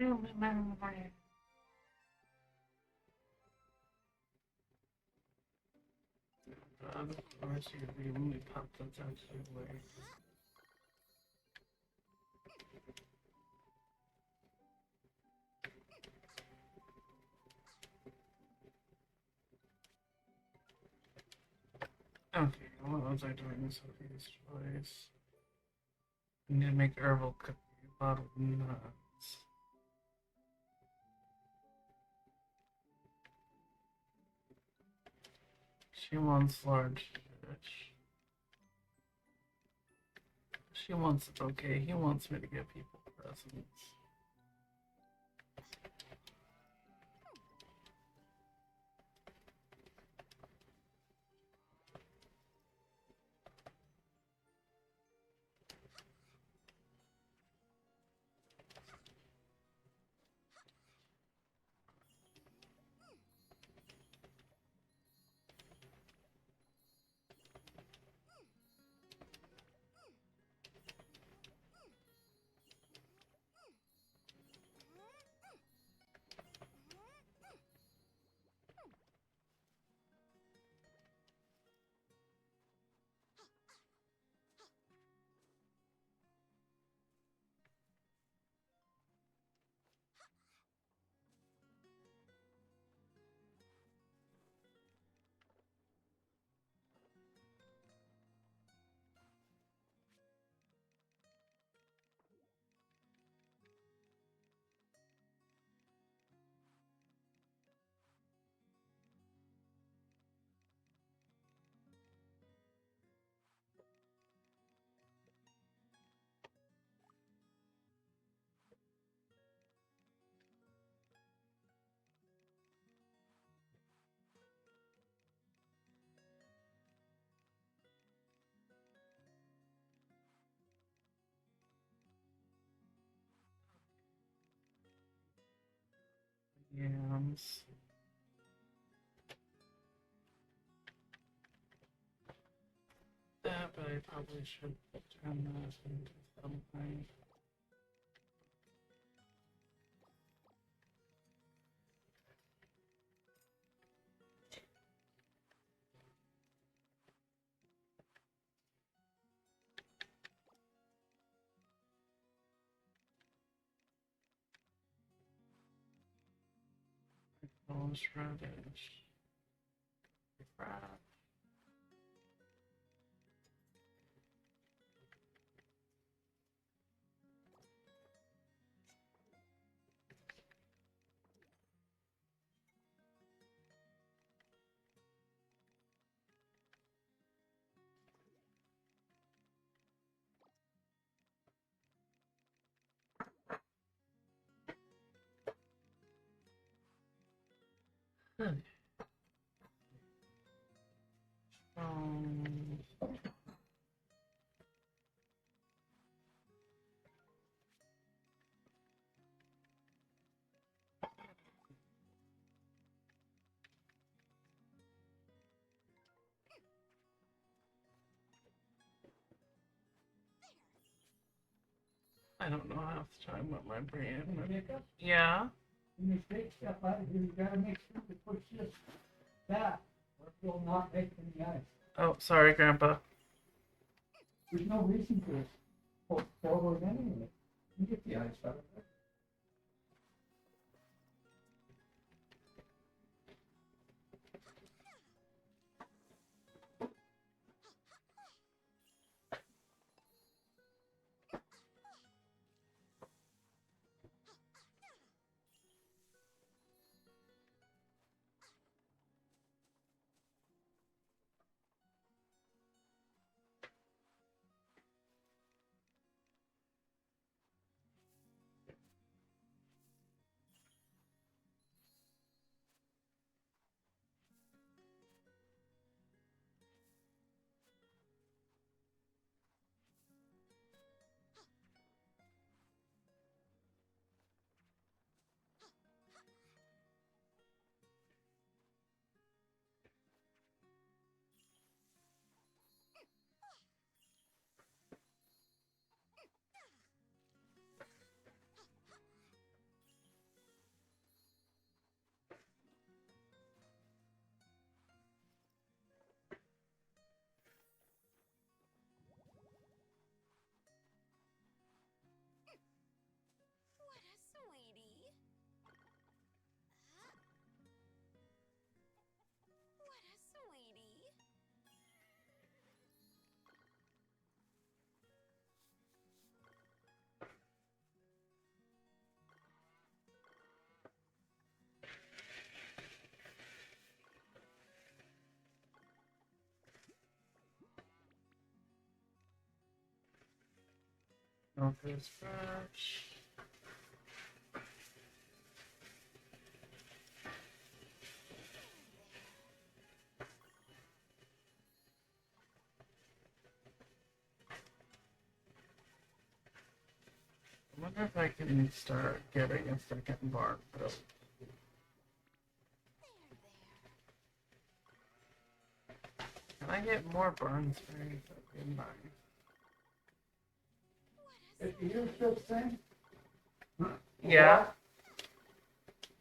Of course, you only pop those out everywhere. Okay, what was I doing this with these toys? I need to make herbal cookie, bottled nuts. She wants large fish. She wants a bouquet. He wants me to give people presents. Yams. But I probably should turn that into something. Radish. Crap. Um, I don't know half the time what my brain. Yeah. When you take stuff out of here, you gotta make sure to push this back, or it will not make any ice. Oh, sorry, Grandpa. There's no reason to pull forward anyway. You get the ice out of it. Okay, scratch. I wonder if I can start getting a second barn built. Can I get more barns? Very nice. If you use this thing? Yeah.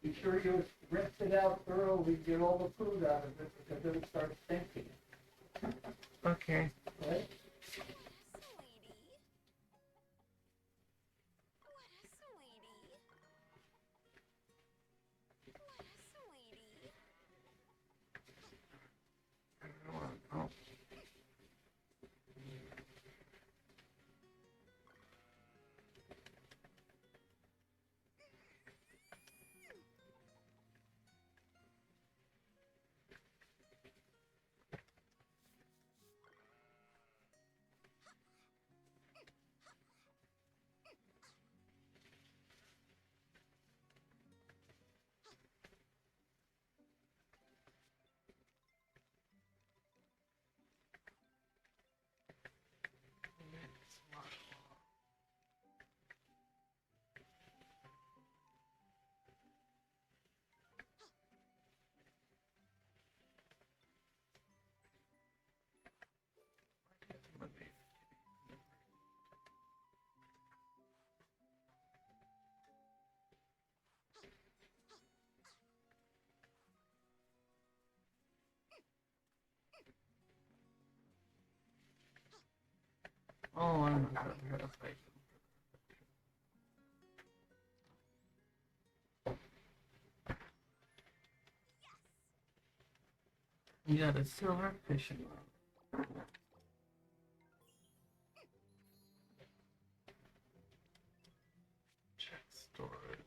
Be sure you rinse it out thoroughly, get all the food out of it, because it'll start stinking, Okay. right? Oh. Oh, I'm not gonna fight. Yeah, the silver fishing rod. Check storage.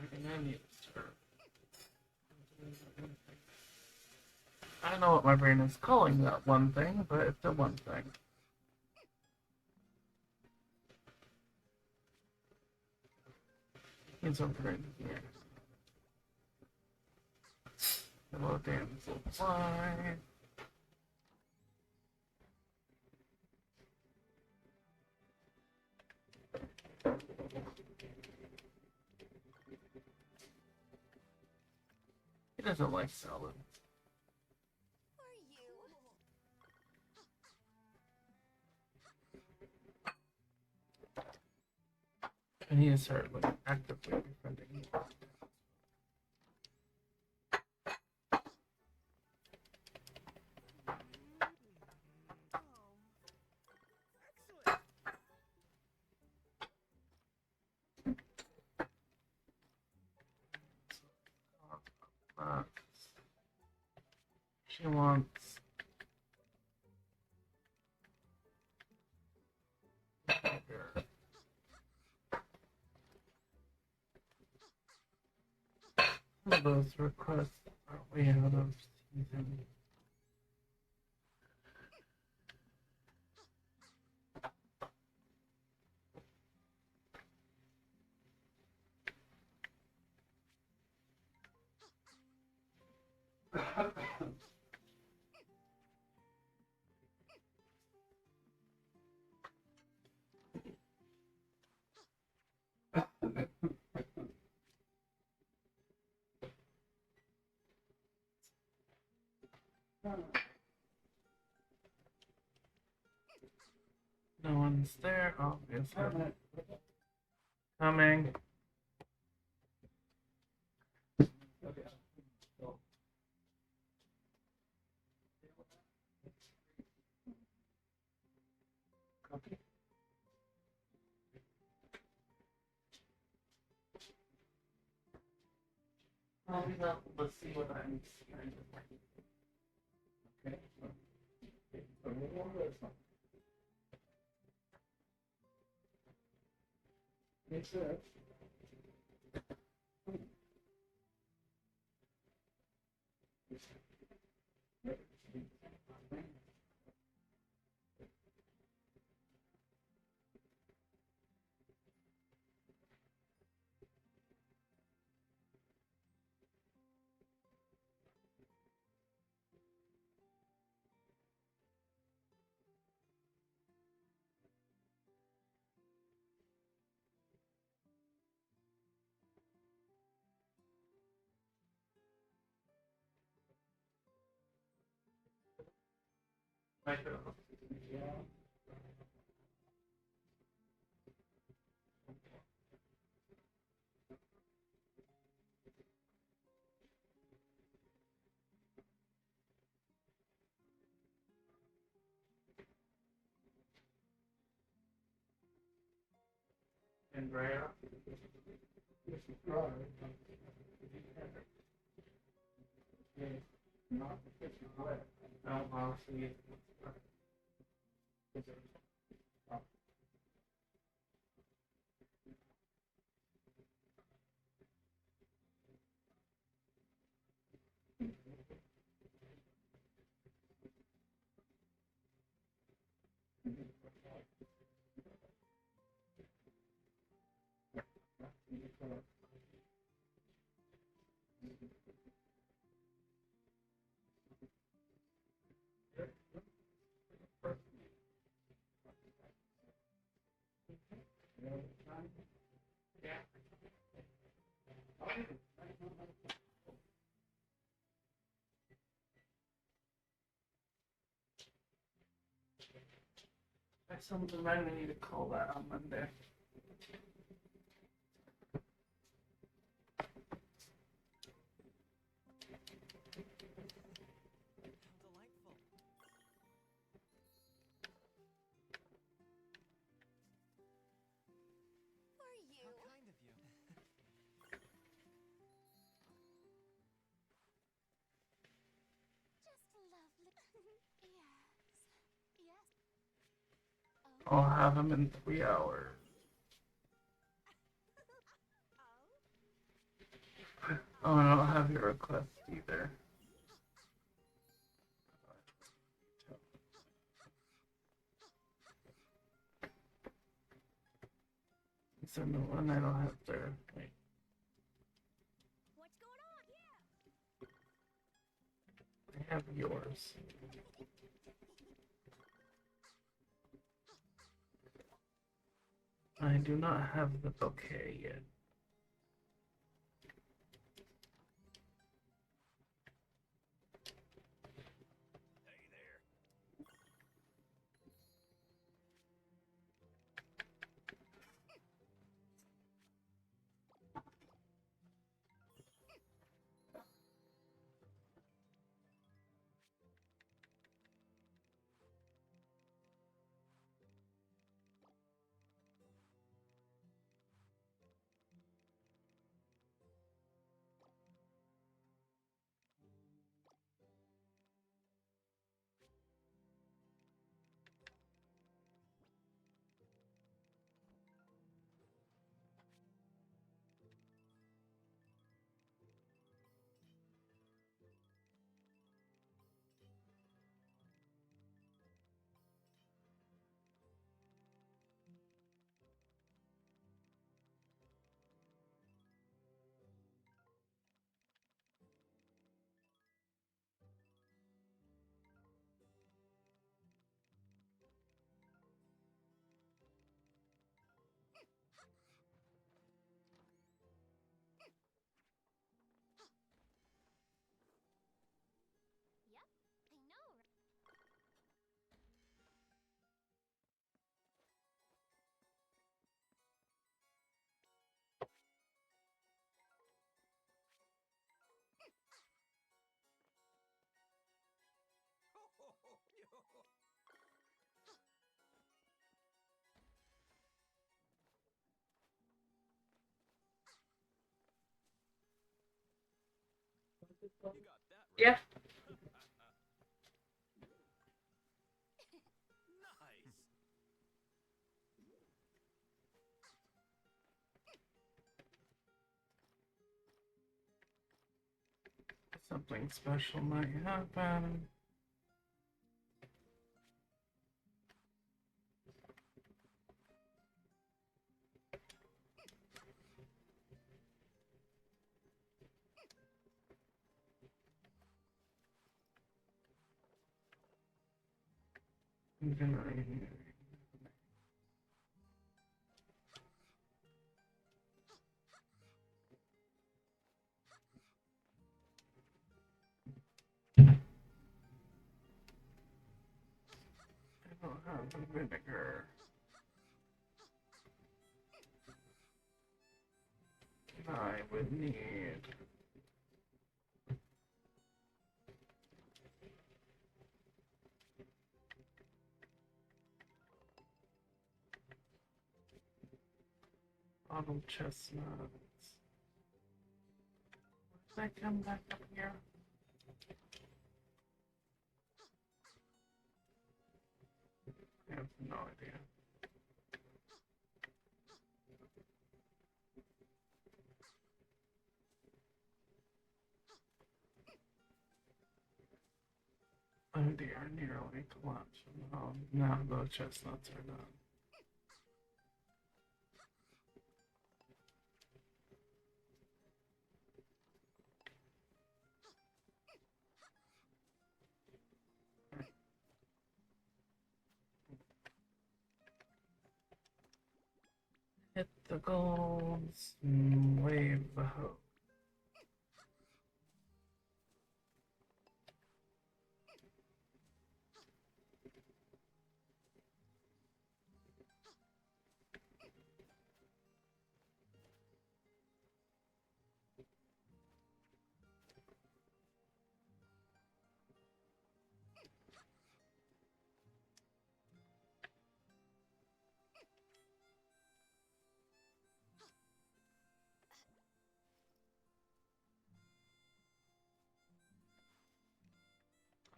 Everything I need to start. I don't know what my brain is calling that one thing, but it's the one thing. Need some green here. Hello, damsel. Why? He doesn't like salad. And he is start like actively befriending me. She wants. Some of those requests are way out of season. No one's there, obviously. Coming. I'll be able to see what I'm seeing. Makes sense. Yeah. And Rhea. This is right. Not the fish is wet. I'll see. That's something I need to call that on Monday. I'll have him in 3 hours. Oh, and I don't have your request either. So no one I don't have there. Wait. What's going on? Yeah. I have yours. I do not have the bouquet yet. Yeah. Something special might happen. I don't have the vinegar. I would need bottled chestnuts. Did I come back up here? I have no idea. Oh dear, nearly collapsed. Oh, now the chestnuts are done. Hit the goals, wave the hope.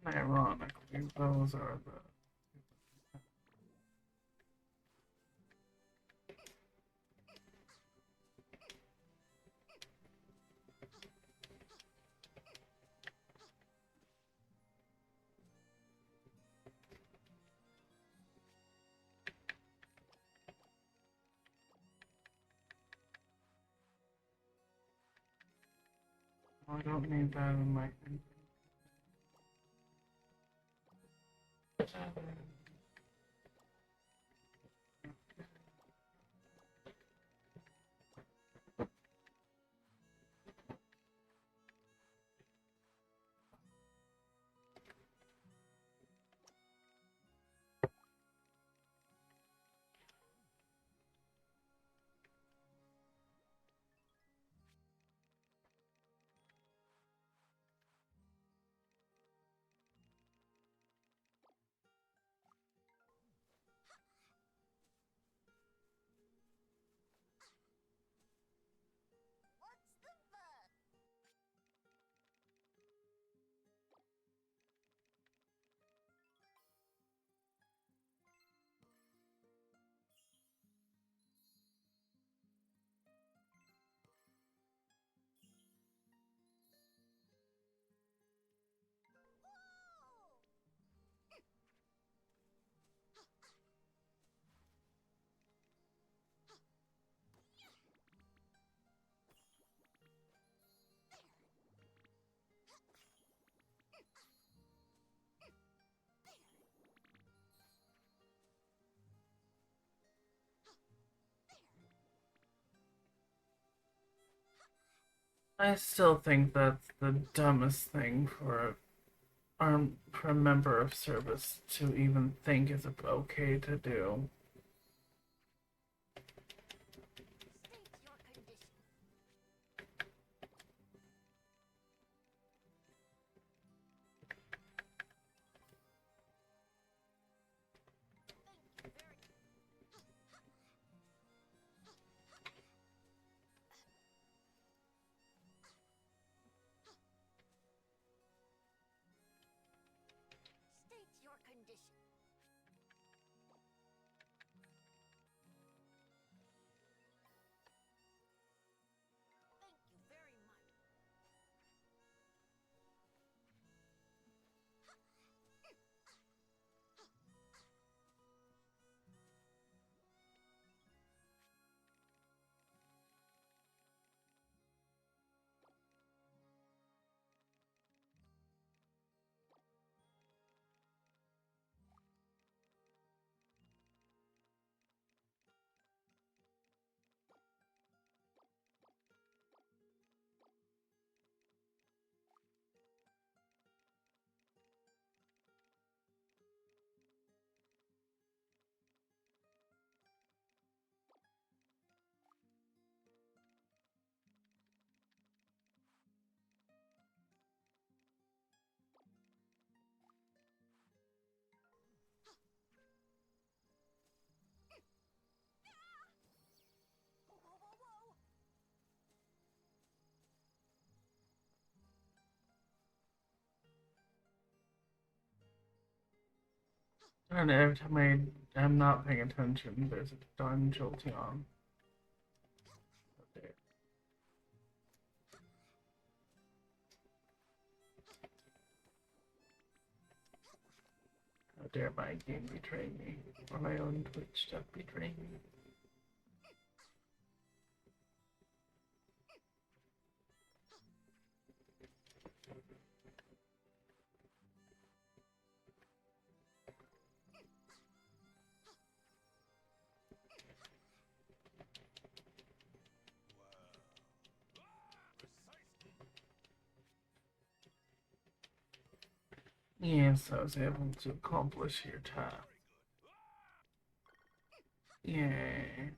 Ironically, those are the. I don't need that in my. I still think that's the dumbest thing for a member of service to even think is okay to do. And every time I'm not paying attention, there's a darn Jolteon. There. How dare my game betray me, or my own Twitch stuff betray me. Yes, I was able to accomplish your task. Yay.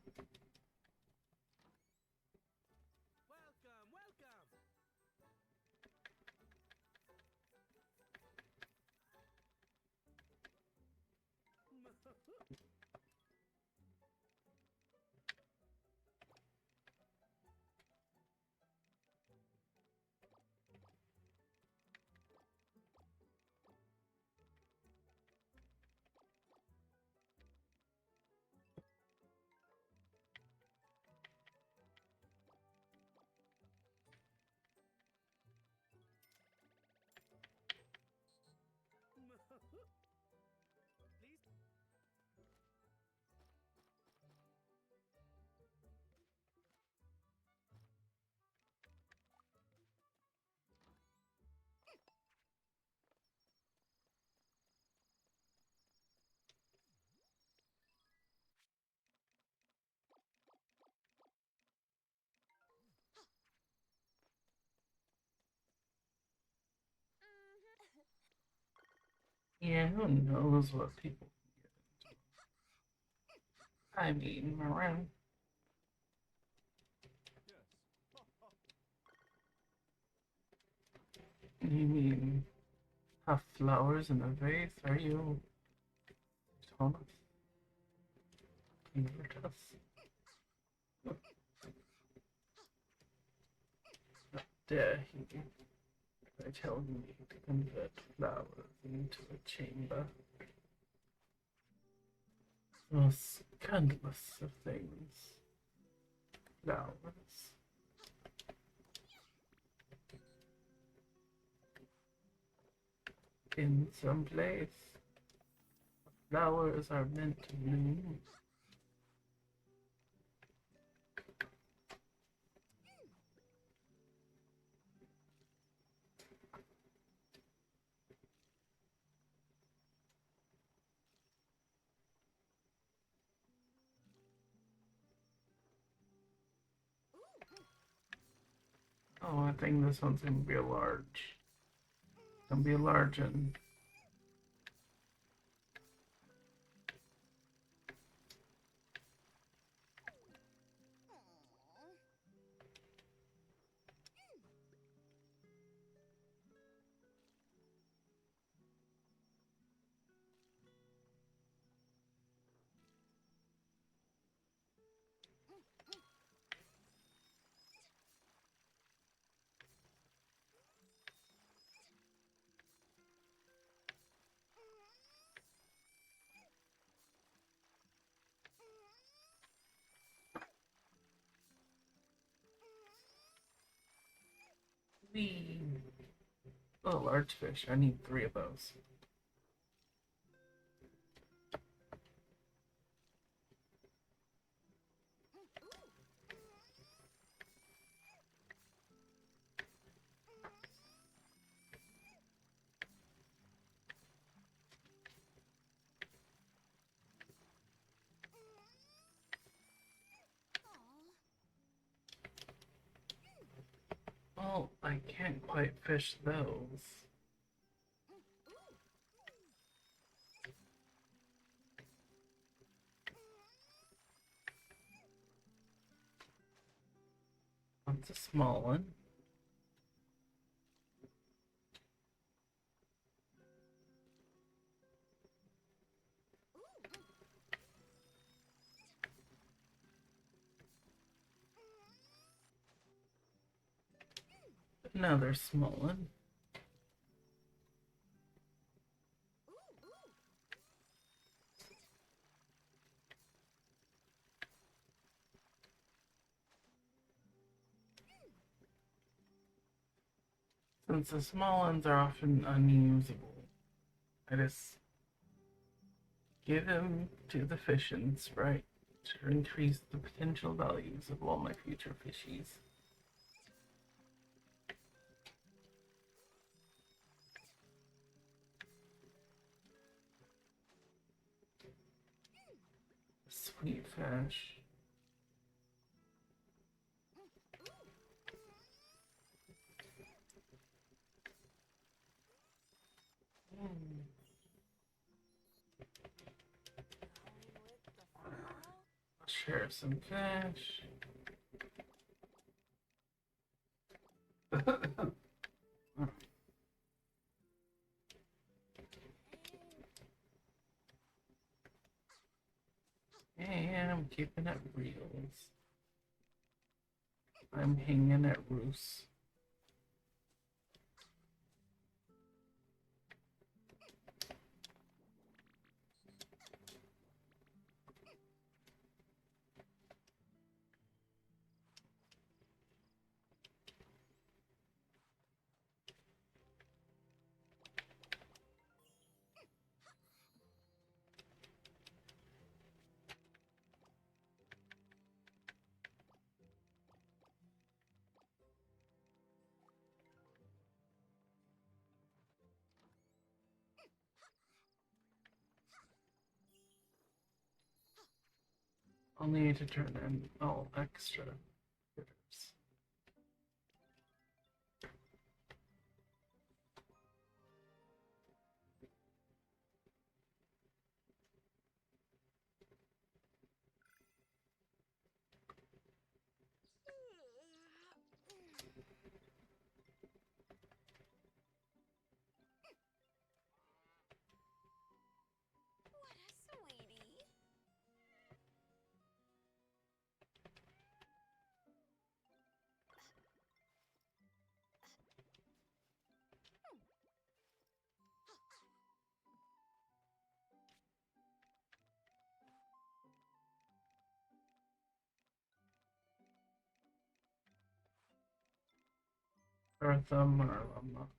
Yeah, who knows what people can get into. I mean, around. You mean have flowers in a vase? Are you Thomas? Convert us. How dare he? I tell me to convert flowers into a chamber. Most scandalous of things. Flowers. In some place. Flowers are meant to bloom. Oh, I think this one's gonna be a large. Gonna be a large one. Wee. Oh, large fish. I need 3 of those. Well, I can't quite fish those. That's a small one. Another small one. Since the small ones are often unusable, I just give them to the fish and Sprite to increase the potential values of all my future fishies. Sweet fish. I'll share some fish. And I'm keeping it reals. I'm hanging at roost. I'll need to turn in all extra critters. Eartha Marlamux.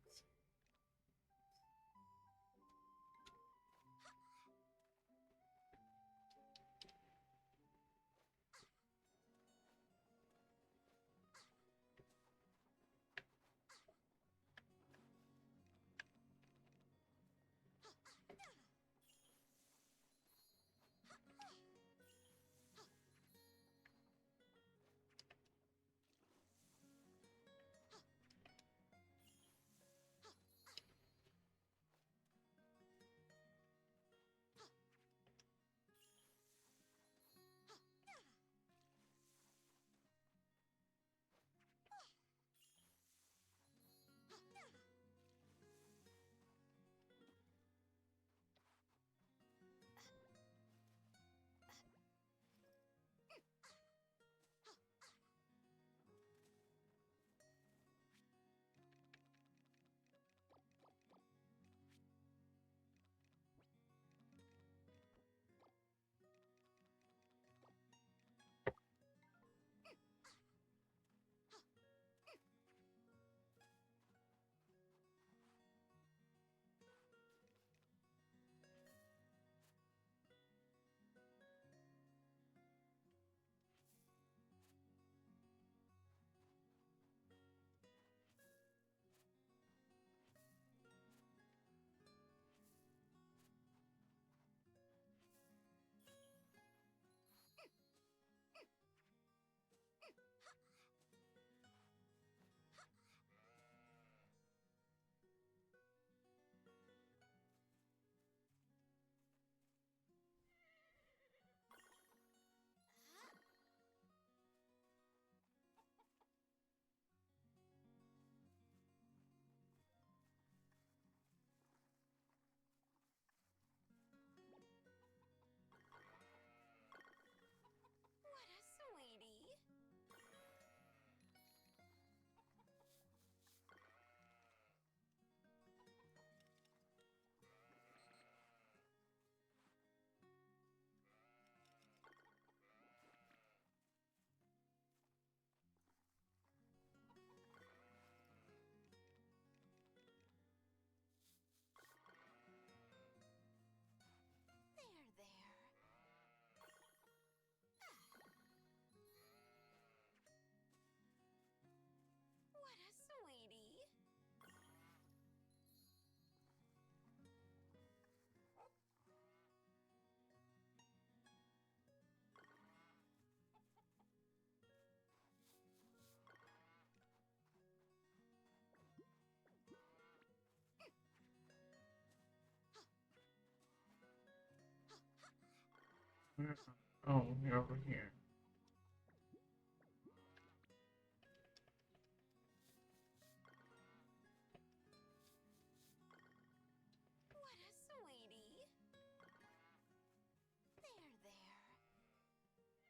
Oh, you're over here.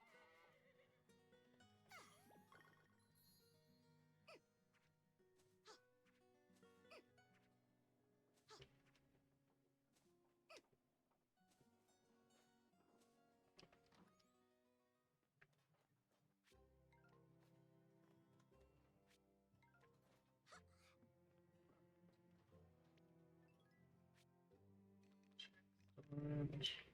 What a sweetie. There, there. Storage.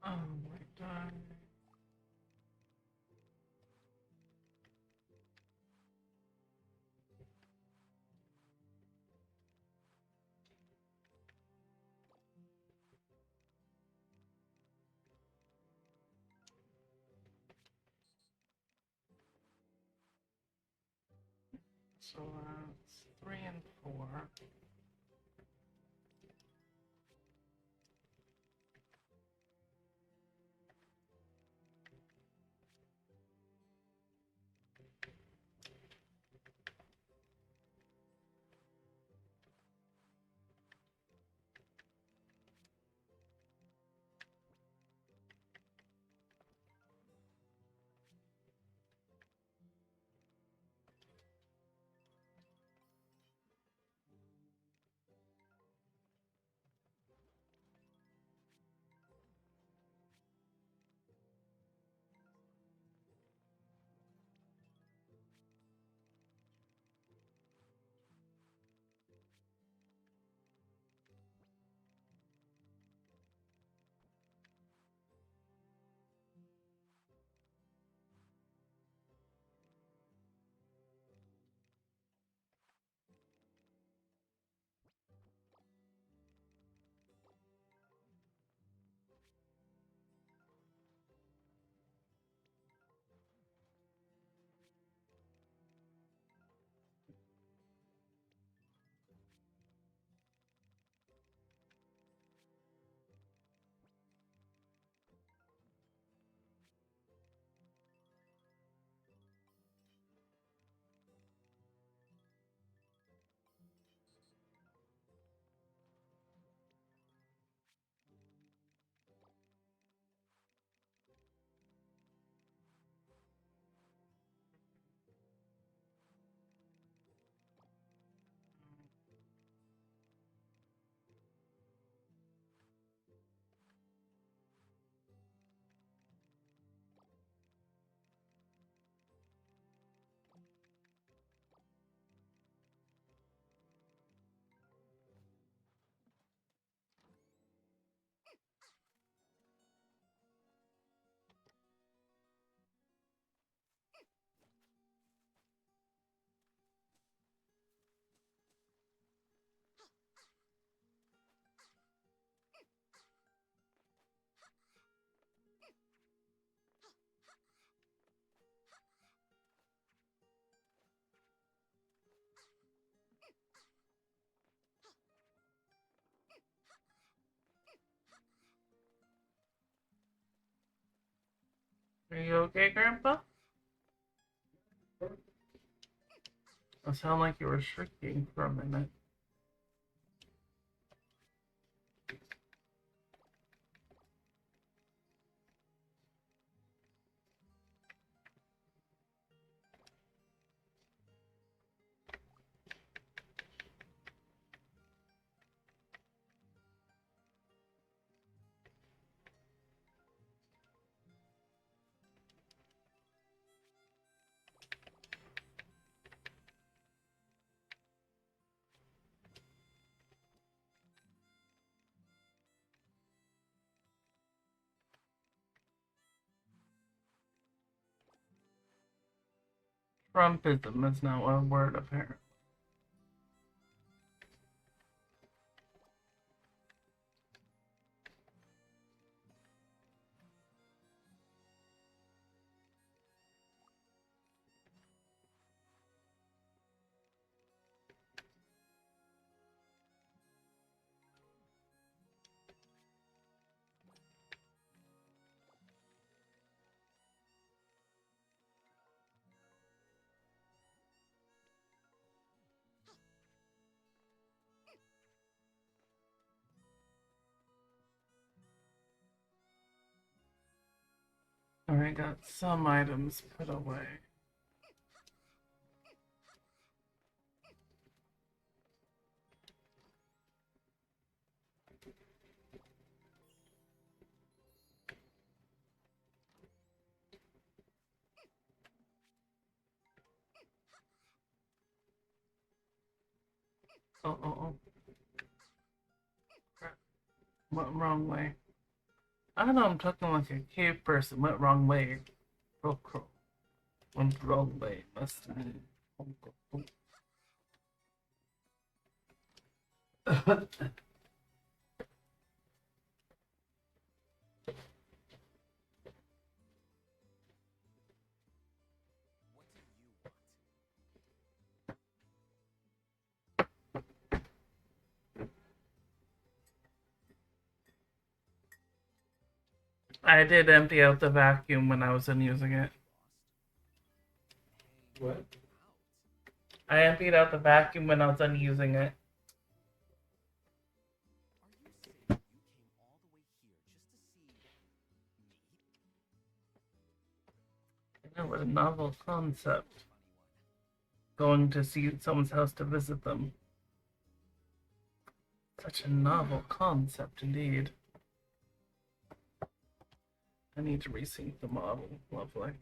Oh my god. So that's 3 and 4. Are you okay, Grandpa? It sounded like you were shrieking for a minute. Trumpism is now a word, apparently. Alright, got some items put away. Oh. Crap. Went wrong way. I know I'm talking like a cave person. Went wrong way. Crow. Went wrong way. Must mean. I did empty out the vacuum when I was done using it. What? I emptied out the vacuum when I was done using it. I know, what a novel concept. Going to see someone's house to visit them. Such a novel concept indeed. I need to resync the model. Lovely.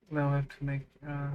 Now I have to make it now.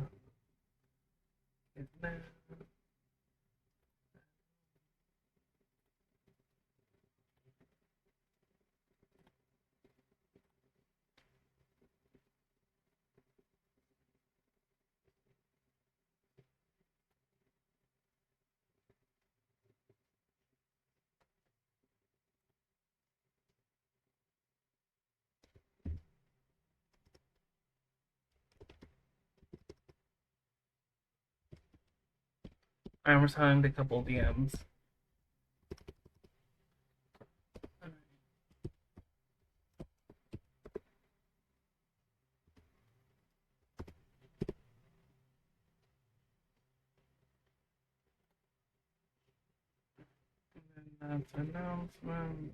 I'm responding to a couple DMs. And that's announcement.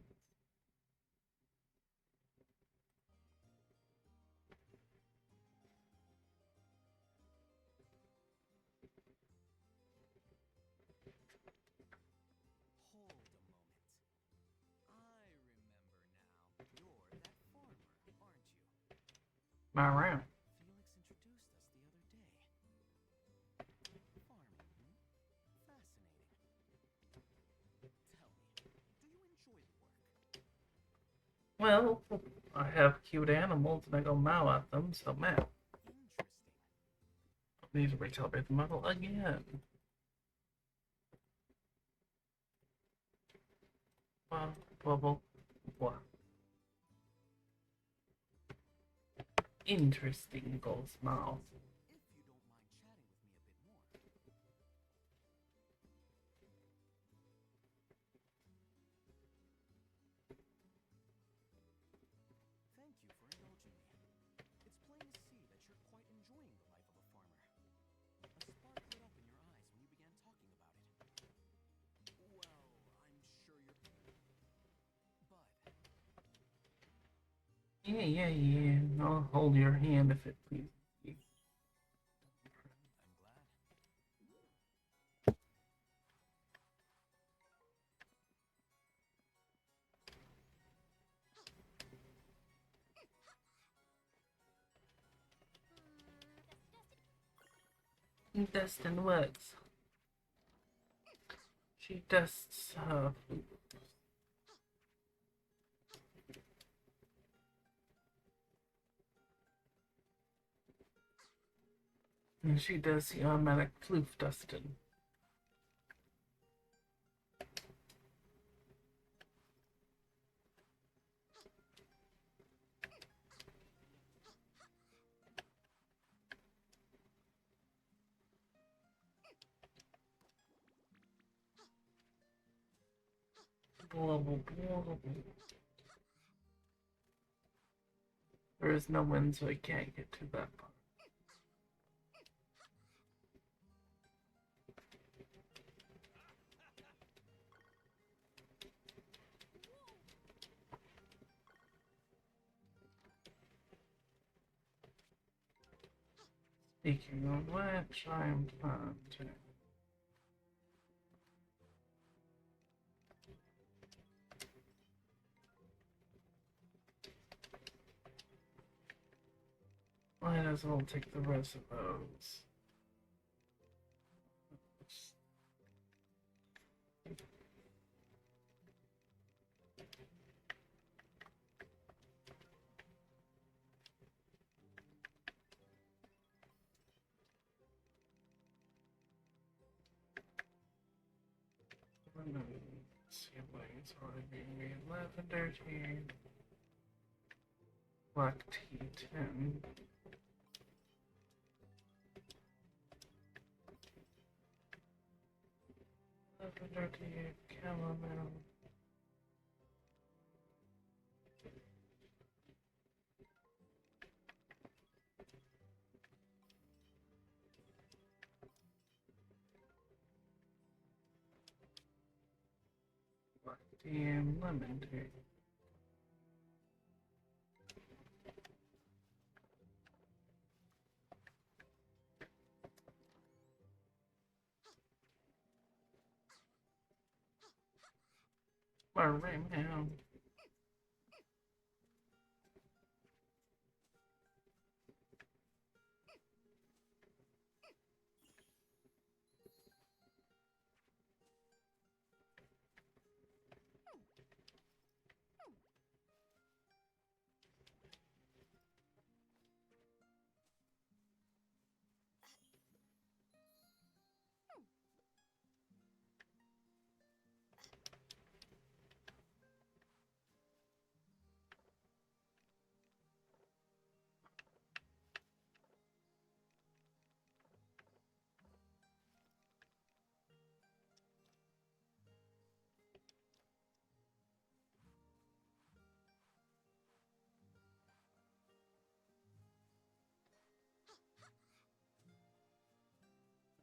My round. Well, I have cute animals and I go meow at them, so meow. I need to recalibrate the model again. Bubble. Blah. Interesting ghost mouth. Yeah. I'll hold your hand if it pleases you. Dustin works. She dusts her food. And she does the automatic floof dusting. There is no wind, so I can't get to that part. Speaking of which, I'm planting. Might as well take the rest of those. Seedlings already being made. Lavender tea. Black tea 10. Lavender tea, chamomile. Black tea and lemon tea. Or right now.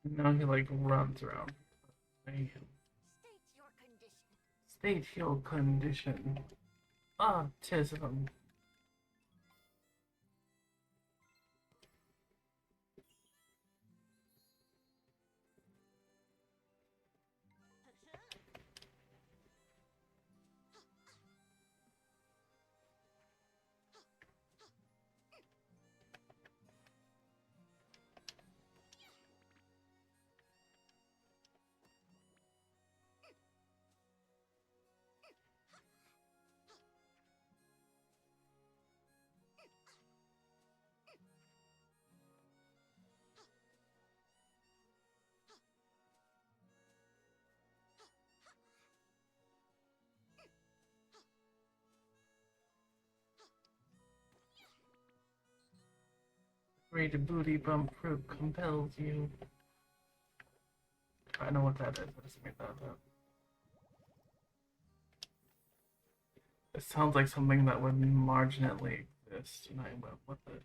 Now he like runs around. State your condition. State your condition. Autism. Great booty bump fruit compels you. I know what that is. I just made that up. It sounds like something that would marginally exist, and I went with it.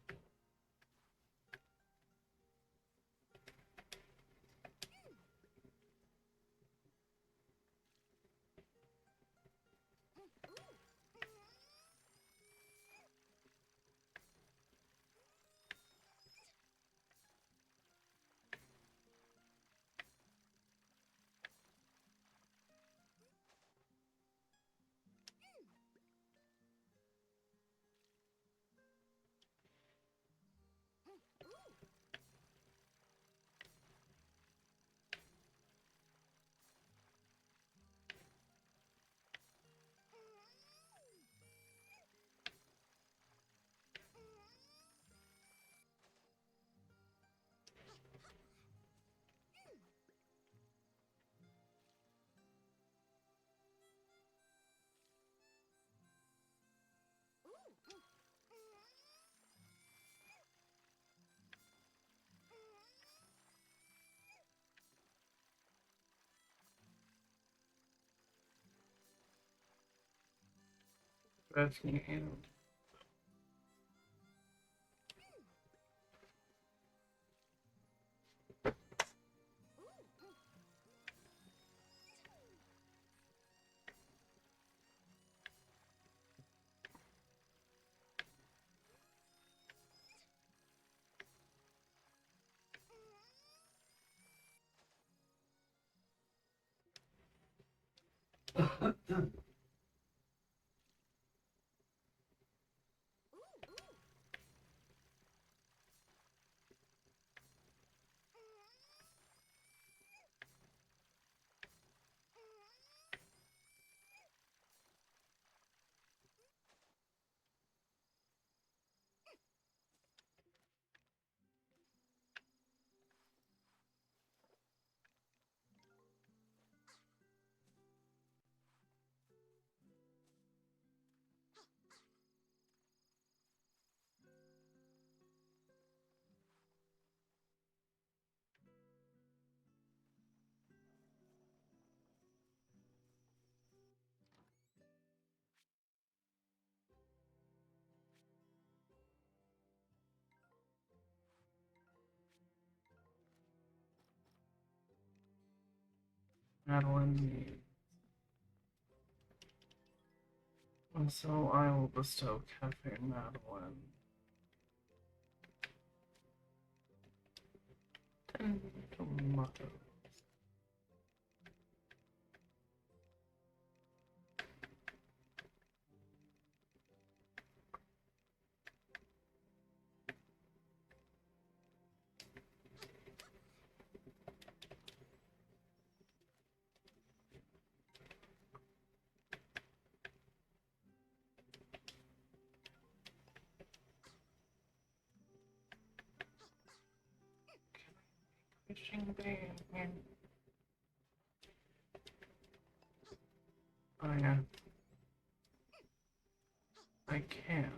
stretching out. Madeline. And so I will bestow Cafe Madeline 10 tomatoes. Fishing ban. Oh yeah. I can.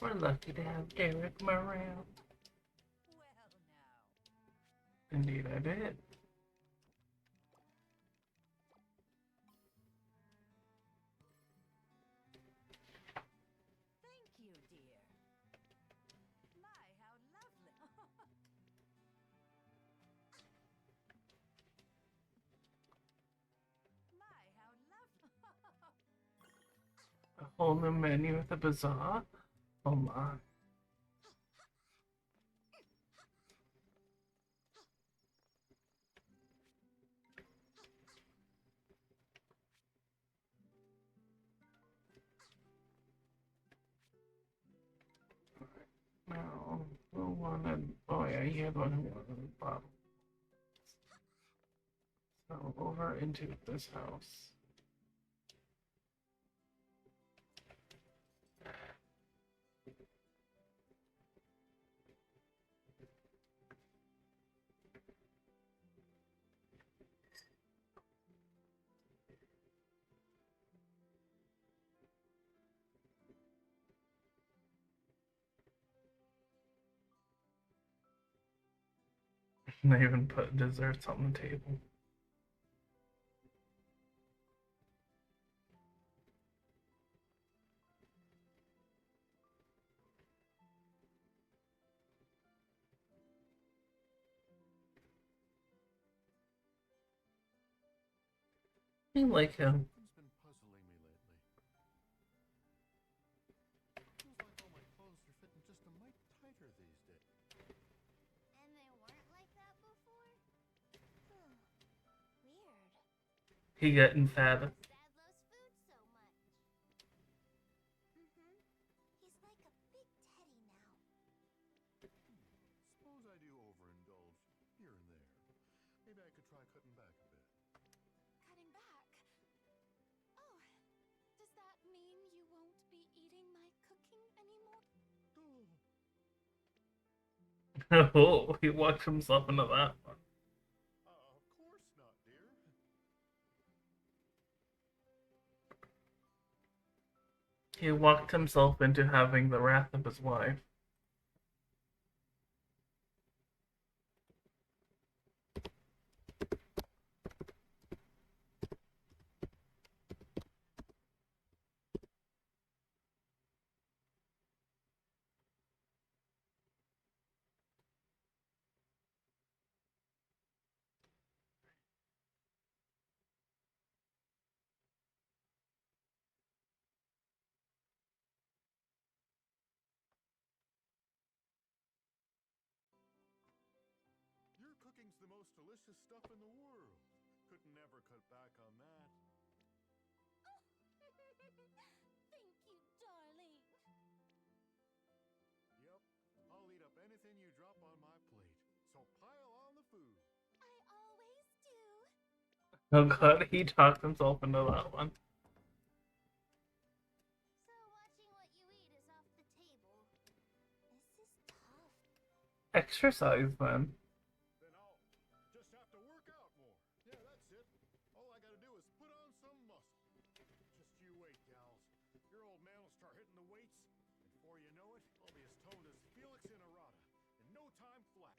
We're lucky to have Derek around. Well, now. Indeed, I did. Thank you, dear. My, how lovely. My, how lovely. A whole new menu at the Bazaar? Oh my. Now, who wanted? Oh yeah, you had one who wanted a bottle. So over into this house. They even put desserts on the table. I like him. Something's been puzzling me lately. Feels like all my clothes are fitting just a mite tighter these days. And they weren't like that before? Weird. He getting fatter. Dad loves food so much. Mm-hmm. He's like a big teddy now. Suppose I do overindulge here and there. Maybe I could try cutting back a bit. Cutting back? Oh, does that mean you won't be eating my cooking anymore? Oh, he walked himself into that one. Of course not, dear. He walked himself into having the wrath of his wife. Your cooking's the most delicious stuff in the world. Couldn't never cut back on that. Thank you, darling. Yep, I'll eat up anything you drop on my plate. So pile on the food. I always do. Oh god, he talked himself into that one. So watching what you eat is off the table. This is tough. Exercise then. Then I'll just have to work out more. Yeah, that's it. All I gotta do is put on some muscle. Just you wait, gals. Your old man will start hitting the weights. And before you know it, I'll be as toned as Felix in Errata. In no time flat.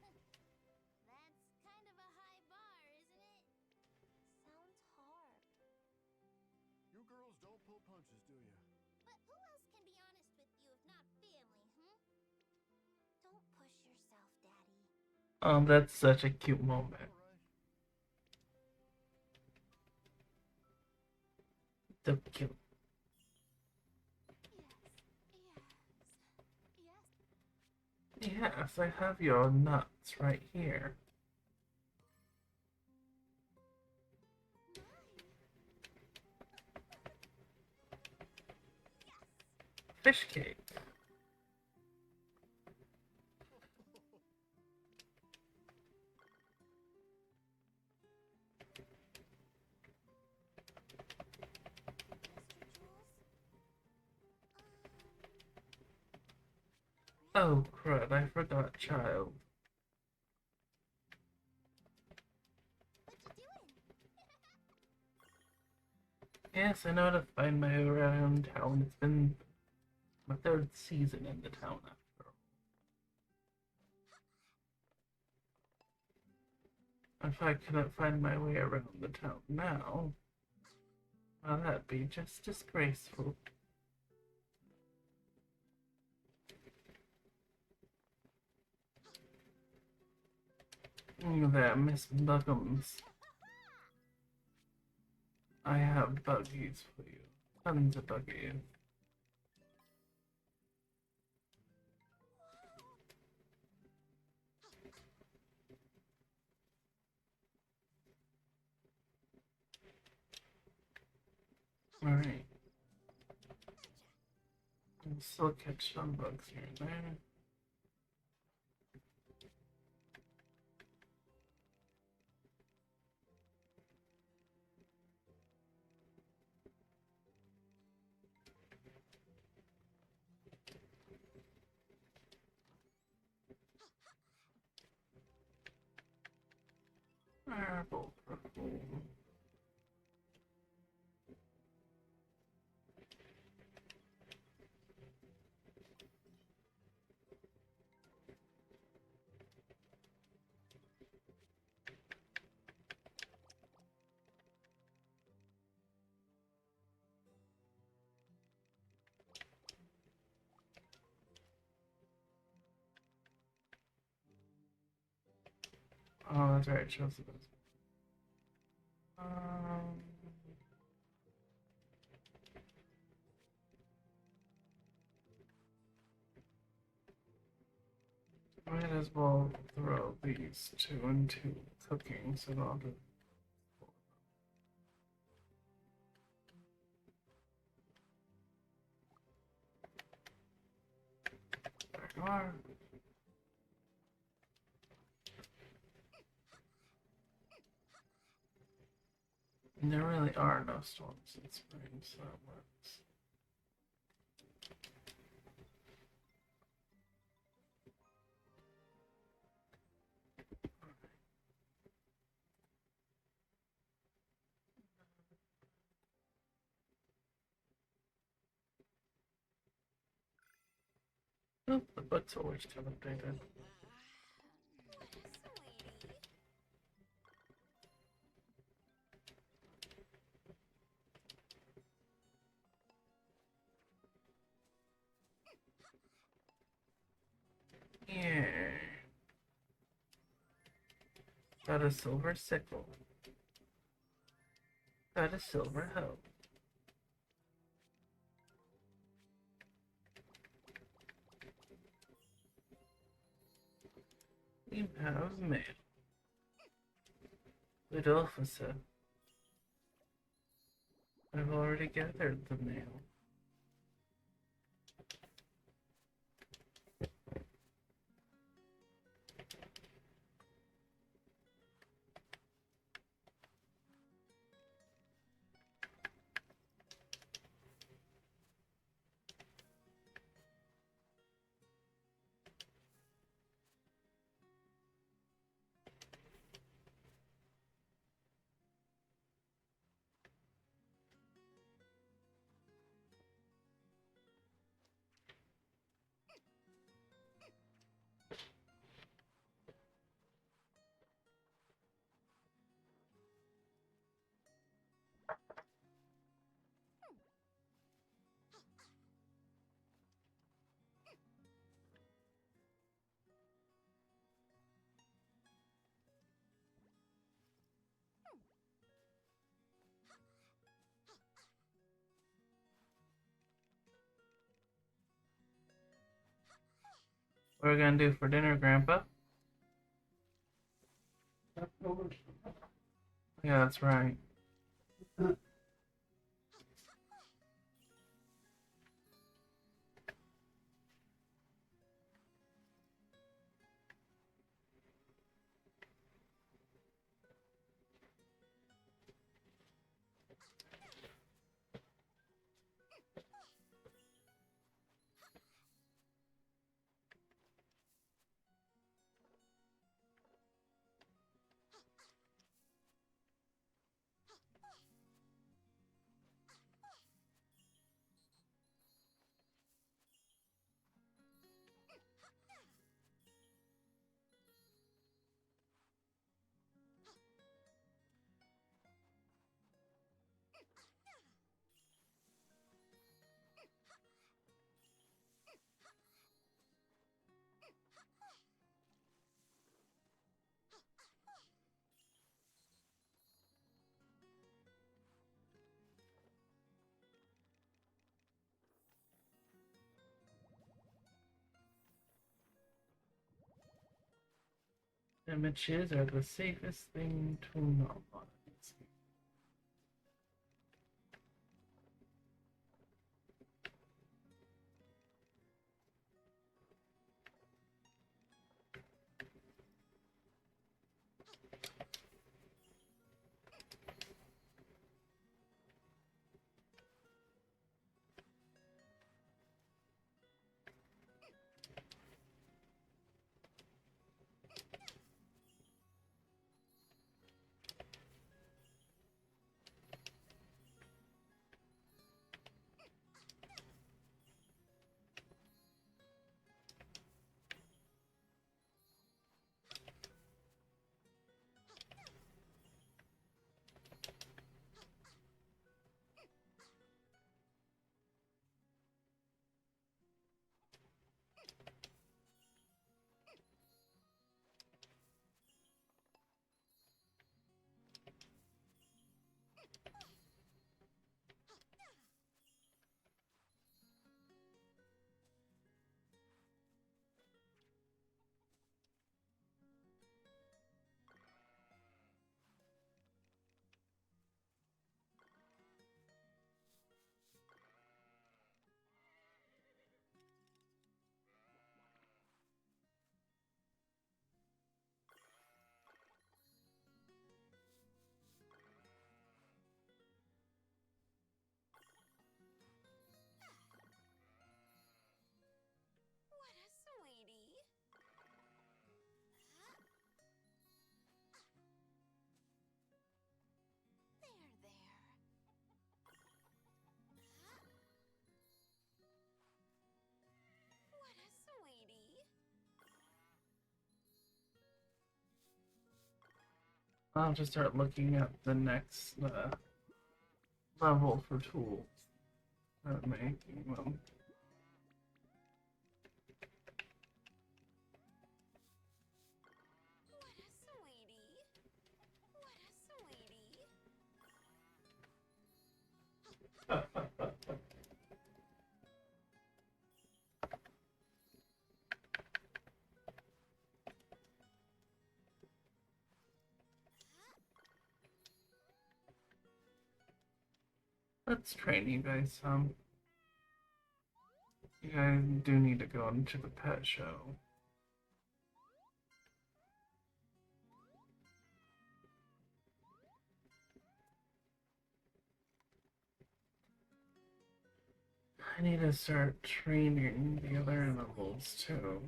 That's kind of a high bar, isn't it? Sounds hard. You girls don't pull punches, do you? But who else can be honest with you if not family, huh? Don't push yourself, Daddy. That's such a cute moment. All right. So cute. Yes. Yes, I have your nuts right here. Fish cake. Oh crud, I forgot child. What you doing? Yes, I know how to find my way around town. It's been my third season in the town after all. If I couldn't find my way around the town now, well, that'd be just disgraceful. There, Miss Buggums. I have buggies for you. Tons of buggies. Alright. I'll still catch some bugs here and there. Marble perfume. Oh, that's right, Chelsea does. Might as well throw these two into cooking so I'll do. There you are. And there really are no storms in spring, so that works. Oh, the book's always still updated. Sweetie. Yeah. Got a silver sickle. Got a silver hoe. We have mail. Good officer. I've already gathered the mail. What are we gonna do for dinner, Grandpa? Leftovers. Yeah, that's right. Images are the safest thing to know. I'll have to start looking at the next level for tools. Making them. What a sweetie. What a sweetie. Let's train you guys some. You guys do need to go into the pet show. I need to start training the other animals too.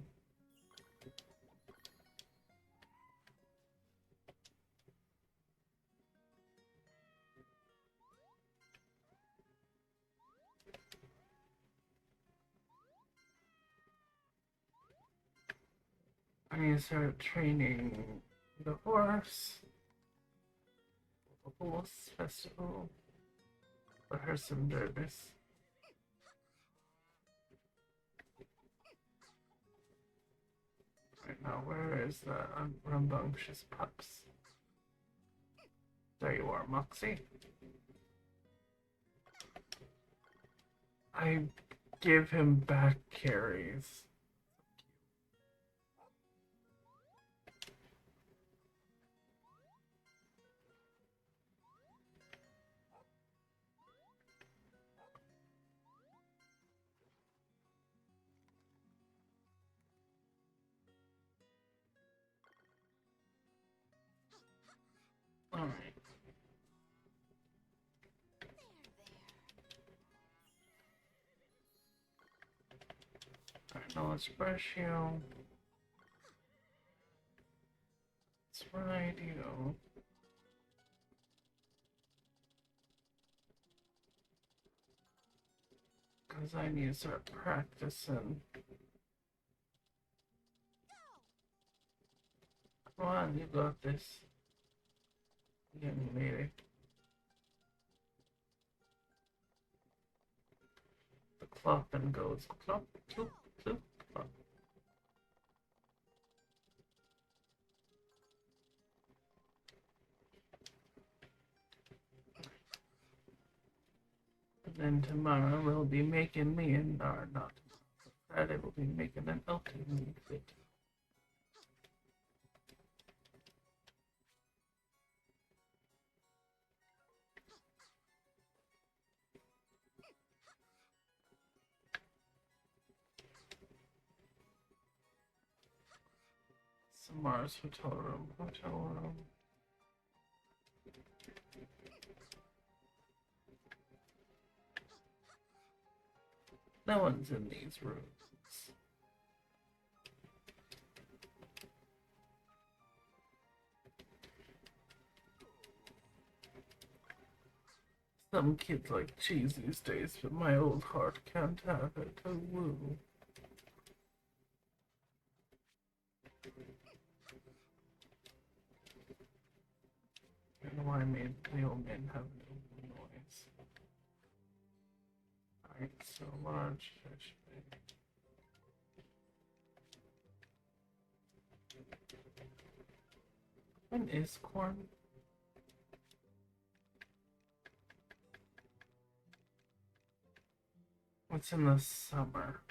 I need to start training the horse. The horse festival. The hearse and dervis. Right now, where is the rambunctious pups? There you are, Moxie. I give him back carries. Alright. Alright, now let's brush you. Let's ride you. Because I need to start practicing. Come on, you got this. Young lady. The clopping goes clop, clop, clop, clop. And then tomorrow we'll be making me and or not. Friday we'll be making an ultimate fit. Samara's hotel room, hotel room. No one's in these rooms. Some kids like cheese these days, but my old heart can't have it. Oh, woo. I don't know why I made the old man have no noise. Alright, so large fish. When is corn? What's in the summer?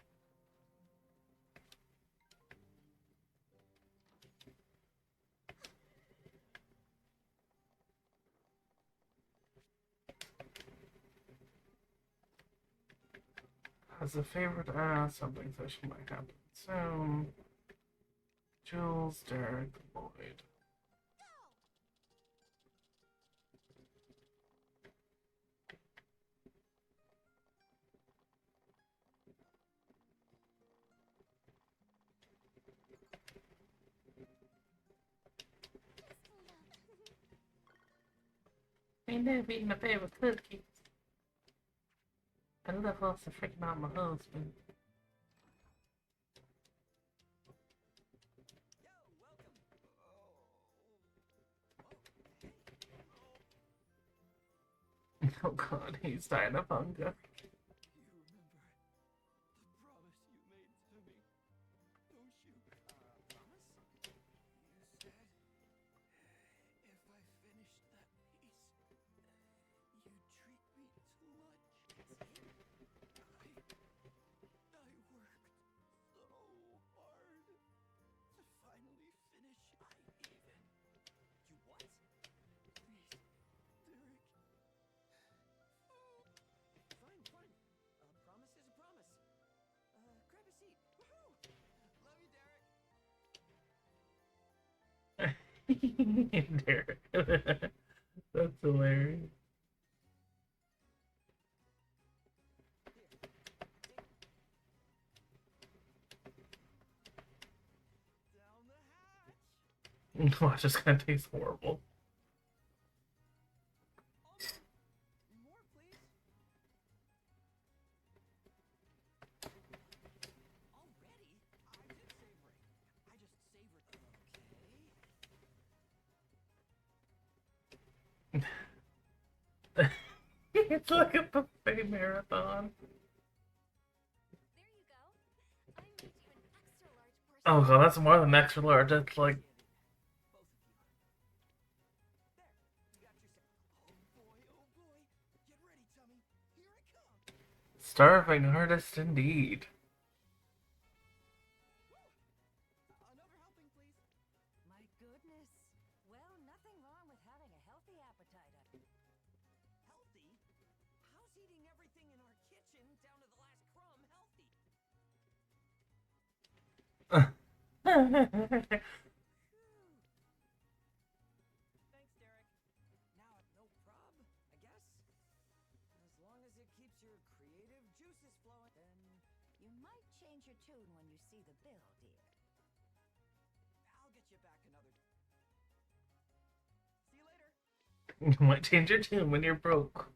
Has a favorite something special might happen soon. Jules, Derek, Lloyd. Ain't never eating my favorite cookies. I love also freaking out my husband. Oh god, he's dying of hunger. You remember the promise you made to me, don't you? Promise? You said if I finished that piece, you'd treat me to lunch. I worked so hard to finally finish it. You what? Please, Derek. Fine, fine. A promise is a promise. Grab a seat. Woohoo! Love you, Derek. Derek. That's hilarious. Down the hatch. Watch, this gonna taste horrible. More, please. Already? I did savoring. I just savored. It's like a buffet marathon. There you go. I made you an extra large portion. Oh god, that's more than extra large. That's like Both of you. There. You got yourself. Oh boy, oh boy. Get ready, Tummy. Here I come. starving artist indeed. Another helping, please. My goodness. Well, nothing wrong with having a healthy appetite. Healthy? How's eating everything in our kitchen down to the last crumb healthy? Thanks, Derek. Now, no prob, I guess. As long as it keeps your creative juices flowing, then You might change your tune when you see the bill, dear. I'll get you back another. See you later. You might change your tune when you're broke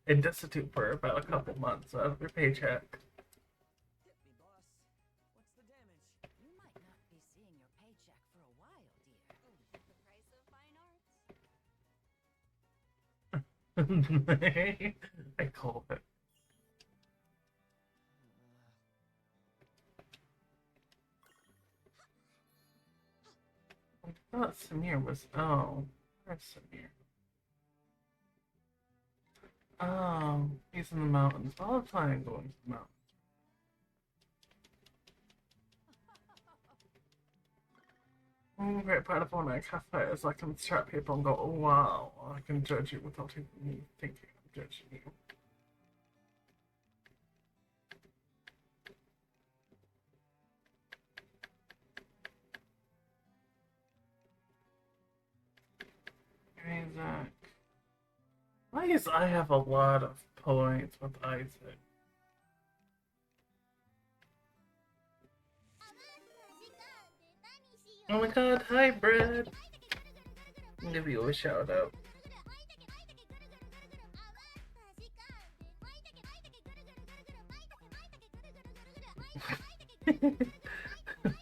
and destitute for about a couple months out of your paycheck. Hit me, boss. What's the damage? You might not be seeing your paycheck for a while, dear. The price of fine arts. I called it. I thought Samir was. Oh, where's Samir? Oh, he's in the mountains. All the time going to the mountains. Great part of owning a cafe is I can chat people and go, oh wow, I can judge you without even me thinking I'm judging you. Isaac. Why is I have a lot of points with Isaac? Oh my god, hi Brad! I'll give you a shout out.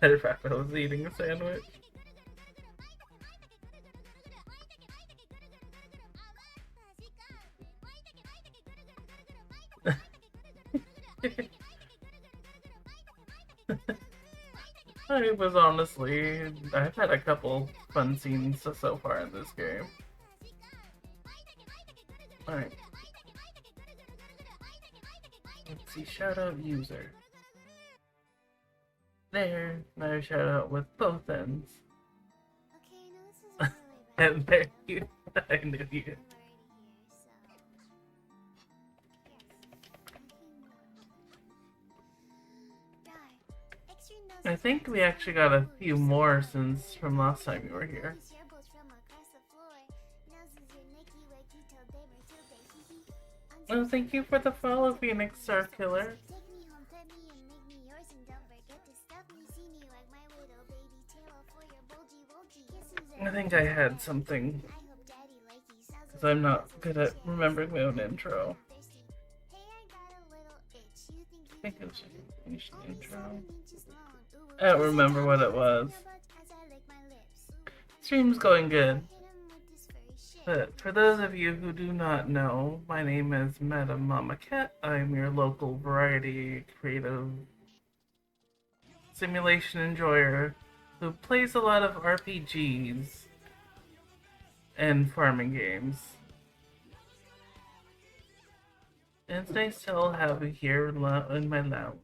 Matter of fact, I was eating a sandwich. I was honestly, I've had a couple fun scenes so far in this game. Alright. Let's see, shout out user. There, now shout out with both ends. Okay, no, this is really And there you, I knew you. I'm already here, so. Yes. I think we actually got a few more since from last time you were here. Oh, thank you for the follow, Phoenix Circular. I think I had something, because I'm not good at remembering my own intro. I think it was finish the intro. I don't remember what it was. Stream's going good. But for those of you who do not know, my name is Madam Mama Cat. I'm your local variety creative simulation enjoyer who plays a lot of RPGs and farming games. And it's nice to all have you here in my lounge.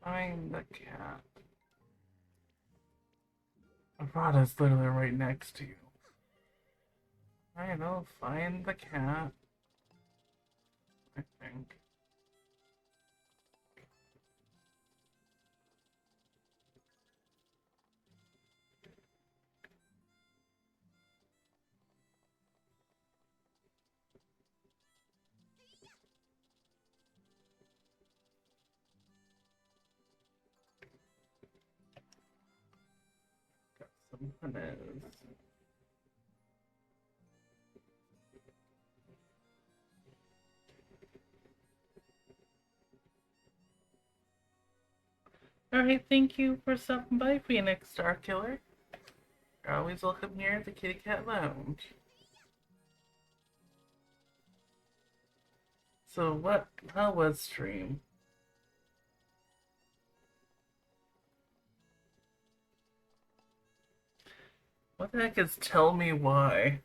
Find the cat. Arada's literally right next to you. Alright, I'll find the cat. I think. Got some bananas. Alright, thank you for stopping by, Phoenix Star Killer. You're always welcome here at the Kitty Cat Lounge. So how was stream? What the heck is tell me why?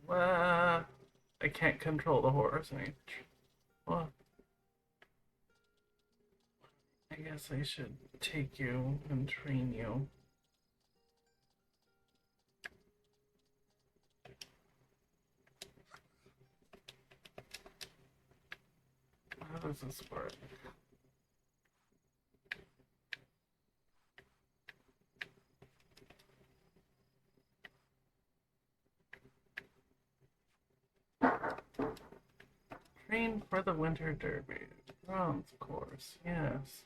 What? I can't control the horse. Well, I guess I should take you and train you. How does this work? Train for the Winter Derby. Bronze course, yes.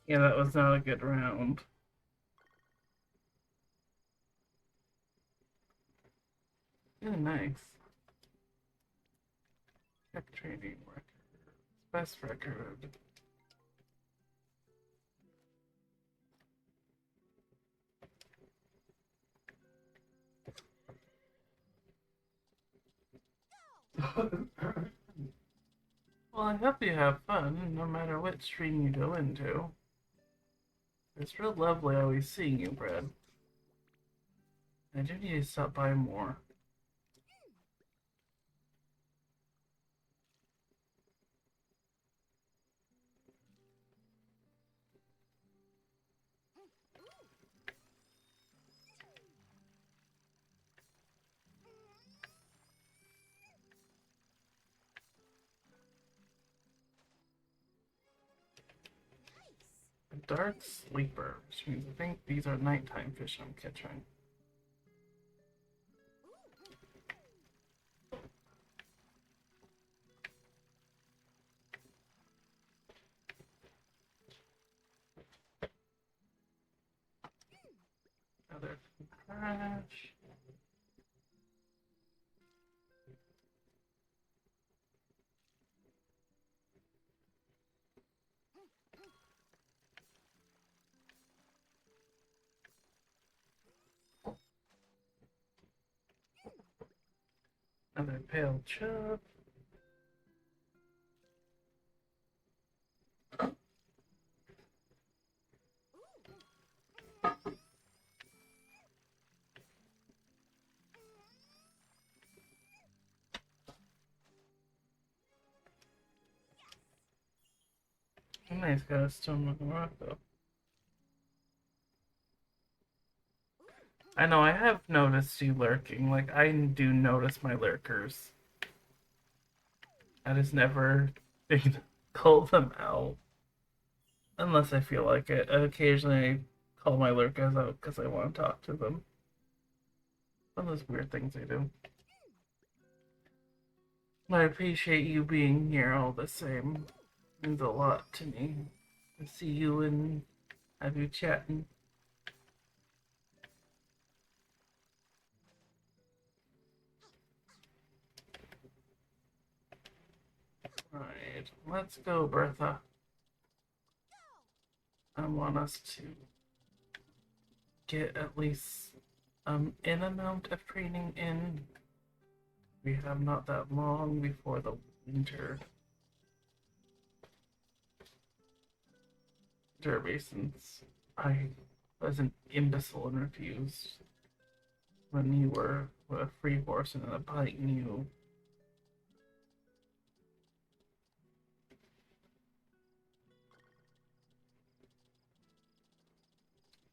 Yeah, that was not a good round. Ooh, nice. Check training record. Best record. Well, I hope you have fun, no matter what stream you go into. It's real lovely always seeing you, Brad. I do need to stop by more. A dark sleeper, which means I think these are nighttime fish I'm catching. Another crash. Another pale chub. Nice guy, still moving around though. I know I have noticed you lurking. Like I do notice my lurkers. I just never call them out unless I feel like it. Occasionally, I call my lurkers out because I want to talk to them. One of those weird things I do. I appreciate you being here all the same. It means a lot to me. To see you and have you chatting. Alright, let's go, Bertha. I want us to get at least an amount of training in. We have not that long before the winter derby, since I was an imbecile and refused when you were a free horse and a pike knew.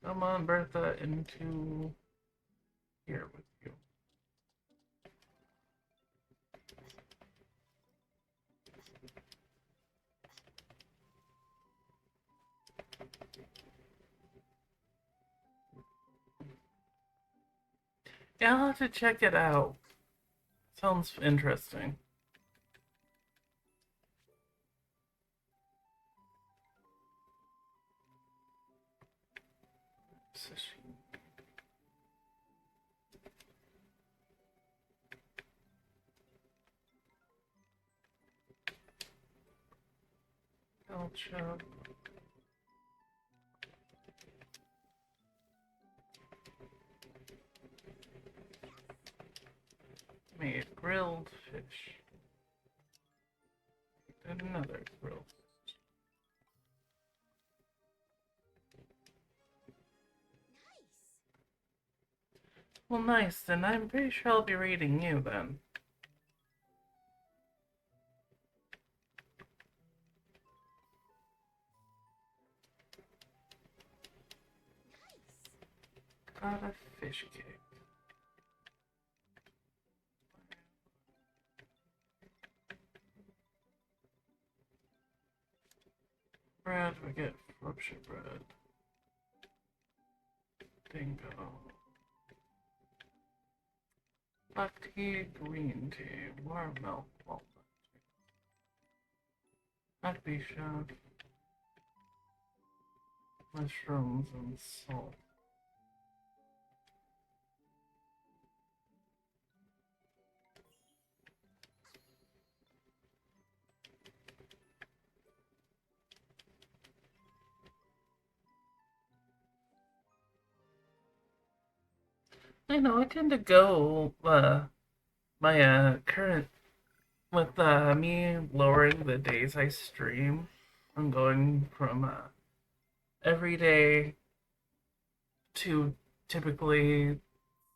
Come on, Bertha, into here with you. Yeah, I'll have to check it out. Sounds interesting. Culture. Made grilled fish. Another grilled fish. Well, nice. Then I'm pretty sure I'll be reading you then. Got a fish cake. Bread, we get Yorkshire bread. Bingo. Black tea, green tea, warm milk, walnut. Happy chef. Mushrooms and salt. I know, I tend to go, my, current, with, me lowering the days I stream, I'm going from, every day to typically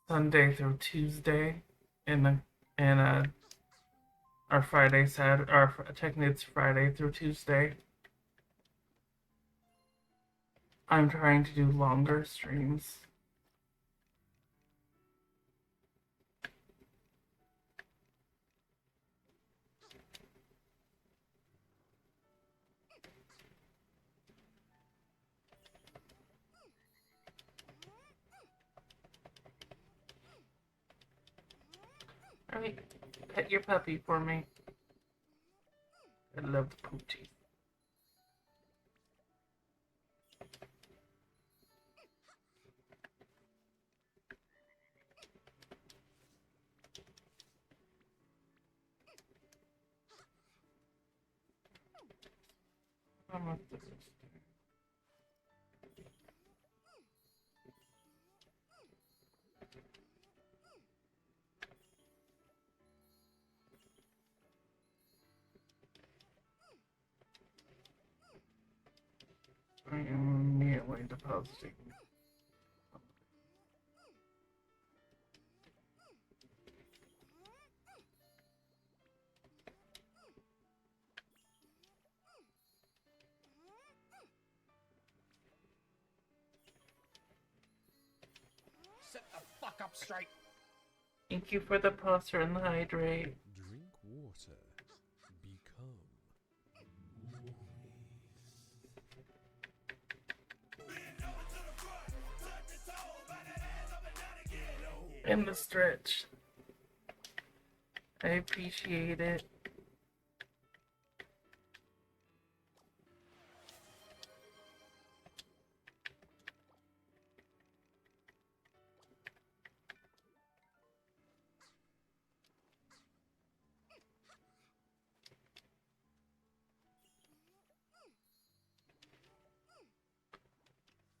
Sunday through Tuesday, and, our Friday, Saturday, or technically it's Friday through Tuesday. I'm trying to do longer streams. Alright, pet your puppy for me. I love the poochie. I'm a Thursday. I am immediately depositing. Set the fuck up straight. Thank you for the poster and the hydrate. Drink water. Become. In the stretch. I appreciate it.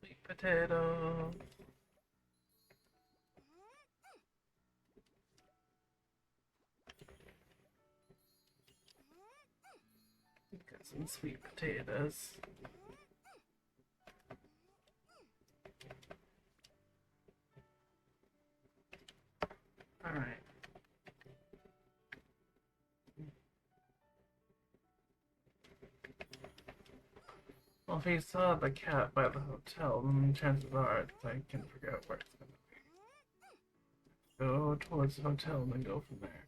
Sweet potato. Got some sweet potatoes. Alright. Well, if you saw the cat by the hotel, then chances are I can figure out where it's gonna be. Go towards the hotel and then go from there.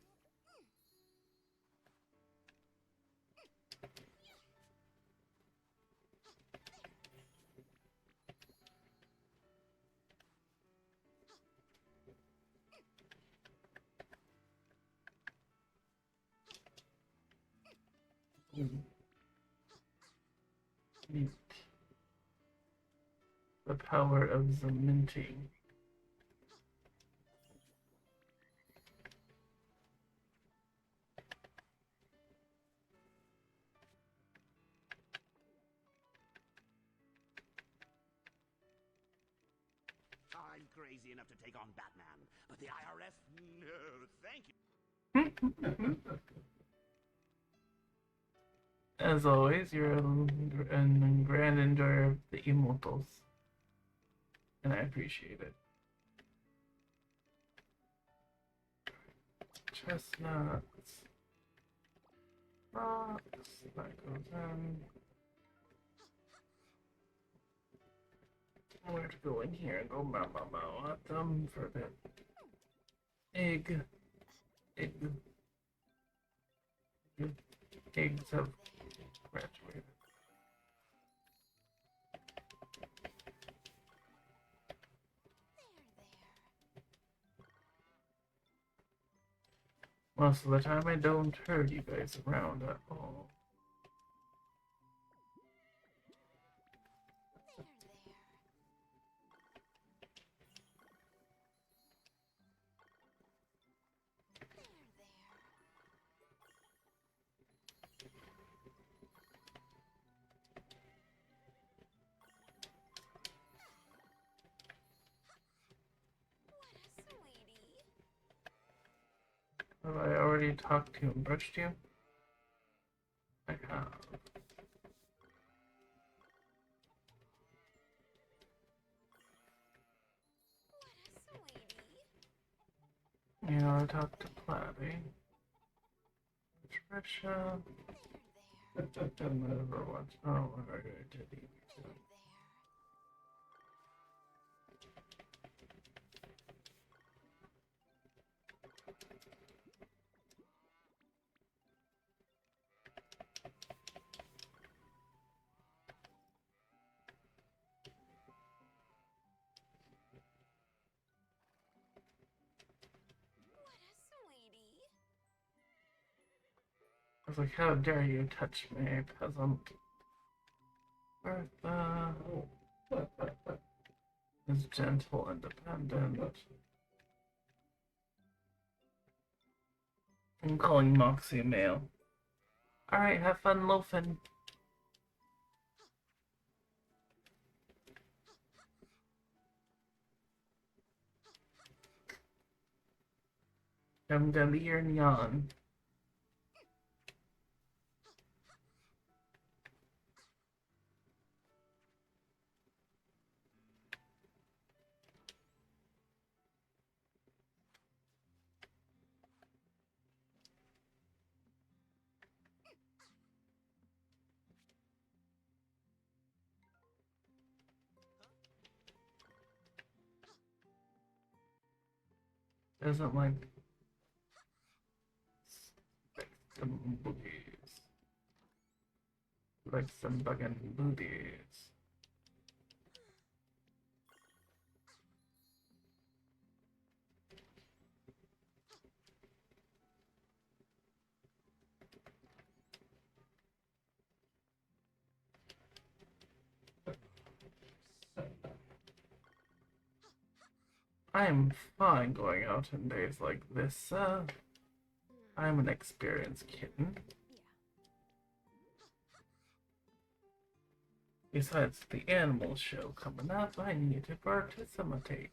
Meet the power of the minting. I'm crazy enough to take on Batman, but the IRS, no, thank you. As always, you're a grand enjoyer of the immortals. And I appreciate it. Chestnuts. Rocks. That goes in. I have to go in here and go mow at them for a bit. Egg. Eggs have graduated. Most of the time I don't hurt you guys around at all. Have I already talked to you and brushed you? I have. Yeah, I talked to Platy. Trisha. And never once. Oh, I already did eat. I was like, how dare you touch me, peasant? Bertha is gentle and dependent. I'm calling Moxie a male. Alright, have fun loafing. Gandalier Neon. Doesn't like some boobies. Like some buggin' boobies. I am fine going out on days like this. I'm an experienced kitten. Besides the animal show coming up, I need to participate.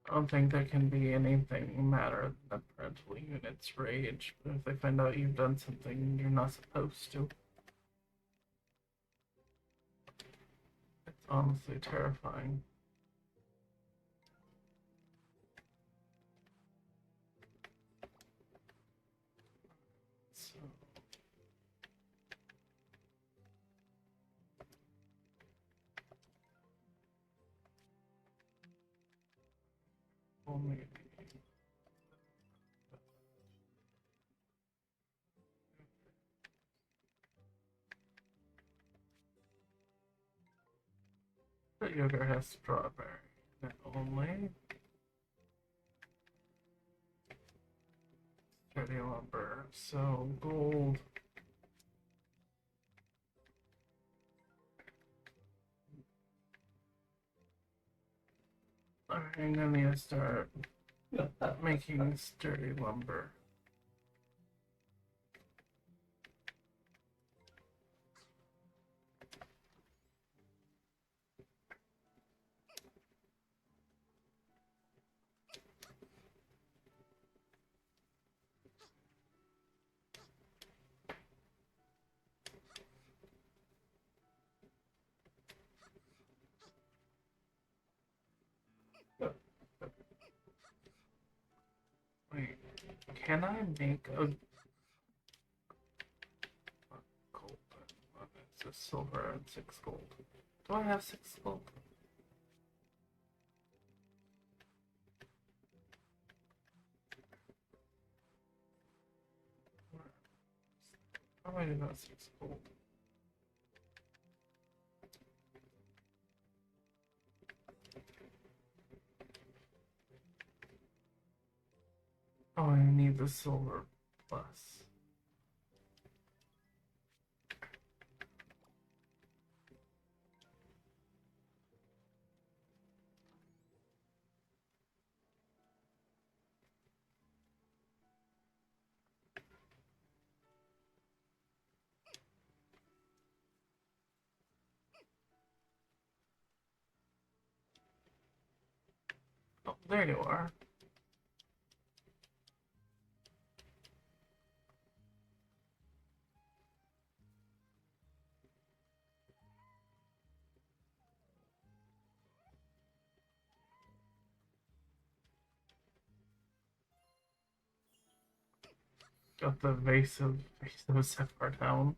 I don't think there can be anything madder than a parental unit's rage, but if they find out you've done something you're not supposed to, it's honestly terrifying. So, well, maybe. But yogurt has strawberry in it only. Sturdy lumber. So gold. Alright, I'm gonna need to start making sturdy lumber. Wait, can I make a gold? It's a silver and 6 gold. Do I have 6 gold? How am I doing that 6 gold? Oh, I need the silver plus. Oh, there you are. Got the face of Sapphire Town.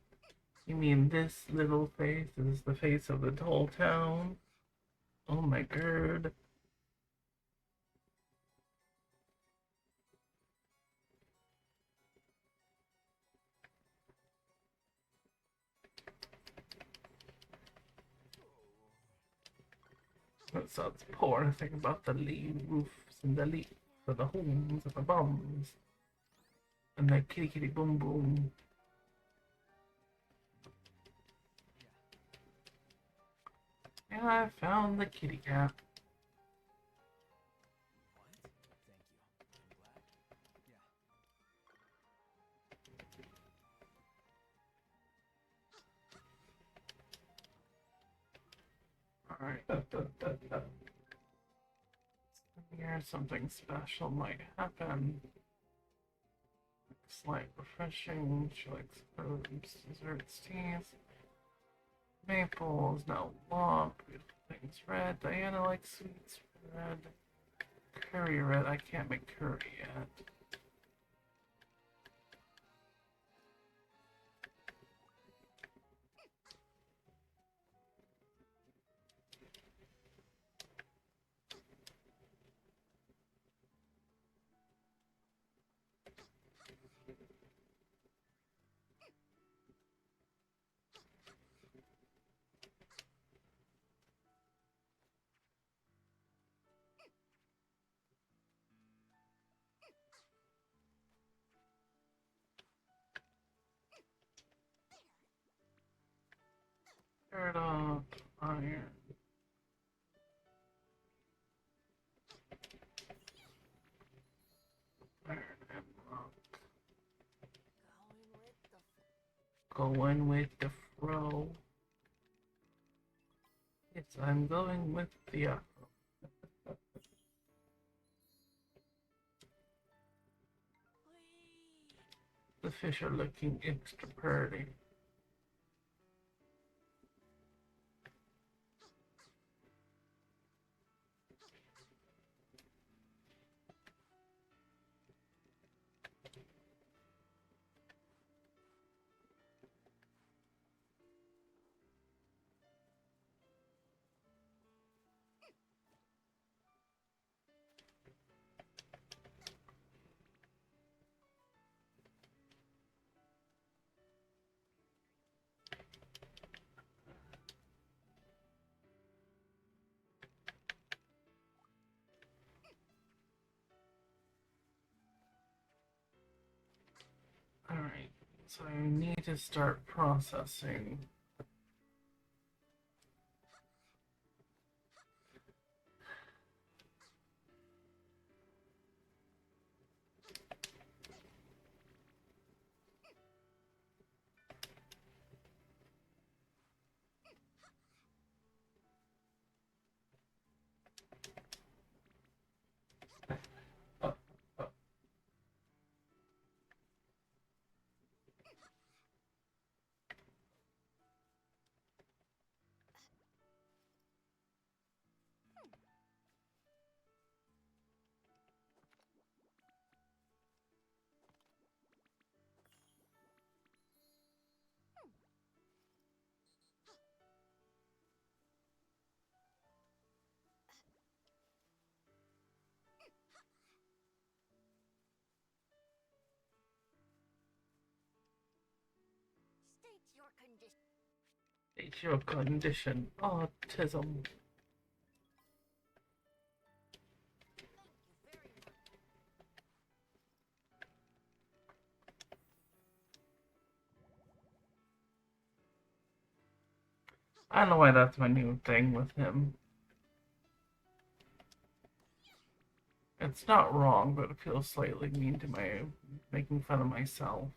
You mean this little face is the face of the whole town? Oh my god. basement sounds poor, and I think about the lean roofs and the leaks and the homes and the bums and the kitty kitty boom boom. And I found the kitty cat. Alright. Here, something special might happen. Slight refreshing. She likes herbs, desserts, teas. Maple is now lump. Beautiful things red. Diana likes sweets red. Curry red. I can't make curry yet. Stirred up iron. Iron and rock. Going with the fro. Yes, I'm going with the afro. The fish are looking extra pretty. Alright, so I need to start processing. State your condition. It's your condition, autism. I don't know why that's my new thing with him. It's not wrong, but it feels slightly mean to my making fun of myself.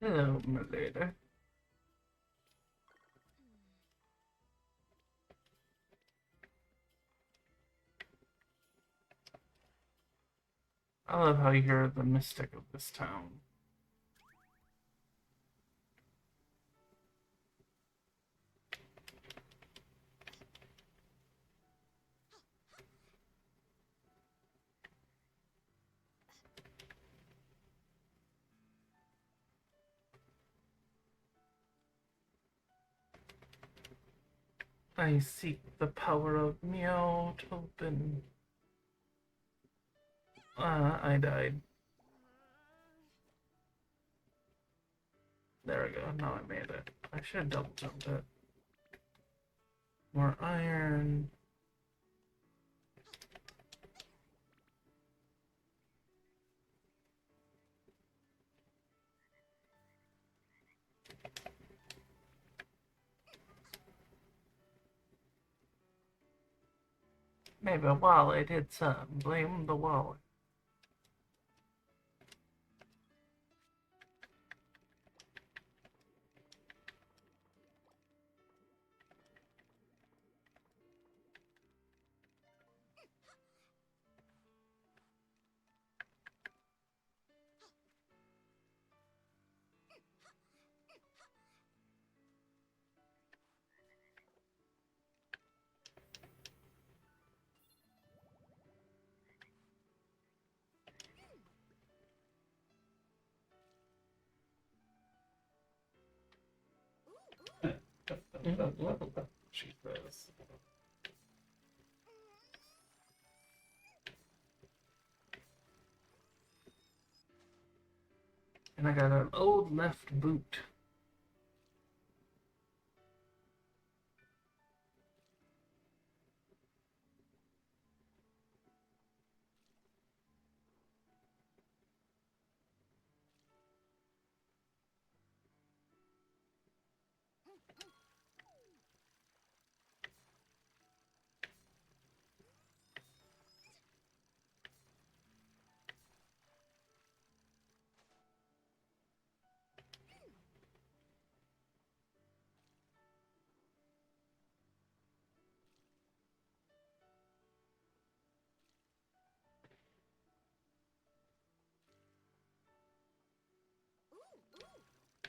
Hello, my lady. I love how you're the mystic of this town. I seek the power of Meow to open. I died. There we go. Now I made it. I should have double jumped it. More iron. Maybe a wallet did something. Blame the wallet. She says. And I got an old left boot.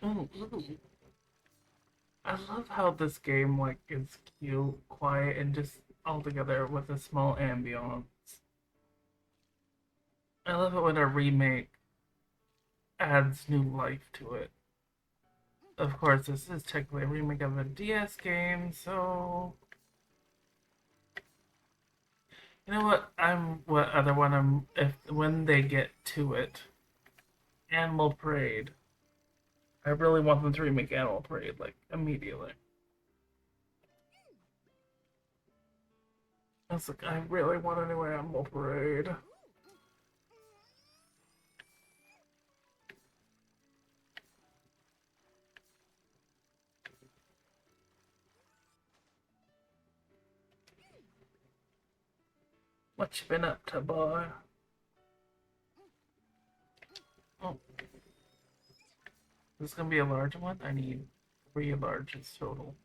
Ooh, ooh. I love how this game like is cute, quiet, and just all together with a small ambiance. I love it when a remake adds new life to it. Of course, this is technically a remake of a DS game, so you know what? What other one I'm if when they get to it, Animal Parade. I really want them to remake Animal Parade like immediately. I was like, I really want a new Animal Parade. What you been up to, boy? Oh, this is gonna be a large one. I need 3 larges total.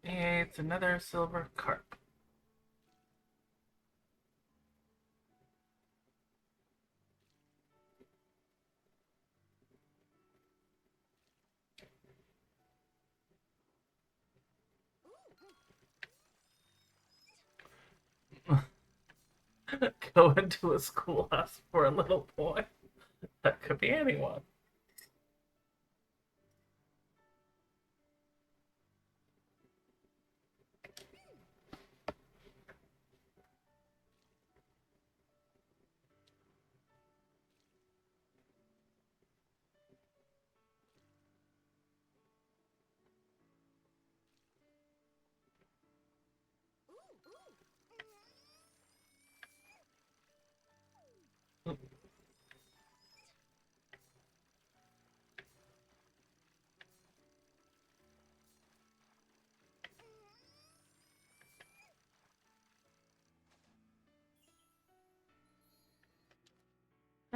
It's another silver carp. Go into a schoolhouse for a little boy. That could be anyone.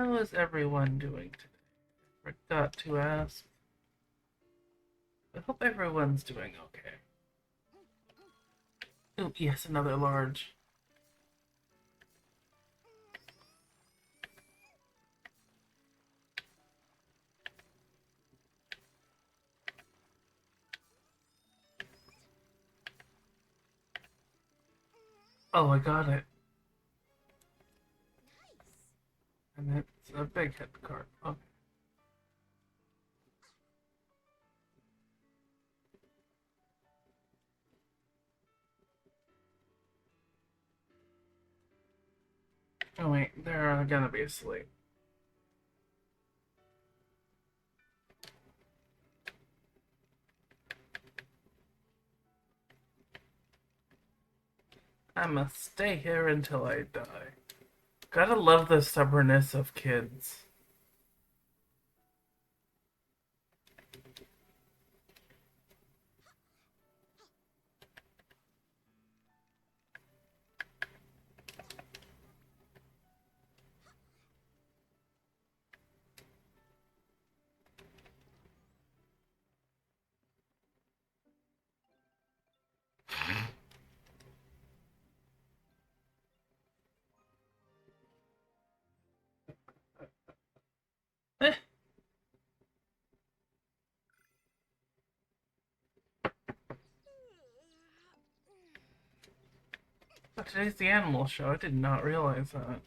How is everyone doing today? Forgot to ask. I hope everyone's doing okay. Oh, yes, another large. Oh, I got it. Nice. And it's a big hit card. Okay. Oh wait, they're gonna be asleep. I must stay here until I die. Gotta love the stubbornness of kids. Eh. But today's the animal show. I did not realize that.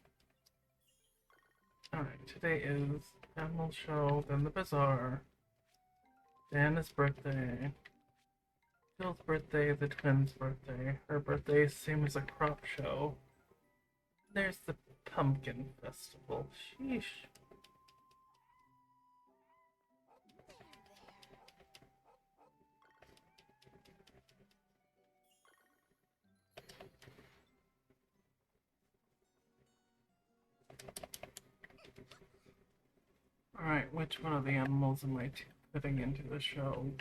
Alright, today is animal show, then the bazaar, Diana's birthday, Phil's birthday, the twins' birthday, her birthday, same as a crop show. There's the pumpkin festival. Sheesh. Alright, which one of the animals am I putting into the show?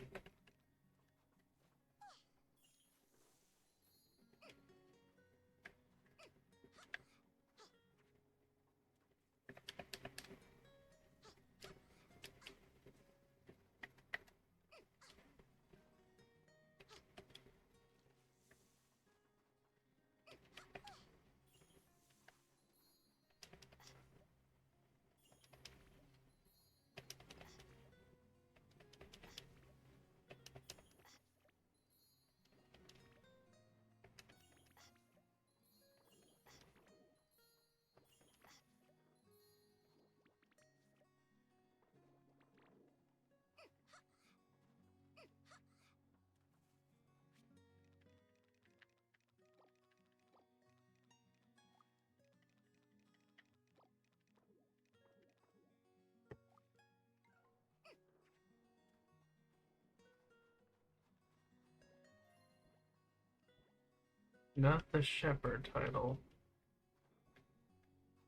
Not the shepherd title.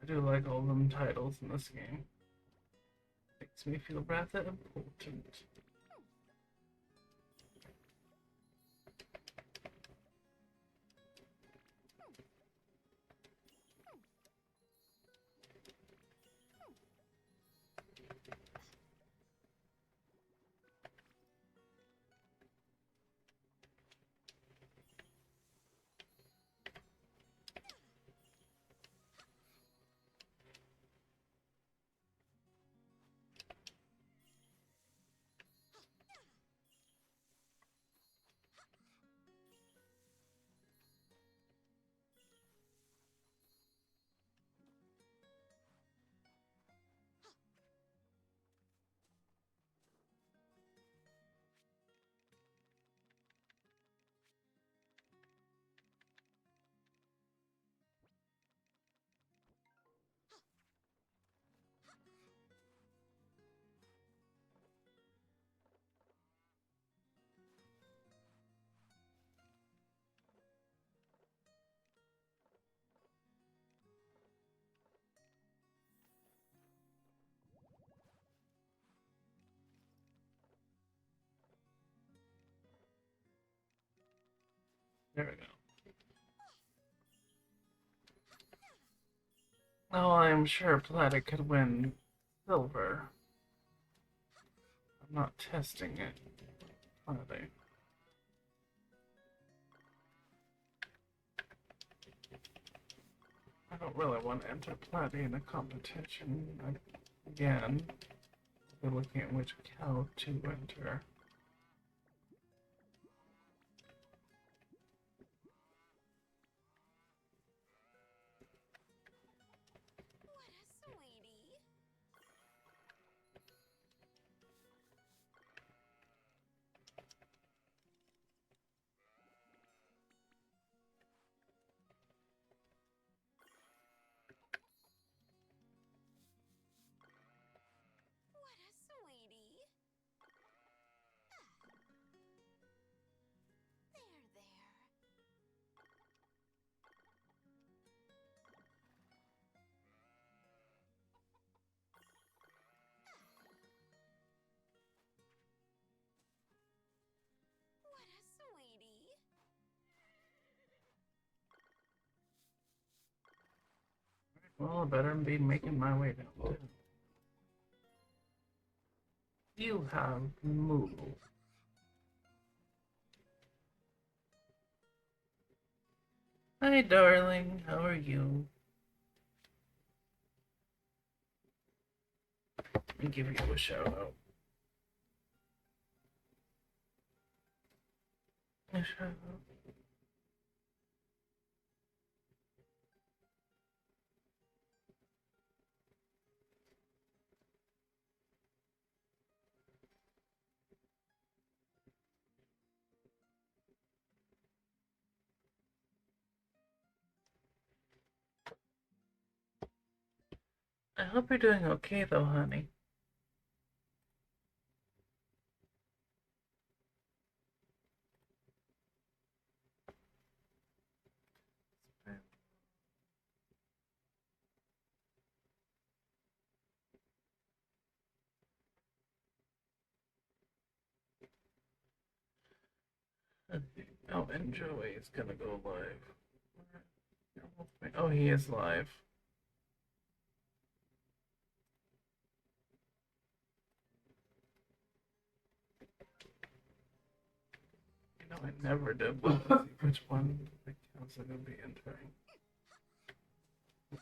I do like all them titles in this game. Makes me feel rather important. There we go. Oh, I'm sure Plata could win silver. I'm not testing it. Plata. I don't really want to enter Plata in a competition again. We're looking at which cow to enter. What a sweetie. What a sweetie. There, there. What a sweetie. Well, I better be making my way down too. You have moved. Hi, darling. How are you? Let me give you a shout out. A shout out. I hope you're doing okay though, honey. Oh, and Joey is gonna go live. Oh, he is live. You know, I never did look to see which one the cows are gonna be entering. I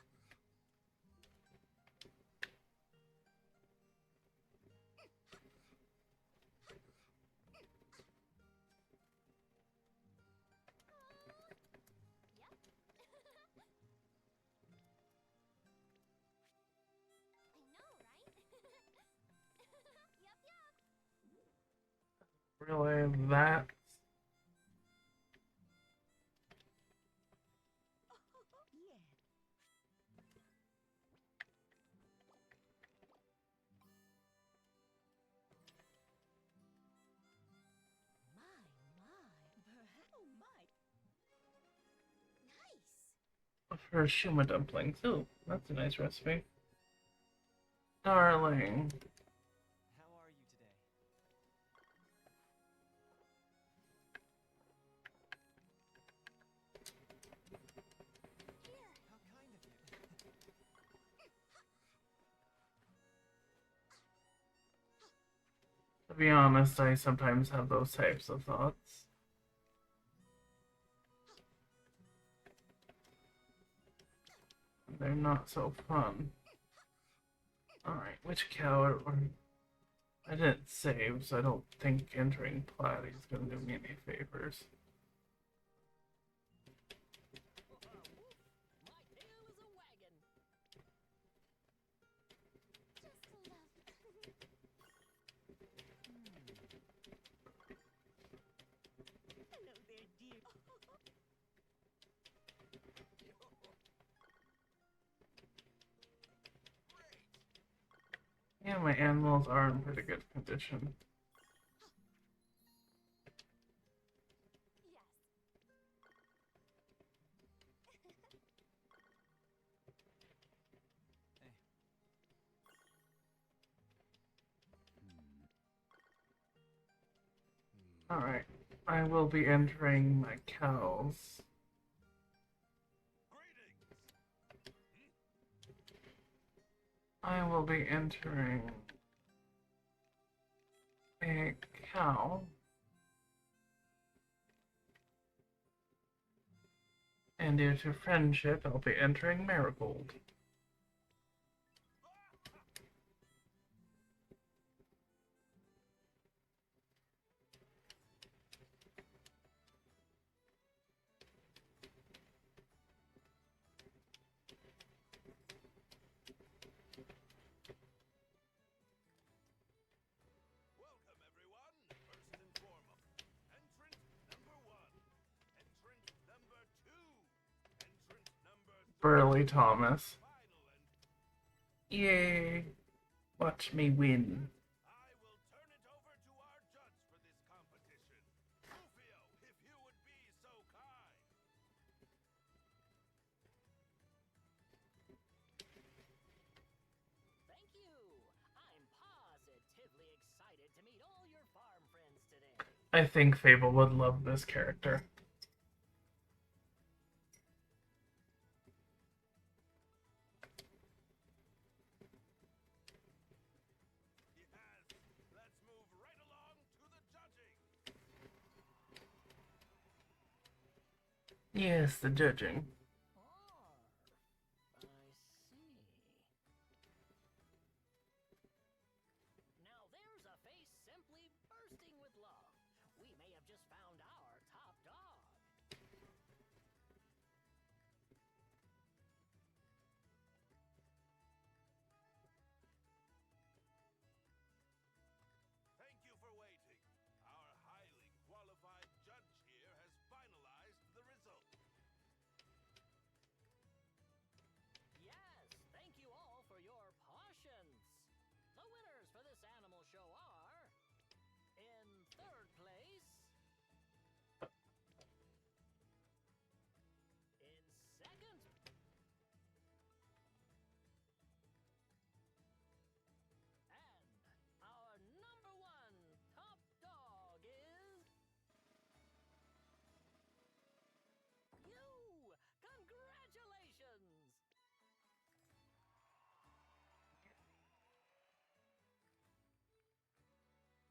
know, right? Yup, yup. Really, that? Yeah. Oh my. Nice. For Shuma dumplings. Ooh, that's a nice recipe. Darling. How are you today? Here. How kind of you. To be honest, I sometimes have those types of thoughts. They're not so fun. Alright, which cow? I didn't save, so I don't think entering Platy is going to do me any favors. Just love. Hello there, dear. Yeah, my animals are in pretty good condition. Yes. Alright, I will be entering my cows. I will be entering a cow. And due to friendship, I'll be entering Marigold. Welcome, everyone. First and foremost, entrant number 1, entrant number 2, entrant number 3. Burley Thomas. Final and Yay! Watch me win. I will turn it over to our judge for this competition. Rufio, if you would be so kind. Thank you. I'm positively excited to meet all your farm friends today. I think Fable would love this character. Yes, let's move right along to the judging. Yes, the judging. I see. Now there's a face simply bursting with love. We may have just found our top dog. Thank you for waiting. Our highly qualified judge here has finalized the result. Yes, thank you all for your cautions. The winners for this animal show are, in third place, in second, and our number 1 top dog is you. Congratulations.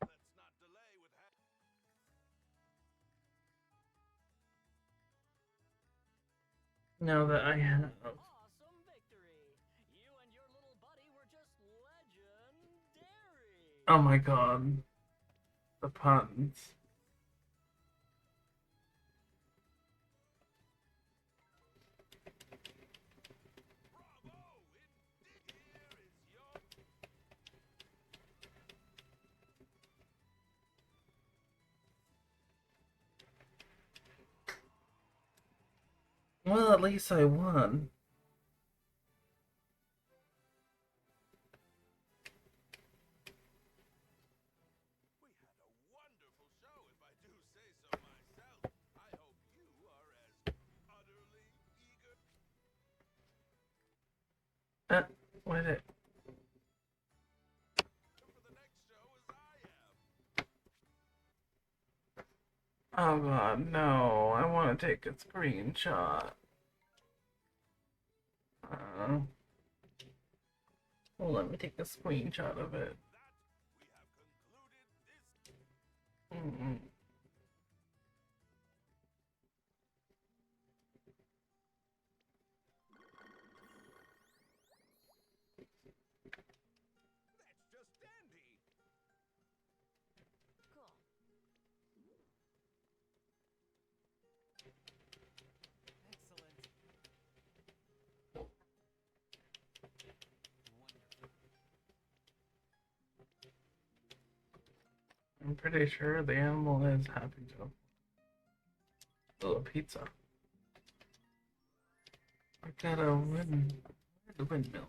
Let's not delay with Now that I have. Awesome victory. You and your little buddy were just legendary. Oh my god. The puns. Bravo! Indeed, here is your Well, at least I won. We had a wonderful show, if I do say so myself. I hope you are as utterly eager What it? for the next show as I am. Oh god, no. I want to take a screenshot. Well, let me take a screenshot of it. We have concluded this. That's just dandy. Cool. Excellent. Wonderful. I'm pretty sure the animal is happy to. Oh, a pizza. I got a windmill.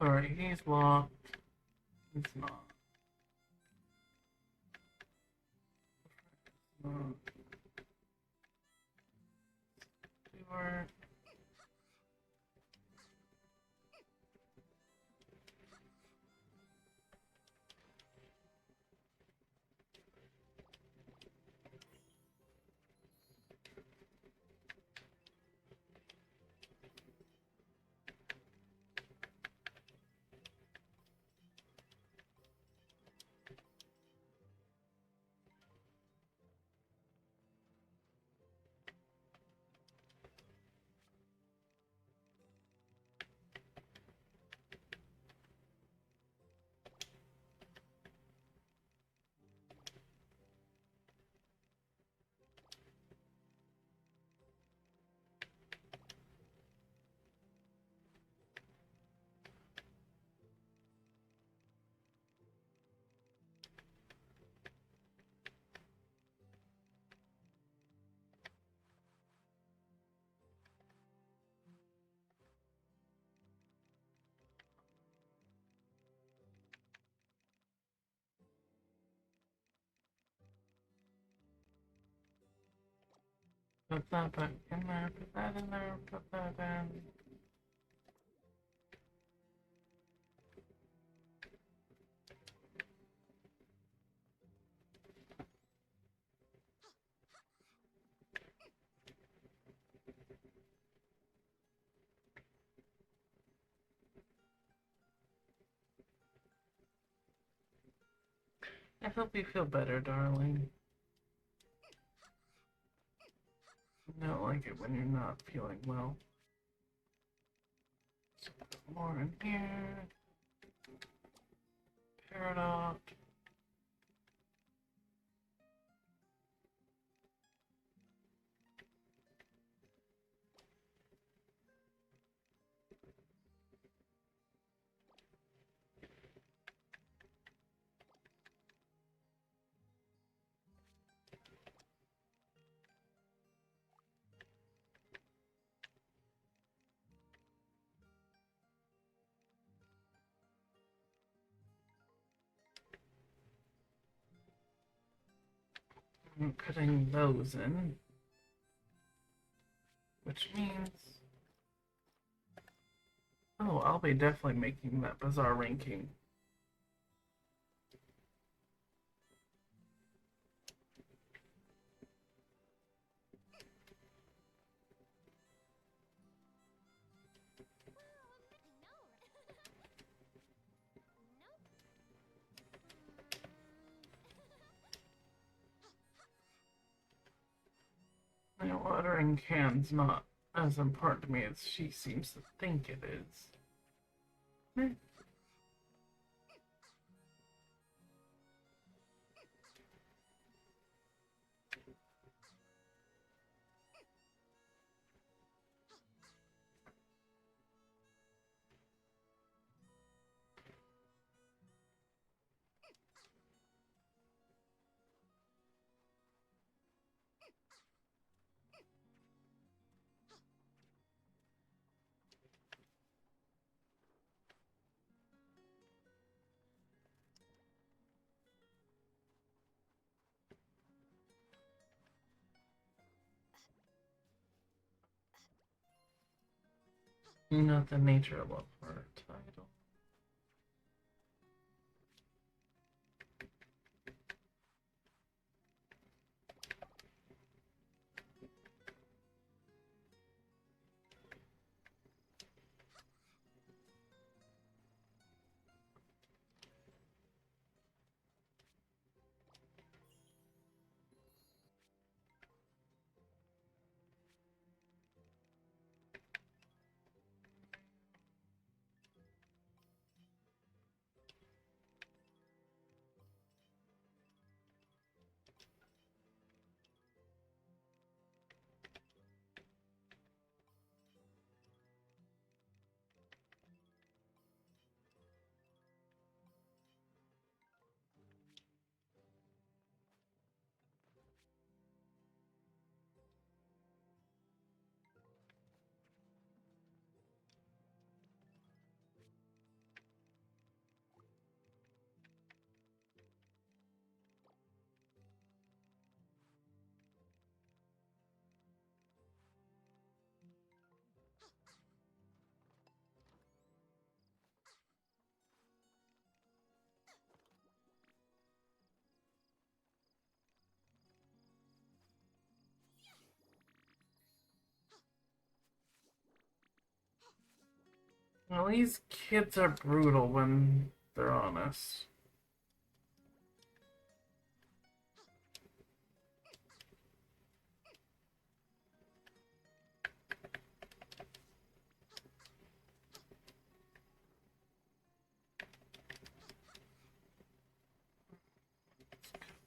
Alright, he's locked. It's not. We were. Put that back in there, put that in there, put that in. I hope you feel better, darling. I don't like it when you're not feeling well. So put more in here. Paradox. I'm putting those in, which means, oh, I'll be definitely making that Bazaar ranking. My watering can's not as important to me as she seems to think it is. Not the nature of our title. Well, these kids are brutal when they're honest.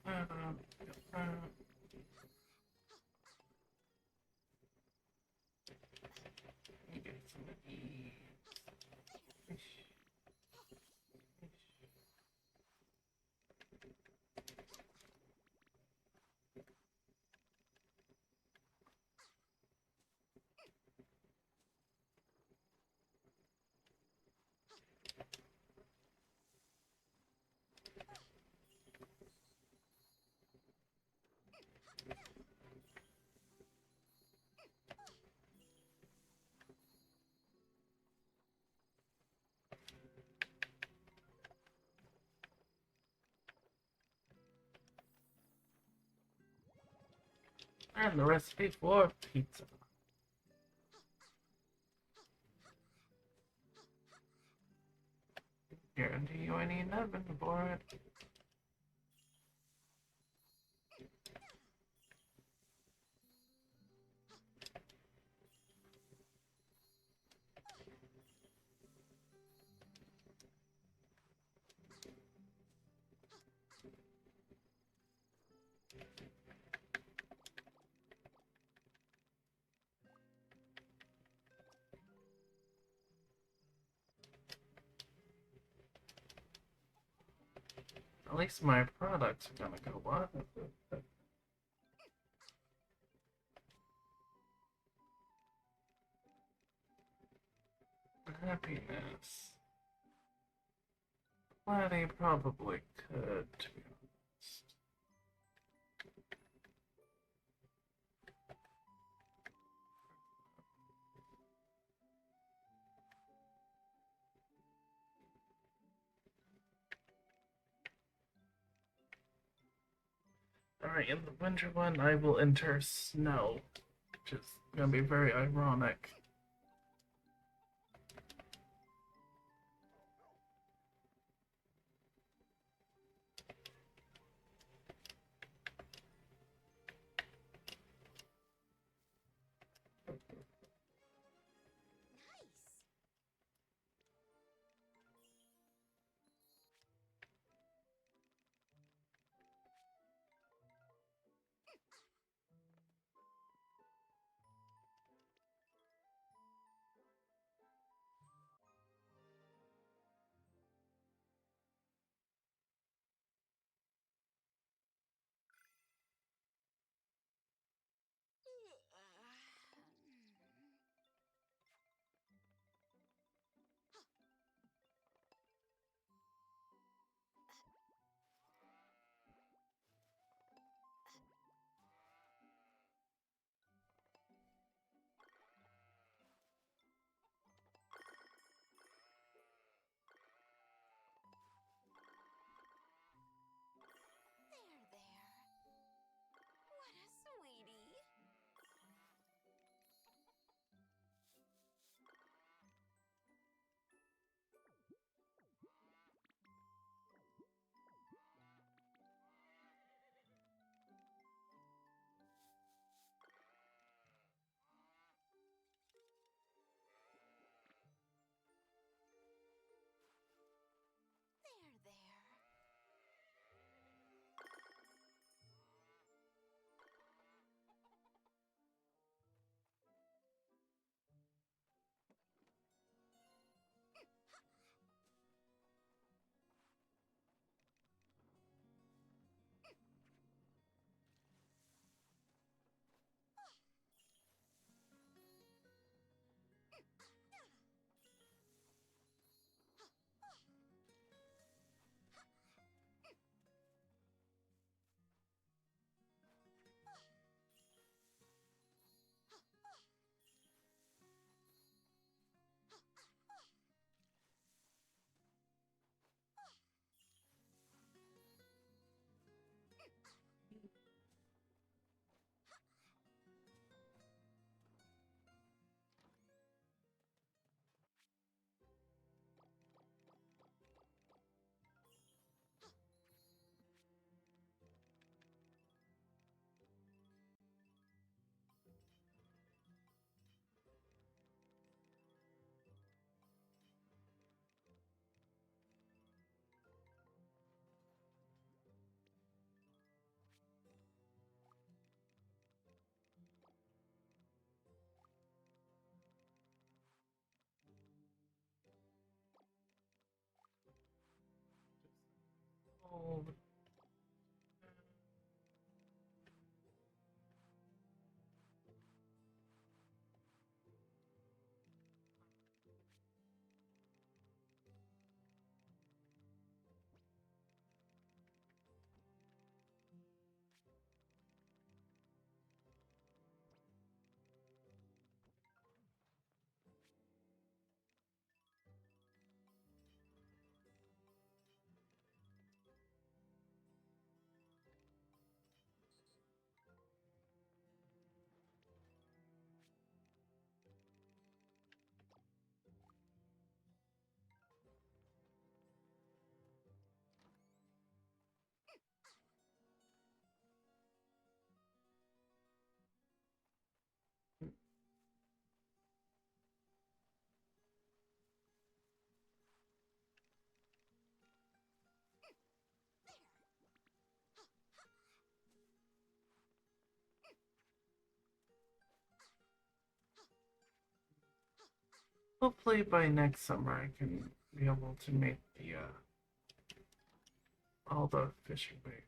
Uh, let me get some of these. And the recipe for pizza. Guarantee you ain't eating nothing for it. At least my products are gonna go up. Happiness. Well, they probably could, to be honest. Alright, in the winter one, I will enter snow, which is gonna be very ironic. Nice. Hopefully by next summer I can be able to make the all the fishing bait.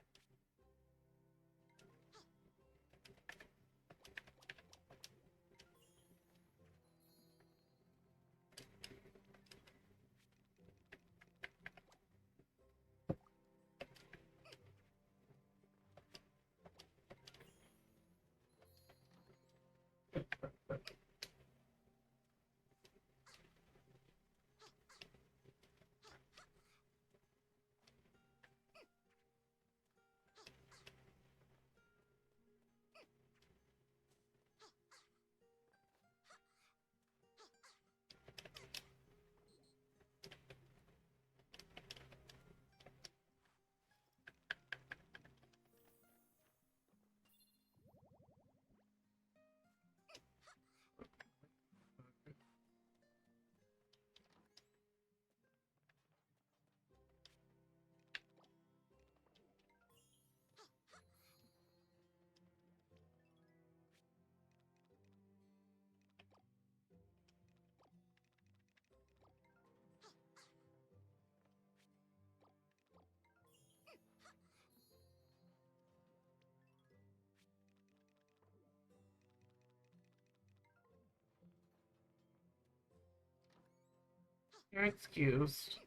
You're excused.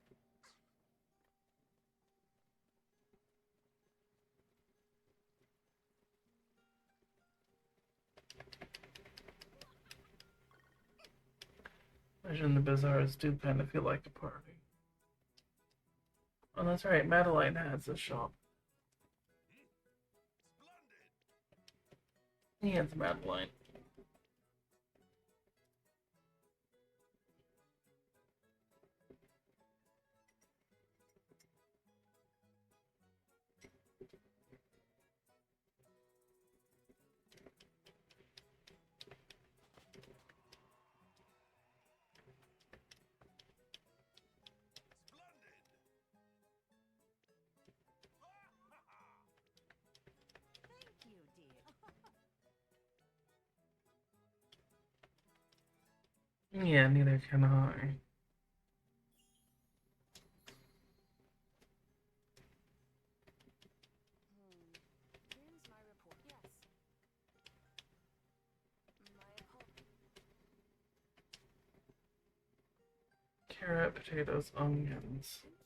Imagine the bazaars do kind of feel like a party. Oh, that's right. Madeline has a shop. He has Madeline. Thank you, dear. Yeah, neither can I. Here's my report. Yes. My apologies. Carrot, potatoes, onions. Thank you.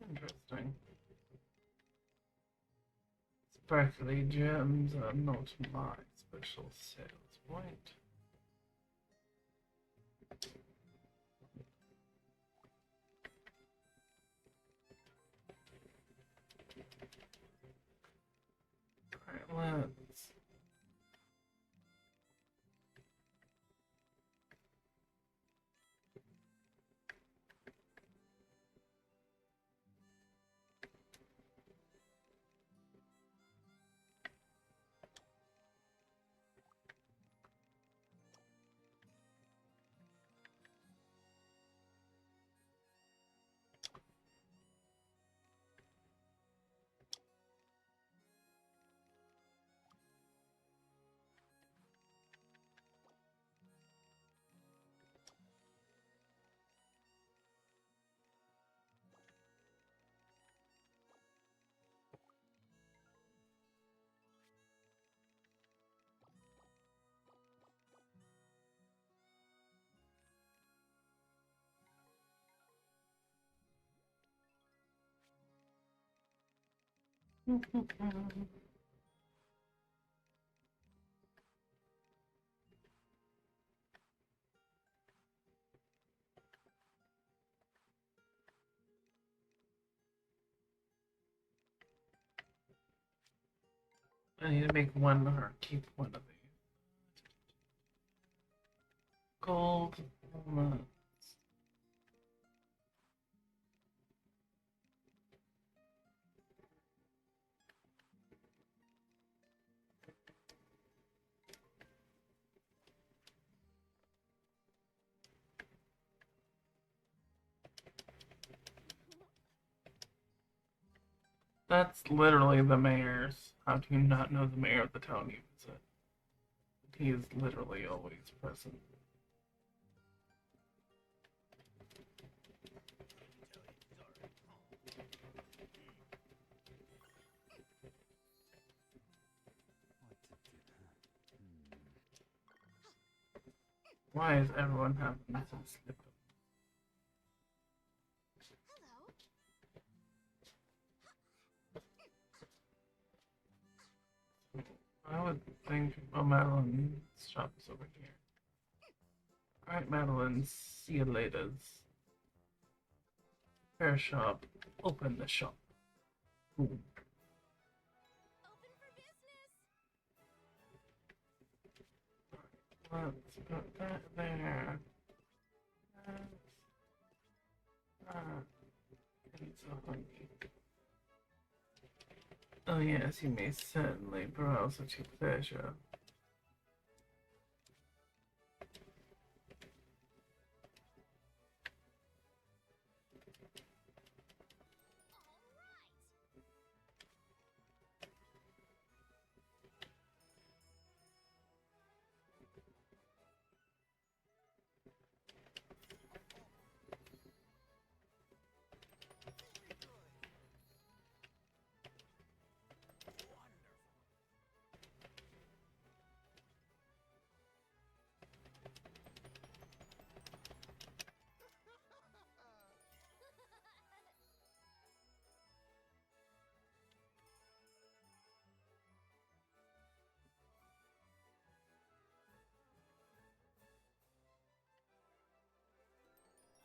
Interesting. Sparkly gems are not my special sales point. Alright, let's. I need to make one or keep one of these. Gold walnuts. That's literally the mayor's. How do you not know the mayor of the town you visit? He is literally always present. Why is everyone having some slip? Hello. I would think, oh, Madeline's shop is over here. Alright, Madeline, see you later. Fair shop, open the shop. Boom. Open for business. Let's put that there. And so hungry. Oh yes, you may certainly browse at your pleasure.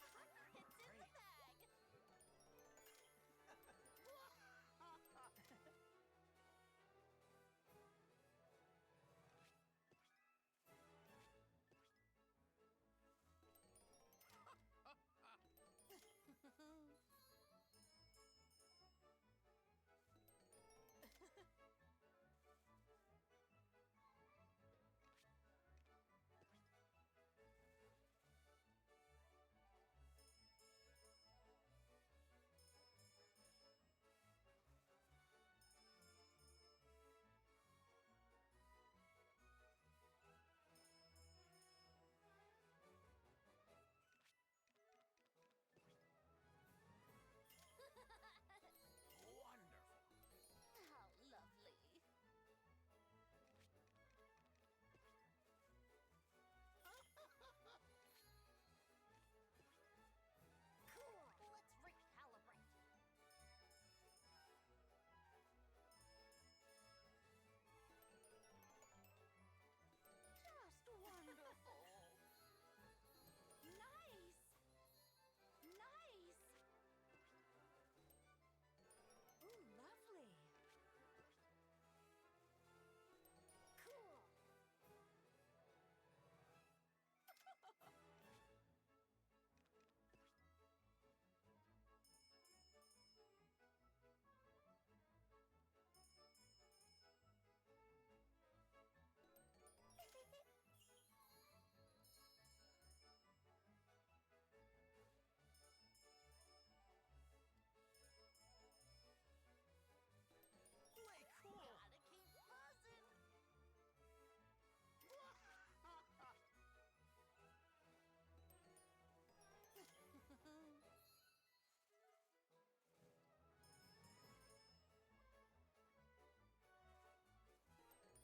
All right. It's in the bag. How lovely. Cool. Let's recalibrate. Just wonderful. Nice. Nice. Ooh, lovely. Cool. Way cool. Gotta keep buzzing.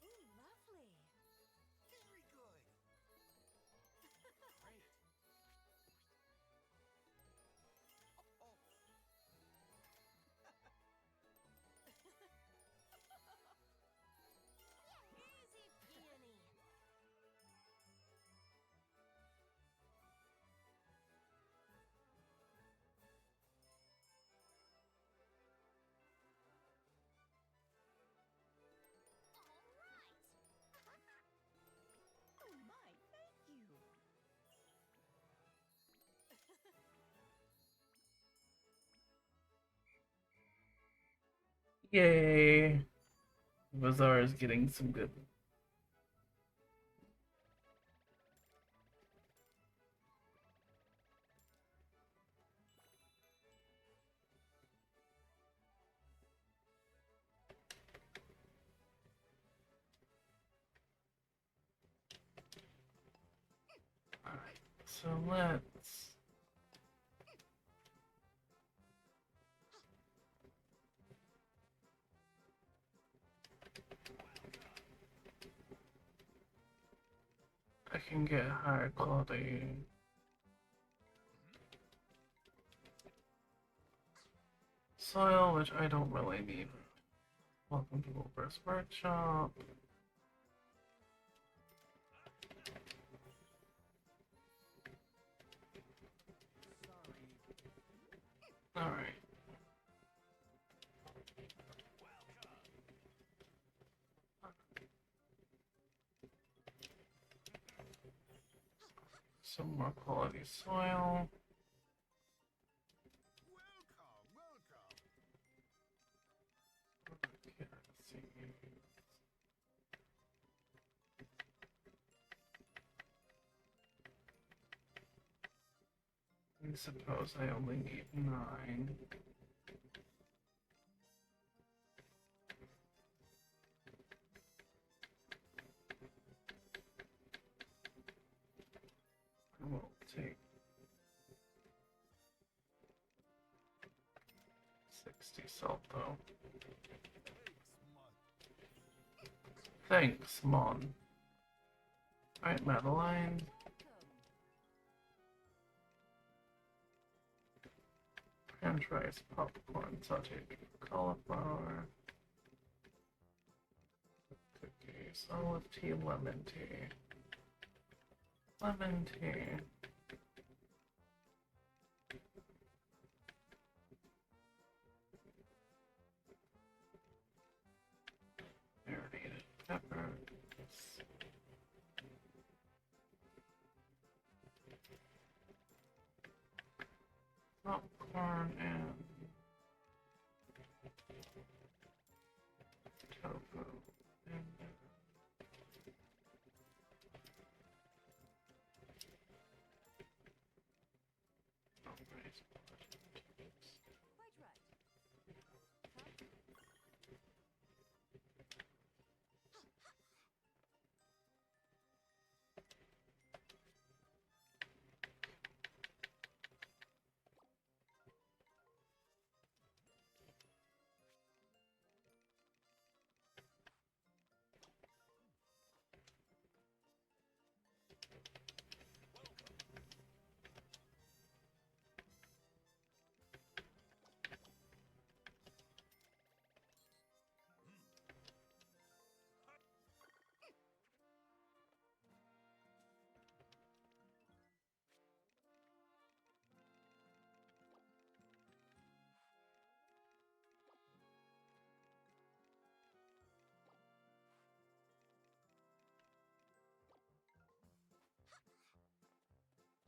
Ooh, lovely. Very good. Great. Oh, Easy peony. All right. Oh my, thank you. Yay! Bazaar is getting some good. So let's I can get higher quality soil, which I don't really need. Welcome to Wilbur's Workshop. Alright. Some more quality soil. Welcome, welcome. Okay, let's see. I suppose I only need 9. I will take 60 salt though. Thanks, Mon. Alright, Madeline. French rice, popcorn, sauteed cauliflower, cookies, olive tea, lemon tea. Lemon tea. Marinated peppers. Popcorn and tofu. And rice. Quite right.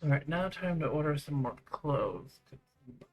Alright, now time to order some more clothes. Welcome.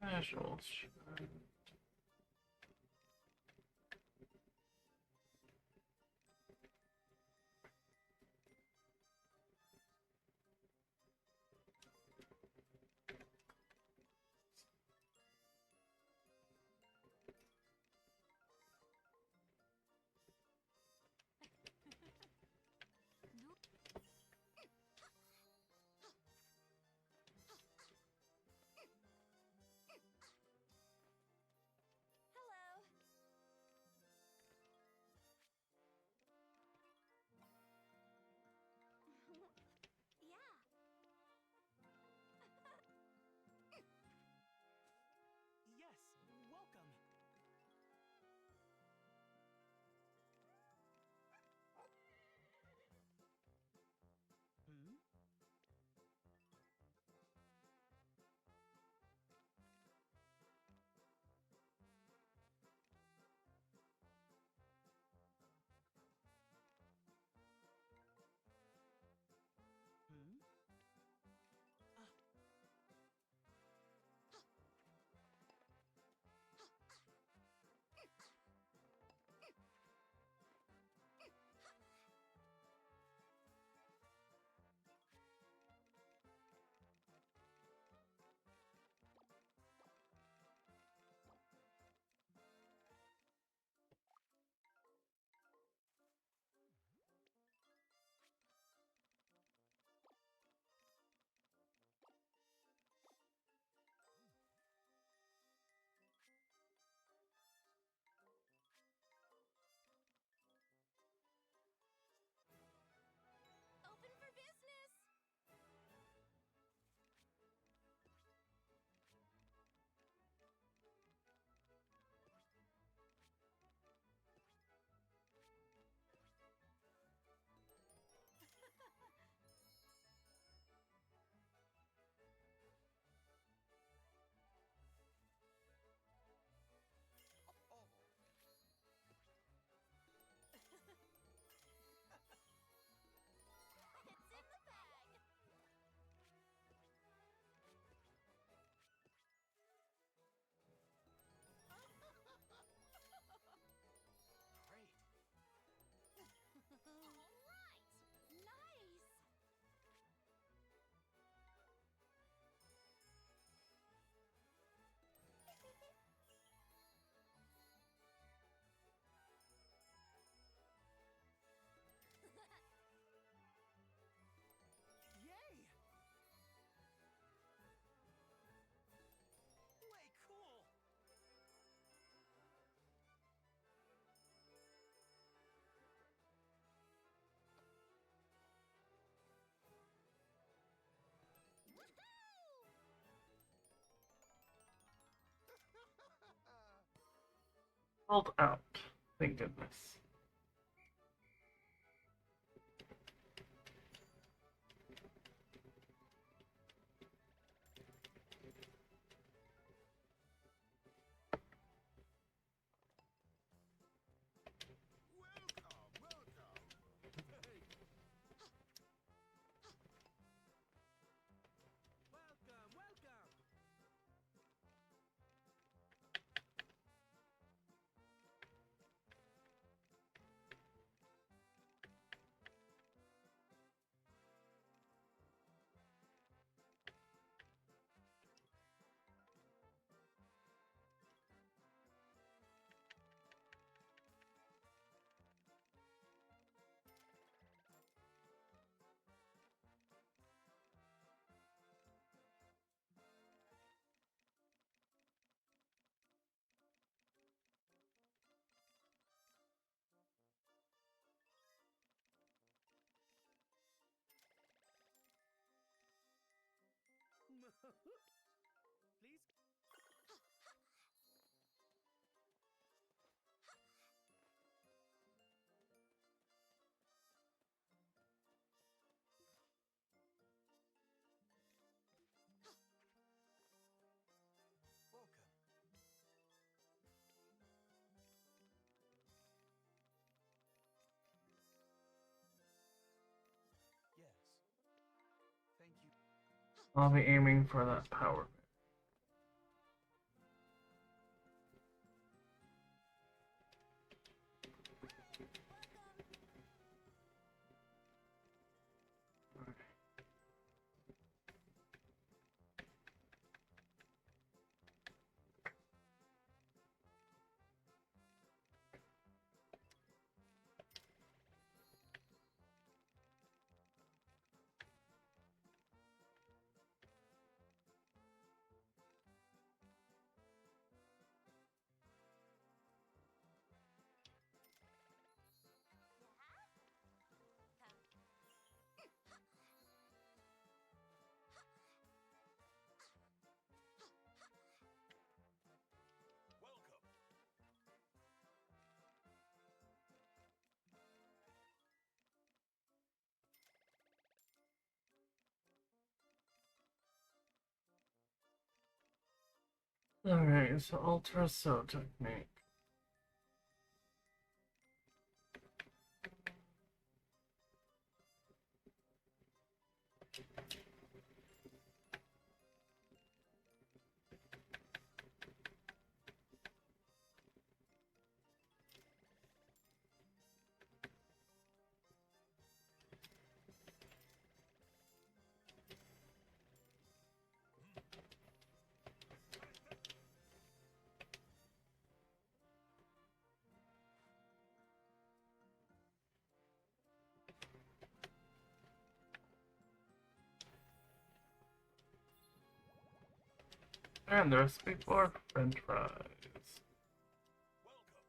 Casual shirt. Hold out. Thank goodness. Welcome, welcome. Hey, welcome, welcome. Please. Welcome. Yes. Thank you. I'll be aiming for that power. Welcome. Alright, so Ultra Soul Technique. And the recipe for French fries. Welcome.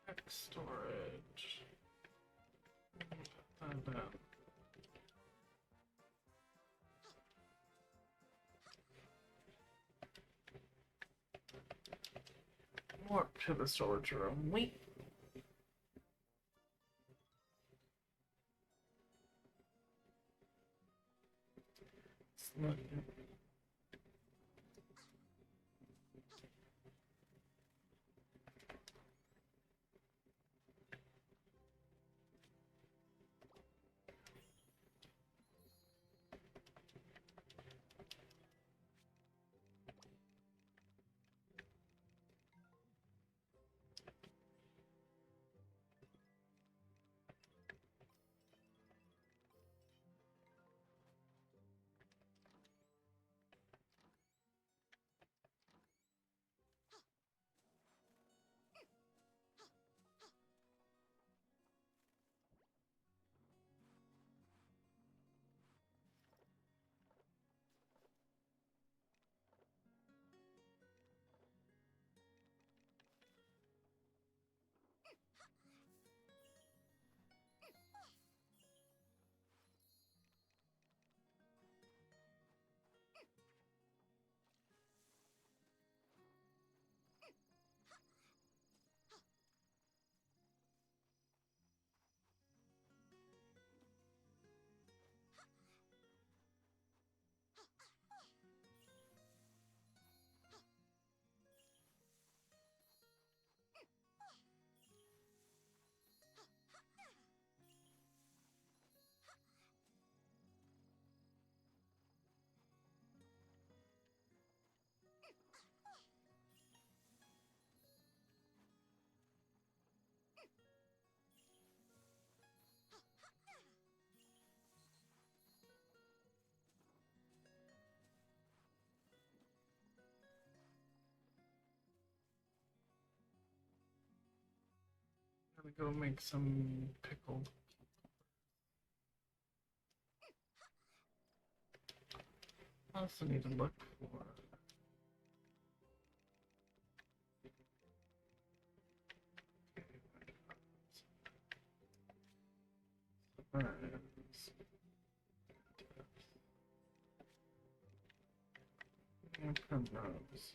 Check storage. Put that down. Warp to the storage room. Wait. It's not- gonna go make some pickled. I also need to look for. Primrose.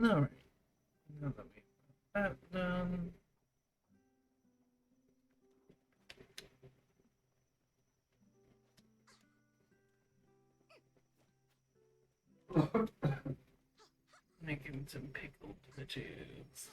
Alright. Now let me put that done. Making some pickled veggies.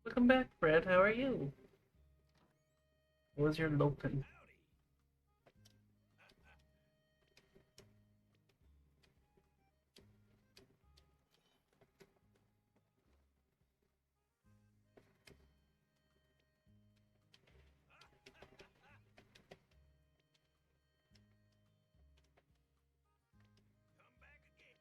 Welcome back, Fred. How are you? What was your lopin? Come back again.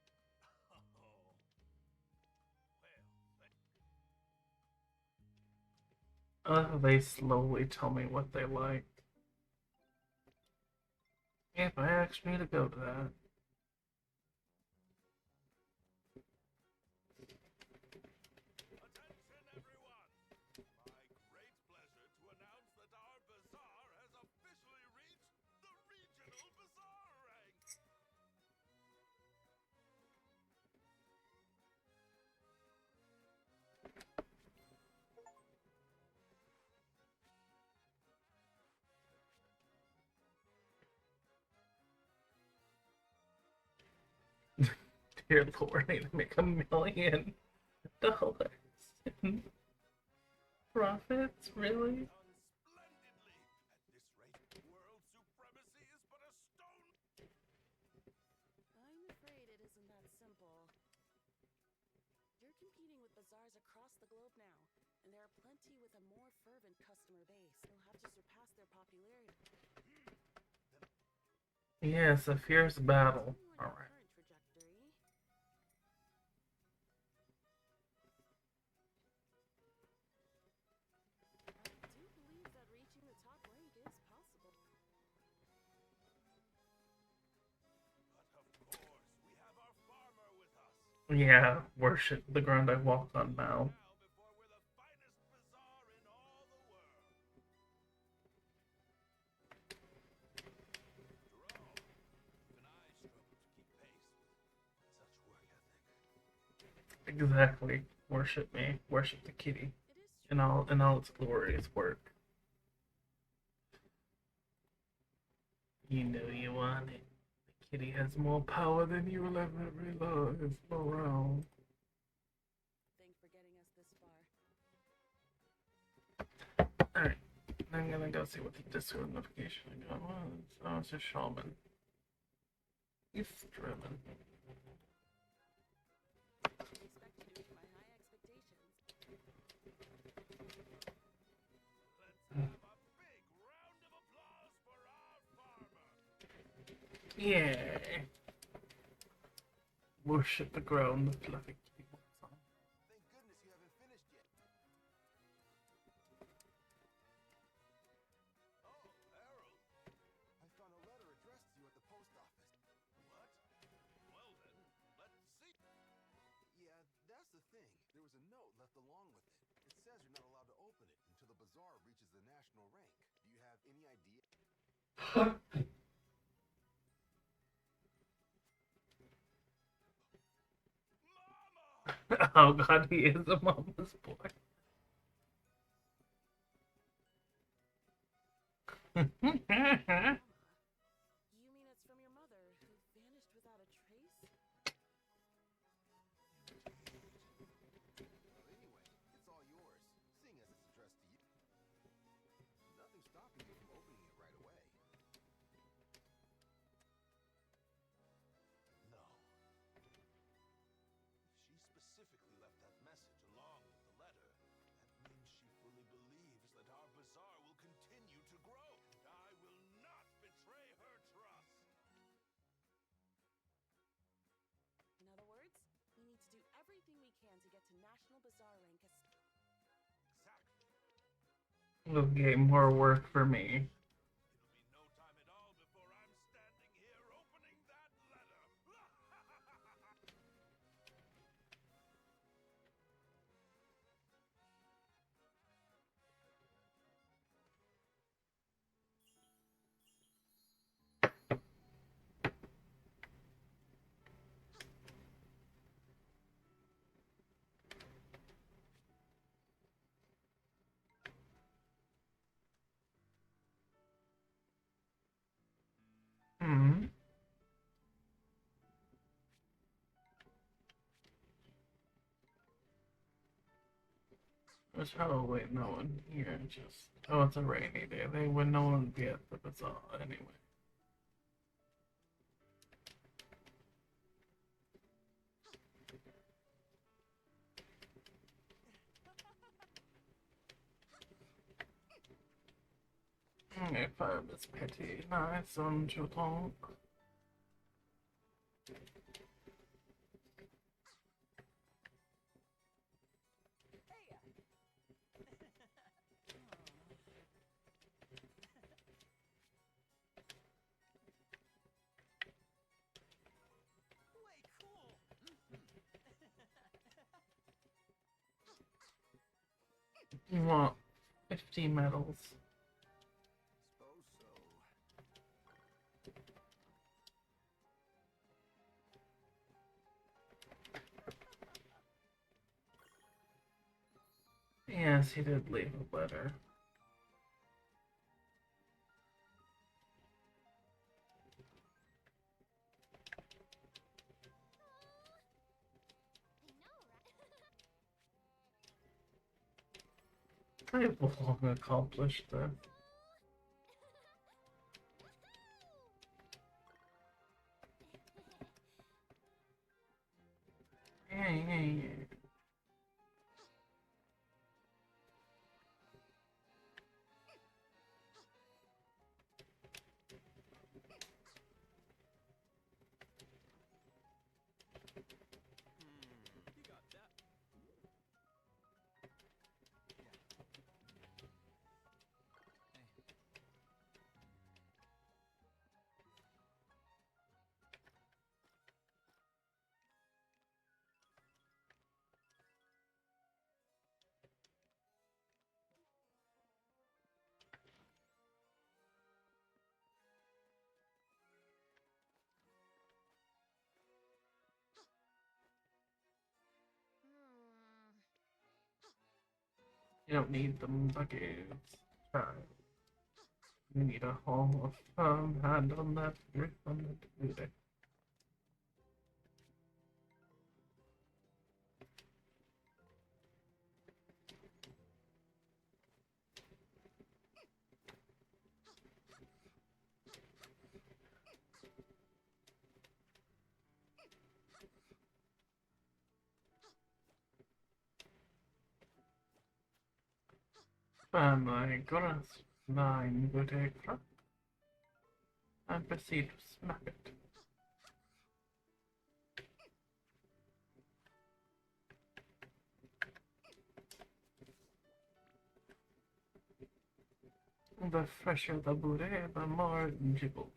Oh. Well, They slowly tell me what they like. If I ask me to go to that. attention everyone! My great pleasure to announce that our bazaar has officially reached the regional bazaar rank. Dear Lord, I need to make $1 million in profits? Really? Done splendidly. At this rate, world supremacy is but a stone. I'm afraid it isn't that simple. with a more fervent customer base, they'll have to surpass their popularity. Yes, a fierce battle. Continue on All your right. current trajectory. I do believe that reaching the top rank is possible. But of course, we have our farmer with us. Yeah, worship the ground I walk on now. Now before we're the finest bazaar in all the world. After all, even I struggle to keep pace with such work ethic. Exactly. Worship me. Worship the kitty. It is In all its glorious work. You know you want it. The kitty has more power than you will ever realize. Around. Thanks for getting us this far. Alright. I'm gonna go see what the Discord notification I got was. Oh, it's a shaman. He's driven. I expect you to meet my high expectations. Let's have a big round of applause for our farmer. Yeah. Worship the ground the fluffy kitty walks on. Thank goodness you haven't finished yet. Oh, Harold. I found a letter addressed to you at the post office. What? Well then, let's see. Yeah, that's the thing. There was a note left along with it. It says you're not allowed to open it until the bazaar reaches the national rank. Do you have any idea? Mama! Oh god, he is a mama's boy. Mama, you mean it's from your mother, who vanished without a trace? Well, anyway, it's all yours, seeing as it's addressed to you. Nothing's stopping you from opening it right away. No. If she specifically left that message along with the letter, that means she fully believes that our bazaar will continue to grow, and I will not betray her trust. In other words, we need to do everything we can to get to National Bazaar rank as... Exactly. Okay, more work for me. It'll be no time at all before I'm standing here opening that letter. Hmm. Which, oh wait, no one here. Just oh, it's a rainy day. They would no one would be at the bazaar anyway. If I was petty, nice on to talk. Way cool. You want 50 medals. Suppose so. Yes, he did leave a letter. I've long accomplished this. Yeah. You don't need them buckets. You need a hall of hand on that grip on that booty. My goodness, nine booty crap. And proceed to smack it. The fresher the booty, the more jiggle.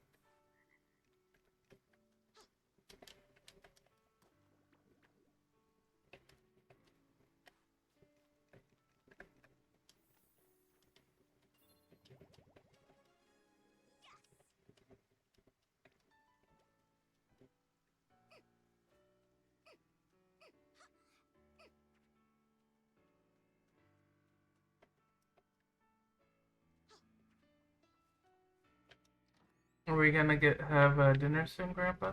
Are we gonna have dinner soon, Grandpa?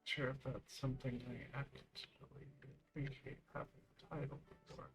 Sure if that's something I actually appreciate having a title for.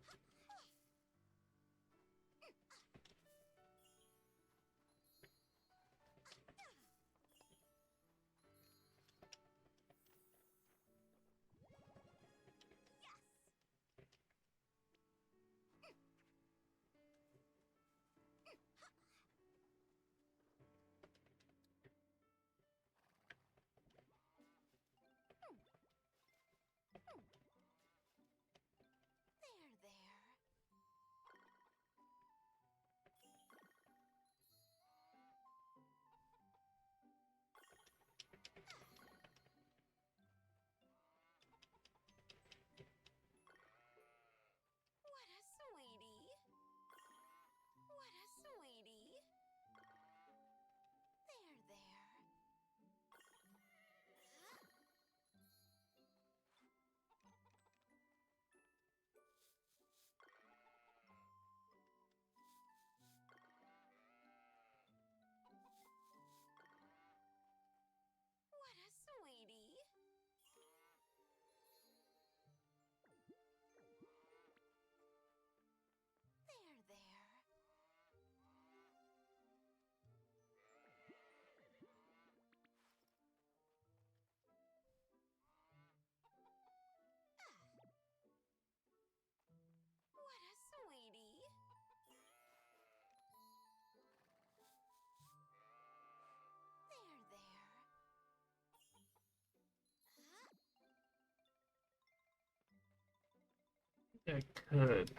I could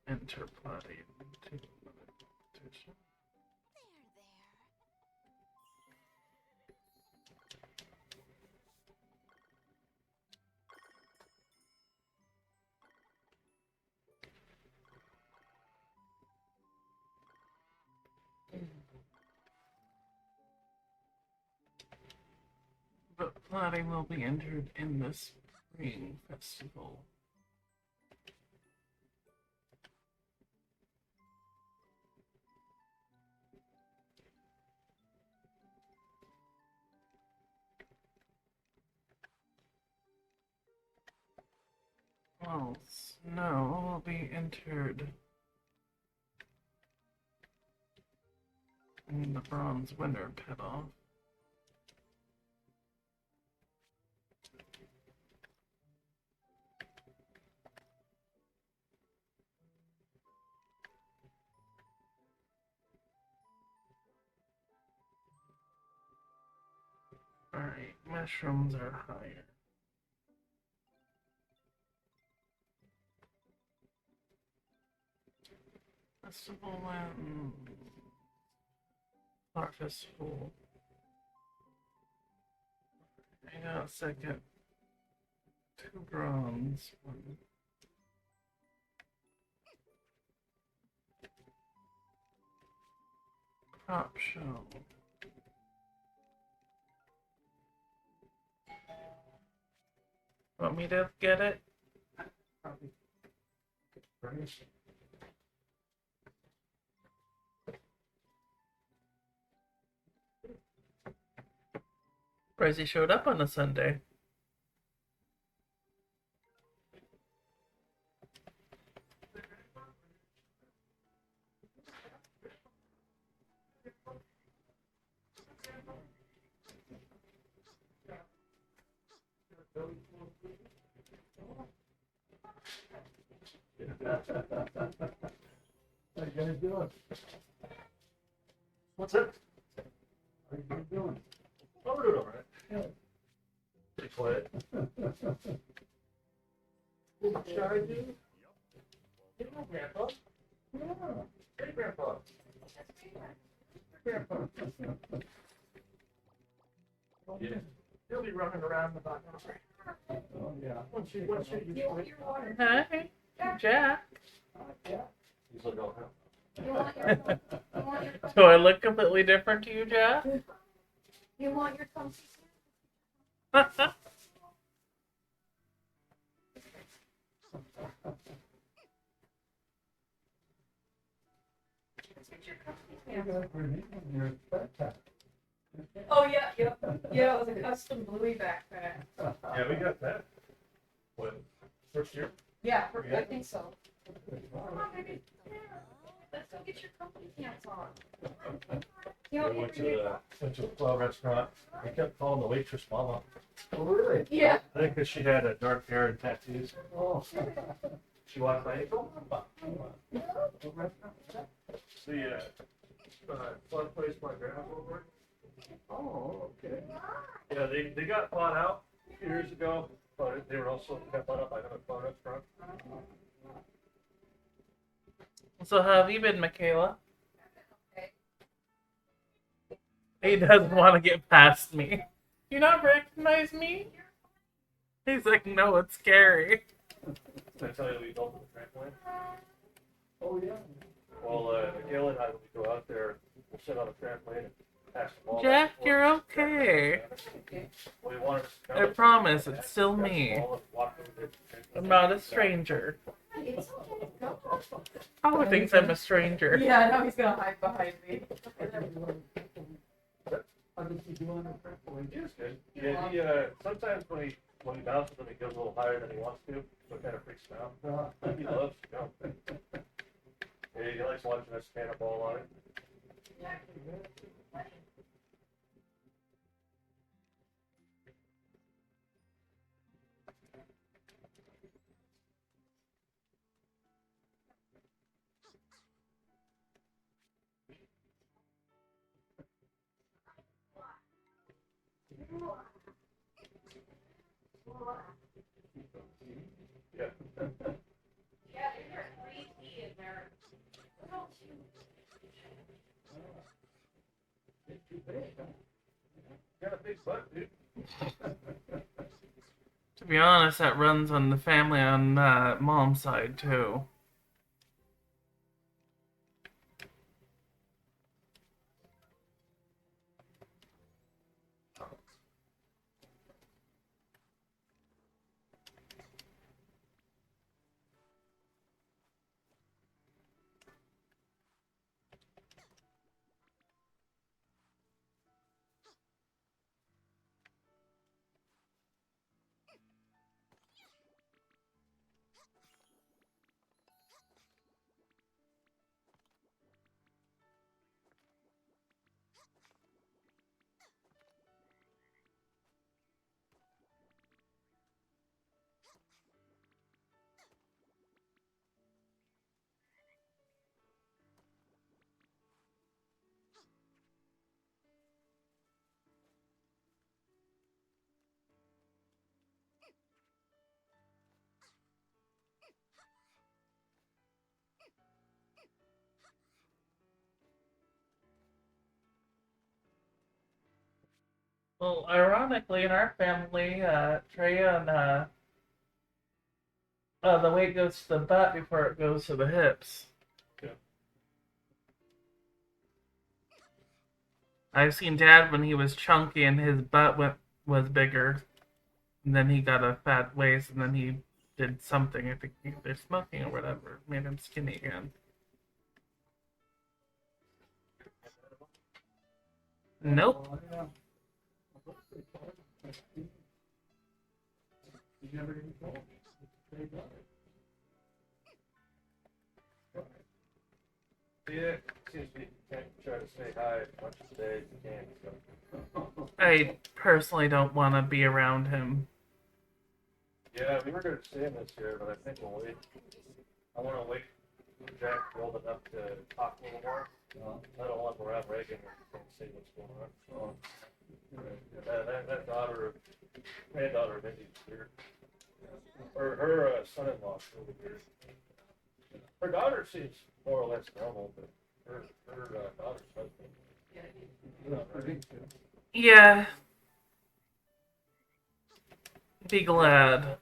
enter plotting into another competition. There. But plotting will be entered in the spring festival. Well, snow will be entered in the bronze winner cutoff. Alright, mushrooms are higher. Festival wins. Art festival. Hang on a second. 2 bronze. 1. Crop show. Want me to get it? Surprised he showed up on a Sunday. How you guys doing? What's up? How you guys doing? Oh, we're doing all right. Yeah. Pretty quiet. Charge you? You know, Grandpa. Yeah. Hey, Grandpa. Grandpa. Yeah. He'll be running around the back. Oh, yeah. What should you Hi, Jack. Yeah. He's like, oh, Do I look completely different to you, Jack? You want your comfy Oh yeah, yep. Yeah, it was a custom Bluey backpack. yeah, we got that. What? First year? Yeah, I think so. Come on, baby. Let's go get your company pants on. You I know, went to a club restaurant. I kept calling the waitress Mama. Oh, really? yeah. I think because she had dark hair and tattoos. Oh. She walked by. Oh, Mama. The fun place my grandma worked. Oh, okay. Yeah, they got bought out a few years ago, but they were also got bought out by another fun restaurant. So how have you been, Michaela? He doesn't want to get past me. You not recognize me? He's like, no, it's scary. Did I tell you we built the trampoline? Oh, yeah. Well, Michaela and I, when we go out there, we'll sit on a trampoline and pass the ball. Jack, back and forth. you're okay. We wanted to I promise, it's still pass the me. ball and walk over there to the I'm trampoline. not a stranger. Paula thinks I'm a stranger. Yeah, now he's gonna hide behind me. How did you do on the trampoline? He was good. Yeah, he sometimes when he bounces him, he goes a little higher than he wants to, so it kind of freaks him out. He loves to go. Yeah, he likes watching us cannonball on it. Yeah. It's too big, huh? You got a big butt, dude. To be honest, that runs on the family on mom's side too. Well, ironically, in our family, Treya and the weight goes to the butt before it goes to the hips. Yeah. I've seen Dad when he was chunky and his butt was bigger, and then he got a fat waist, and then he did something. I think either smoking or whatever made him skinny again. Nope. You never even told me. They got it. Yeah, seems to be, you can't try to stay high as much as today as you can. So. I personally don't want to be around him. Yeah, we were going to see him this year, but I think we'll wait. I want to wait for Jack old enough to talk a little more. I don't want to around Reagan and see what's going on. That daughter, granddaughter of Mindy's weird. Her son-in-law is really weird. Her daughter seems more or less normal, but her daughter's husband. Yeah. Be glad.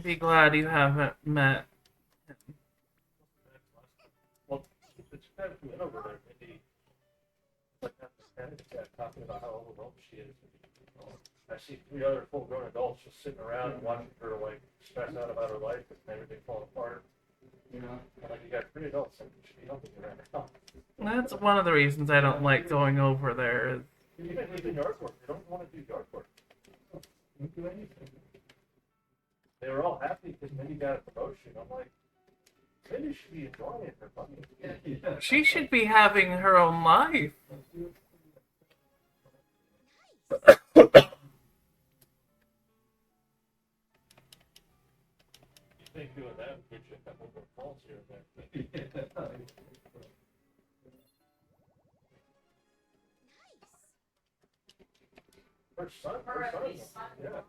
Be glad you haven't met. Well, it's kind of went over there, Mindy. Like talking about how overwhelmed she is. I see 3 other full-grown adults just sitting around and watching her like stress out about her life and everything falling apart. You know, And like you got 3 adults that should be helping you right now. That's one of the reasons I don't like going over there. Is Even yard work, they don't want to do yard work. don't do anything. They were all happy because Mindy got a promotion. I'm like, Mindy should be enjoying it for money. Yeah. she should be having her own life. You think doing that would get you a couple more calls here and there. Her son, yeah.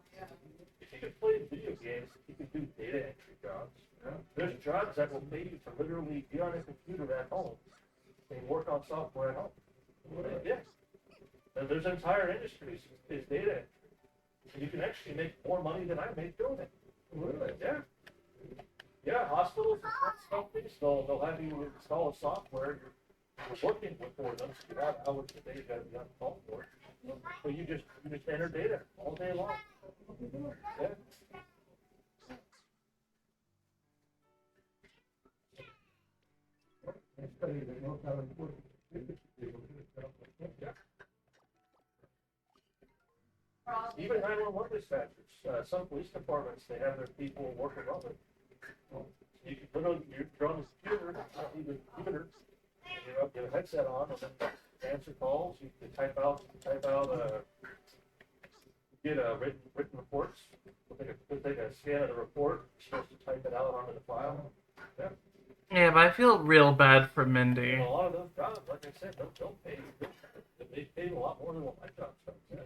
If you could play video games, you could do data entry jobs. Yeah. There's jobs that will pay you to literally be on a computer at home and work on software at home. Right. Yeah. And there's entire industries is data entry. And you can actually make more money than I make doing it. Really? Yeah. Yeah, hospitals and companies, they'll have you install a software you're working with for them, so you have hours a day you gotta be on the phone for it. So you just enter data all day long. Yeah. Anybody that knows how to work with people do it, Yeah. Even 911 dispatchers, some police departments, they have their people work remotely. You can put on, you're on the computer, even you get a headset on, and then answer calls. You can type out, get written reports. We'll take a scan of the report. You're supposed to type it out onto the file. Yeah. Yeah, but I feel real bad for Mindy. And a lot of those jobs, like I said, they'll pay. They pay a lot more than what my job does. Yeah.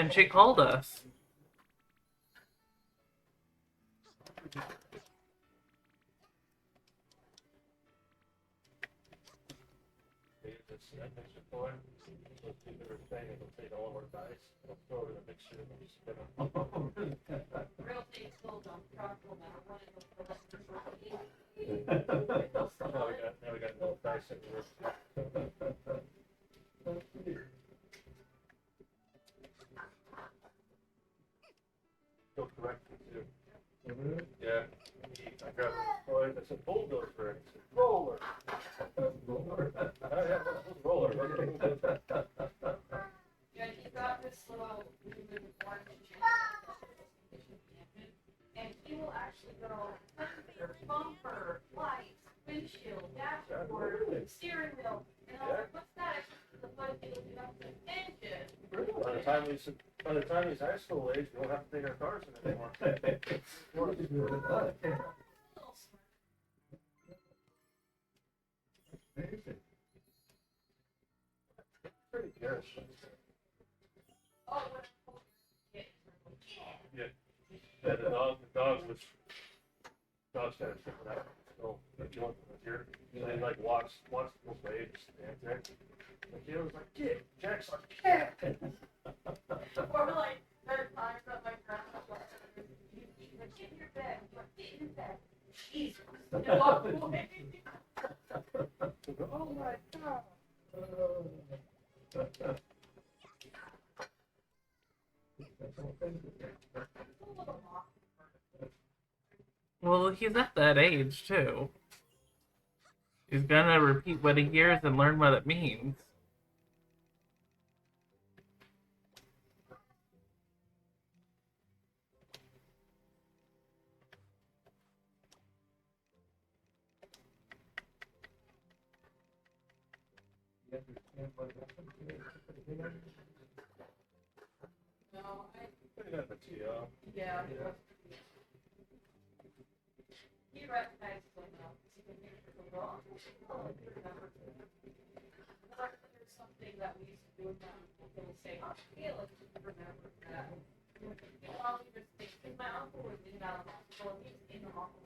And she called us. I mentioned before, those people are saying it'll take all of our dice, they'll throw it in a mixture and we'll spin them. Real things sold on Crackle now. One of those for Now we got no dice in the room. Go correctly too. Yeah. I grabbed a toy, I said bulldozer, and he said roller. Roller. Roller. Yeah, he got this little orange and he will actually go bumper, lights, windshield, dashboard, steering wheel, and I was like, what's that? The fun feels you have to engine. By the time he's high school age, we don't have to take our cars in anymore. Pretty good. Oh, what? Yeah, the dog's got a different out. So, if you want to hear, so he like walks the whole way, just stands there. Like, he was like, yeah, Jack's like, yeah. Or like, there are times that my grandma's like, he's like, get in your bed. I'm like, get in your bed. Jesus. And walk away. Oh my God. Well, he's at that age, too. He's gonna repeat what he hears and learn what it means. No, Yeah. he recognizes them now. He can hear the wrong. Oh, he remembers it. Like, there's something that we used to do with them. He'll say, oh, yeah, let's just remember that. While he was thinking, my uncle was in that hospital, he was in the hospital.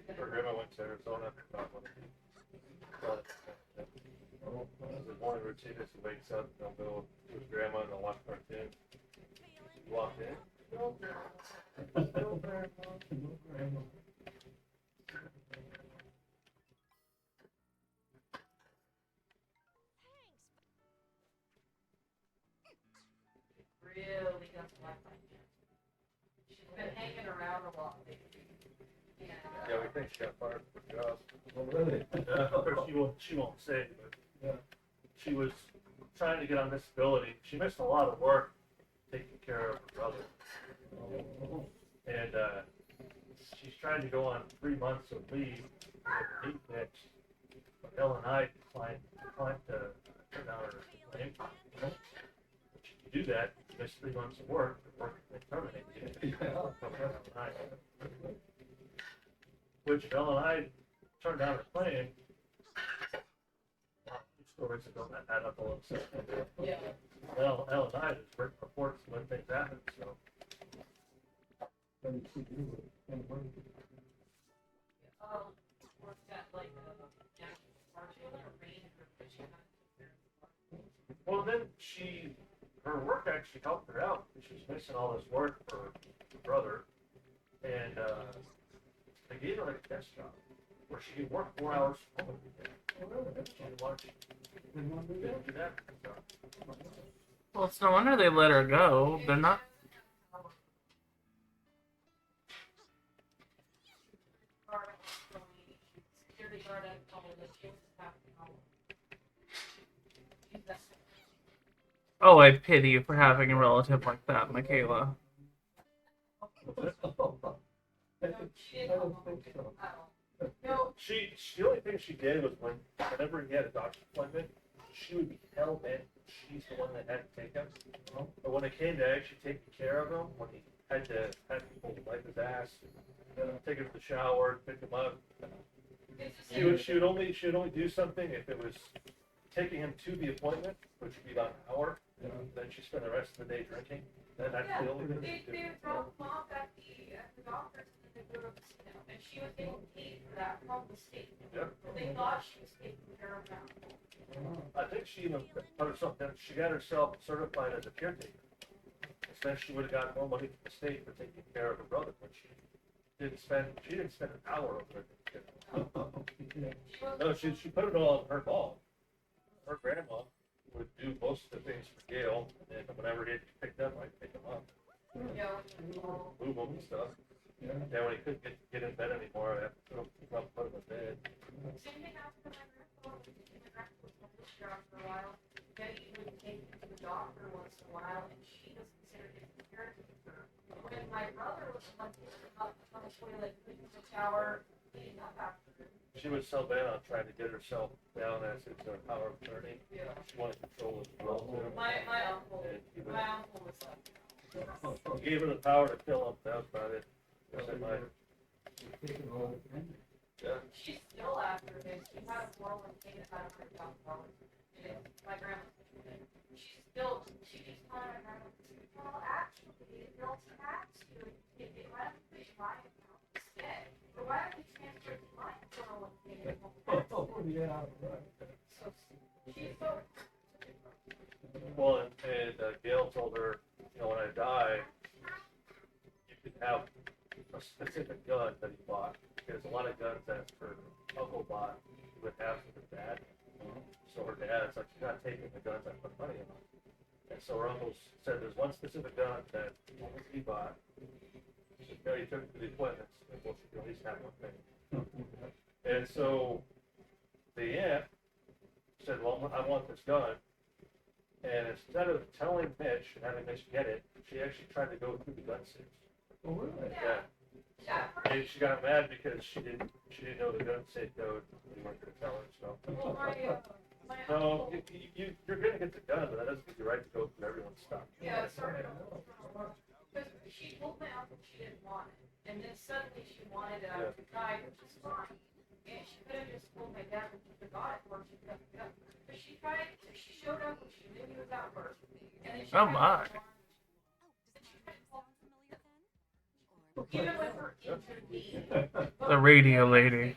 Her grandma went to Arizona for about 1 week. But the morning routine is he wakes up, they'll go to his grandma and they'll watch cartoons. You walk in, no grandma. No grandma. No grandma. Really doesn't like my aunt. She's been hanging around a lot lately. Yeah, we think she got fired from the job. Oh, really? Of course, she won't say, but she was trying to get on disability. She missed a lot of work taking care of her brother. And she's trying to go on 3 months of leave with knee fix. But Ellen and I declined to turn down her claim. If you do that, you miss 3 months of work, the work they terminate you. Which Ellen and I turned down her claim. Well, two stories that don't add up a little bit. Yeah. Ellen and I just written reports when things happen, so. Worked at like a national park, she wasn't a ranger, but she had Well, then her work actually helped her out. She was missing all this work for her brother, and they gave her like a desk job where she could work 4 hours from home every day. She didn't want to do that. So. Well, it's no wonder they let her go. They're not. security guard at college, she was half an hour. Oh, I pity you for having a relative like that, Michaela. No, The only thing she did was whenever he had a doctor's appointment, she would be hell bent. She's the one that had to take him. But when it came to actually taking care of him, when he had to have people wipe his ass, take him to the shower, pick him up, she would only do something if it was taking him to the appointment, which would be about an hour. Then she spent the rest of the day drinking. Then that's the only thing she They did. would drop them off at the doctor's and then they go to the casino. And she was getting paid for that from the state. Yeah. They thought she was taking care of them. I think she even put herself, she got herself certified as a caretaker. So then she would have gotten more money from the state for taking care of her brother, but she didn't spend an hour over it. No, she put it all on her mom. Her grandma would do most of the things for Gail, and then whenever he had to be picked up, I'd pick him up, Yeah. move him and stuff. Then when he couldn't get in bed anymore, I had to put him in bed. Same thing happened to my grandpa. My grandpa was homeless for a while. Betty would take him to the doctor once in a while, and she was considered his caretaker. When my brother was on the toilet, cleaning the shower, cleaning up after him. She was so bad on trying to get herself down as his power of attorney. Yeah. She wanted control as well too. My uncle And he was like, gave her the power to kill him. That was about it. That was my, yeah. she's still after him. She had a 401k that had $100,000 in it. My grandma. She just told my grandma, well, actually, they'll tax you if they let them put my account instead. But why don't you transfer it to my 401k? So she's so. Well, and Gail told her, when I die, you can have a specific gun that he bought. There's a lot of guns that her uncle bought he would have for her dad. So her dad's like, she's not taking the guns I put money in. And so her uncle said there's one specific gun that only he bought. He took it to the appointments, and we'll at least have one thing. And so the aunt said, well, I want this gun. And instead of telling Mitch and having Mitch get it, she actually tried to go through the gun safes. Oh, really? Yeah. And she got mad because she didn't know the gun safe code. We weren't going to tell her, so. Well, my No, uncle. you're going to get the gun, but that doesn't give you the right to go through everyone's stuff. Yeah, sorry. Because she told my uncle she didn't want it. And then suddenly she wanted it out of the guy, which is fine. And she could have just told my dad when she forgot it for him, she could have got it. But she showed up when she knew he was at work. And then she Oh my. Even with her intervene. The radio lady.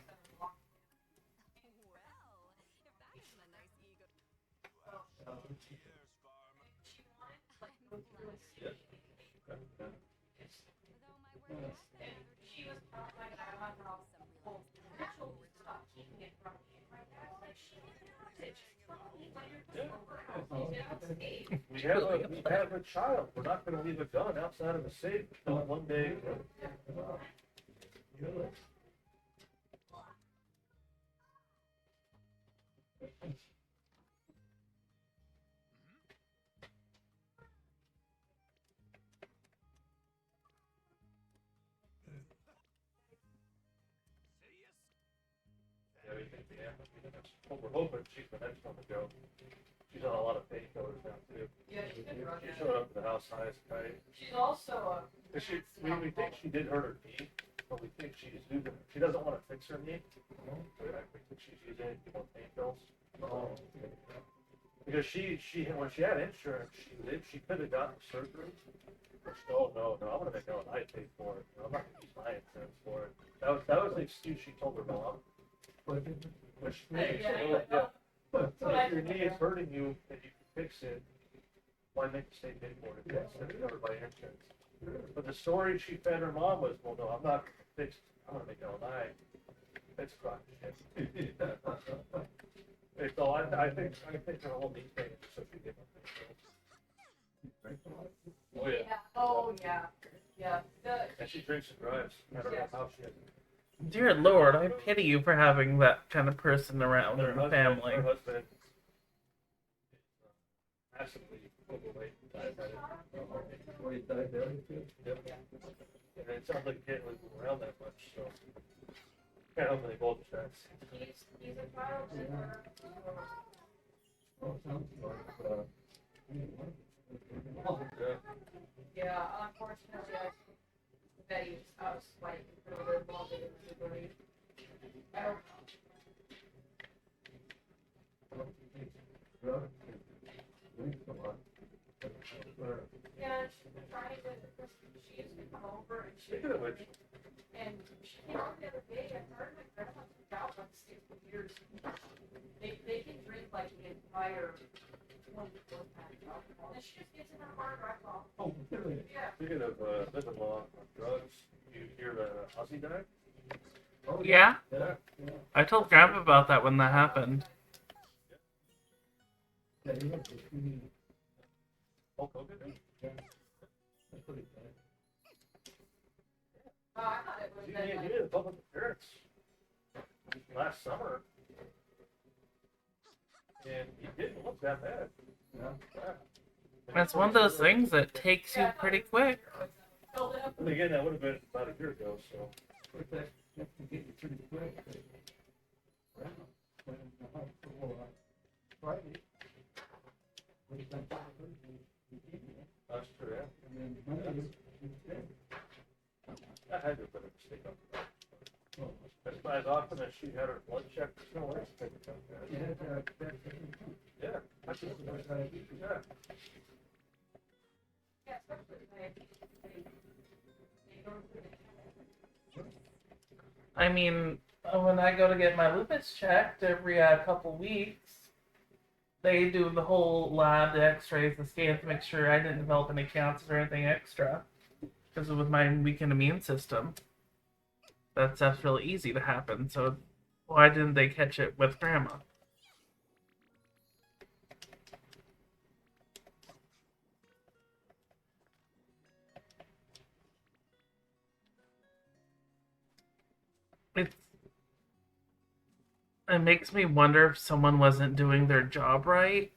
She wanted to like go through and see. And she was telling my dad how well, Mitchell would stop keeping it from me. And my dad's like, she didn't want it. Just tell me when you're just over how she's downstate. We have a child. We're not going to leave a gun outside of a safe until one day. Yeah, we think that's what we're hoping she's the next one to go. She's on a lot of painkillers now too. Yeah, she's been She running. showed up to the house high as a kite. She's also a. We think she did hurt her knee, but we think she's using, she doesn't want to fix her knee. So I think she's using it to get pain pills. Because when she had insurance, she could have gotten surgery. But she, no, I'm gonna make no, I pay for it. I'm not gonna use my insurance for it. That was the excuse she told her mom. Which makes, yeah. If your knee is hurting you and you can fix it, why make the state pay for it? It's covered by insurance. But the story she fed her mom was, well, no, I'm not gonna fix it. I'm gonna make it all night. It's crap shit. It's all, I think her whole knee thing is so she get Oh yeah. Oh, yeah. Yeah. And she drinks and drives. I don't know how she has. Dear Lord, I pity you for having that kind of person around in the family. Her husband massively overweight, diabetic. Yep. And it sounds like he can't really move around that much, so can't help when they both shots. He's a child liver. Yeah, unfortunately, I was fighting for a little while, but it was a very, I don't know. she used to come over and she Speaking of which, and she came over the other day and her and my grandma took out like 60 years. They can drink like the entire 24 pack of alcohol. And she just gets in her car and drives off. Oh, really? Yeah. speaking of living law on drugs, you hear that Ozzy died? Oh, Yeah, Yeah. I told Grandpa about that when that happened. Yeah, he had this really, Hulk Hogan did? that's pretty bad. I thought it was He then he like, made a public appearance last summer, and he didn't look that bad. Yeah. Yeah. It's one of those things that takes you pretty quick. filled it up. But again, that would have been about a year ago, so. But that can get you pretty quick. Wow. When the hospital, Friday. We spent Thursday, we came here, That's true, yeah. and then Monday, we stayed. I had to put a mistake up. Oh, That's why as often as she had her blood checked, there's no way to take it up you there. had to expect something. Yeah. That's just the way I do it. Yeah. Yeah, especially if they go through the I mean, when I go to get my lupus checked every couple weeks, they do the whole lab, the x-rays, the scans to make sure I didn't develop any cancers or anything extra. Because with my weakened immune system, that stuff's really easy to happen. So why didn't they catch it with Grandma? It makes me wonder if someone wasn't doing their job right.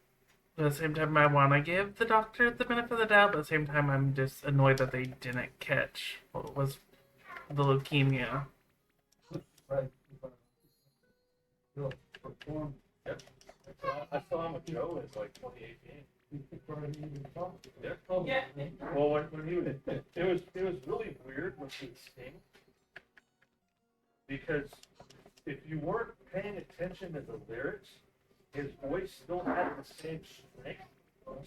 But at the same time, I want to give the doctor the benefit of the doubt. But at the same time, I'm just annoyed that they didn't catch what was the leukemia. Right. He'll perform, I saw him with Joe in like 2018. he could probably even talk. Yeah. Oh, Yeah. Well, when he was, it was really weird when he'd sing, because if you weren't paying attention to the lyrics, his voice still had the same strength.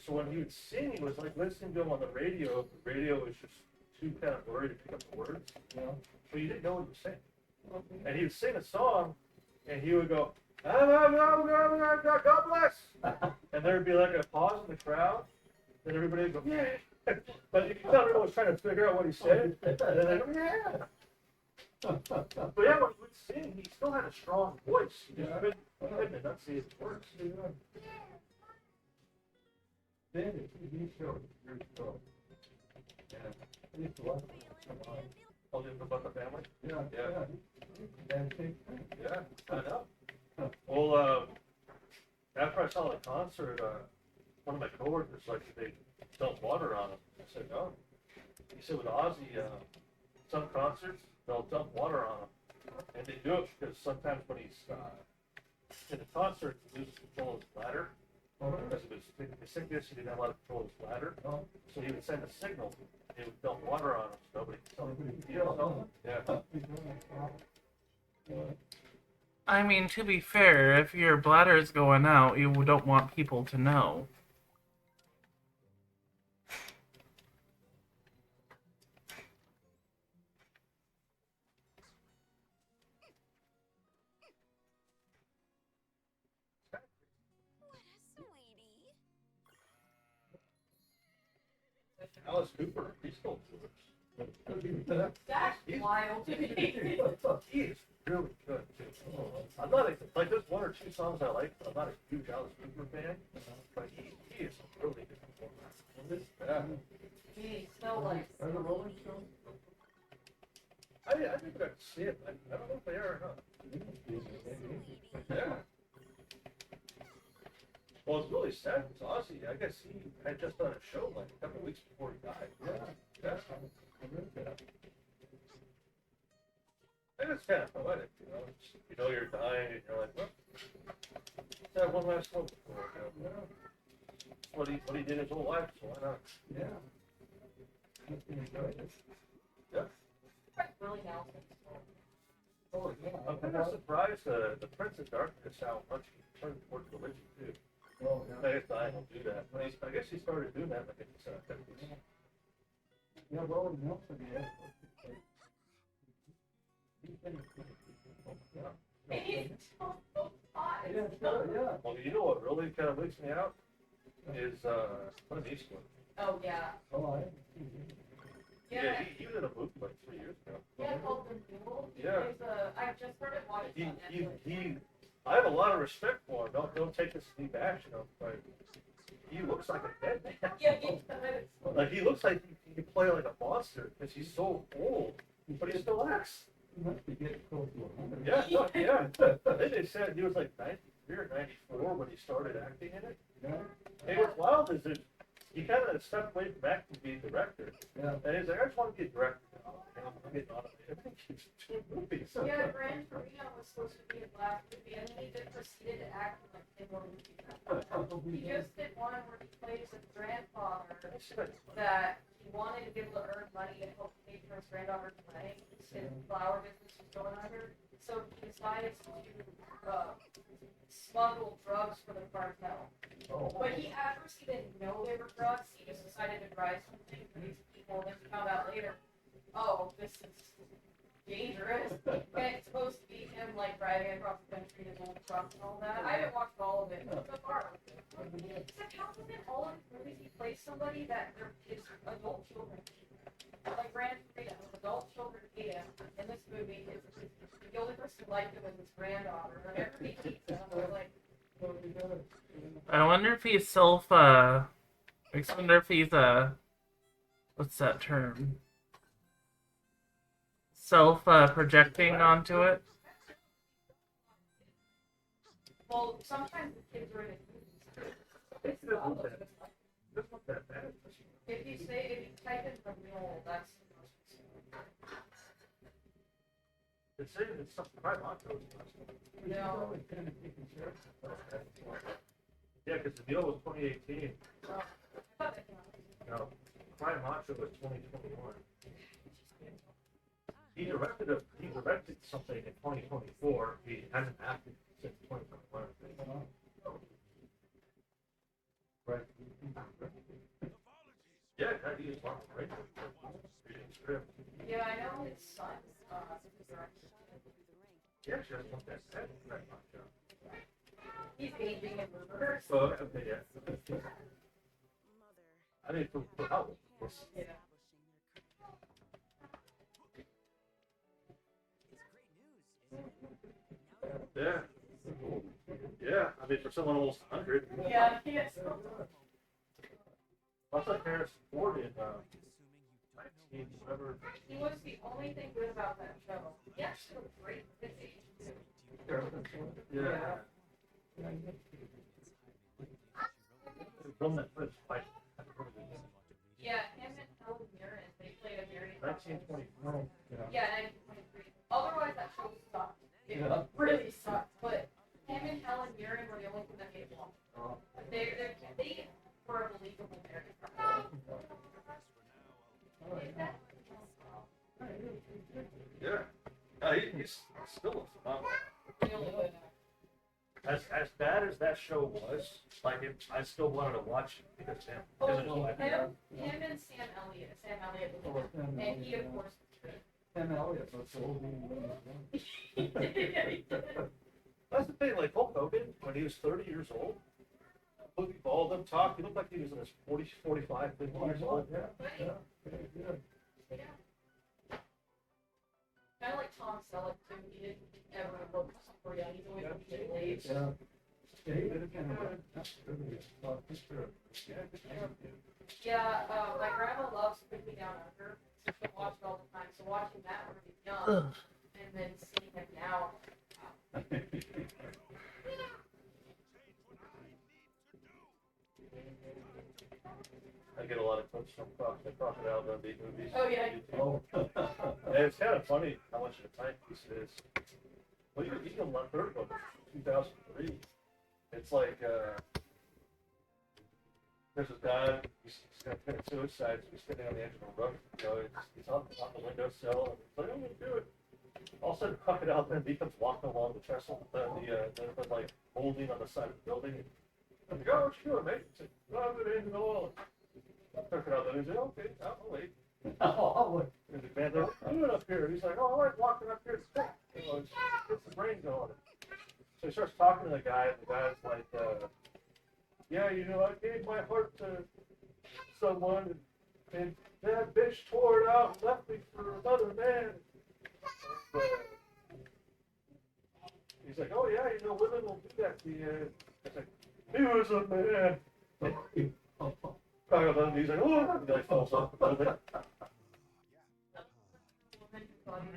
So when he would sing, it was like listening to him on the radio. The radio was just too kind of blurry to pick up the words, you know. so you didn't know what he was saying. And he would sing a song, and he would go, God bless. And there would be like a pause in the crowd, and everybody would go, yeah. But you could tell everyone was trying to figure out what he said, and then they go, yeah. But yeah, when he would sing, he still had a strong voice. He just couldn't enunciate his words. Then the TV show years ago. Yeah. I used to watch it. Told you about the family? Yeah, Yeah. yeah. And same thing. Yeah, I know. Well, after I saw the concert, one of my coworkers like they dumped water on him. I said, no. He said with Ozzy, some concerts they'll dump water on him, and they do it because sometimes when he's in a concert, he loses control of his bladder. Because of his sickness, he didn't have a lot of control of his bladder. So he would send a signal. They would dump water on him so nobody could tell him. You know, yeah. I mean, to be fair, if your bladder is going out, you don't want people to know. What a sweetie. Alice Cooper, he's still Jewish. That's wild to me. He is really good too. I'm not like there's one or two songs I like. But I'm not a huge Alice Cooper fan, but he is a really good performer. Yeah. He's so like. Are the Rolling Stones? I never got to see it. I don't know if they are or not. Yeah. Well, it's really sad because Ozzy, I guess he had just done a show like a couple weeks before he died. Yeah. And it's kind of poetic, you know. You know you're dying and you're like, well, let's have one last one before, you know. What he did his whole life, so why not? Yeah. Yeah. Really Nelson. Oh, yeah. I'm kind of surprised the Prince of Darkness how much he turned towards religion too. Oh, I guess I don't do that. But I guess he started doing that like in his 50s. Yeah, Rowan Nelson, yeah. He's been yeah. He's so hot. Yeah, sure, yeah. Well, you know what really kind of leaks me out is Clint Eastwood. Oh, yeah. Oh, I Yeah. He was in a movie like 3 years ago. Yeah, called The Duel. Yeah. I just started watching on Netflix. I have a lot of respect for him. Don't take this to be bash, you know, but he looks like a dead man. Yeah, he does. Like he looks like he can play like a monster because he's so old, but he still acts. He must be getting close to 100. Yeah, no, yeah. I think they said he was like 93 or 94 when he started acting in it. Yeah. Hey, what's wild is that he kind of stepped away from acting to be a director. Yeah. And he's like, I just want to be a director now. I'm getting on it. I think he's doing movies. Yeah, Gran Torino was supposed to be his last movie, and then he just proceeded to act in like 10 more movies. He just did one where he plays a grandfather that he wanted to be able to earn money to help pay for his granddaughter's wedding. His flower business was going under, so he decided to smuggle drugs for the cartel. Oh. But at first he didn't know they were drugs. He just decided to try something for these people, and then we found out later, oh, this is dangerous. And it's supposed to be him like driving across the country in his old truck and all that. I haven't watched all of it so far. It's like, how come in all of his movies he plays somebody that his adult children hate? Like Gran Torino, adult children hate him. In this movie, the only person who liked him was his granddaughter. Like everybody hates him. They're like, I wonder if he's I just wonder if he's what's that term? Projecting onto it. well, sometimes the kids are in his movies. It's not that bad. If you type in the real, that's the most. It's saying it's something right on to it. No. Yeah, because the deal was 2018. I thought that came out. No, Crime Macho was 2021. He directed something in 2024. He hasn't acted since 2021. Right. Yeah, he was one great. Reading script. Yeah, I know his son. Yeah, she doesn't look that bad. Crime Macho. He's aging in reverse. Oh, okay, yeah. I mean, for how? Yeah. Yeah. Yeah, I mean, for someone almost 100. Yeah, he is. What's like Harrison Ford in 19, whatever. He was the only thing good about that show. He actually was great for his age, too. Yeah. From that first fight. Yeah, him and Helen Mirren, they played a very 1924. Yeah, 1923. Otherwise, that show sucked. It Yeah. really sucked. But him and Helen Mirren were the only thing that made it long. They were a believable marriage couple. Yeah. He's still a phenomenal. Really good. As bad as that show was, like I still wanted to watch it because him. Oh, him and his wife. him and Sam Elliott. Sam Elliott was good. And he, of course, was Sam Elliott was so old. good. Yeah, he did. That's the thing, like Hulk Hogan, when he was 30 years old, look, all of them talk, he looked like he was in his 40, 45, 50 years old. Yeah, yeah. Yeah. Kind of like Tom Selleck, too. He didn't ever look super young. He's always middle aged. Yeah. David again, that's really a picture. Yeah, my grandma loves Put Me Down Under. So she watched it all the time. So watching that when he was young, and then seeing him now. I get a lot of clips from the Crocodile Dundee movies. Oh, yeah. Oh. And it's kind of funny how much of a timepiece it is. Well, even one third of it, 2003. It's like, there's a guy, he's going to commit suicide, so he's sitting on the edge of a roof, you know, he's on the windowsill, and he's like, I'm going to do it. All of a sudden, Crocodile Dundee comes walking along the trestle, the like, holding on the side of the building. I'm like, oh, what you doing, mate? He's like, oh, I'm going to end it all. Crocodile Dundee said, okay, I'll wait. Oh, He's like, man, what are you doing up here? He's like, oh, I like walking up here. It's great. You know, it's the brain going. So he starts talking to the guy, and the guy's like, yeah, you know, I gave my heart to someone, and that bitch tore it out and left me for another man. And, he's like, oh yeah, you know, women will do that to you. He's like, he was a man. He's like, oh, and he like falls off a little bit.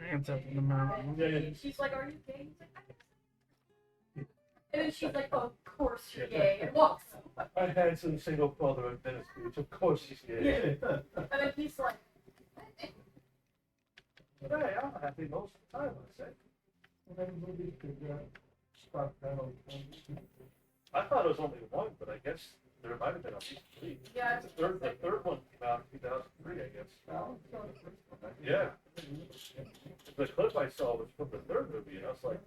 Hands up in the mountain. Yeah. She's like, are you gay? He's like, and then she's like, of course you're gay, and walks. I had some single father in Venice Beach. Of course he's gay. And then he's like, Hey, I'm happy most of the time, I say. I thought it was only one, but I guess there might have been at least three. yeah, The third one came out in 2003, I guess. Yeah. The clip I saw was from the third movie, and I was like,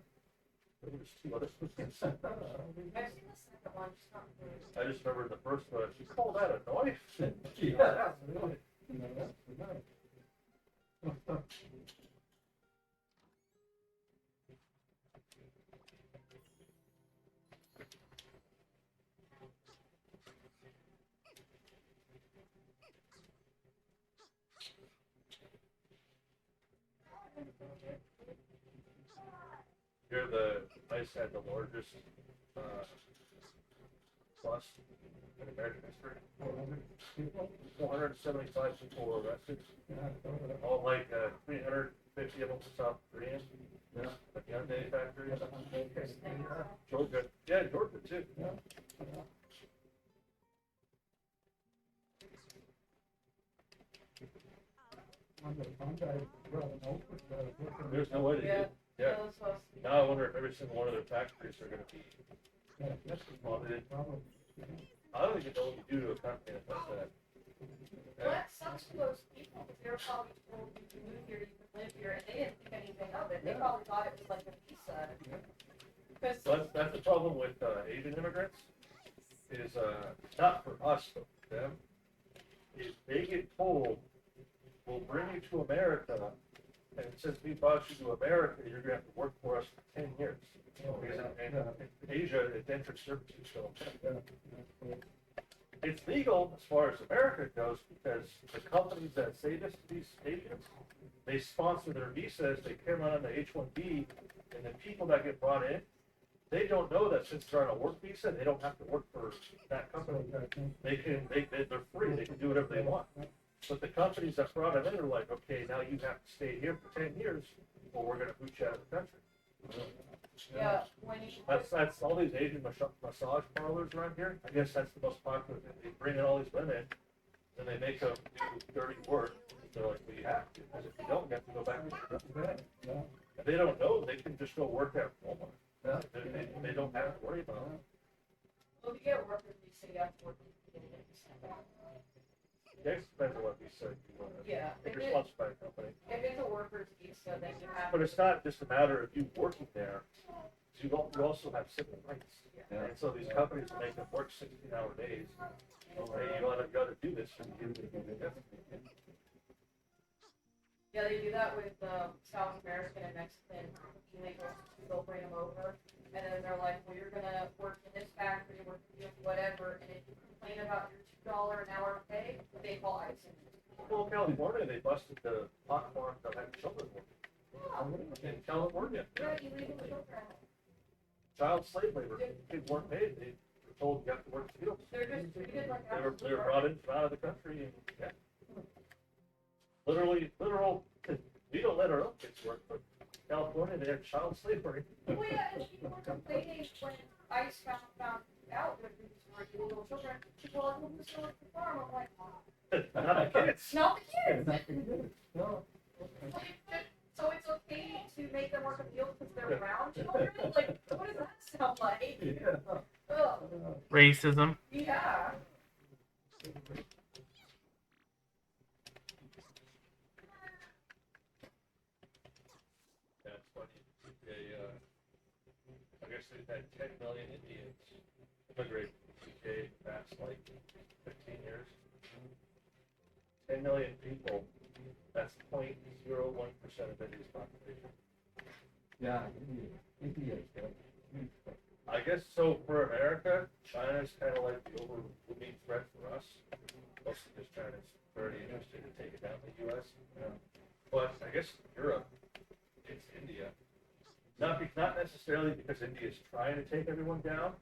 there was two other movies. I've seen the second one, just not the first. I just remember the first one. You call that a knife? Yeah. That's really. Here, the ice had the largest bust in American history. 475 people were arrested. All like 350 of them South Korean. Yeah. Like Hyundai factories. Georgia. Yeah, Georgia too. There's no way to Yeah. do. Yeah. That's what I was thinking. Now I wonder if every single one of their factories are going to be audited. I don't even know what you do to a company that does that. Well, that sucks for those people, because they were probably told you can move here, you can live here, and they didn't think anything of it. They probably thought it was like a visa. Because So that's the problem with Asian immigrants. Is not for us, but for them. If they get told, we'll bring you to America, and since we brought you to America, you're going to have to work for us for 10 years. Because in Asia, it's entered servitude, so it's legal as far as America goes because the companies that say this to these Asians, they sponsor their visas, they come on the H-1B, and the people that get brought in, they don't know that since they're on a work visa, they don't have to work for that company. They're free, they can do whatever they want. But the companies that brought them in are like, okay, now you have to stay here for 10 years, or we're gonna boot you out of the country. yeah, when you That's all these Asian massage parlors around here. I guess that's the most popular thing. They bring in all these women, and they make them do dirty work. They're like, well, you have to, because if you don't, you have to go back to your country. And they don't know, they can just go work at Walmart. They don't have to worry about it. well, if you get workers, you say you have to work in the beginning. It depends on what we said you want. Yeah. If you're sponsored by a company. If it's a workers visa, then you have. But it's not just a matter of you working there. You also have civil rights. Yeah. And so these companies will make them work 16-hour days. Hey, you gotta do this. Yeah, they do that with South American and Mexican illegals. They'll bring them over, and then they're like, well, you're gonna work in this factory, work in whatever, and if you complain about your $2 an hour pay, they call ICE. Well, in California, they busted the pot farm that had children working. In California. Yeah, illegal children. Child slave labor. Kids weren't paid. They were told you have to work the fields. They're just treated like They were brought in from out of the country and, yeah. Literal, we don't let our own kids work, but California, they have child slavery. Well, yeah, and people were complaining when ICE found out that these were illegal children. People were like, well, who's gonna work the farm? I'm like, Not the kids. not the kids. So it's okay to make them work a field because they're around children? Like, what does that sound like? Ugh. Racism. Yeah. That's funny. I guess they've had 10 million Indians immigrate to the UK in the past, like, 15 years. 10 million people That's 0.01% of India's population. Yeah, India is good. I guess so for America, China's kind of like the overwhelming threat for us. Mostly because China's very interested in taking down the U.S. But I guess Europe, it's India. Not necessarily because India is trying to take everyone down,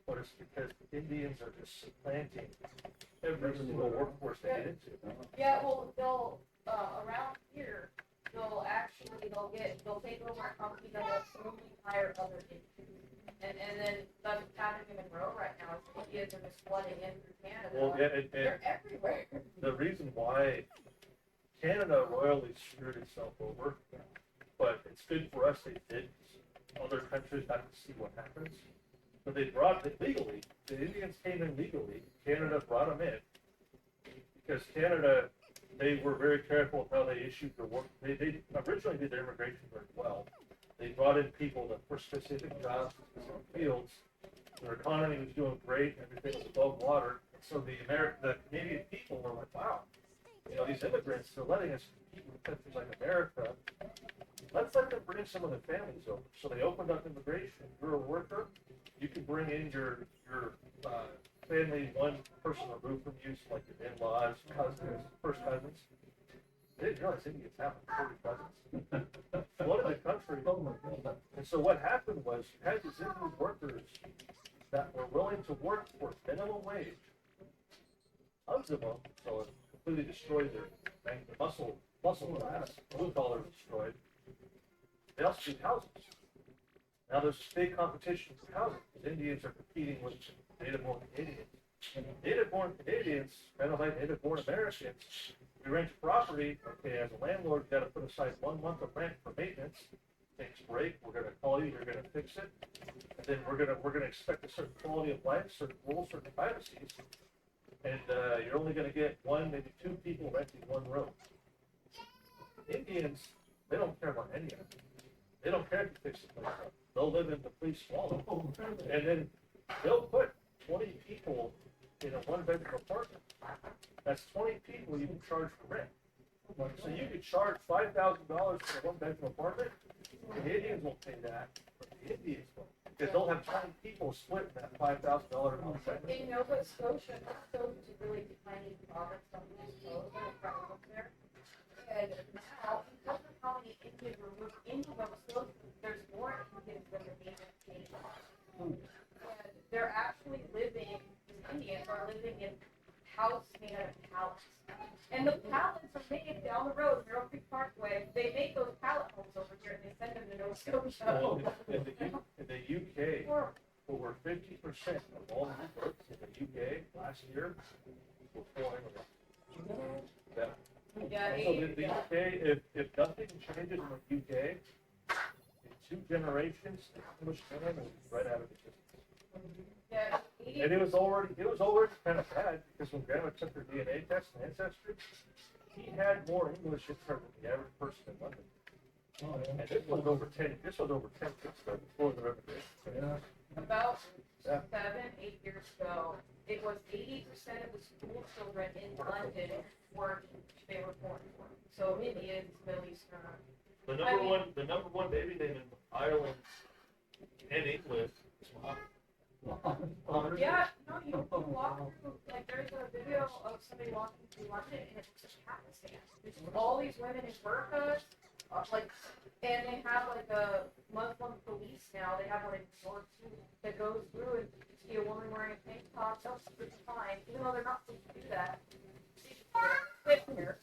but it's because Indians are just supplanting every single workforce they get into. Yeah, well, they'll, around here, they'll take over a company that will only hire other Indians. And then that's what's happening in Monroe right now, is Indians are just flooding in through Canada. Well, yeah, and They're everywhere. the reason why Canada royally screwed itself over, but it's good for us they did. Other countries have to see what happens. But they brought it legally. The Indians came in legally. Canada brought them in because Canada, they were very careful of how they issued their work. They originally did their immigration very well. They brought in people for specific jobs, specific fields. Their economy was doing great. Everything was above water. So the Canadian people were like, wow, these immigrants are letting us compete with countries like America. Let's let them bring some of their families over. So they opened up immigration. You're a worker. You can bring in your family, one person removed from you, so like your in-laws, cousins, first cousins. They didn't realize Indians have 40 cousins. Flooded the country. And so what happened was you had these Indian workers that were willing to work for minimum wage. Tons of them, so it completely destroyed their muscle class, blue collar destroyed. They also need houses. Now there's a big competition for housing because Indians are competing with native-born Canadians. Native-born Canadians, kind of like native-born Americans, we rent a property. Okay, as a landlord, you got to put aside 1 month of rent for maintenance. Things break, we're going to call you. You're going to fix it, and then we're going to expect a certain quality of life, certain rules, certain privacies, and you're only going to get 1, maybe 2 people renting 1 room. Indians, they don't care about any of it. They don't care if you fix the place up. They'll live in the police swallow. And then they'll put 20 people in a 1-bedroom apartment. That's 20 people you can charge for rent. So you could charge $5,000 for a 1-bedroom apartment. The Canadians won't pay that, but the Indians won't. Because they'll have 20 people split in that $5,000 a month rent. In Nova Scotia is a really tiny province on the East Coast, up there. And now, because of how many Indians were moved into Nova Scotia, there's more Indians than the native Canadians. And they're actually living, Indians are living in house made out of pallets. And the pallets are made down the road, Mirror Creek Parkway. They make those pallet homes over here and they send them to Nova Scotia. Well, in the UK, over 50% of all the births in the UK last year were foreign immigrants. Yeah. Yeah, So the UK, if nothing changes in the UK, in 2 generations, the English man will be right out of existence. Yeah, And it was already kind of bad because when Grandma took her DNA test and ancestry, he had more English in her than the average person in London. And this was over 10 years ago before the revolution. about 7, 8 years ago, it was 80% of the school children in London they were born. So Indians, Middle Eastern. The number one baby name in Ireland and England is Muhammad. Yeah, no, you can walk through, like, there's a video of somebody walking through London, and it's just Pakistan. There's all these women in burqas, and they have, like, a Muslim police now. They have one in New York, too, that goes through and you see a woman wearing a tank top, that's pretty fine, even though they're not supposed to do that. Sit here.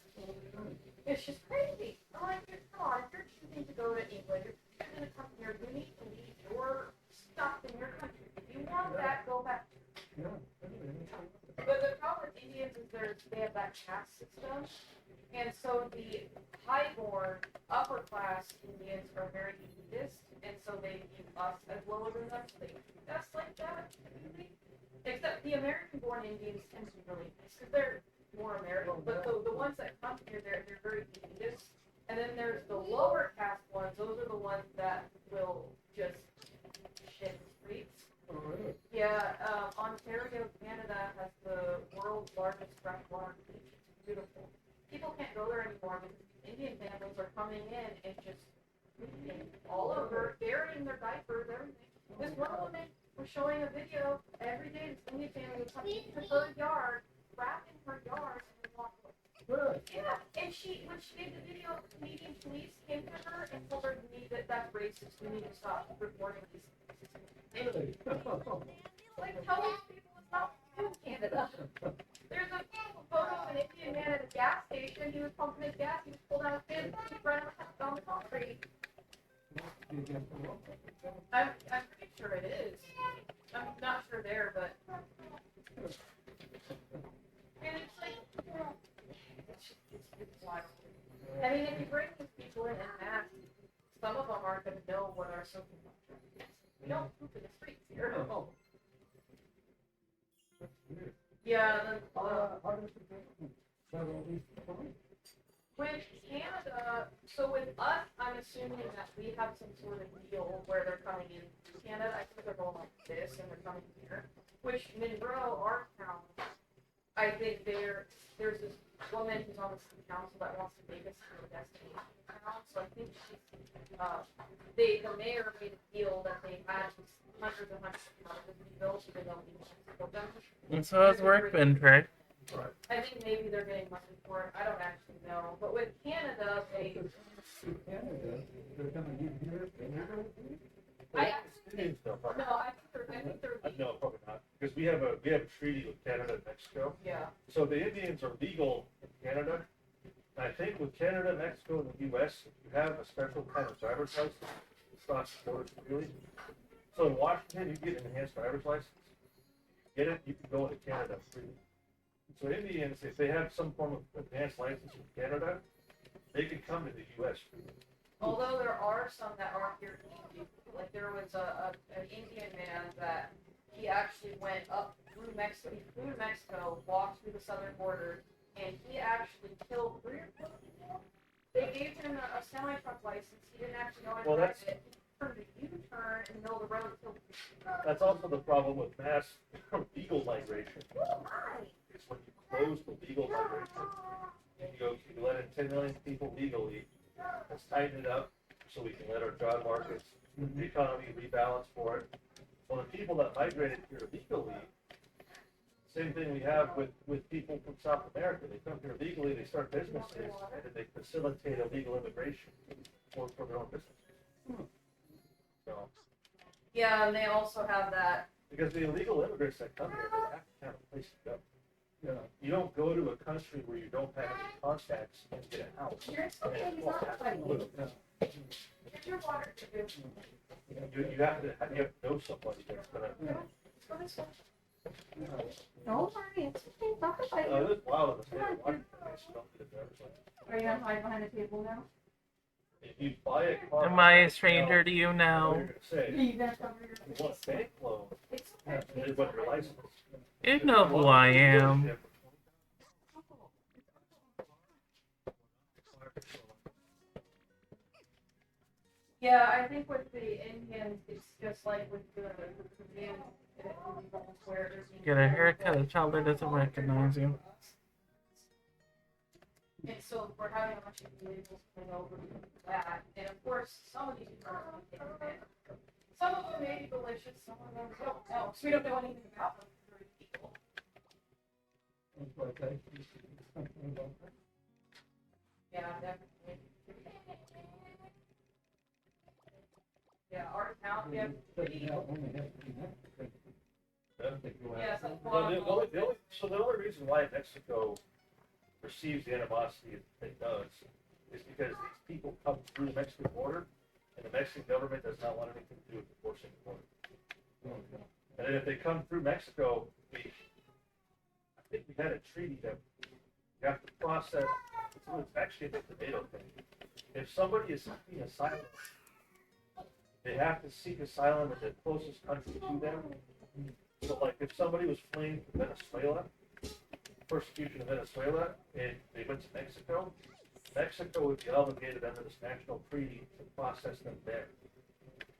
It's just crazy. I'm like, come on, if you're choosing to go to England, you're choosing to come here, you need to leave your stuff in your country. If you want that, go back. But the problem with Indians is they have that caste system, and so the high-born, upper-class Indians are very elitist, and so they view us as lower than them, so they treat us like that. Except the American-born Indians tend to be really nice, because they're more American, but the ones that come here, they're very elitist. And then there's the lower caste ones, those are the ones that will just shit the streets. Oh, really? Yeah, Ontario, Canada has the world's largest freshwater beach. It's beautiful. People can't go there anymore because Indian families are coming in and just sleeping all over, burying their diapers, everything. This one woman was showing a video every day. This Indian family was coming to her yard, wrapped in her yard, and then walked away. Good. Yeah, and when she gave the video, Canadian police came to her and told her, that's racist. We need to stop reporting these things. Really? Like, tell these people it's not in Canada. There's a photo of an Indian man at a gas station. He was pumping his gas. He was pulled out of his pants. He ran on the concrete. I'm pretty sure it is. I'm not sure there, but. And it's like. It's wild. I mean, if you bring these people in mass, some of them aren't going to know what our social contract is. We don't poop in the streets here. Oh. That's weird. Yeah, then, How does it go? That all these fine? with Canada, so with us, I'm assuming that we have some sort of deal where they're coming in through Canada. I think they're going like this and they're coming here. Which Monroe, our town, I think there's this woman who's on the city council that wants to make us a destination town. So I think the mayor made a deal that they had hundreds and hundreds of houses rebuilt, even though we want to build them. And so has work been, Trey. I think maybe they're getting money for it. I don't actually know. But with Canada, they. To Canada, they're coming in here. I actually, Indian stuff, huh? no, I think they're No, probably not, because we have a treaty with Canada and Mexico. yeah. So the Indians are legal in Canada. And I think with Canada, Mexico, and the U.S., if you have a special kind of driver's license, it's not supported really. So in Washington, you get an enhanced driver's license. Get it, you can go into Canada freely. So Indians, if they have some form of advanced license in Canada, they can come to the U.S. freely. Although there are some that aren't here illegally. Like there was an Indian man that he actually went up through Mexico, he flew to Mexico, walked through the southern border, and he actually killed 3 or 4 people. They gave him a semi-truck license. He didn't actually know how to Well, drive that's- it. He turned a U-turn in the middle of the road and killed people. That's also the problem with mass legal migration. Oh my! Is when you close the legal migration, and you let in 10 million people legally, let's tighten it up so we can let our job markets, the economy rebalance for it. Well, the people that migrated here legally, same thing we have with people from South America. They come here legally, they start businesses, and then they facilitate illegal immigration for their own businesses. So, Yeah, and they also have that. because the illegal immigrants that come here, they have to have a place to go. Yeah. You don't go to a country where you don't have any contacts and get a house. You're okay, he's not fighting. Here's your water. You have to know somebody that's gonna. Don't worry, it's okay. Stop the fighting. It's wild in the state of Washington. They just don't get driver's license. Are you gonna hide behind the table now? If you buy a car. Am I a stranger to you What now? you're gonna say, You gonna cover your you want a bank loan, It's and okay. they want your license. You know who I am. Yeah, I think with the Indians, it's just like with the Koreans, where there's Get a haircut, a child that doesn't recognize you. And so we're having a bunch of illegals come over that, and of course, some of these people are going to get in. Some of them may be delicious, some of them we don't know, so we don't know anything about them. They're people. That's what I think. Something about that. Yeah, definitely. Yeah, our town, we have Doesn't have, only have to be Mexican. They go yeah, after- some So the only reason why Mexico receives the animosity it does is because these people come through the Mexican border, and the Mexican government does not want anything to do with enforcing the border. And then if they come through Mexico, I think we had a treaty that you have to process, it's actually a tomato thing. If somebody is seeking asylum, they have to seek asylum in the closest country to them. So like if somebody was fleeing from Venezuela, persecution in Venezuela, and they went to Mexico, Mexico would be obligated under this national treaty to process them there.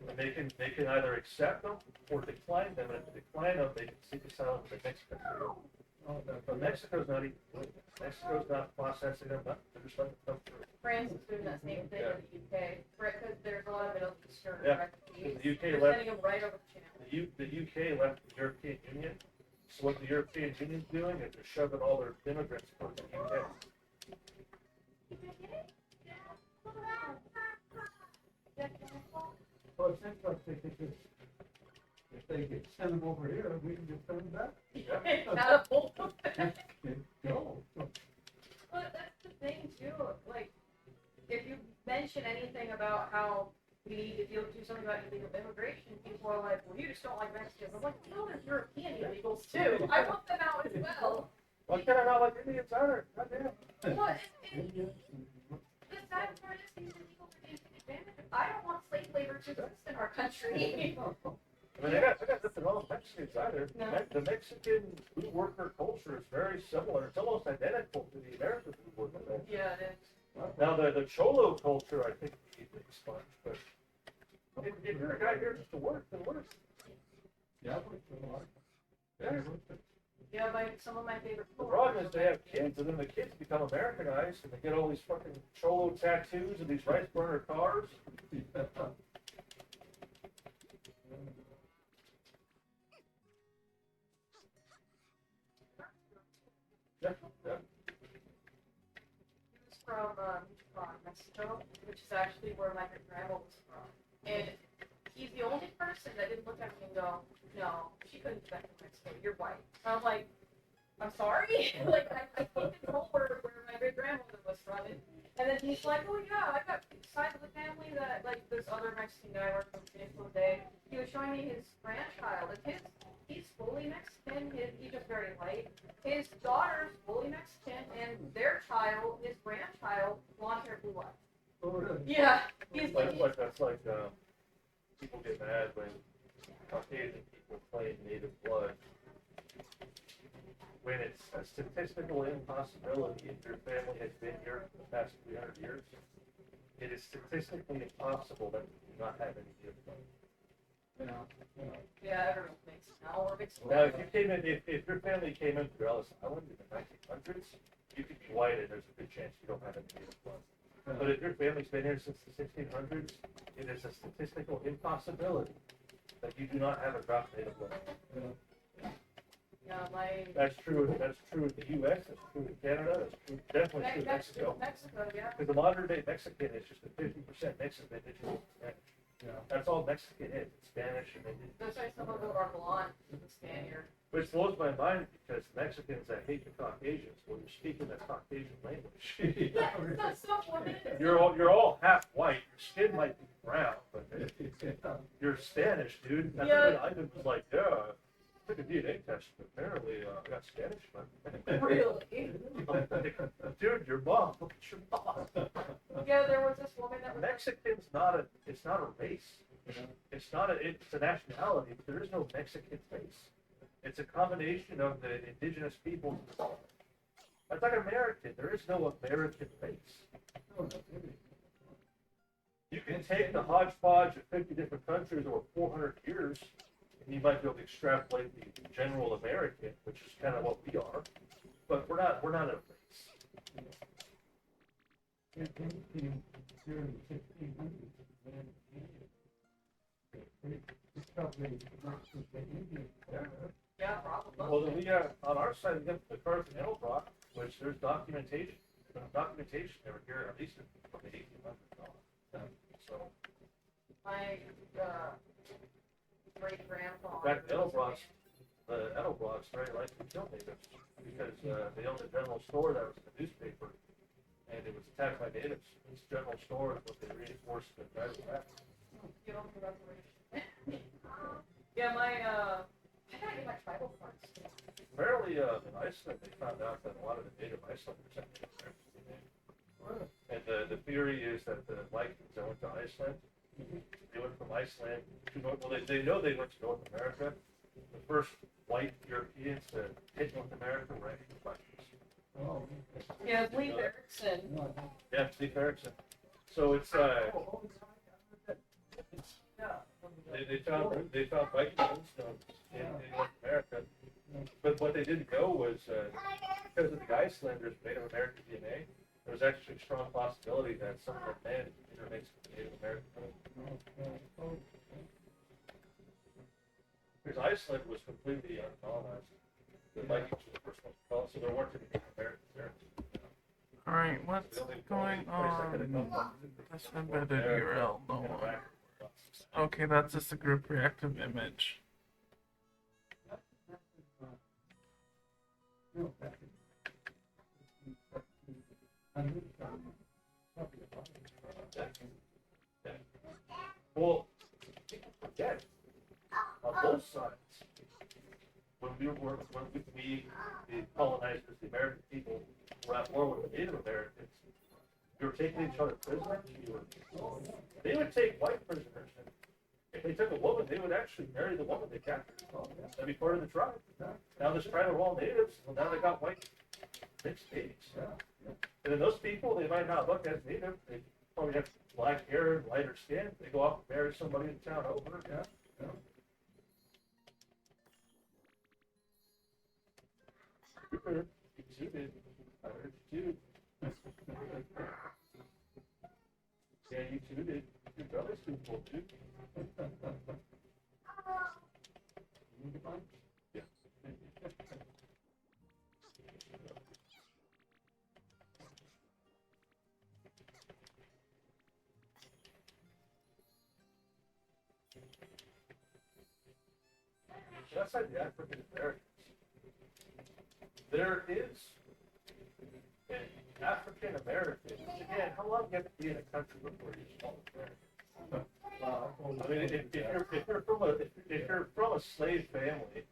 And they can either accept them or decline them, and if they decline them, they can seek asylum in the next country. But Mexico's not even doing it. Mexico's not processing them, nothing. They're just letting them come through. France is doing that same thing Yeah. in the UK, because there's a lot of Middle Eastern Yeah. refugees. The UK They're left- sending them right over the channel. The UK left the European Union. So what the European Union's doing is they're shoving all their immigrants towards the UK. Well, it seems like they could just, if they could send them over here, we can just send them back. Not a full Go. But that's the thing too, like, if you mention anything about how we need to do something about illegal immigration, people are like, well, you just don't like Mexicans. I'm like, no, there's European illegals too. I want them out as well. Why can't I not like Indians either? Goddamn. What? The sad part is these illegals are taking advantage of. I don't want slave labor to exist in our country. I mean, I got nothing wrong with Mexicans either. No. The Mexican food worker culture is very similar. It's almost identical to the American food worker culture. Yeah, it is. Now, the Cholo culture, I think, is a sponge, but if you're a guy here just to work, then work. Yeah. Yeah. Yeah, some of my favorite. The problem is they have kids, and then the kids become Americanized, and they get all these fucking Cholo tattoos and these rice burner cars. Yeah, yeah. He was from Mexico, which is actually where my great grandma was from. And he's the only person that didn't look at me and go, no, she couldn't get back to Mexico. You're white. And I'm like, I'm sorry? Like, I can't control where my great grandmother was from. And then he's like, oh yeah, I got side of the family that, like, this other Mexican guy worked from Phoenix one day. He was showing me his grandchild. And he's fully Mexican. He's just very light. His daughter's fully Mexican, and their child, his grandchild, blonde hair, blue eyes. Oh, really? Yeah, he's That's like people get mad when Caucasian people claim native blood. When it's a statistical impossibility if your family has been here for the past 300 years, it is statistically impossible that you do not have any native blood. Yeah, everyone thinks now or mixed. Now, if you came in, if your family came in through Ellis Island in the 1900s, you could be white and there's a good chance you don't have any native blood. But if your family's been here since the 1600s, it is a statistical impossibility that you do not have a drop of native blood. Yeah, my That's true in the U.S., that's true in Canada, that's true, definitely true in Mexico. Mexico, yeah. Because the modern day Mexican is just a 50% mix of indigenous and Spanish. Yeah. That's all Mexican is, it's Spanish and Indian. That's why some of them are blonde, the Spaniard. Which blows my mind because Mexicans that hate the Caucasians, well, you're speaking that Caucasian language. Yeah, that's so funny. You're all half white. Your skin might be brown, but you're Spanish, dude. That's Yeah. what Ivan was like. Yeah, I took a DNA test, but apparently I got Spanish. Man. Really? Dude, your mom. Look at your mom. Yeah, there was this woman that was Mexican's not a. It's not a race. It's not a. It's a nationality, but there is no Mexican race. It's a combination of the indigenous peoples. That's like American. There is no American race. You can take the hodgepodge of 50 different countries over 400 years, and you might be able to extrapolate the general American, which is kind of what we are. But we're not a race. yeah, probably. Well, then we got on our side we got the Carthenel rock, which there's documentation. There's documentation over here, at least from the 1800s. So, My great grandpa. back to Edelbrock's, the Edelbrocks very likely killed natives because they owned a general store that was in the newspaper, and it was attacked by natives. This general store is what they reinforced the guys back. Give them the reparation. Yeah, I gotta get my tribal cards. Apparently, in Iceland, they found out that a lot of the native Icelanders had native Americans. And the theory is that the Vikings that went to Iceland, they went from Iceland to North, well, they know they went to North America. The first white Europeans to hit North America were actually Vikings. Yeah, Lee Erickson. Yeah, Steve Erickson. So it's, they found Vikings in North America. But what they didn't know was because of the Icelanders' Native American DNA, there was actually a strong possibility that some of the land intermixed with Native American. Because Iceland was completely uncolonized. The Vikings were the first ones to colonize, so there weren't any Native Americans there. Alright, what's going on? This embedded URL, no one. Okay, that's just a group reactive image. Well, people forget on both sides. When we the colonizers, the American people, were at war with the Native Americans, you were taking each other prisoners. They would take white prisoners. And if they took a woman, they would actually marry the woman they captured. That'd be part of the tribe. Now this tribe are all natives. Well, now they got white mixed babies. And then those people, they might not look as native. They probably have black hair and lighter skin. They go off and marry somebody in town over. Exhibit. I heard you too. Yeah, you too did. Your brother's too full too. Yeah. That's like the African Americans. There is an African American. Again, how long do you have to be in a country before you're called American? I mean, if you're from a slave family,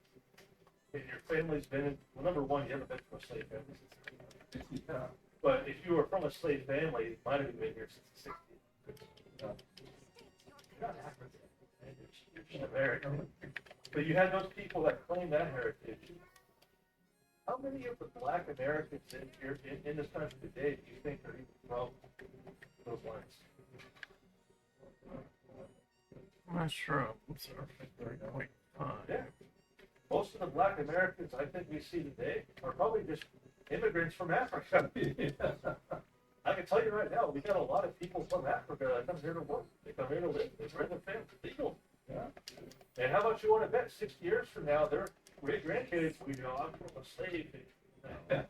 and your family's been in, well, number one, you haven't been from a slave family. But if you were from a slave family, you might have been here since the 60s. You're not African. You're just American. But you had those people that claim that heritage. How many of the black Americans in this country today do you think are even from those lines? Mushrooms are 3.5. Yeah. Most of the black Americans I think we see today are probably just immigrants from Africa. I can tell you right now, we got a lot of people from Africa that come here to work. They come here to live. They bring their family legal. And how much you want to bet 60 years from now, their great grandkids will go, I'm from a slave. There's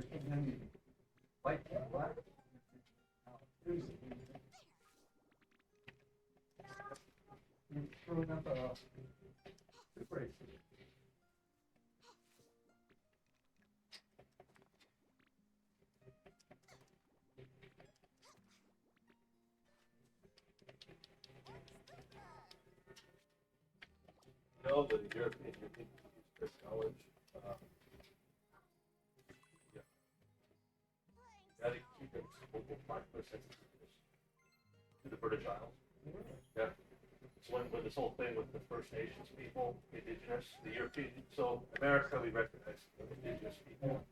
so many white and black. You're throwing up a race. No, but the European people use their knowledge. Yeah. Got to keep it local 5% to the British Isles. Yeah. So when this whole thing with the First Nations people, indigenous, the European, so America, we recognize the indigenous people.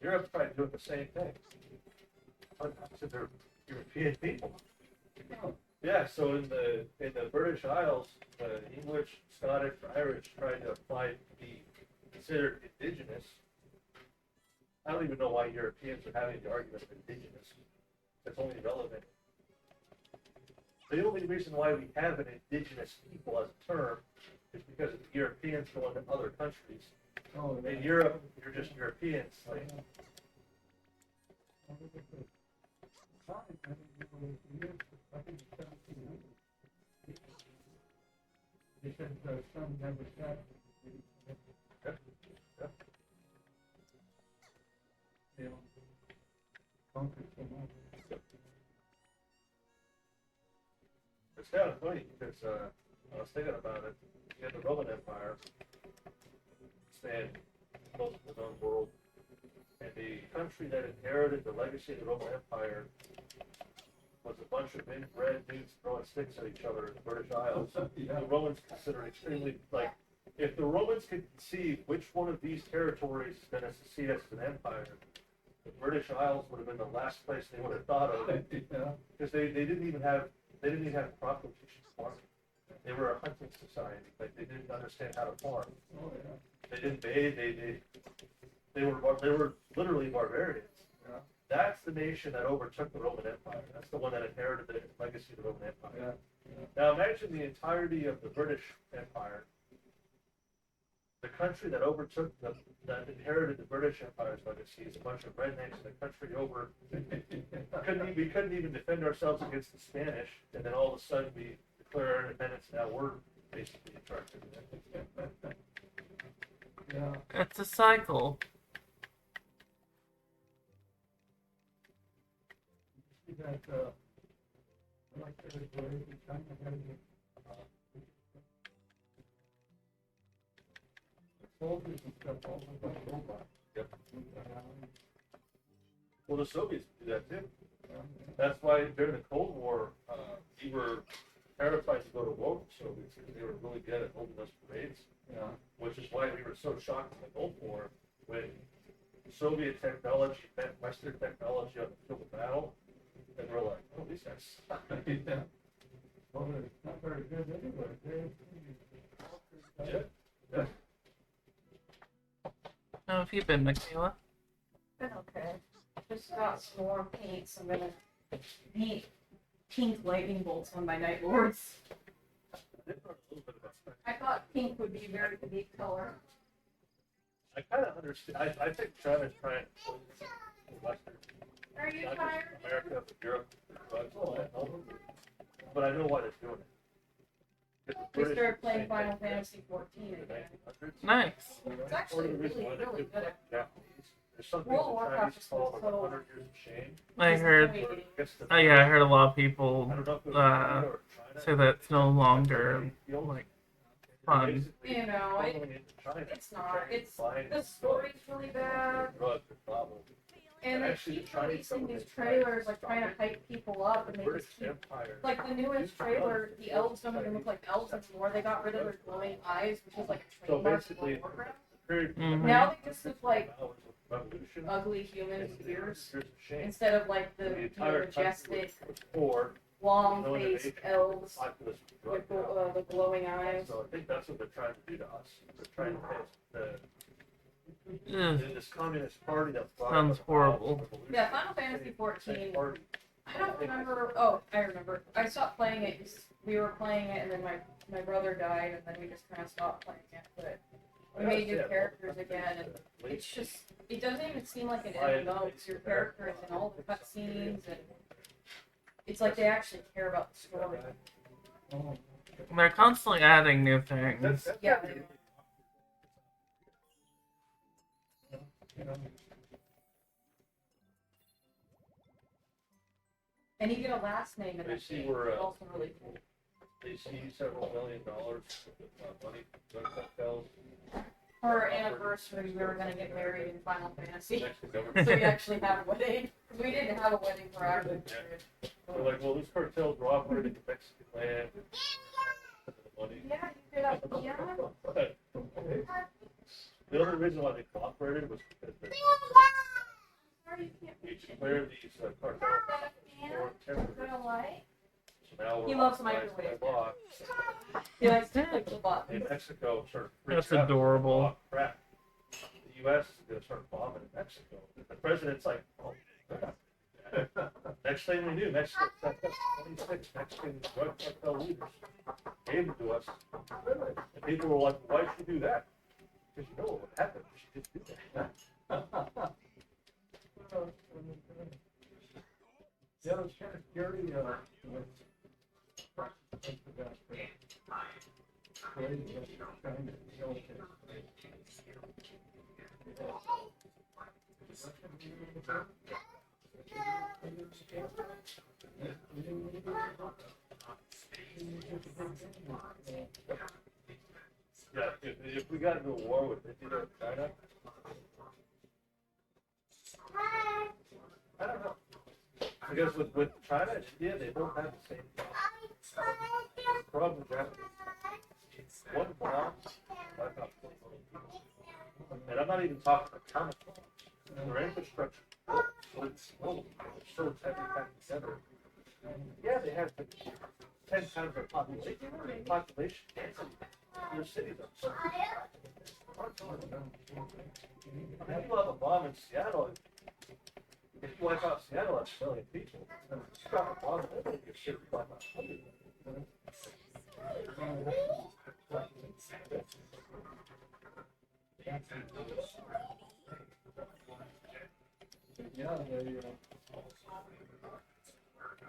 Europe's trying to do the same thing. To their European people. Yeah, so in the British Isles, the English, Scottish, Irish tried to apply to be considered indigenous. I don't even know why Europeans are having the argument of indigenous. It's only relevant. The only reason why we have an indigenous people as a term is because of the Europeans going to other countries. Oh, In Europe, you're just Europeans. Like, they said some never said. They conquered so much. it's kind of funny because I was thinking about it. You had the Roman Empire span most of the known world, and the country that inherited the legacy of the Roman Empire was a bunch of inbred dudes throwing sticks at each other in the British Isles. The Romans considered extremely, like, if the Romans could conceive which one of these territories is going to succeed as an empire, the British Isles would have been the last place they would have thought of, Yeah. because they didn't even have crop rotation farming. They were a hunting society, like they didn't understand how to farm. Oh, yeah. They didn't bathe. They were literally barbarians. Yeah. That's the nation that overtook the Roman Empire. That's the one that inherited the legacy of the Roman Empire. Yeah. Now imagine the entirety of the British Empire, the country that overtook that inherited the British Empire's legacy is a bunch of rednecks in the country over. We couldn't even defend ourselves against the Spanish, and then all of a sudden we declare our independence. Now we're basically in charge of it. Yeah. It's a cycle. You got, like everybody in China has soldiers and stuff all about robots. Yep. Well, the Soviets do that too. That's why during the Cold War, we were terrified to go to war with the Soviets because they were really good at holding us parades. Yeah. Which is why we were so shocked in the Cold War when Soviet technology met Western technology on the field of battle, and we're like, oh, these guys suck. Yeah. Well, they're not very good anyway. Yeah. Yeah. How have you been, Michaela? Been okay. Just got some more paints. I'm gonna paint pink lightning bolts on my Night Lords. I thought pink would be a very unique color. I kind of understand. I think China's trying to Western, Are you not tired? just America, but Europe, but I know why they're doing it. 'Cause the We British started playing same Final thing, Fantasy 14 in the again. 1900s. Nice. It's actually Part of the reason really, why they really couldn't good. fight the Japanese. There's something World the of Warcraft Chinese is call like so- 100 years of shame. I heard. where it gets to- Oh yeah, I heard a lot of people I don't know if it was uh, India or China. say that it's no longer Feels like fun. basically You know, going into China, it's not. trying to It's find the story's really bad, drugs and problems. and they Actually, keep the Chinese releasing these government tried to trailers, like stop trying to it. hype people up, and The they British just keep. Empire. Like the newest trailer, the elves don't even look like elves anymore. They got rid of their glowing eyes, which is like a So trademark of basically, World of Warcraft. period. Mhm. Now they just look like Revolution. ugly humans with ears Here's the shame. instead of like The the entire country majestic, was poor, no long-faced innovation, elves populace was with drugged out. the glowing eyes. So I think that's what they're trying to do to us. They're trying to make Ugh. this communist party that brought Sounds about horrible. revolution. Yeah, Final Fantasy Same 14. party. I don't remember. Oh, I remember. I stopped playing it 'cause we were playing it, and then my brother died, and then we just kind of stopped playing it. But we made new characters again, and it's just it doesn't even seem like an MMO because your character is in all the cutscenes, and it's like they actually care about the story. Oh, They're constantly adding new That's- things. that's Yeah. not really- you know, And you get a last name in I that see game, we're, which is also really cool. They see several $1 million money, drug cartels. For our anniversary, we were gonna get married in Final Fantasy, Mexican government. so we actually have a wedding. 'Cause we didn't have a wedding for our anniversary. They're like, well, these cartels were operating in Mexican land. Money. Yeah, you could have yeah. The only reason why they cooperated was because they Sorry, you can't reach it. declared these cartels for terrorists. So now He we're loves authorized by microwaves. law. He likes to click the In button. Mexico, sort of That's freaks out. adorable. Oh, crap. The U.S. is going to start bombing in Mexico. The president's like, oh, crap. Next thing we knew, Mexico sent us 26 Mexican drug cartel leaders. Gave them to us. And people were like, why'd you do that? Because you know what would happen if you just did that. yeah, it's kind of scary, with about the crazy, kind of military. Yeah, if we got into a war with India or China, I don't know. Because with China and India, they don't have the same problem. The problem with Japanese. One bomb, wipe out 20 million people. And I'm not even talking atomic bombs. Their infrastructure. but it's still tightly packed together. Yeah, they have 10 times their population density. Their cities are so if you have a bomb in Seattle, if you wipe out Seattle, that's a million people. And if you drop a bomb in Italy, your city wipe out 100. Yeah, they,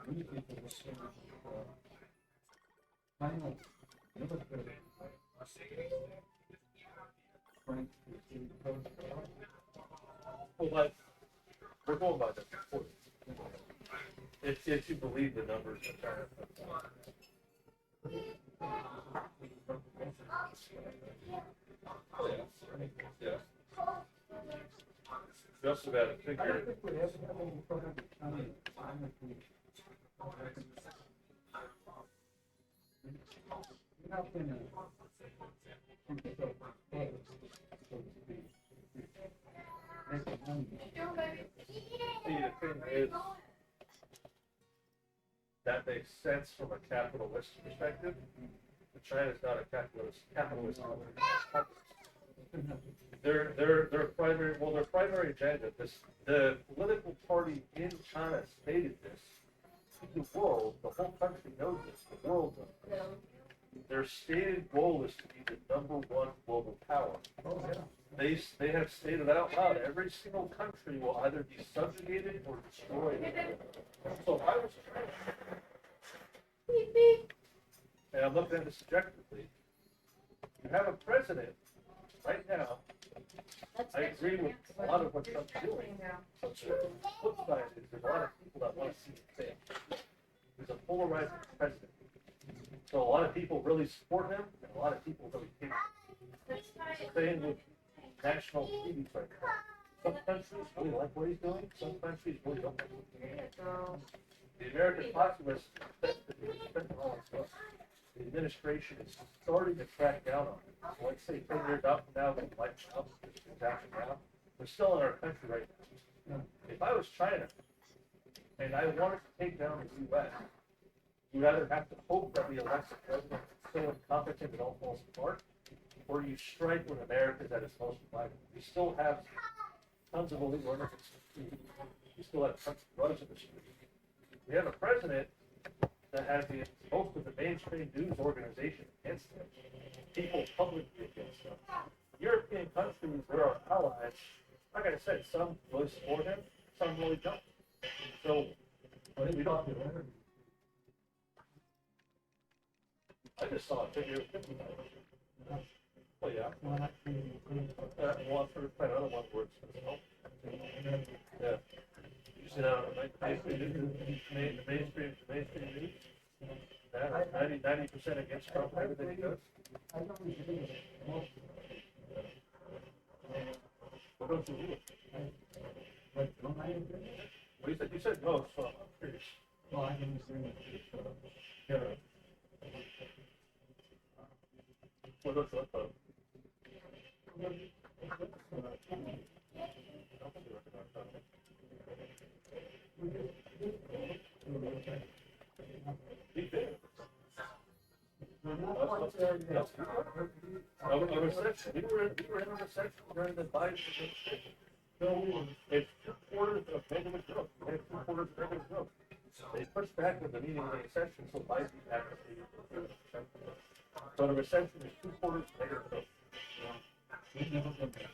many people were saying, final, never could Frank, Well, but we're going by the report. If you believe the numbers in China. Yeah. We also got to I figure, don't think we have any problem with China. We're not gonna keep it up, so to speak. Make money. see, the thing is, that makes sense from a capitalist perspective. But China's not a capitalist. Their primary agenda, the political party in China stated this. The world, the whole country knows this, the world knows this. Their stated goal is to be the #1 global power. Oh, yeah. They have stated out loud, every single country will either be subjugated or destroyed. So if I was China, and I'm looking at this objectively, you have a president right now. I agree with a lot of what Trump's doing. But the flip side is there's a lot of people that want to see it fail. He's a polarizing president. So a lot of people really support him, and a lot of people really hate him. Same with national TV right now. Some countries really like what he's doing, some countries really don't like what he's doing. The American populace spent all this stuff. The administration is starting to crack down on it. So let's say 10 years out from now, we might Trump is cracking down. We're still in our country right now. If I was China and I wanted to take down the U.S., you either have to hope that we elect a president that's so incompetent it all falls apart, or you strike when America's at its most vital. We still have tons of illegal immigrants. We still have tons of drugs in the street. We have a president that has most of the mainstream news organization against him. People publicly against him. European countries, they're our allies. Like I said, some really support him, some really don't. So, we don't. I just saw a figure of 50. Oh, yeah. One for another one where it's yeah. You see that on the mainstream news? Yeah, 90% against Trump, everything he does. I know we should do it. What don't you do? But don't I agree? Well, you said no, so I'm curious. Well, I didn't say that. Yeah. What about you? A recession. We were in a recession during the Biden administration. So it's 2/4 of negative growth. We had 2/4 of negative growth. They pushed back with the meaning of the recession, so Biden actually. So the recession is 2/4 negative growth. We've never been back.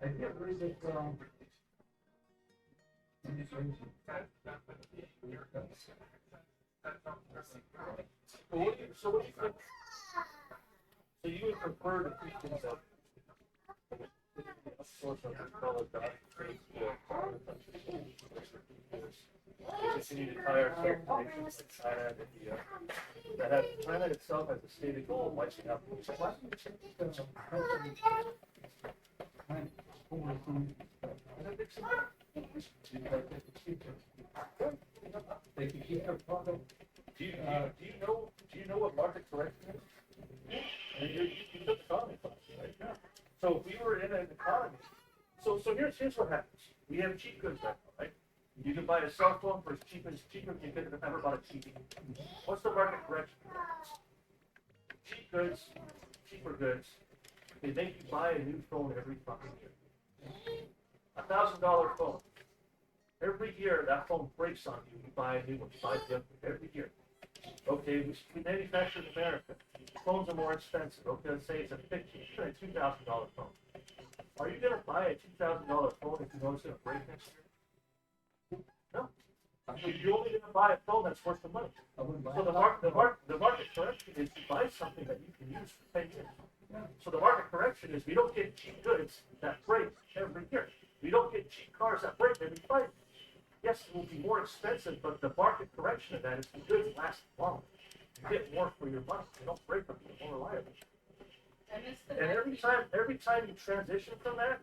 I can't believe that, So what do you think? So you would prefer to keep things up? Source of control of that. Continue to tie ourselves to nations like China and India. China itself has a stated goal of wiping out the West. They can keep their Do you know what market correction is? You took economy class, right? Yeah. So if we were in an economy, so here's what happens. We have cheap goods right now, right? You can buy a cell phone for as cheap as you could have ever bought a TV. What's the market correction? Cheap goods, cheaper goods. They make you buy a new phone every fucking year. $1,000 phone. Every year that phone breaks on you. You buy a new one. You buy the other every year. Okay, we manufacture in America. Phones are more expensive. Okay, let's say it's a $2,000 phone. Are you going to buy a $2,000 phone if you know it's going to break next year? No. You're only going to buy a phone that's worth the money. So the market correction is you buy something that you can use for 10 years. So the market correction is we don't get cheap goods that break every year. We don't get cheap cars that break every 5 years. Yes, it will be more expensive, but the market correction of that is the goods last longer. You get more for your money. They don't break them. They're more reliable. And every time you transition from that,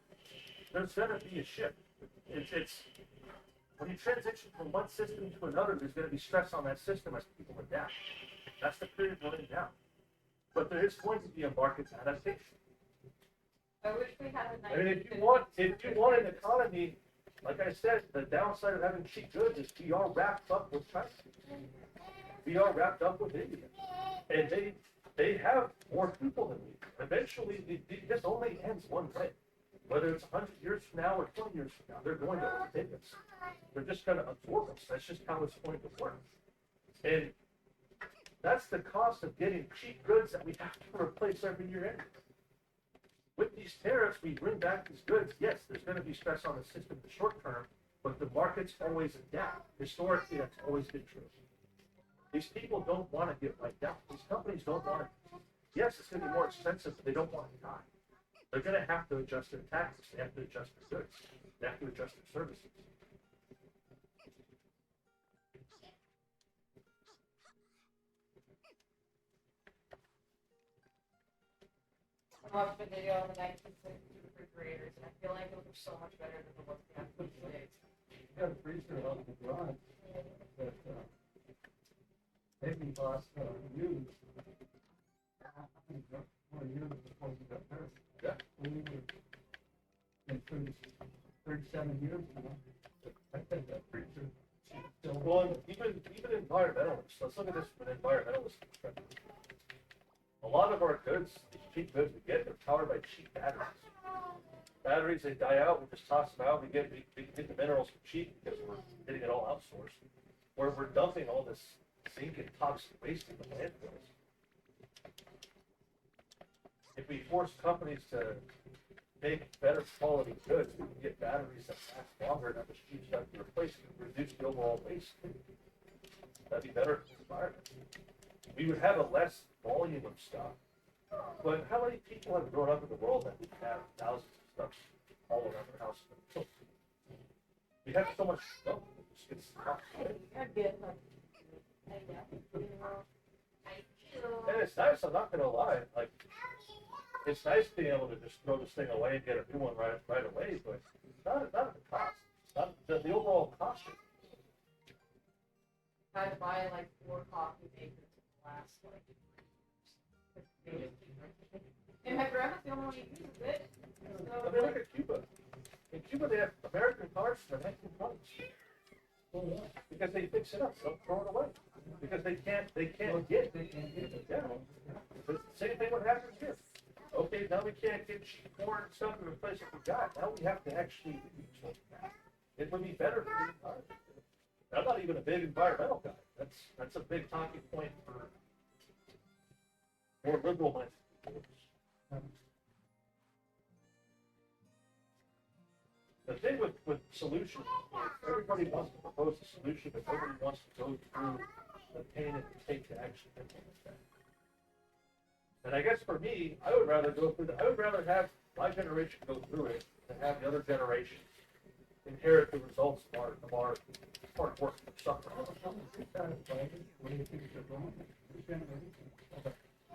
there's going to be a shift. It's when you transition from one system to another, there's going to be stress on that system as people adapt. That's the period we're in now. But there is going to be a market adaptation. I wish we had a nice. I mean, if you want an economy, like I said, the downside of having cheap goods is we are wrapped up with China. We are wrapped up with India, and they have more people than we. Eventually, this only ends one way. Whether it's 100 years from now or 20 years from now, they're going to overtake us. They're just going to absorb us. That's just how it's going to work. And that's the cost of getting cheap goods that we have to replace every year anyway. With these tariffs, we bring back these goods. Yes, there's going to be stress on the system in the short term, but the markets always adapt. Historically, that's always been true. These people don't want to get wiped out. These companies don't want to. Yes, it's going to be more expensive, but they don't want to die. They're going to have to adjust their taxes. They have to adjust their goods. They have to adjust their services. I watched a video on the 1960s refrigerators, and I feel like those are so much better than the ones we have today. You got a freezer out in the garage that maybe lost used. I think that's 4 years before we got there. Yeah. We were in 37 years now. I think that freezer still. Well, even environmentalists. Let's look at this from an environmentalist perspective. A lot of our goods, these cheap goods we get, they're powered by cheap batteries. Batteries, they die out, we just toss them out. We get the minerals for cheap because we're getting it all outsourced. Where we're dumping all this zinc and toxic waste in the landfills. If we force companies to make better quality goods, we can get batteries that last longer and have a cheap stuff to replace it and reduce the overall waste. That'd be better for the environment. We would have a less volume of stuff. But how many people have grown up in the world that we have thousands of stuff all around their house? We have so much stuff. It's tough. And it's nice, I'm not gonna lie. Like, it's nice being able to just throw this thing away and get a new one right away, but it's not at the cost. It's not the overall cost. I had to buy like 4 coffee makers in the last like 3 years. And my grandma's the only one who uses it. I mean, look at Cuba. In Cuba, they have American cars from the 1920s. Because they fix it up, they don't throw it away. Because they can't get it down. The same thing would happen here. Okay, now we can't get cheap corn and stuff to replace what we got. Now we have to actually use what we got. It would be better for the environment. I'm not even a big environmental guy. That's a big talking point for more liberal minded people. The thing with solutions, everybody wants to propose a solution, but nobody wants to go through the pain it would take to actually implement that. And I guess for me, I would rather have my generation go through it than have the other generation inherit the results of our hard work and suffering. What do you think you're going?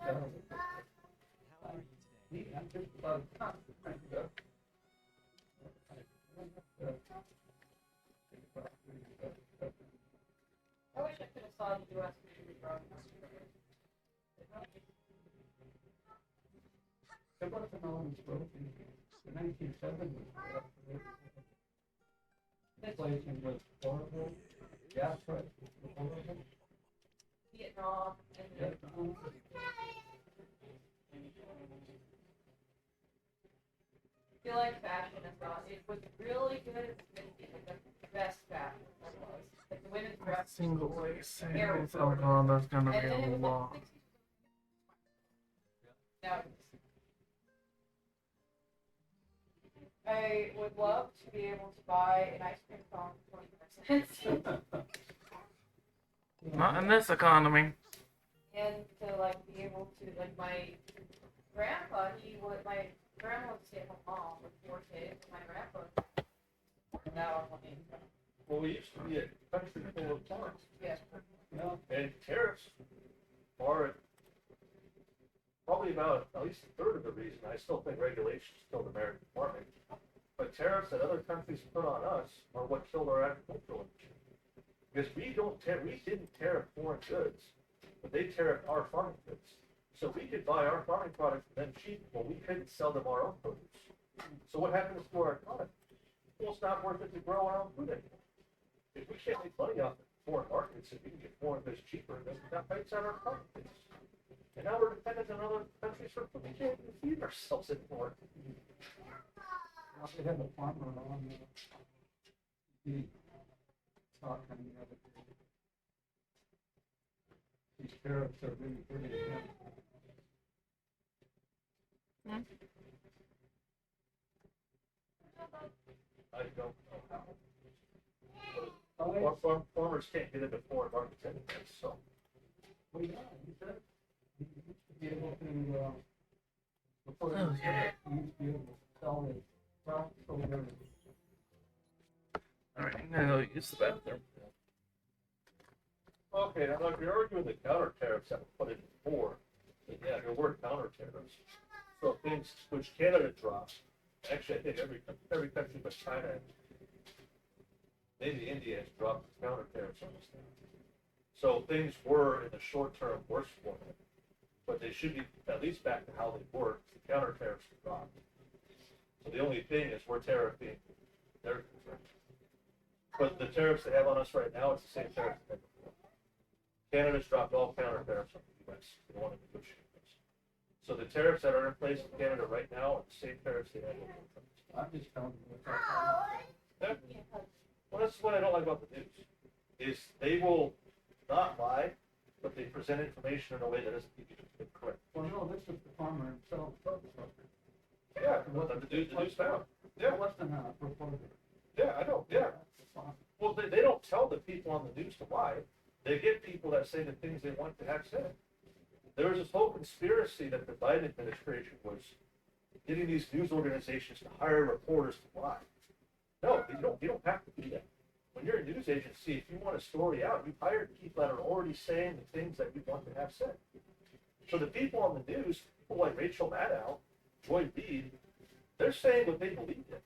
How are you today? I'm just about I wish I could have saw the U.S. really broadcast. There wasn't all this growth in the 1970s. Inflation was horrible. Gas prices were horrible. Vietnam and then Vietnam. I feel like fashion is not. It was really good at the 50s, like the best fashion that was. Like the women's dress. Single lace sales. Oh god, that's gonna And be then it a was lot. like 60s. Now, I would love to be able to buy an ice cream cone for 25 cents. Not in this economy. And to like be able to like my grandpa, my grandma was a stay-at-home mom with 4 kids, and my grandpa now on income. Well, we used to be a country full of towns. Yeah. And tariffs are probably about at least a third of the reason. I still think regulations killed American farming. But tariffs that other countries put on us are what killed our agricultural industry. Because we didn't tariff foreign goods, but they tariffed our farming goods. So we could buy our farming products from them cheap, but we couldn't sell them our own produce. So what happens to our economy? Well, it's not worth it to grow our own food anymore. If we can't make money off of foreign markets, if we can get foreign goods cheaper, then that makes out our farming goods. And now we're dependent on other countries for food. We can't even feed ourselves anymore. They had a farmer on the talking the other day. These tariffs are really pretty again. I don't know. Farmers can't get into foreign markets anyway, so. Well, yeah, he said he used to be able to, before he Oh, was yeah. he used to be able to sell his crops over there. Alright, I'm gonna go use the bathroom. Okay, now if you're arguing the counter tariffs that were put in before, then yeah, there were counter tariffs. So things which Canada dropped, actually I think every country but China, maybe India has dropped the counter tariffs on this thing. So things were in the short term worse for them, but they should be at least back to how they were. The counter tariffs have dropped. So the only thing is we're tariffing their goods. But the tariffs they have on us right now, it's the same tariffs they had before. Canada's dropped all counter tariffs on the U.S. They want to negotiate this. So the tariffs that are in place in Canada right now are the same tariffs they had before. I'm just telling you. Yeah. Well, that's what I don't like about the news, is they will not lie, but they present information in a way that isn't even correct. Well, no, this is the farmer himself. Yeah, well, the news found. Yeah, It wasn't a reporter. yeah, I know, yeah. That's the farmer. Well, they don't tell the people on the news to lie. They get people that say the things they want to have said. There was this whole conspiracy that the Biden administration was getting these news organizations to hire reporters to lie. No, you don't have to do that. When you're a news agency, if you want a story out, you hire people that are already saying the things that you want to have said. So the people on the news, people like Rachel Maddow, Joy Reid, they're saying what they believe in.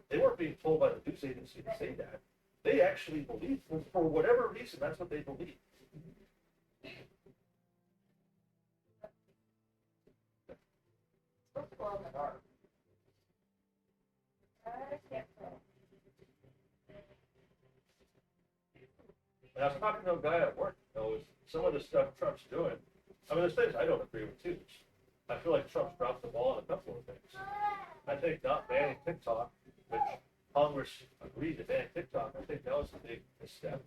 They weren't being told by the news agency to say that. They actually believe, for whatever reason, that's what they believe. Let's glow in the dark. I can't tell. And I was talking to a guy at work, some of the stuff Trump's doing, I mean, there's things I don't agree with too. I feel like Trump's dropped the ball on a couple of things. I think not banning TikTok, which Congress agreed to ban TikTok, I think that was a big misstep.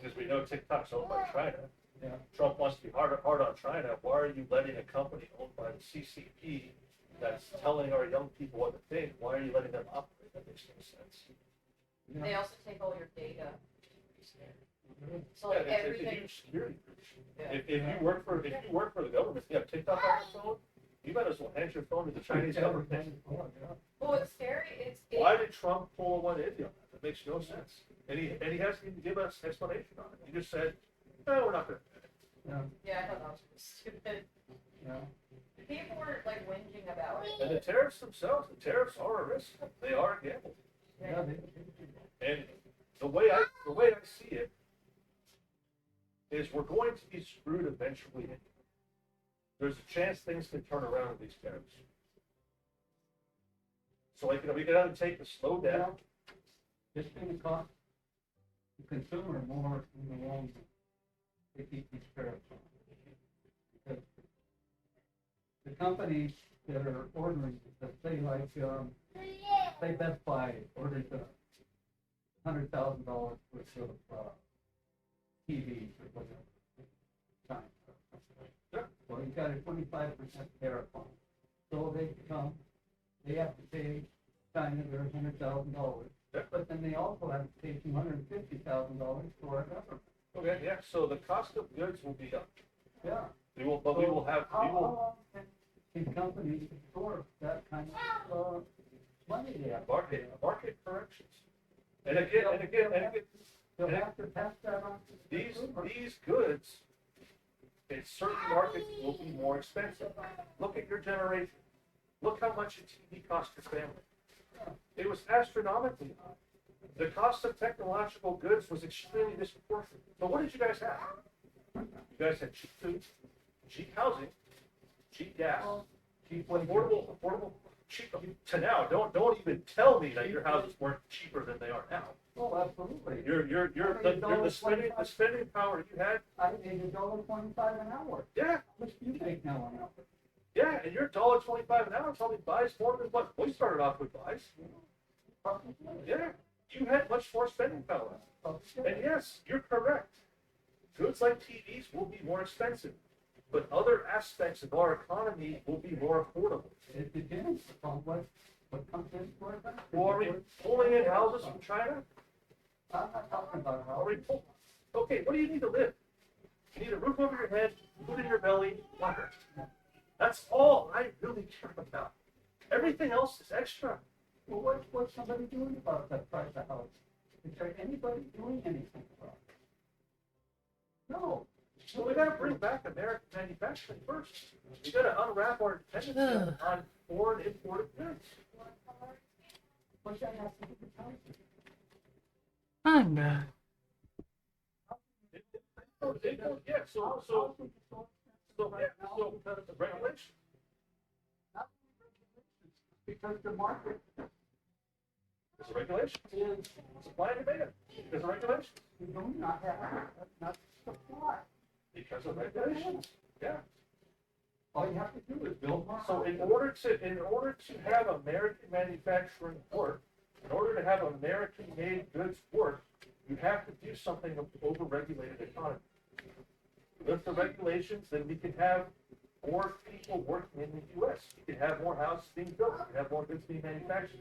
Because we know TikTok's owned by China. Yeah. Trump wants to be hard on China. Why are you letting a company owned by the CCP that's telling our young people what to think, why are you letting them operate? That makes no sense. They also take all your data. So Yeah, like it's a everything. huge security breach. Yeah. If you work for the government, if you have TikTok on your phone, you might as well hand your phone to the Chinese government. Well, it's scary. Why did Trump pull a 180 on that? That makes no sense. And he hasn't even given us an explanation on it. He just said, no, we're not going to. Yeah, Yeah, I thought that was stupid. yeah. People were like whinging about it. And the tariffs themselves, the tariffs are a risk. They are a gamble. Yeah, And the way I see it, is we're going to be screwed eventually. There's a chance things can turn around with these tariffs. So like, we could either take the slow down. It's gonna cost the consumer more in the long run to keep these tariffs on. Because the companies that are ordering, that say like, say Best Buy orders $100,000 worth of TVs or whatever. China. Well, you got a 25% tariff on it. So they have to pay China their $100,000. But then they also have to pay $250,000 for our government. Okay, yeah, so the cost of goods will be up. Yeah. We will, but we will have, we How will, long can companies absorb that kind of money they have? market corrections. And again, They'll have to pass that on to the these consumer. goods in certain markets will be more expensive. Look at your generation. Look how much a TV cost your family. It was astronomically high. The cost of technological goods was extremely disproportionate. But what did you guys have? You guys had cheap food, cheap housing, cheap gas, cheap affordable, cheap to now. Don't even tell me that your houses weren't cheaper than they are now. Oh, absolutely. The spending power you had. I made $1.25 an hour. Yeah. What do you make now an hour? Yeah, and your $1.25 an hour probably buys more than what we started off with buys. Yeah, you had much more spending power. And yes, you're correct. Goods like TVs will be more expensive, but other aspects of our economy will be more affordable. It depends on what comes in for it. Well, are we pulling in houses from China? I'm not talking about Are how. we pull? Okay, what do you need to live? You need a roof over your head, food in your belly, water. That's all I really care about. Everything else is extra. Well, what's somebody doing about that price of house? Is there anybody doing anything about it? No. So we gotta bring back American manufacturing first. We gotta unwrap our dependency on foreign imported goods. What's that have to do with housing? I'm back. Yeah, so the regulation. Because the market There's a regulation. Supply and demand. There's a regulation. we do not have enough supply. Because of regulations. Yeah. All you have to do is build more. So in order to have American manufacturing work, in order to have American-made goods work, you have to do something of the over-regulated economy. With the regulations, then we can have more people working in the U.S. You can have more houses being built. You can have more goods being manufactured.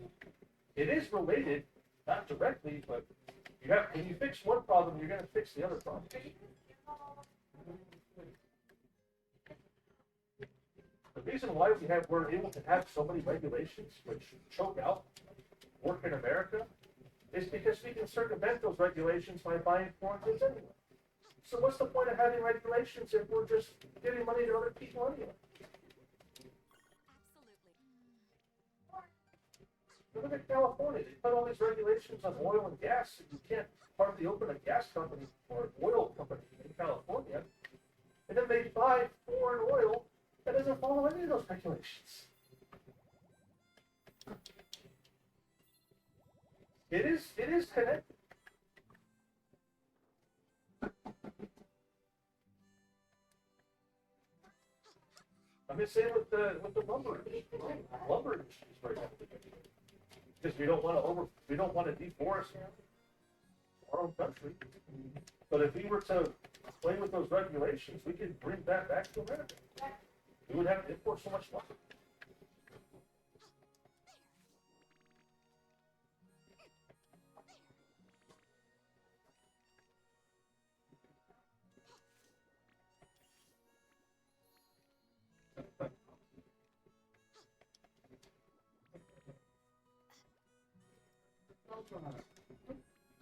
It is related, not directly, but you have. When you fix one problem, you're going to fix the other problem. The reason why we're able to have so many regulations which choke out work in America is because we can circumvent those regulations by buying foreign goods anyway. So what's the point of having regulations if we're just giving money to other people anyway? Look at California. They put all these regulations on oil and gas, and you can't hardly open a gas company or an oil company in California. And then they buy foreign oil that doesn't follow any of those regulations. It is connected. I'm just saying with the lumber industry. Lumber industry is very heavily regulated. Because we don't want to deforest our own country. But if we were to play with those regulations, we could bring that back to America. We would have to import so much lumber.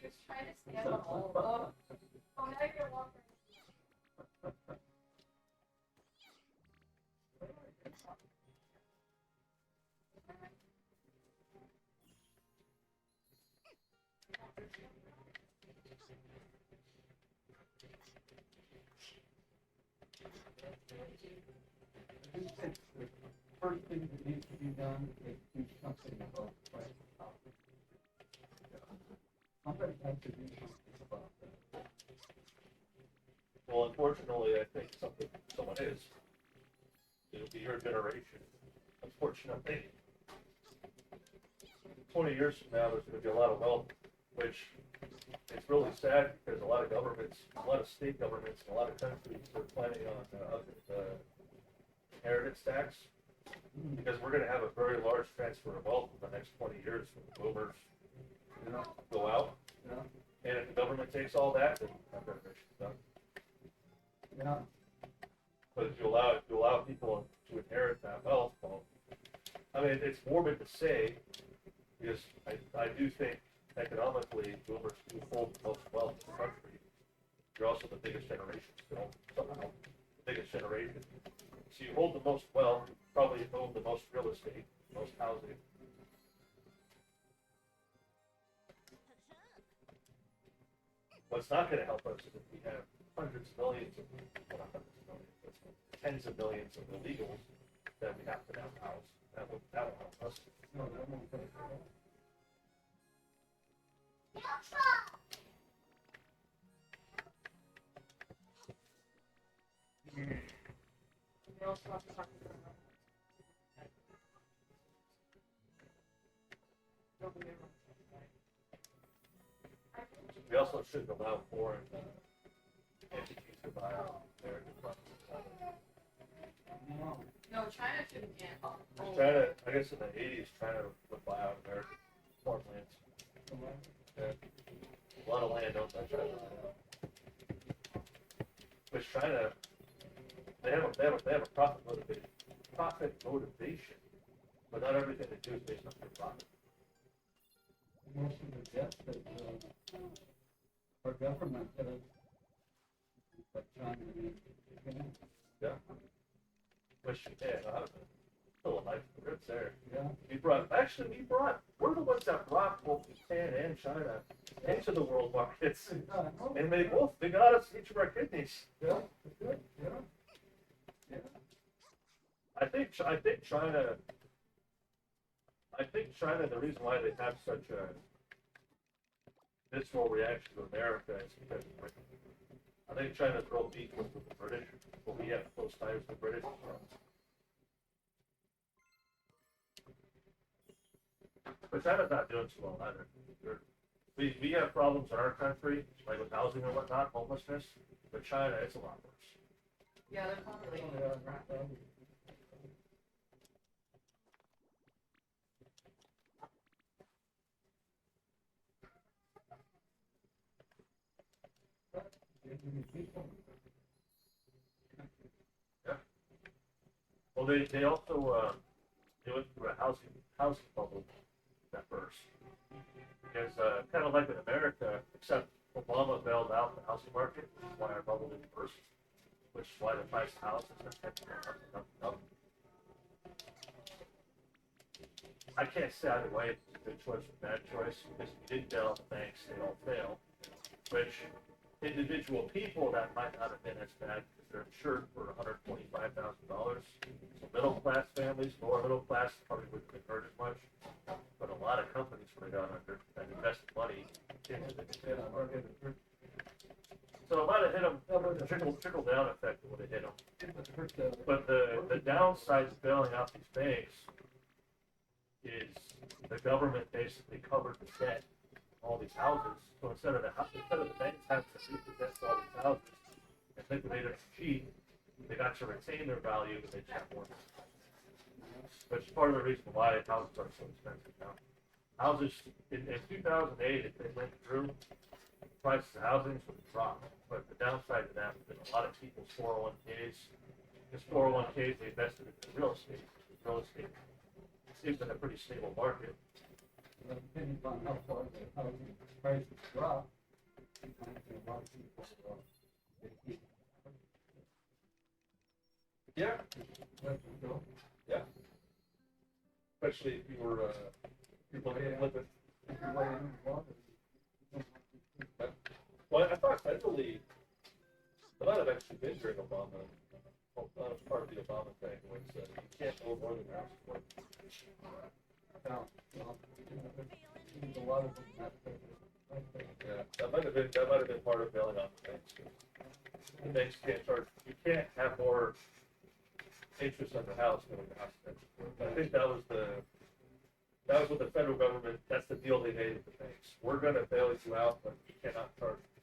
Just try to stand on all of them. Oh, now you're walking. I do think the first thing that needs to be done is do something about the price of housing. Somebody has to do something about that. Well, unfortunately, I think someone is. It'll be your generation. Unfortunately, 20 years from now, there's going to be a lot of wealth, which it's really sad because a lot of governments, a lot of state governments, and a lot of countries are planning on inheritance tax because we're going to have a very large transfer of wealth in the next 20 years when the boomers go out. Yeah, And if the government takes all that, then I'm going to done. yeah. But if you allow people to inherit that wealth, well, I mean, it's morbid to say, because I do think economically, boomers do hold the most wealth in the country. You're also the biggest generation still, somehow, the biggest generation. So you hold the most wealth, you probably own the most real estate, most housing. What's not going to help us is if we have hundreds of millions, well, not hundreds of millions, but tens of millions of illegals that we have to now house. That will help us. No, that won't take it all. We also have to talk about nobody ever. We also shouldn't allow foreign entities to buy out American properties. No, No, China shouldn't get. China, I guess in the 80s, China would buy out American farmlands. Yeah. A lot of land owned by China. But China, they have a profit motivation, but not everything they do is based on their profit. most of the debt that our government has, but China and Japan. Yeah. Which, yeah, still a nice grip there. Yeah. We're the ones that brought both Japan and China into the world markets. And they got us each of our kidneys. Yeah, good, yeah. Yeah. I think China, the reason why they have such a visceral reaction to America is because of Britain. I think China's real beef was with the British, but we have close ties with the British. But China's not doing so well either. We have problems in our country, like with housing and whatnot, homelessness, but China, it's a lot worse. Yeah, they're probably. Yeah. Well, they also they went through a housing bubble at first. Because kind of like in America, except Obama bailed out the housing market, which is why our bubble didn't burst, which is why the price of houses have kept going up. I can't say either way if it's a good choice or a bad choice, because if you didn't bail out the banks, they all fail. Which individual people that might not have been as bad because they're insured for $125,000. So middle class families, lower middle class probably wouldn't have been hurt as much. But a lot of companies would have gone under and invested money into the market. So it might have hit them, the trickle down effect would have hit them. But the downside to bailing out these banks is the government basically covered the debt of all these houses. So instead of the banks having to meet the debt of all these houses and liquidate it cheap, they got to retain their value, but they just have more. Which is part of the reason why houses are so expensive now. Houses in 2008, if they went through, prices of housing would drop. But the downside to that has been a lot of people's 401ks. Because 401ks, they invested in real estate. Real estate seems in a pretty stable market. Depending on how far the housing prices drop, you might see a lot of people Yeah. let them go. Yeah. Especially if you were people living. If you lay in the water, Well, I thought federally But that have actually been during Obama, that was part of the Obama thing, when it said you can't go more than your house is worth. Well, there's a lot of them that, Yeah, that might have been part of bailing out the banks. The banks can't charge, you can't have more interest on the house than what the house is worth. I think that was what the federal government, that's the deal they made with the banks. We're gonna bail you out, but you cannot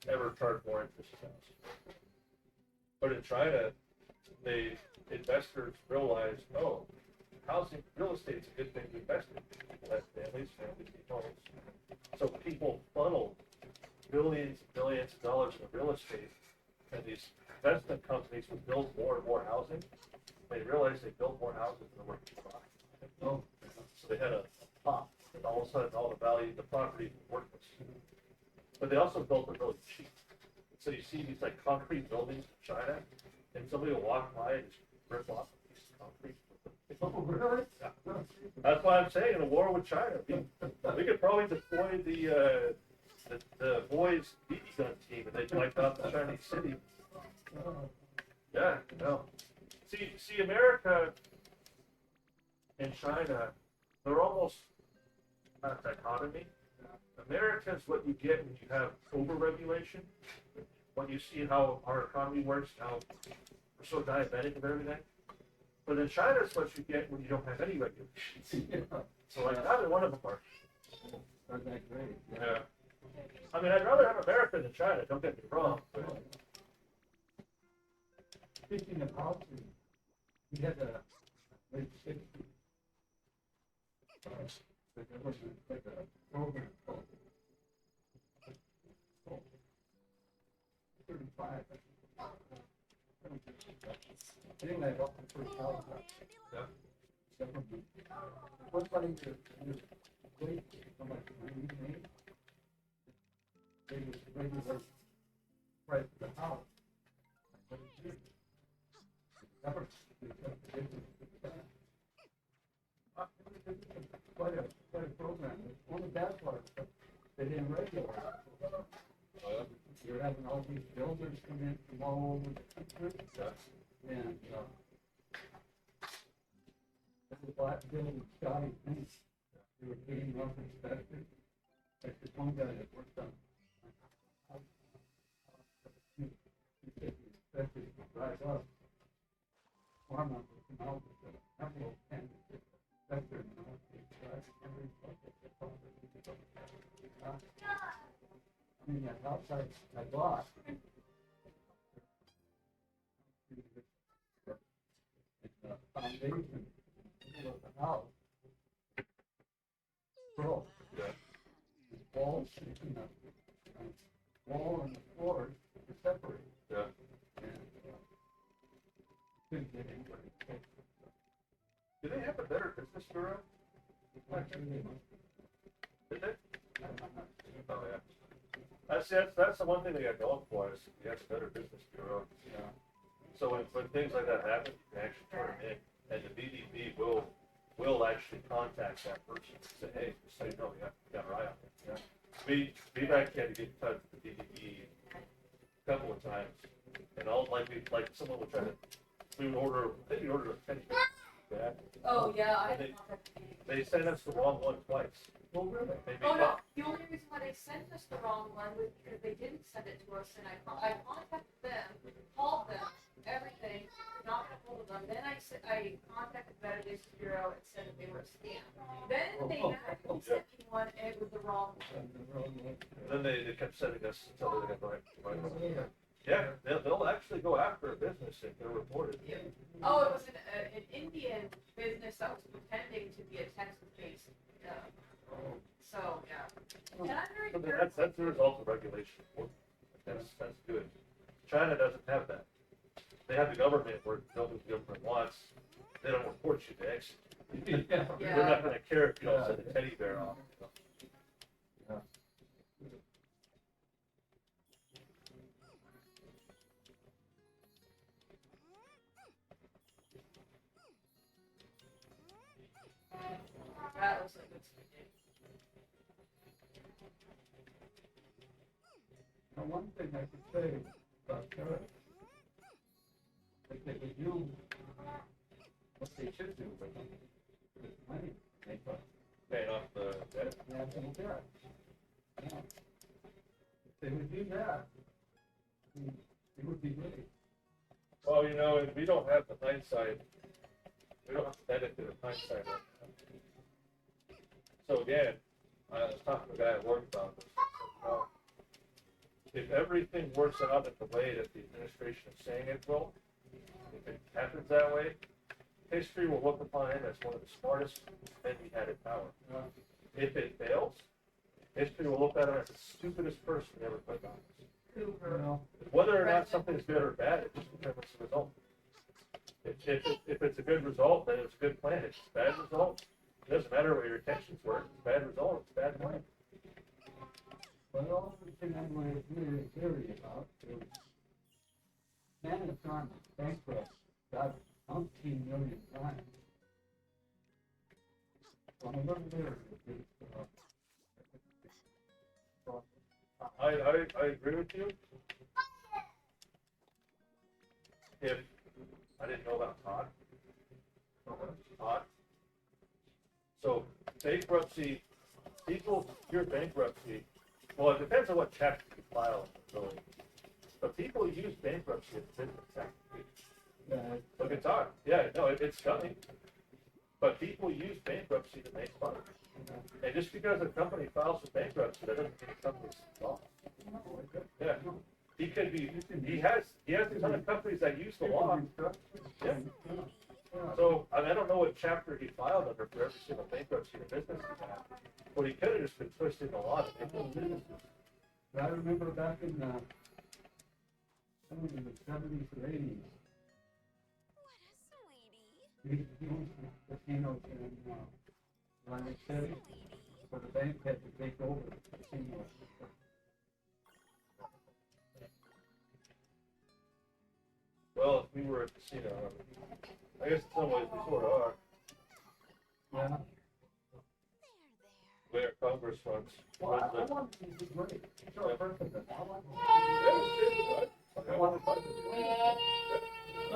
ever charge more interest on the house. But in China, investors realized, oh, housing, real estate's a good thing to invest in. People have families need homes. So people funneled billions and billions of dollars into real estate, and these investment companies would build more and more housing. They realized they built more houses than were people buying. So they had a pop, and all of a sudden all the value of the property was worthless. But they also built them really cheap. So you see these like concrete buildings in China, and somebody will walk by and just rip off a piece of concrete. oh, really? Yeah. That's why I'm saying in a war with China, we could probably deploy the boys' BB gun team, and they'd wipe out the Chinese city. Yeah, no. See, America and China, they're almost a dichotomy. America is what you get when you have over-regulation. When you see how our economy works, how we're so diabetic of everything. But in China, it's what you get when you don't have any regulations. So like neither one of them are. Aren't that great? Yeah. I mean, I'd rather have America than China, don't get me wrong. But Speaking of housing, we had a late '60s. The government took a program called 35. Anyway, I got the first house. yeah. What's funny is, wait, how much money we made? They was regular price of the house. But it's cheap. Never- Quite a program. One of the bad parts, but they didn't regulate it. You're having all these builders come in from all over the country. And, this is black building shoddy things. They were getting rough inspected. Like this one guy that worked on. He said the inspectors would drive up. Farm up with an out with a envelope and the inspector and all. I mean, that house I bought. It's a foundation of the house. Broke. Yeah. The walls, sticking up. Wall and the floors were separated. Yeah. And couldn't get anybody to fix it. Do they have a better business bureau? Actually, they must be. Did they? I'm not sure. Oh, yeah. That's the one thing they got going for us. You have a better business bureau. Yeah. So when things like that happen, you can actually turn them in, and the BDB will actually contact that person and say, hey, just so you know, we got our eye on it. Yeah. We've actually had to get in touch with the BDB a couple of times, and all like someone would try to, we would order, I think we ordered a penny. Yeah. Oh, yeah, I They- contacted you. They sent us the wrong one twice. Well, really? They Oh, made- no, the only reason why they sent us the wrong one was because they didn't send it to us, and I contacted them, called them, everything, could not get a hold of them. Then I contacted the Better Business Bureau and said that they were a scam. Then they magically sent me one, and it was the wrong one. And then they kept sending us until they got the right one. Yeah, they'll actually go after a business if they're reported. Oh, it was an Indian business that was pretending to be a Texas-based, so, yeah. And I'm very So careful. that's the result of regulation. That's good. China doesn't have that. They have the government where nobody the government wants. They don't report you to exit. Yeah. They're not gonna care if you don't send a teddy bear off. Yeah. That looks like it's good. Now, one thing I could say about carrots, if they would do what they should do with them, with money, they put, Paying off the debt. they have to do that. Yeah. If they would do that, it would be great. Well, you know, we don't have the hindsight. We don't have the benefit of hindsight right now. So again, I was talking to a guy at work about this. You know, if everything works out in the way that the administration is saying it will, if it happens that way, history will look upon him as one of the smartest men we had in power. If it fails, history will look at him as the stupidest person ever put on this. You know, Whether or not something is good or bad, it just determines the result. If it's a good result, then it's a good plan. If it's a bad result, it doesn't matter what your intentions were. If it's a bad result, it's a bad plan. but all the thing I'm really theory about is, man has gone bankrupt, got umpteen million times. So I'm not there. I agree with you. If I didn't know about Todd. Todd. So bankruptcy, people hear bankruptcy. Well, it depends on what chapter you file, really. But people use bankruptcy as a business tactic. Look at Todd. Yeah, no, it's coming. But people use bankruptcy to make money. And just because a company files for bankruptcy, that doesn't mean the company's lost. Yeah. He could be, he has a ton of companies that use the law. Yeah. So, I don't know what chapter he filed under for every single bankruptcy the business he had. But he could have just been twisting the law to make those businesses. I remember back in, some of the seventies or eighties, What a sweetie. he owned the casinos in, Atlantic City, so the bank had to take over the casinos. Well, if we were a casino, I guess in some ways we sort of are. Yeah. Where Congress funds. Well, I want to be great. He's our president. I want I want to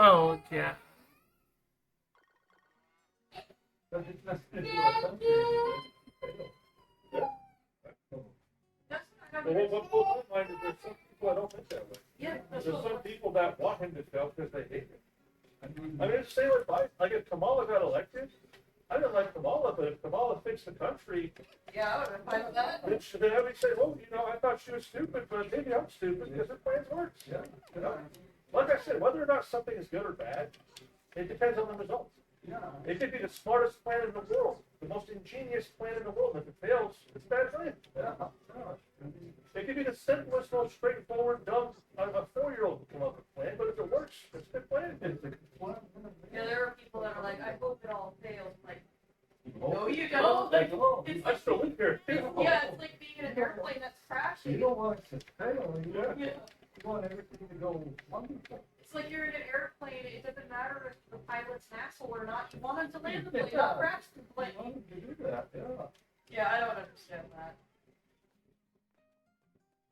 Oh, yeah. But it's not good for our country. That's not Well, how what blows my mind is there's some people I don't think that way. Yeah, that's There's what. some people that want him to fail because they hate him. I mean, I mean, it's the same with Biden. Like if Kamala got elected, I didn't like Kamala, but if Kamala fixed the country, Yeah, I would have been fine with that. then I would say, well, you know, I thought she was stupid, but maybe I'm stupid because her plans work. yeah, You know? Like I said, whether or not something is good or bad, it depends on the results. yeah. It could be the smartest plan in the world, the most ingenious plan in the world. If it fails, it's a bad plan. Yeah, I mean, It could be the simplest, most straightforward, dumb, a 4-year-old can come up with a plan, but if it works, it's a good plan. it's a one. Yeah, there are people that are like, I hope it all fails. Like, Oh, no, you don't. Like, it's I like, still live here. yeah, it's like being in an airplane that's You crashing. don't want it to fail, Yeah. Yeah. you want everything to go wonderful. It's like you're in an airplane. It doesn't matter if the pilot's an asshole or not. You want him to land the plane, not crash the You plane. want them to do that, yeah. Yeah, I don't understand that.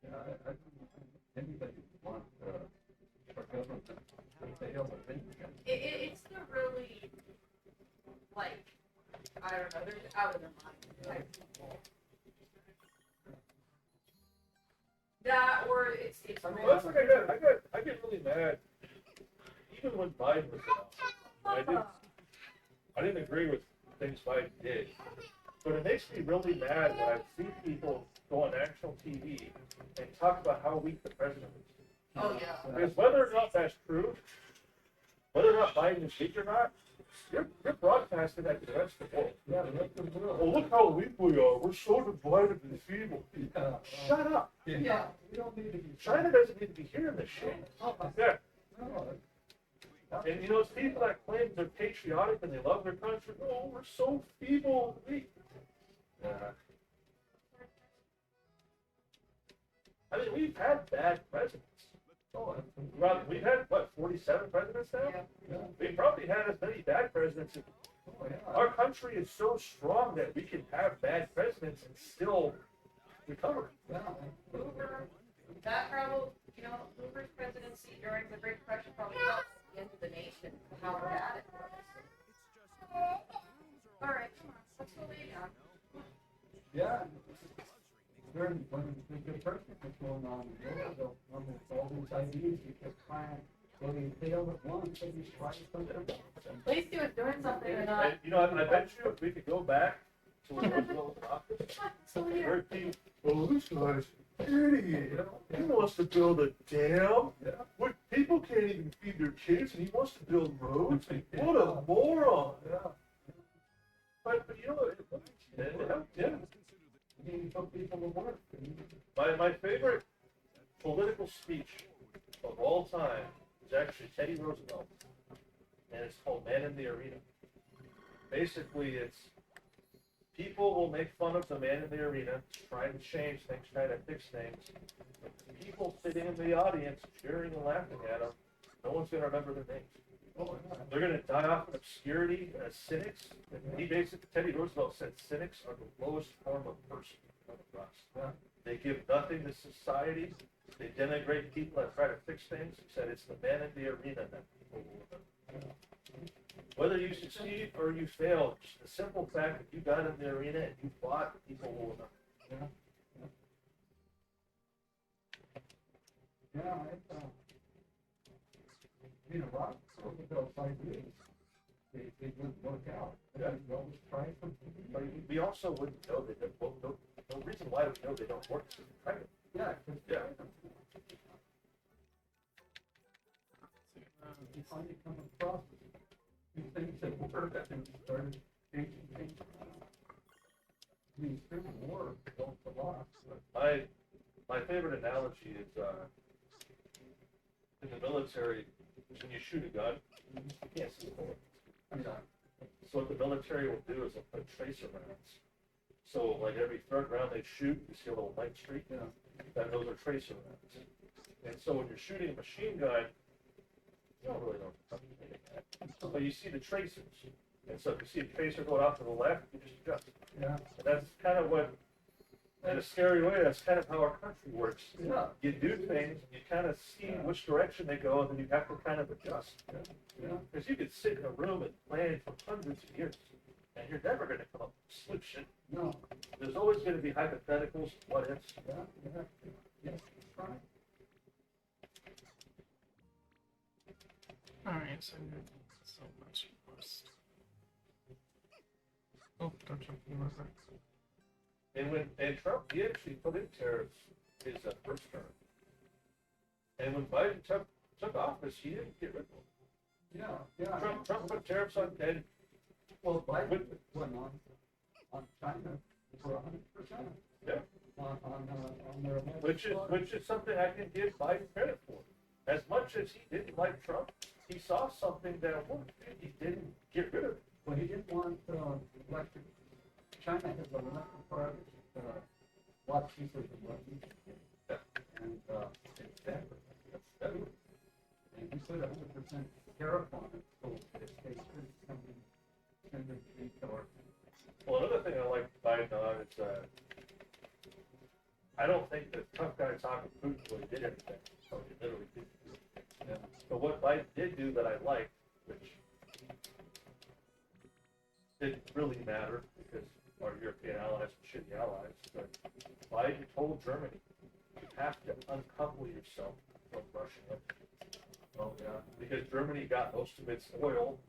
Yeah, I don't anybody want, our government to fail, I think. It's the really, like, I don't know, they're just out of their mind type people. That or it's Well, really. that's what I get really mad, even when Biden was in office. I didn't agree with things Biden did, but it makes me really mad when I see people go on national TV and talk about how weak the president is. Oh, yeah. Because whether or not that's true, whether or not Biden is weak or not, you're broadcasting that to the rest of the world. Yeah, let them do Oh, look how weak we are. We're so divided and feeble. it. Shut up. Yeah. We don't need to be. China doesn't need to be hearing this shit. Yeah. No, And you know, it's people that claim they're patriotic and they love their country. Oh, we're so feeble and weak. Yeah. I mean, we've had bad presidents. oh, We've had, what, 47 presidents now? Yeah. yeah, We've probably had as many bad presidents. oh, yeah. Our country is so strong that we can have bad presidents and still recover. Yeah. Hoover, that probably, you know, Hoover's presidency during the Great Depression probably helped the end of the nation, how bad it was. All right, come on, let's go lay down. Yeah. During, when the person was going on, they'll almost all these ideas, you kept trying, getting failed at once, and you try something. At least he was doing something or not. And, you know, I bet you if we could go back to when Roosevelt's office, So weird. heard people, oh, this guy's an idiot. He wants to build a dam. Yeah. What, people can't even feed their kids, and he wants to build roads. What a moron. Yeah. But you know, yeah. You need to put people to work. My favorite political speech of all time is actually Teddy Roosevelt, and it's called Man in the Arena. Basically, it's people will make fun of the man in the arena, trying to change things, trying to fix things. But the people sitting in the audience, cheering and laughing at him, no one's going to remember their names. They're going to die off in obscurity as cynics. And he basically, Teddy Roosevelt said, cynics are the lowest form of person on the cross. They give nothing to society. They denigrate people that try to fix things. He said it's the man in the arena that people will remember. Whether you succeed or you fail, just the simple fact that you got in the arena and you fought, people will remember. Yeah, you know, Rock Roosevelt ideas, they wouldn't work out. Yeah. They always try something. But we also wouldn't know they don't. Well, no reason why we know they don't work. So we try it. Yeah, Yeah. You finally come across these things that work and started changing things. I mean, Civil War built a lot. My favorite analogy is in the military, when you shoot a gun, you can't see the bullet. So what the military will do is they'll put tracer rounds. So like every third round they shoot, you see a little light streak. And those are tracer rounds. And so when you're shooting a machine gun, you don't really know what you're aiming at. But you see the tracers. And so if you see a tracer going off to the left, you just adjust. Yeah. And that's kind of what, in a scary way, that's kind of how our country works. Yeah. You do things, you kind of see which direction they go, and then you have to kind of adjust. Yeah. Because you could sit in a room and plan for hundreds of years, and you're never going to come up with a solution. No. There's always going to be hypotheticals, what ifs. Yeah. Yes, that's right. Alright, so much worse. Oh, don't jump in the river. And Trump, he actually put in tariffs his first term. And when Biden took office, he didn't get rid of them. Yeah. Trump put tariffs on, and Well, Biden went on China for 100%. yeah, On their which is something I can give Biden credit for. As much as he didn't like Trump, he saw something that worked, and he didn't get rid of it. Well, he didn't want electric. China has electric cars, a lot cheaper than what we can get. And it's better. That's better. And he put 100% tariff on it, so it stays in the retailer. Well, another thing I like Biden on is I don't think the tough guy talking Putin really did anything. So he literally didn't do anything. Yeah. But what Biden did do that I liked, which didn't really matter because our European allies were shitty allies, but Biden told Germany, you have to uncouple yourself from Russian energy. Oh yeah. Because Germany got most of its oil,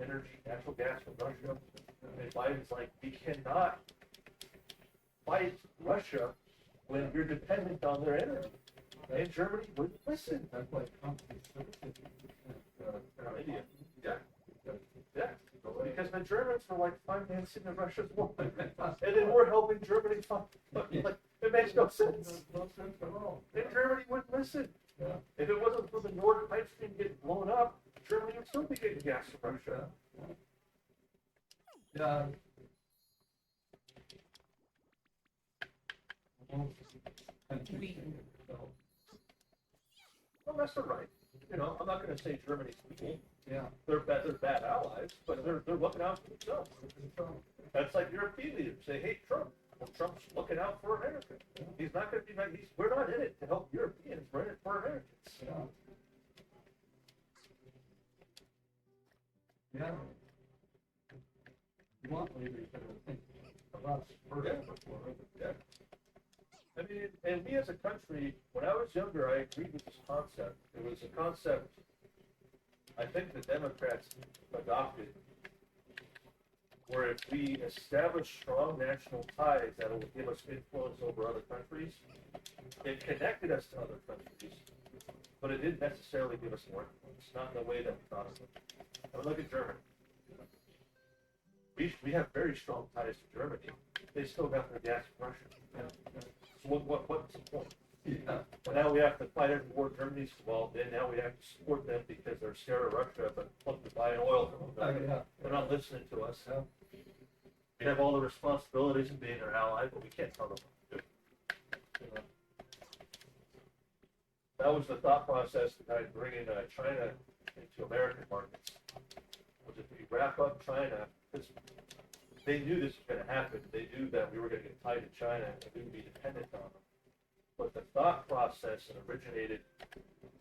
energy, natural gas from Russia. And Biden's like, we cannot fight Russia when you're dependent on their energy. And Germany wouldn't listen. That's why Trump is India. Yeah. Yeah. Because the Germans were like financing the Russia's war. And then we're helping Germany fight. Like, it makes no sense. no sense at all. And Germany wouldn't listen. Yeah. If it wasn't for the Nord Stream getting blown up, Germany would still be getting gas from Russia. Yeah. Well, that's all right. You know, I'm not going to say Germany's evil. Yeah. They're bad allies, but they're looking out for themselves. That's like European leaders say, "Hey, Trump." Well, Trump's looking out for America. He's not going to be like we're not in it to help Europeans. We're in it for Americans. Yeah. Yeah. You want leaders that will think about us first before others. Yeah. I mean, and we as a country, when I was younger, I agreed with this concept. It was a concept I think the Democrats adopted, where if we establish strong national ties that will give us influence over other countries, it connected us to other countries, but it didn't necessarily give us more influence, not in the way that we thought it would. I mean, look at Germany. We have very strong ties to Germany. They still got their gas from Russia. So what's the point? Yeah. Well, now we have to fight every war Germany's involved in. Now we have to support them because they're scared of Russia, but look, they're buying oil from them. Yeah. They're not listening to us. Yeah. We have all the responsibilities of being their ally, but we can't tell them what to do. That was the thought process behind bringing China into American markets. Was if we wrap up China, because they knew this was going to happen. They knew that we were going to get tied to China and we would be dependent on them. But the thought process that originated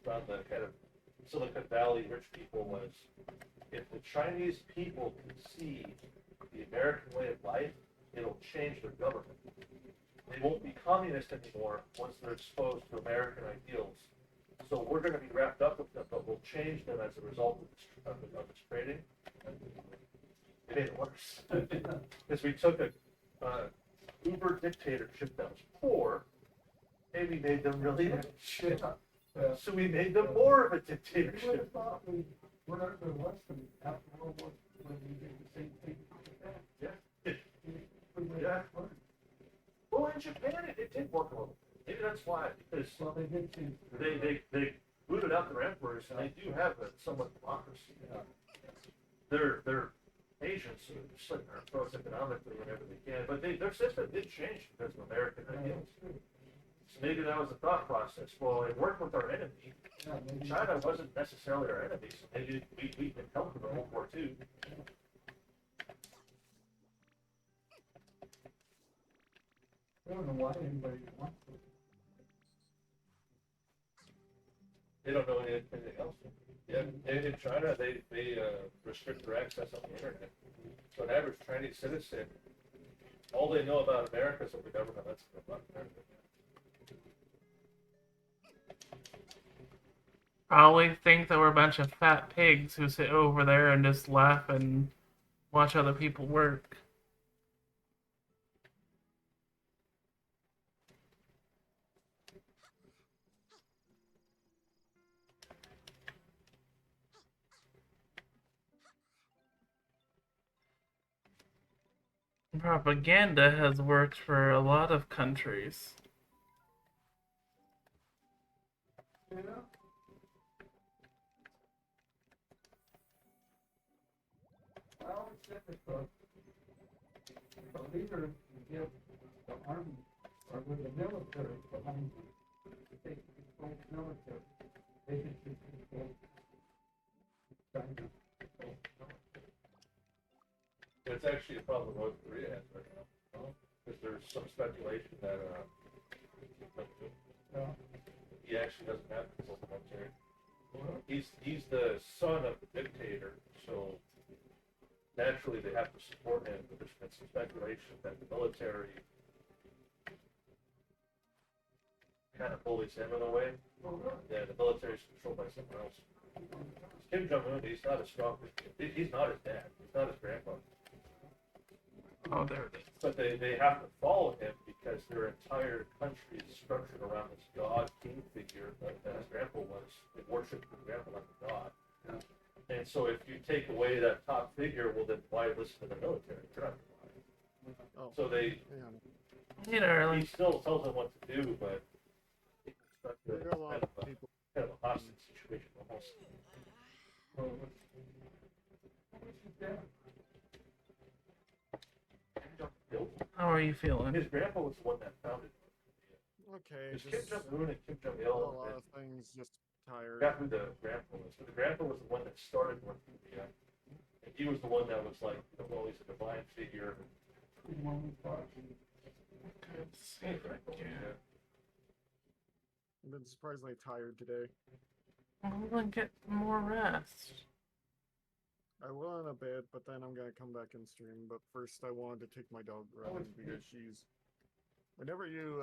from the kind of Silicon Valley rich people was, if the Chinese people can see the American way of life, it'll change their government. They won't be communist anymore once they're exposed to American ideals. So we're going to be wrapped up with them, but we'll change them as a result of this trading. It made it worse. Because we took a uber dictatorship that was poor, and we made them really rich. So we made them more of a dictatorship. We're not the Western after World War when we did the same thing. Yeah. Yeah. Well, in Japan, it did work a little. Maybe that's why, because Well, they did change. they booted out their emperors, and they do have a somewhat democracy. They're Asians, so they're slitting their throats economically whenever they can, but their system did change because of American ideals. So maybe that was the thought process. Well, it worked with our enemy. China wasn't necessarily our enemy, so maybe we can help them in World War II. I don't know why anybody wants to. They don't know anything else. Yeah, in China, they restrict their access on the internet. So an average Chinese citizen, all they know about America is what the government lets them know about America. Probably think that we're a bunch of fat pigs who sit over there and just laugh and watch other people work. Propaganda has worked for a lot of countries. Yeah. Well, it's difficult. The leader give the army or with the military behind you. If they control the military, they can control China. It's actually a problem North Korea has right now, because there's some speculation that he actually doesn't have control of the military. He's the son of the dictator, so naturally they have to support him. But there's been some speculation that the military kind of bullies him in a way. Yeah, the military is controlled by someone else. Kim Jong-un, he's not as strong. He's not his dad. He's not his grandpa. Oh, there it is. But they have to follow him because their entire country is structured around this god king figure that his grandpa was. They worship his grandpa like a god. Yeah. And so if you take away that top figure, well then why listen to the military? They're not gonna lie. Oh, So they You know, he like, still tells them what to do, but it's there are a lot of people. kind of a hostage situation almost. how are you feeling? His grandpa was the one that founded it. Okay, Because Kim just Jong-un and Kim a Jong-il lot of things. Just tired. forgot who the grandpa was. But the grandpa was the one that started North Korea. And he was the one that was like, well, he's a divine figure. Let's see if I can. I've been surprisingly tired today. I'm gonna get more rest. I will in a bit, but then I'm gonna come back and stream. But first, I wanted to take my dog around because she's. Whenever you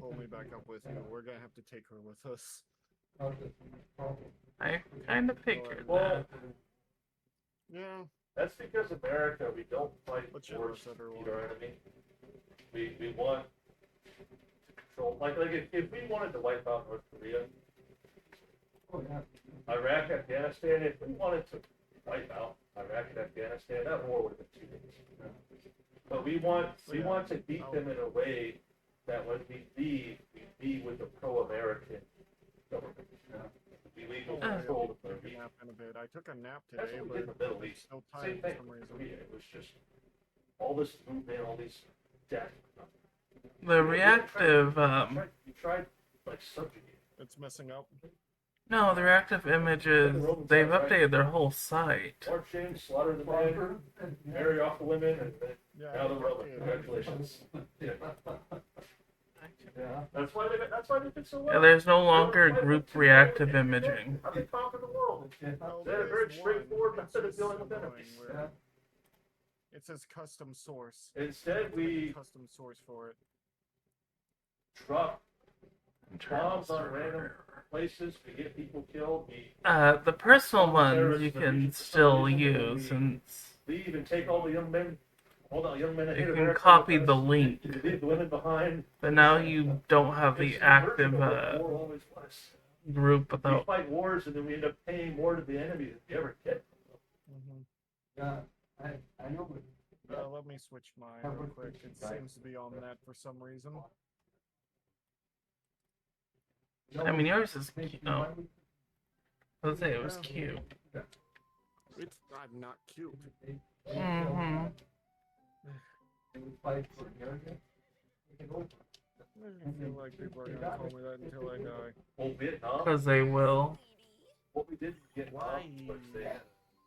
pull me back up with you, we're gonna have to take her with us. I kind of figured Well, that. Yeah, that's because America, we don't fight but she wars loves to everyone. defeat our enemy. We want to control. Like if we wanted to wipe out North Korea, Iraq, Afghanistan, if we wanted to wipe out Iraq and Afghanistan, that war would have been 2 days. But we want to beat them in a way that when we leave with a pro-American government. We leave with control of their Nap in a bit. I took a nap That's today, what we did but in the Middle I'm East. still Same tired for thing. some reason. Korea. It was just all this movement, all these death. The reactive, You tried like subjugating. It's messing up. no, the reactive images, they've updated their whole site. Mark James slaughtered the men, marry off the women, and then Yeah, now the Roman. yeah. Congratulations. Yeah. That's why they did so well. Yeah, there's no longer group reactive imaging. How they conquer the world? Well, They had a there very is straightforward one. It's method of just dealing with annoying enemies. where it says custom source. Instead, we Custom source for it. drop bombs on random places to get people killed. We The personal ones you can still use, and leave and take all the young men. All the young men that hate you can America copy with the us. link. You leave the women behind. But now you don't have It's the the active version of what war always was. group We without. fight wars and then we end up paying more to the enemy than we ever get. Yeah, I know, but Let me switch mine real quick. It seems to be on that for some reason. I mean, yours is cute. Oh, I was say it was cute. It's not cute. Mm-hmm. fight for America. I feel like people are gonna call me that until I die. Well, Vietnam, Because they will. what we did in Vietnam was a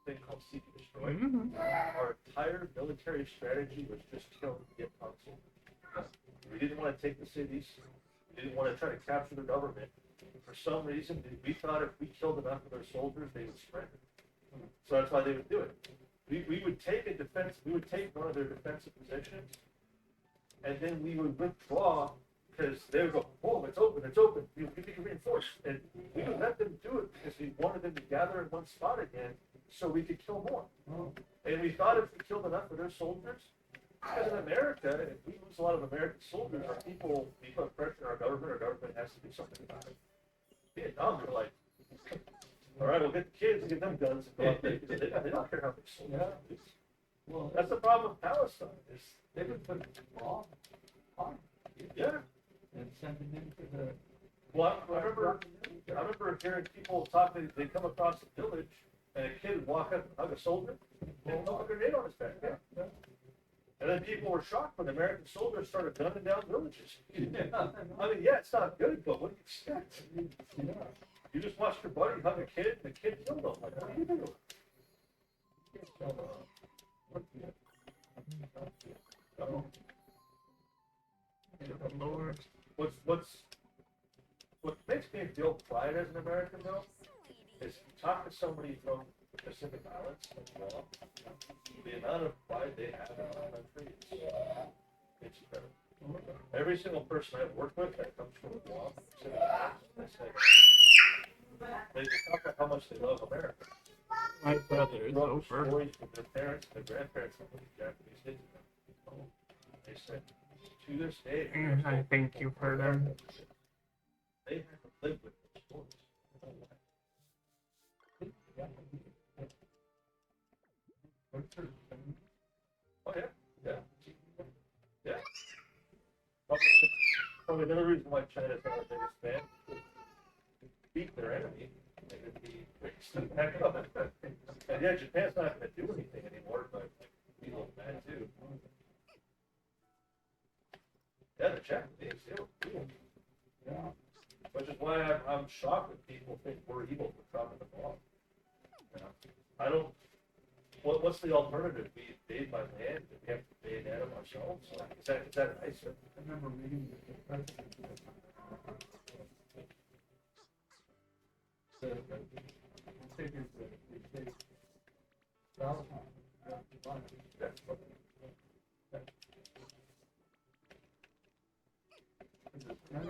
thing called seek and destroy. Mm-hmm. Our entire military strategy was just kill the Vietcong soldiers. We didn't want to take the cities. We didn't want to try to capture the government. For some reason, we thought if we killed enough of their soldiers, they would surrender. So that's why they would do it. We would take we would take one of their defensive positions, and then we would withdraw because they would go, oh, it's open, we need to reinforce. And we would let them do it because we wanted them to gather in one spot again so we could kill more. And we thought if we killed enough of their soldiers, because in America, if we lose a lot of American soldiers, we put pressure on our government has to do something about it. Vietnam, they're like, all right, we'll get the kids and get them guns and go out there because they don't care how many soldiers we lose. Well, That's the problem with Palestine is they would put bombs on yeah. and send them into the. Well, I remember hearing people talk. They come across a village and a kid would walk up and hug a soldier and throw a grenade on his back. Yeah. And then people were shocked when American soldiers started gunning down villages. I mean, yeah, it's not good, but what do you expect? You just watched your buddy hug a kid and the kid killed him. Like, what are you doing? Lord. What makes me feel pride as an American though is you talk to somebody from the Pacific Islands, the amount of pride they have in our country it's incredible. Every single person I've worked with that comes from Guam, Pacific Islands, they talk about how much they love America. My brother is They wrote over. stories from their parents, their grandparents, and the Japanese did to them. They said, to this day, I think you've heard him. they have to live with those stories. Oh yeah, yeah, yeah. Probably another reason why China's not our biggest fan. Beat their enemy, they would be fixed back up. And yeah, Japan's not going to do anything anymore, but be a little mad too. Yeah, the Japanese, they were cool. Yeah. Which is why I'm shocked that people think we're evil for dropping the bomb. You know, I don't. What's the alternative? We invade by land, and we have to invade them ourselves. Like, is that nicer? I remember reading the president. Figures that if they But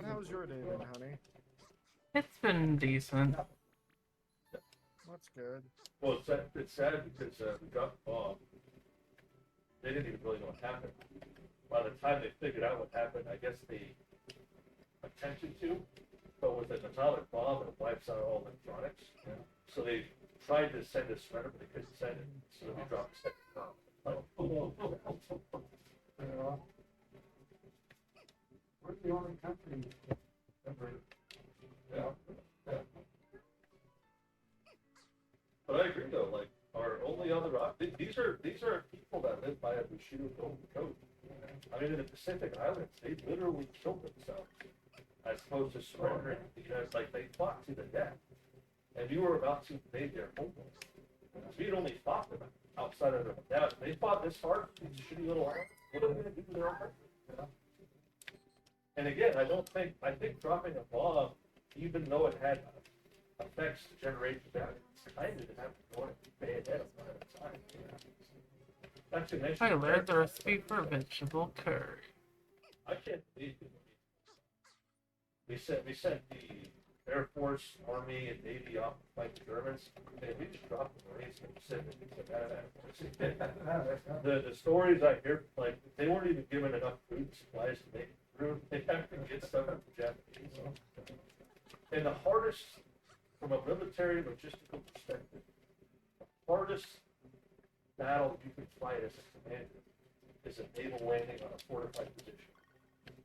how's your day been, honey? It's been decent. That's good. Well, it's sad because we dropped the bomb. They didn't even really know what happened. By the time they figured out what happened, I guess they attempted to, but with an atomic bomb, it wipes out all electronics. Yeah. So they tried to send a surrender, but they couldn't send it. So they dropped the second bomb. We're the only country ever. Yeah. But I agree though, like our only other these are people that live by a Bushido Golden Code. I mean in the Pacific Islands, they literally killed themselves as opposed to surrendering. You know, it's like they fought to the death. And you were about to invade their homeland. So you'd only fought them outside of them. Now if they fought this hard, these shitty little islands, what are they gonna do to their own country? And again, I think dropping a bomb, even though it had effects to generate value, I didn't have to go in and pay ahead of time. Not to mention, I learned the recipe for vegetable curry. I can't believe it. We sent the Air Force, Army, and Navy off to fight the Germans, and we just dropped the Marines in the Pacific. The stories I hear, like they weren't even given enough food supplies to make it through. They have to get stuff from the Japanese. And the hardest, from a military logistical perspective, the hardest battle you can fight as a commander is a naval landing on a fortified position.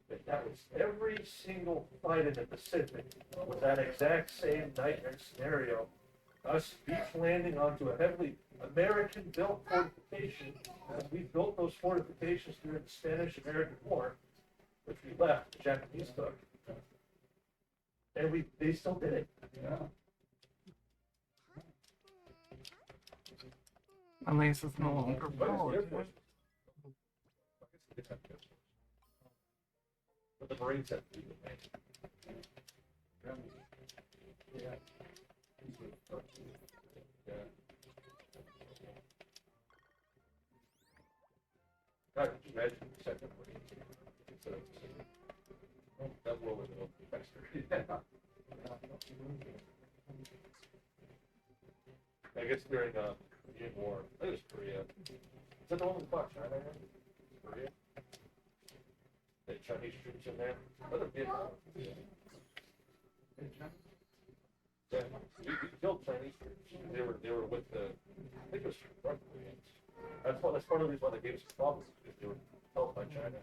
And that was every single fight in the Pacific was that exact same nightmare scenario. Us beach landing onto a heavily American-built fortification. We built those fortifications during the Spanish-American War, which we left, the Japanese took. And they still did it. Yeah. Unless it's no longer But valid. the Marines have to do the landing. Yeah. Yeah. God, could you imagine the second Marine instead of the second? That war was a little faster. I guess during Korean War, I think it was Korea. Is that the one we fought China in? Korea? The Chinese troops in there? Other Vietnam. Yeah, we killed Chinese troops. They were with the, I think it was North Koreans. That's part of the reason why they gave us problems, because they were held by China.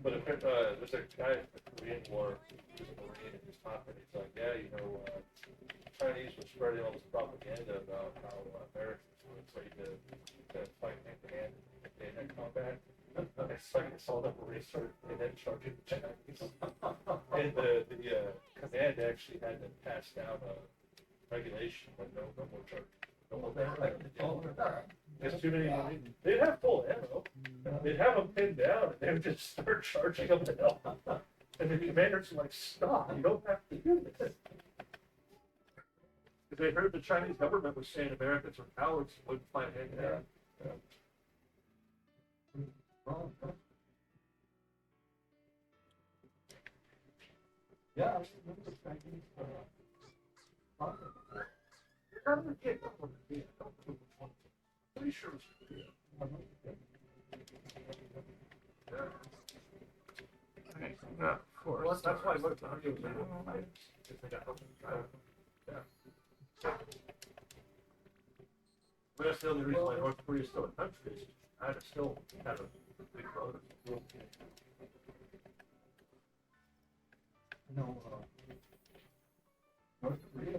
But there's a guy in the Korean War, he was a Marine, and he's talking, he's like, yeah, Chinese were spreading all this propaganda about how Americans were afraid to fight hand to hand in hand combat. It's like I saw the Marines started and then charging the Chinese. And the command actually had to pass down a regulation like no more charging. No more fighting. There's too many Marines. They'd have full ammo. They'd have them pinned down and they would just start charging up the hill. And the commanders were like, stop, you don't have to do this. Because they heard the Chinese government was saying Americans were cowards and wouldn't fight hand to hand. Yeah, I remember Chinese. How did it get over to Korea? I don't know which one. I'm pretty sure it was Korea. Okay, we got four. Well, that's why I looked at stars. because they got help. Yeah. But that's the only reason why North Korea is still a country is China still kind of big brother. No, North Korea.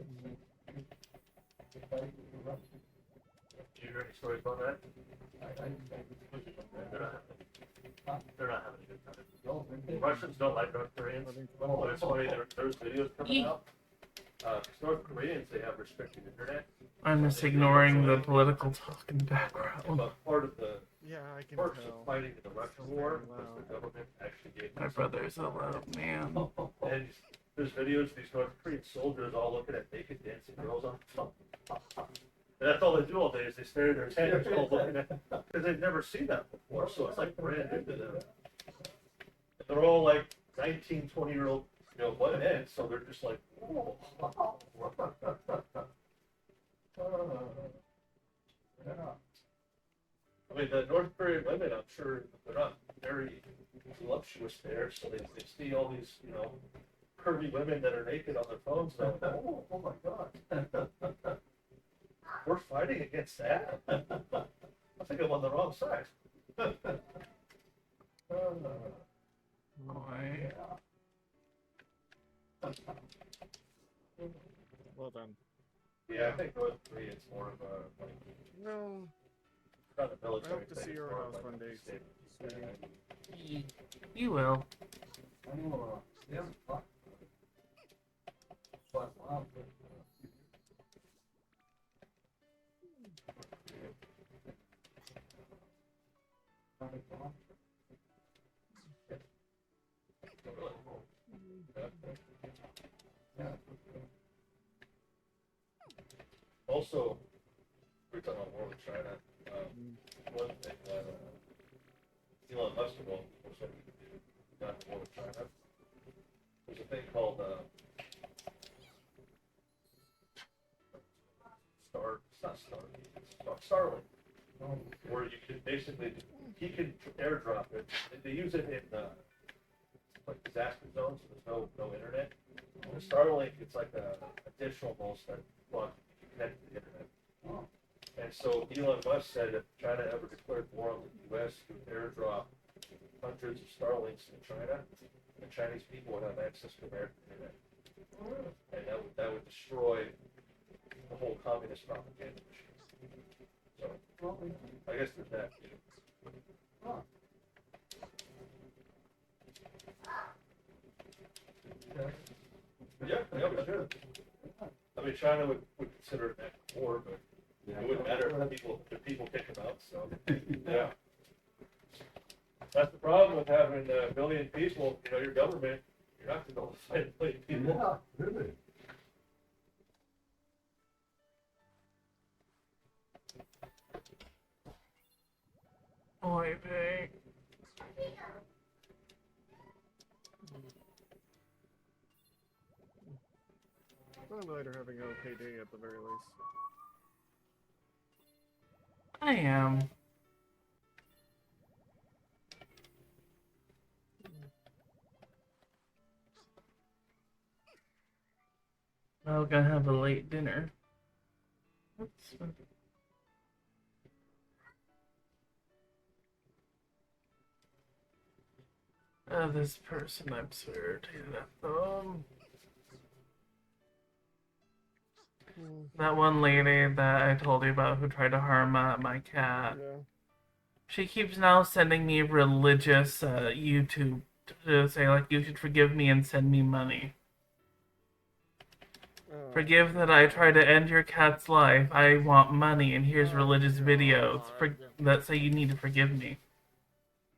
Do you hear any stories about that? They're not having a good time. Russians don't like North Koreans. But it's funny, there's videos coming out. Because North Koreans, they have restricted internet. I'm just ignoring the political talk in the background. But part of the Yeah, I can perks of tell. fighting in the Russian war was the government actually gave My brother's a loud man. And there's videos of these North Korean soldiers all looking at naked dancing girls on top. And that's all they do all day is they stare at their tentacles looking at, because they've never seen that before, so it's like brand new to them. And they're all like 19, 20-year-old, women, so they're just like, oh. Yeah. I mean, the North Korean women, I'm sure they're not very voluptuous there, so they see all these, curvy women that are naked on their phones, and they're like, oh my God. We're fighting against that? I think I'm on the wrong side. Boy. Well done. Yeah, I think North Korea is more of a, like, No, not a I military hope to thing, see it's your more of house like one a day, state- sweetie. You will. Yeah. But, wow. Also, we're talking about war with China. One thing that Elon Musk of all people said we could do, not war with China, there's a thing called Starlink, where you can basically, he can airdrop it. They use it in like disaster zones, so there's no internet. The Starlink, it's like a additional most that well, you can connect to the internet. And so Elon Musk said if China ever declared war on the U.S., he would airdrop hundreds of Starlinks in China, and Chinese people would have access to American internet. And that would destroy the whole communist propaganda machine. So, I guess there's that too. Yeah, we should. I mean, China would consider it an war, but it wouldn't matter if people kick them out, so, yeah. That's the problem with having a billion people, your government, you're not going to fight a billion people. Yeah, really. Boy, pig. I'm glad you're having an okay day at the very least. I am. Well, gonna have a late dinner. Oops. This person absurd. That one lady that I told you about who tried to harm my cat. Yeah. She keeps now sending me religious YouTube to say like you should forgive me and send me money. Forgive that I try to end your cat's life. I want money, and here's religious videos that say you need to forgive me.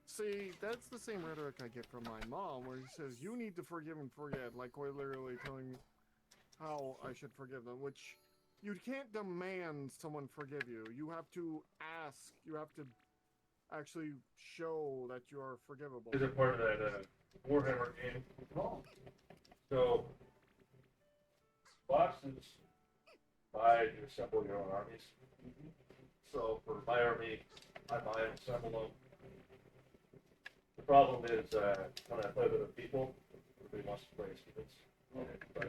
See, that's the same rhetoric I get from my mom, where she says, you need to forgive and forget, like we're literally telling me how I should forgive them, which you can't demand someone forgive you. You have to ask, you have to actually show that you are forgivable. Is it part of that Warhammer game? So, boxes buy to assemble your own armies. So, for my army, I buy and assemble them. The problem is when I play with other people, everybody wants to play as humans. But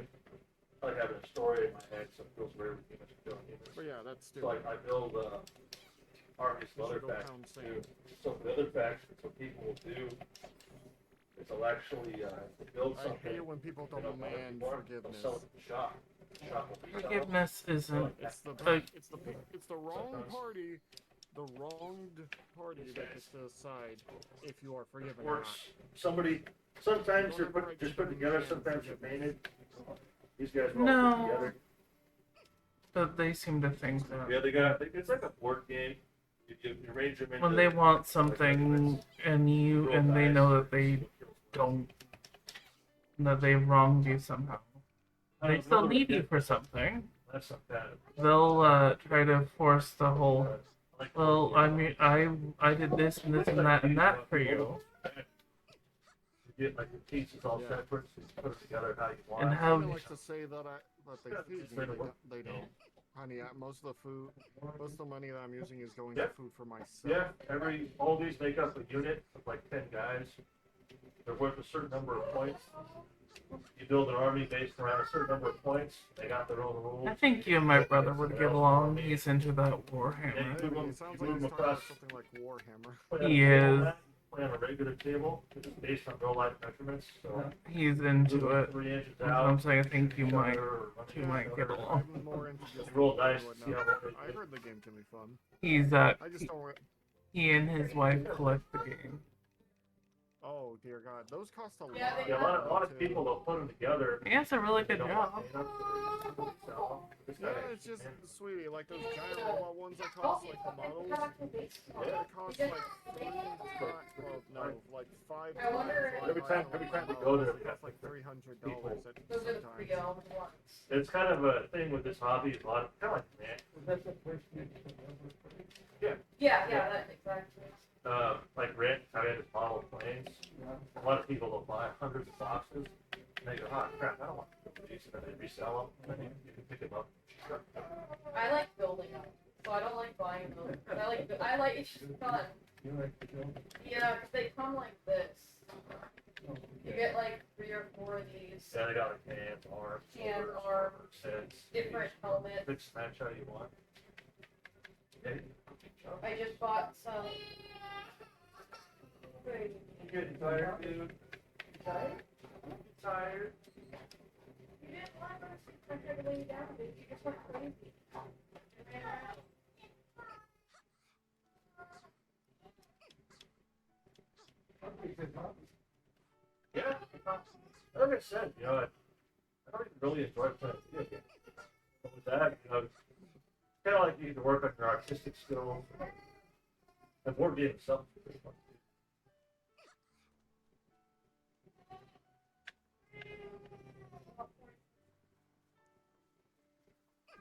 I like having a story in my head, so it feels weird with humans doing humans. But yeah, that's So stupid. I build armies of other factions too. So for the other factions, what people will do is they'll actually build I something. hate when people don't demand forgiveness. They'll sell it to the shop. The shop will resell it. Forgiveness isn't. It's the wrong party, the wronged party that gets to decide if you are forgiven or not. Sometimes you're just put together, sometimes you're painted. These guys are all No. put together. But they seem to think that Yeah, it's like a board game. You arrange them into, when they want something and they know that they don't, that they've wronged you somehow, they still need you for something. That's some kind of. they'll try to force the whole. Like, Well, I mean, I did this and this and that for you. You get like the pieces all Yeah. separate, so you put it together how you want. And I how- like to say that they feed me, but they don't. Honey, most of the money that I'm using is going to food for myself. Yeah, all these make up a unit of like 10 guys. They're worth a certain number of points. You build an army based around a certain number of points. They got their own rules. I think you and my brother would get along. He's into that And Warhammer. you move them, It sounds you like move he's them talking about across. something like Warhammer. Play on He a table, is. play on a regular table, which is based on real life measurements. So He's move into them it. 3 inches That's out. what I'm saying. I think you each might. other, or run You each might get other. along. I'm more into just You roll food and dice to see whatnot. how well they I do. heard the game can be fun. He's I just don't. he and his wife collect the game. Oh dear God, those cost a lot. Yeah, they Yeah, a lot of people will put them together. He has a really They good don't job. want to pay enough to sell them. This guy Yeah, it's just man, sweetie, like those giant robot ones that cost like the models. They cost like like five. I wonder if- Every time we go there, we it's got like $300 at Those are the sometimes. pre-owned ones. It's kind of a thing with this hobby. A lot of kind of like rent. Yeah, that exactly. Like rent. I had this model planes. A lot of people will buy hundreds of boxes, and they go, "Oh crap, I don't want to do these," and then they resell them, and then you can pick them up. I like building them, so I don't like buying them. I like it's just fun. You like to go? Yeah, 'cause they come like this. You get like 3 or 4 of these, Yeah, they got like hands, arms, Hand, shoulders, arms, heads, different helmets. Big smash how you want. Okay. I just bought some. You getting tired, dude? Tired? You tired? You didn't want to I tried to lay you down, dude. You just went crazy. Yeah. Like I said, I don't even really enjoy playing video games. But with that, kind of like you need to work on your artistic skills. And board games itself is pretty fun.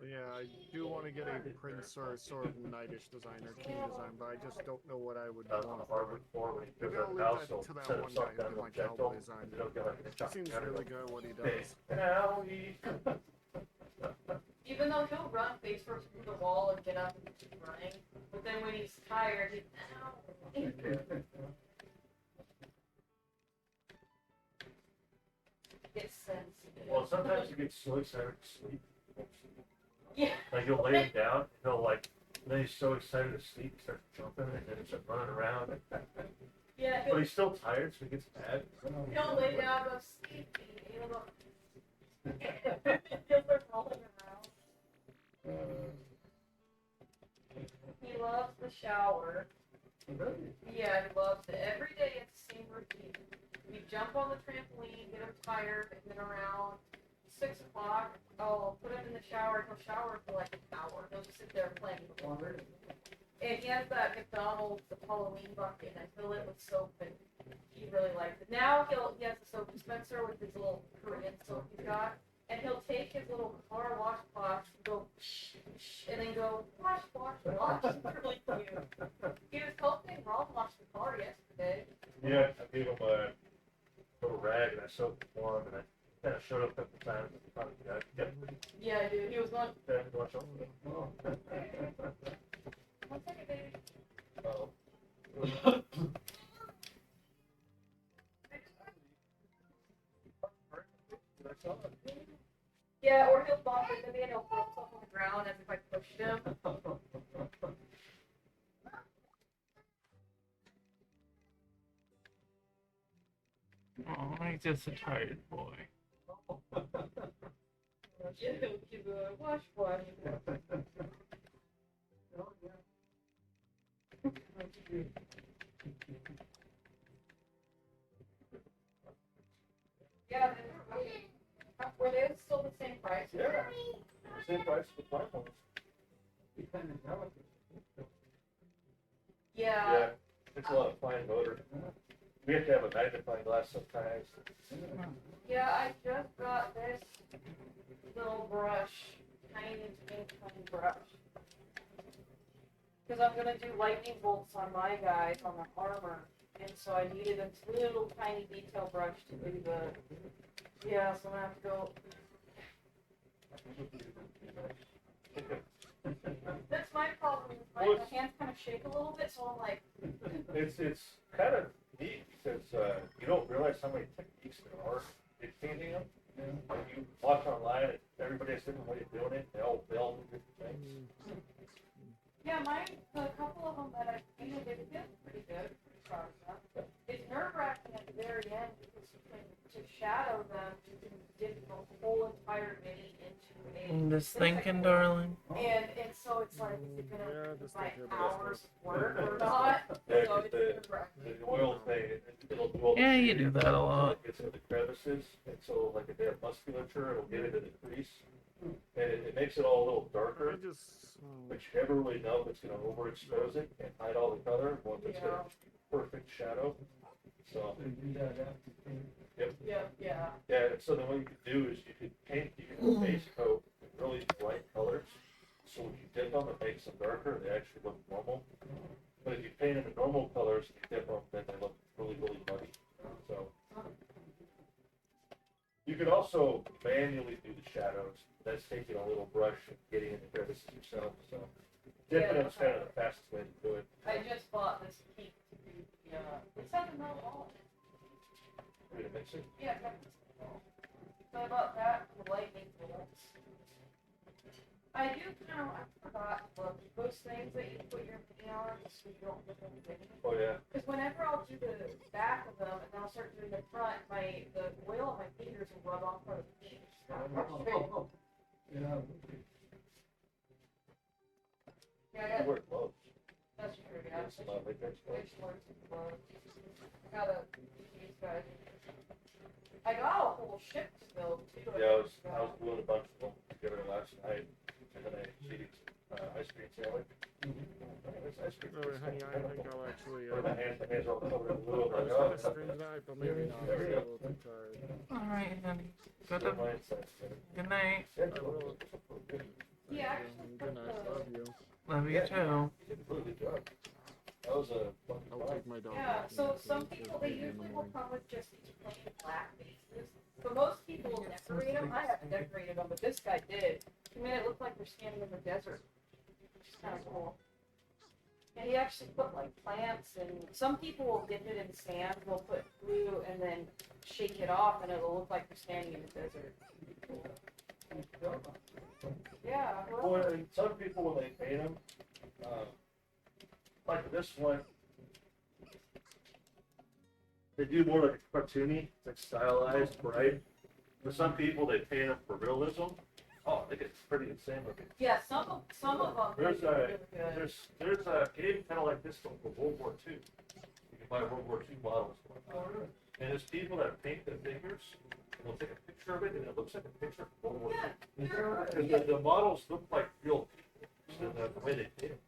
Yeah, I do want to get a prince or sort of knightish designer, key design, but I just don't know what I would On want the for hardwood it. floor when he Maybe goes I'll out leave of the house, that he'll to that set one himself guy down who to like object cowboy design. and he'll get like a shot. Seems really good at what he Hey, does. Howie. Even though he'll run face first through the wall and get up and keep running, but then when he's tired, he gets sensitive. Well, sometimes he gets so excited to sleep. Yeah. Like you'll lay him down, and he'll like, and then he's so excited to sleep, he starts jumping, and then he starts running around. Yeah, But he's still tired, so he gets mad. he'll lay down, go sleepy. He'll go. He'll start rolling around. He loves the shower. Yeah, he loves it. Every day it's the same routine. We jump on the trampoline, get him tired, and then around 6 o'clock, I'll put him in the shower. He'll shower for like an hour. He'll just sit there playing with water. And he has that McDonald's Halloween bucket, and I fill it with soap, and he really likes it. Now he has a soap dispenser with his little Korean soap he's got, and he'll take his little car washcloth, go, and then go, wash, wash, wash. It's really cute. He was helping Rob wash the car yesterday. Yeah, I gave him a little rag and I soaked it for him, and I kind of showed up a couple times. And thought, yeah, Yeah, dude. He was going, yeah, you want something? Oh. one second, baby. Oh. Yeah, or he'll bump into me and he'll throw himself on the ground as if I pushed him. Oh, he's just a tired boy. Yeah, he'll give a wash, wash. Yeah, were they still the same price? Yeah. Same price as the platforms. Yeah. Yeah, it's a lot of fine motor. We have to have a magnifying glass sometimes. Yeah, I just got this little brush tiny brush. Because I'm gonna do lightning bolts on my guys on the armor, and so I needed a little tiny detail brush to do the. Yeah, so I'm gonna have to go. That's my problem. My hands kind of shake a little bit, so I'm like. It's kind of neat because you don't realize how many techniques there are in painting them. When you watch online, everybody has different way of doing it. They all do different things. Yeah, the couple of them that I painted, they feel pretty good. Pretty proud of them. It's nerve-wracking at the very end because you can, to shadow them, you can dip the whole entire mini into a. I'm just thinking, darling. And so it's like, is it gonna Yeah, be just like thinking about hours of work or not? Yeah, So 'cause it's nerve-wracking. the oil thing, it'll do all the Yeah, you shading do that a lot. It gets into the crevices, and so like if they have musculature, it'll get into the crease, and it makes it all a little darker. I just. But you never really know if it's going to overexpose it and hide all the color, or if it's going to be perfect shadow. So. do that after paint. Yep. Yeah. Yeah, and so then what you could do is you could base coat with really bright colors. So when you dip them, it makes them darker. They actually look normal. But if you paint them in normal colors, you dip them, then they look really, really muddy. So you could also manually do the shadows. That's taking a little brush and getting in the crevices yourself. So dipping them is kind of the fastest way to do it. I just bought this peak to do the, it's at the mill wall. Ready to mix it? Yeah, so I bought that for lightning bolts. I do kind of, I forgot, look, those things that you put your mini on so you don't look like a mini. Oh yeah. Because whenever I'll do the back of them and then I'll start doing the front, the oil on my fingers will rub off part of the paint. Yeah. Yeah, I You got, wear gloves. that's true, yeah. It's not like that's I just learned some gloves. I gotta use these guys. I got a whole ship still too. Yeah, I was gluing a bunch of them together last night, and then I see ice cream sandwich. This ice cream. Oh, honey, I think I'll actually. The hands are all covered in glue. I was I'm gonna like, stream tonight, but maybe not. There we I'm go. a little too tired. All right, honey. oh, Good, mindset. good night. Yeah, I will. He actually Good put night. the, Love you. Love you too. You did a really good job. That was a fucking I'll fun. take my dog. yeah, walking so after some this people, with they me in the usually will morning. come with just these plain black bases. But most people will decorate them. I haven't decorated them, but this guy did. He made it look like they're standing in the desert. Which is kind of cool. And he actually put like plants, and some people will dip it in sand. They'll put glue and then shake it off, and it'll look like they're standing in the desert. Yeah. Well, and some people, when they paint them, like this one, they do more like a cartoony, it's like stylized, bright. For some people, they paint them for realism. Oh, I think it's pretty insane looking. Yeah, some of them. There's are a, really good. there's a game kind of like this one for World War II. You can buy World War II models. And there's people that paint the figures, and they'll take a picture of it, and it looks like a picture from World War II. Because the models look like real people, the way they paint them.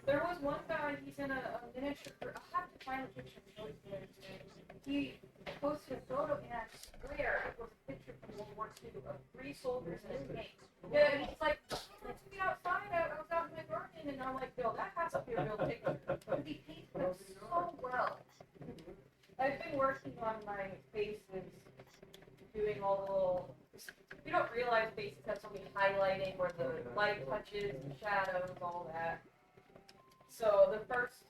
There was one guy, he's in a miniature, I'll have to find a picture and show you guys. He posted a photo, and I swear it was a picture from World War II of 3 soldiers in a tank. Yeah, and he's like, I took it outside, I was out in my garden, and I'm like, Bill, that has to be a real picture. Because he painted them so well. I've been working on my faces, doing all the little, you don't realize faces have so many highlighting where the light touches, the shadows, all that. So the first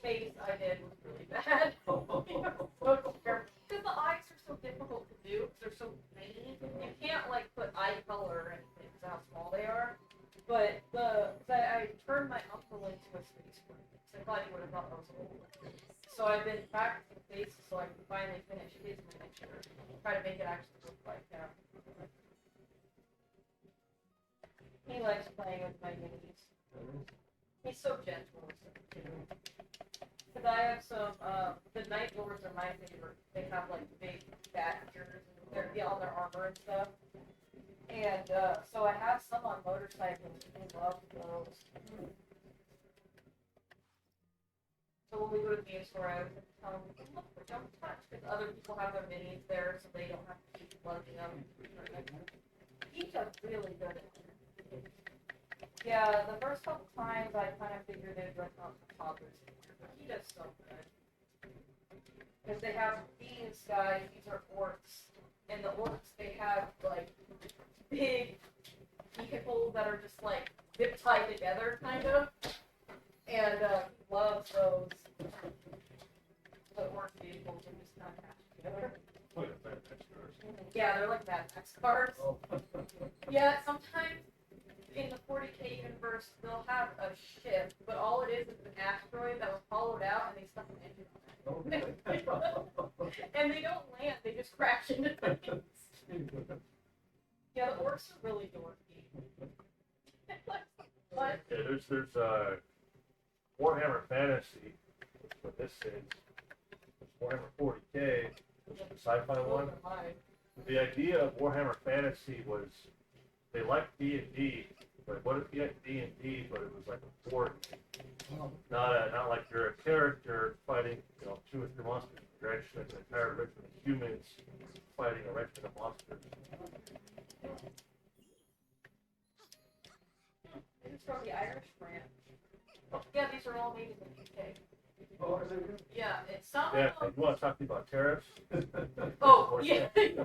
face I did was really bad. Because the eyes are so difficult to do, because they're so veiny. You can't like put eye color or anything because of how small they are. But I turned my uncle into a space worker. So I thought he would have thought I was old. So I've been practicing faces so I can finally finish his miniature. Try to make it actually look like him. He likes playing with my minis. He's so gentle. Because I have some, the Night Lords are my favorite. They have like big fat ears and they're on their armor and stuff. And so I have some on motorcycles and they love those. So when we go to the game store, I always have to tell them, look, don't touch, because other people have their minis there so they don't have to keep plugging them. He does really good at it. Yeah, the first couple times I kind of figured they'd run out the toddlers. He does so good. Because they have these guys, these are orcs. And the orcs, they have like big vehicles that are just like zip tied together, kind of. And he loves those. The orc vehicles are just kind of attached together. Oh, yeah, Mad Max cars. Yeah, they're like Mad Max cars. Oh. Yeah, sometimes in the 40K universe, they'll have a ship, but all it is an asteroid that was hollowed out and they stuck an engine on it. And they don't land, they just crash into things. Yeah, the orcs are really dorky. But, Yeah, there's Warhammer Fantasy, which is what this is. There's Warhammer 40K, which is the sci-fi one. The idea of Warhammer Fantasy was they liked D&D, but what if you had D&D, but it was like a board game? Not like you're a character fighting, 2 or 3 monsters. You're actually an entire regiment of humans fighting a regiment of monsters. this is from the Irish branch. Yeah, these are all made in the UK. Oh, are they good? Yeah, it's some Yeah, of them. you want to talk to me about tariffs? Oh, yeah. These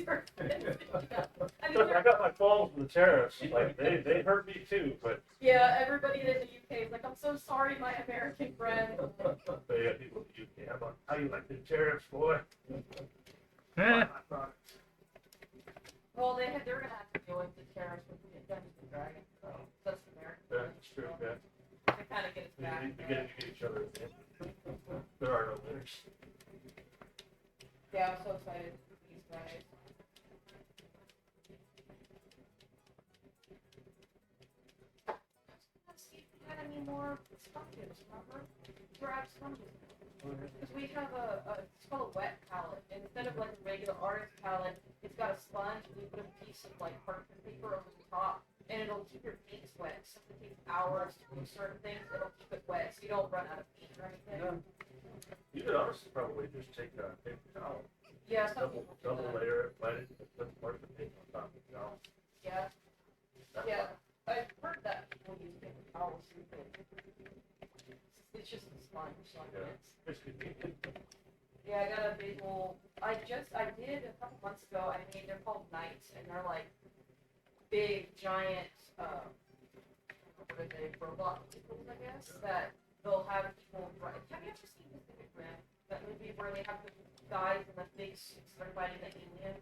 are yeah. I mean, I got my phones with the tariffs. Like they hurt me too, but yeah, everybody in the UK is like, I'm so sorry, my American friend. they got people in the UK. I'm like, how you like the tariffs, boy? Well, they're gonna have to deal with the tariffs with the Dungeons and Dragons, so that's American. Yeah, it's true. Yeah, They kind of get us back. we get each other. There are no winners. Yeah, I'm so excited for these guys. Let's see if we had any more sponges, remember? Grab sponges. Because we have it's called a wet palette. And instead of like a regular artist palette, it's got a sponge and you put a piece of like parchment paper over the top and it'll keep your paints wet. So if it takes hours to do certain things, it'll keep it wet so you don't run out of paint or anything. You could honestly probably just take a paper towel, Yeah, some people do double that. layer it, wet it, and put part of the paper on top of the towel. Yeah. Yeah. I've heard that people use paper towels too. It's just a sponge, like Yeah. it's. It's convenient. Yeah, I got a big old. I did a couple months ago. They're called knights, and they're like big, giant. What are they? Robot vehicles, I guess. That they'll have people. Have you ever seen Pacific Rim? That movie where they have the guys in the big suits that are fighting the aliens.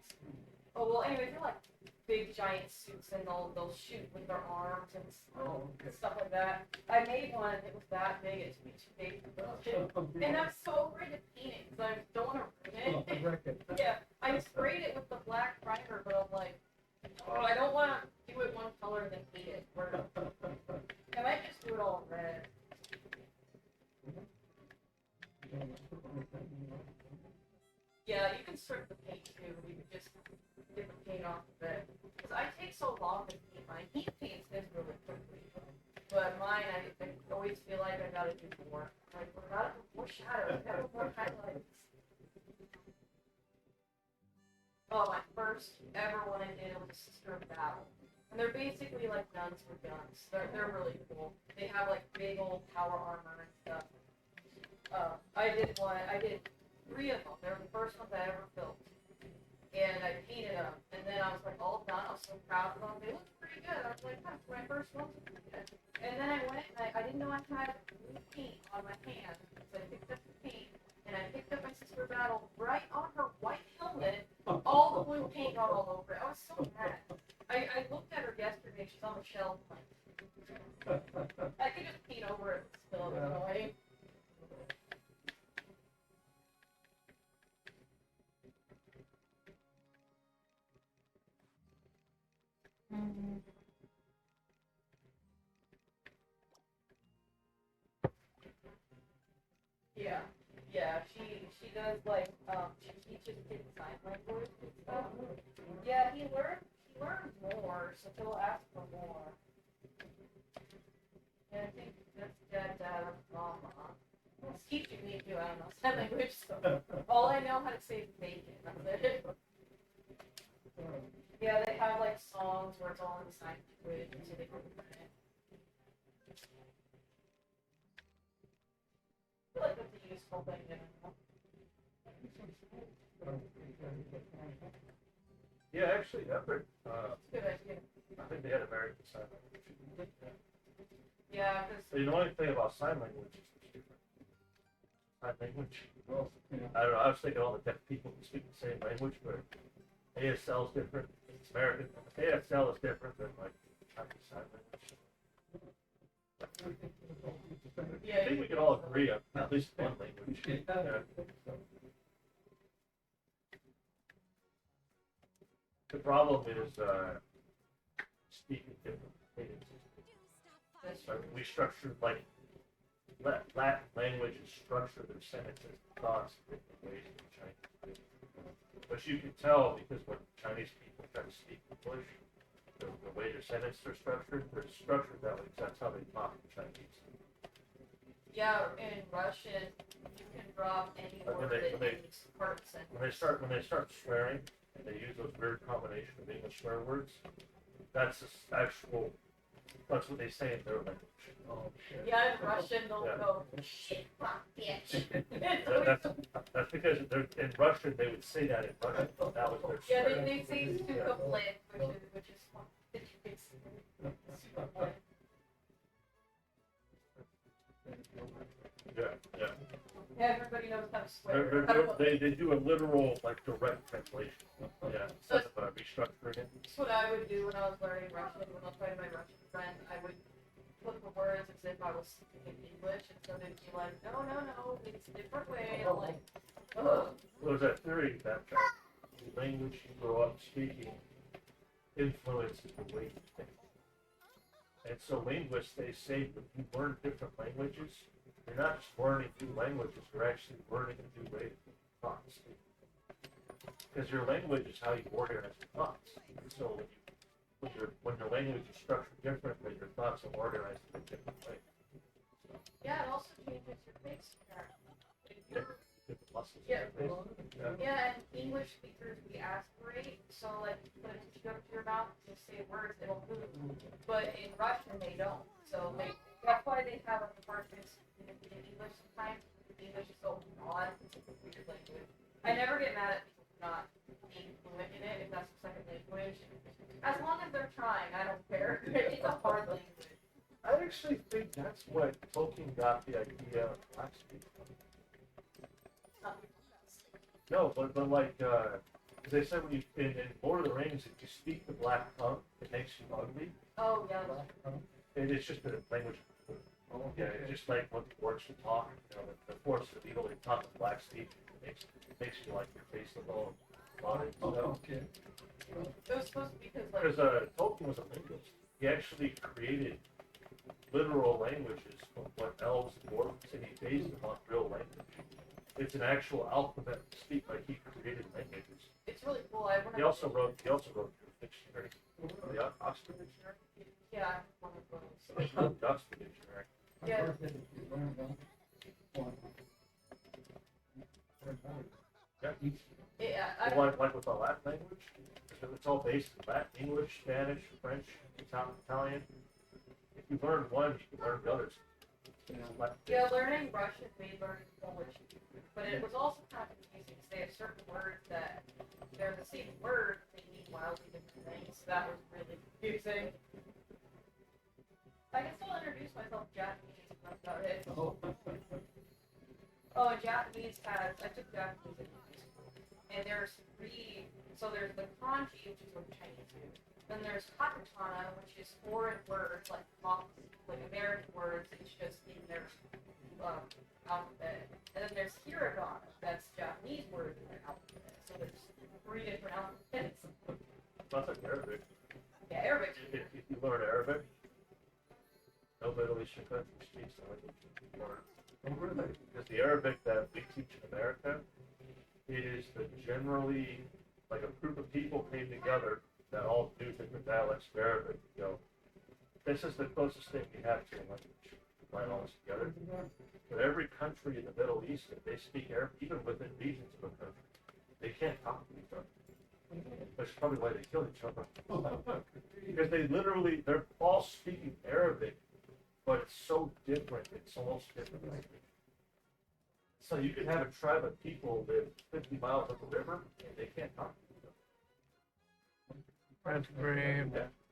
Oh well, anyway, they're like big, giant suits, and they'll shoot with their arms and stuff like that. I made one. It was that big. It's too big for the kid. And I'm so afraid to paint it because I don't want to ruin it. Yeah, I sprayed it with the black primer, but I'm like, oh, I don't want to do it one color and then paint it. I might just do it all red. Yeah, you can strip the paint too. You can just get the paint off of it. Because I take so long to paint mine. He paints this really quickly. But mine, I always feel like I gotta do more. Like, I gotta do more shadows, I gotta do more highlights. Oh, my first ever one I did was Sister of Battle. And they're basically like nuns with guns. They're really cool. They have like big old power armor and stuff. I did 3 of them. They were the first ones I ever built. And I painted them. And then I was like all done. I was so proud of them. They looked pretty good. I was like, huh, my first ones were pretty good. And then I went and I didn't know I had blue paint on my hand. So I picked up the paint and I picked up my Sister Battle right on her white helmet. All the blue paint got all over it. I was so mad. I looked at her yesterday. She's on the shelf. Like, I could just paint over it still. Annoying. Yeah, yeah. She does like she teaches kids sign language and stuff. Yeah, he learns more, so he'll ask for more. And I think that's dad, mama. It's teaching me too. I don't know sign language, so all I know how to say is bacon. That's it. Yeah, they have like songs where it's all in sign language, so they can learn it. feel like that's a useful thing to know. Yeah, actually, Everett, It's a good idea. I think they had American Sign Language. Yeah, because So the only thing about sign language is it's different. Sign language. Well, yeah. I don't know. I was thinking all the deaf people can speak the same language, but ASL is different. It's American. ASL is different than like Chinese sign language. I think we can all agree on at least one language. Yeah. The problem is speaking different things. So we structured like Latin language is structured their sentences and thoughts in different ways than Chinese do. But you can tell because when Chinese people try to speak English, the way their sentences are structured, they're structured that way because that's how they talk in Chinese. yeah, in Russian, you can drop any But when word they- that when they- means part sentence. When they start swearing and they use those weird combination of English swear words, that's that's what they say in their language. Oh, shit. Yeah, in Russian, they'll Yeah. go, shit, fuck, bitch. That's because they're, in Russian they would say that in Russian. That was their Yeah, swear. they say suka bled, which is fun. It's suka bled. Yeah, yeah. Yeah, everybody knows how to swear. They do a literal like direct translation. Yeah, instead of restructuring it. That's what I would do when I was learning Russian. When I was talking to my Russian friend, I would put the words as if I was speaking English, and so they'd be like, no, it's a different way. And I'm like, ugh. There's that theory that the language you grow up speaking influences the way you think. And so linguists, they say when you learn different languages, you're not just learning new languages, you're actually learning a new way to think thoughts. Because your language is how you organize your thoughts. So when your language is structured differently, your thoughts are organized in a different way. Yeah, it also changes your face pattern. Different muscles. Yeah. Yeah. Yeah, and English speakers, we aspirate, so like, put a tissue up to your mouth, you say words, it'll move. But in Russian, they don't. So that's why they have a department in English sometimes. English is so odd, it's like a weird language. I never get mad at people for not being fluent in it, if that's a second language. As long as they're trying, I don't care. It's a hard language. I actually think that's what Tolkien got the idea of black speak from. No, but like, because they said when you in Lord of the Rings, if you speak the black tongue, it makes you ugly. Oh, yeah. And it's just a language. Oh, Yeah, it's just like when the orcs would talk. You know, the force of evil, they talk in black speak. It makes you like your face a little body. Okay. It was supposed to be because, like, Because Tolkien was a linguist. He actually created literal languages from what elves and dwarves, and he based them on real language. It's an actual alphabet to speak, like he created languages. it's really cool. I He also wrote the dictionary, the Oxford Dictionary. yeah, one of those. It's not the Oxford Dictionary. Yeah. Yeah, Like with the Latin language, it's all based in Latin, English, Spanish, French, Italian. If you learn one, you can learn the others. Yeah, learning Russian made learning Polish, but it was also kind of confusing because they have certain words that they're the same word, they mean wildly different things. So that was really confusing. I can still introduce myself in Japanese, and that's about it. Oh, and Japanese has, I took Japanese in high school, and there's three, so there's the kanji, which is what Chinese do. Then there's katakana, which is foreign words, like American words, it's just in their alphabet. And then there's hiragana, that's Japanese words in their alphabet. So there's 3 different alphabets. That's like Arabic. Yeah, Arabic. If you learn Arabic, no Middle Eastern country speaks the language you learn. Oh, really? Because the Arabic that we teach in America, it is the generally, like a group of people came together that all do different dialects of Arabic. You know, this is the closest thing we have to a language. Combine all this together. But every country in the Middle East, if they speak Arabic, even within regions of a country, they can't talk to each other. That's probably why they kill each other. Because they're all speaking Arabic but it's so different. It's almost different. So you could have a tribe of people live 50 miles up the river, and they can't talk to each other. Raspberry,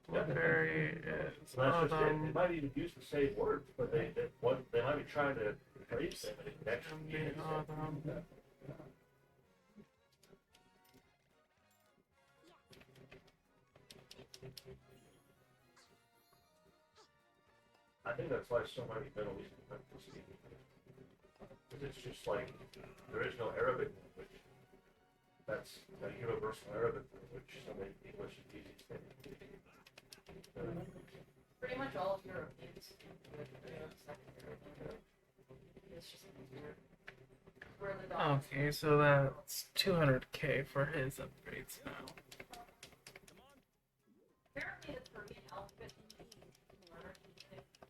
blueberry is So that's just it. They autumn. might even use the same words, but they might be trying to trace them and it actually Be means autumn. I think that's why so many Middle Eastern countries speak English. Because it's just like, there is no Arabic language. That's a universal Arabic language, so English is easy to speak. Pretty much all of Europeans speak with secondary language. It's just easier. Where the dogs. Okay, so that's 200K for his upgrades now. Apparently the Korean alphabet learners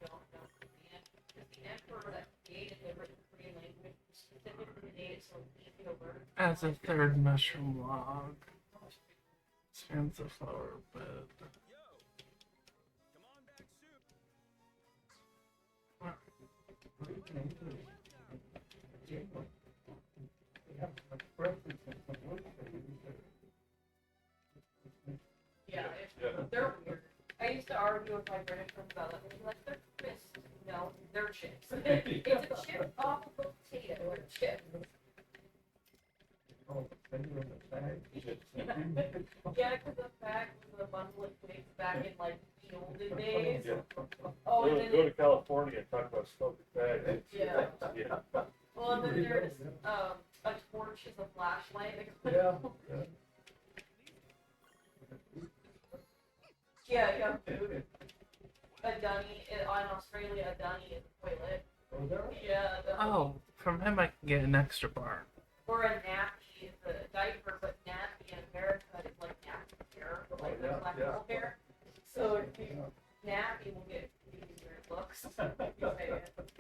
don't know Korean. Because the emperor that created the written Korean language specifically made it so easy to learn. As a third mushroom log. Spans the flower bed. Yo! Come on back, soup! Yeah, they're weird. I used to argue with my British friends about it. They'd be like, they're crisps. No, they're chips. It's a chip off of a potato or chip. Yeah, because the bag was a bundle of twigs back in like the olden days. Yeah. Oh, and then Go to California and talk about smoking bags. Yeah. Yeah. well, and then there's a torch is a flashlight. Yeah. Yeah. A dunny in Australia, a dunny is a toilet. Oh, there? Yeah. Oh, from him I can get an extra bar. Or a nappy is a diaper, but nappy in America is like nappy hair, but like Yeah, black yeah. people hair. So if you nappy will get these weird looks. If you say it.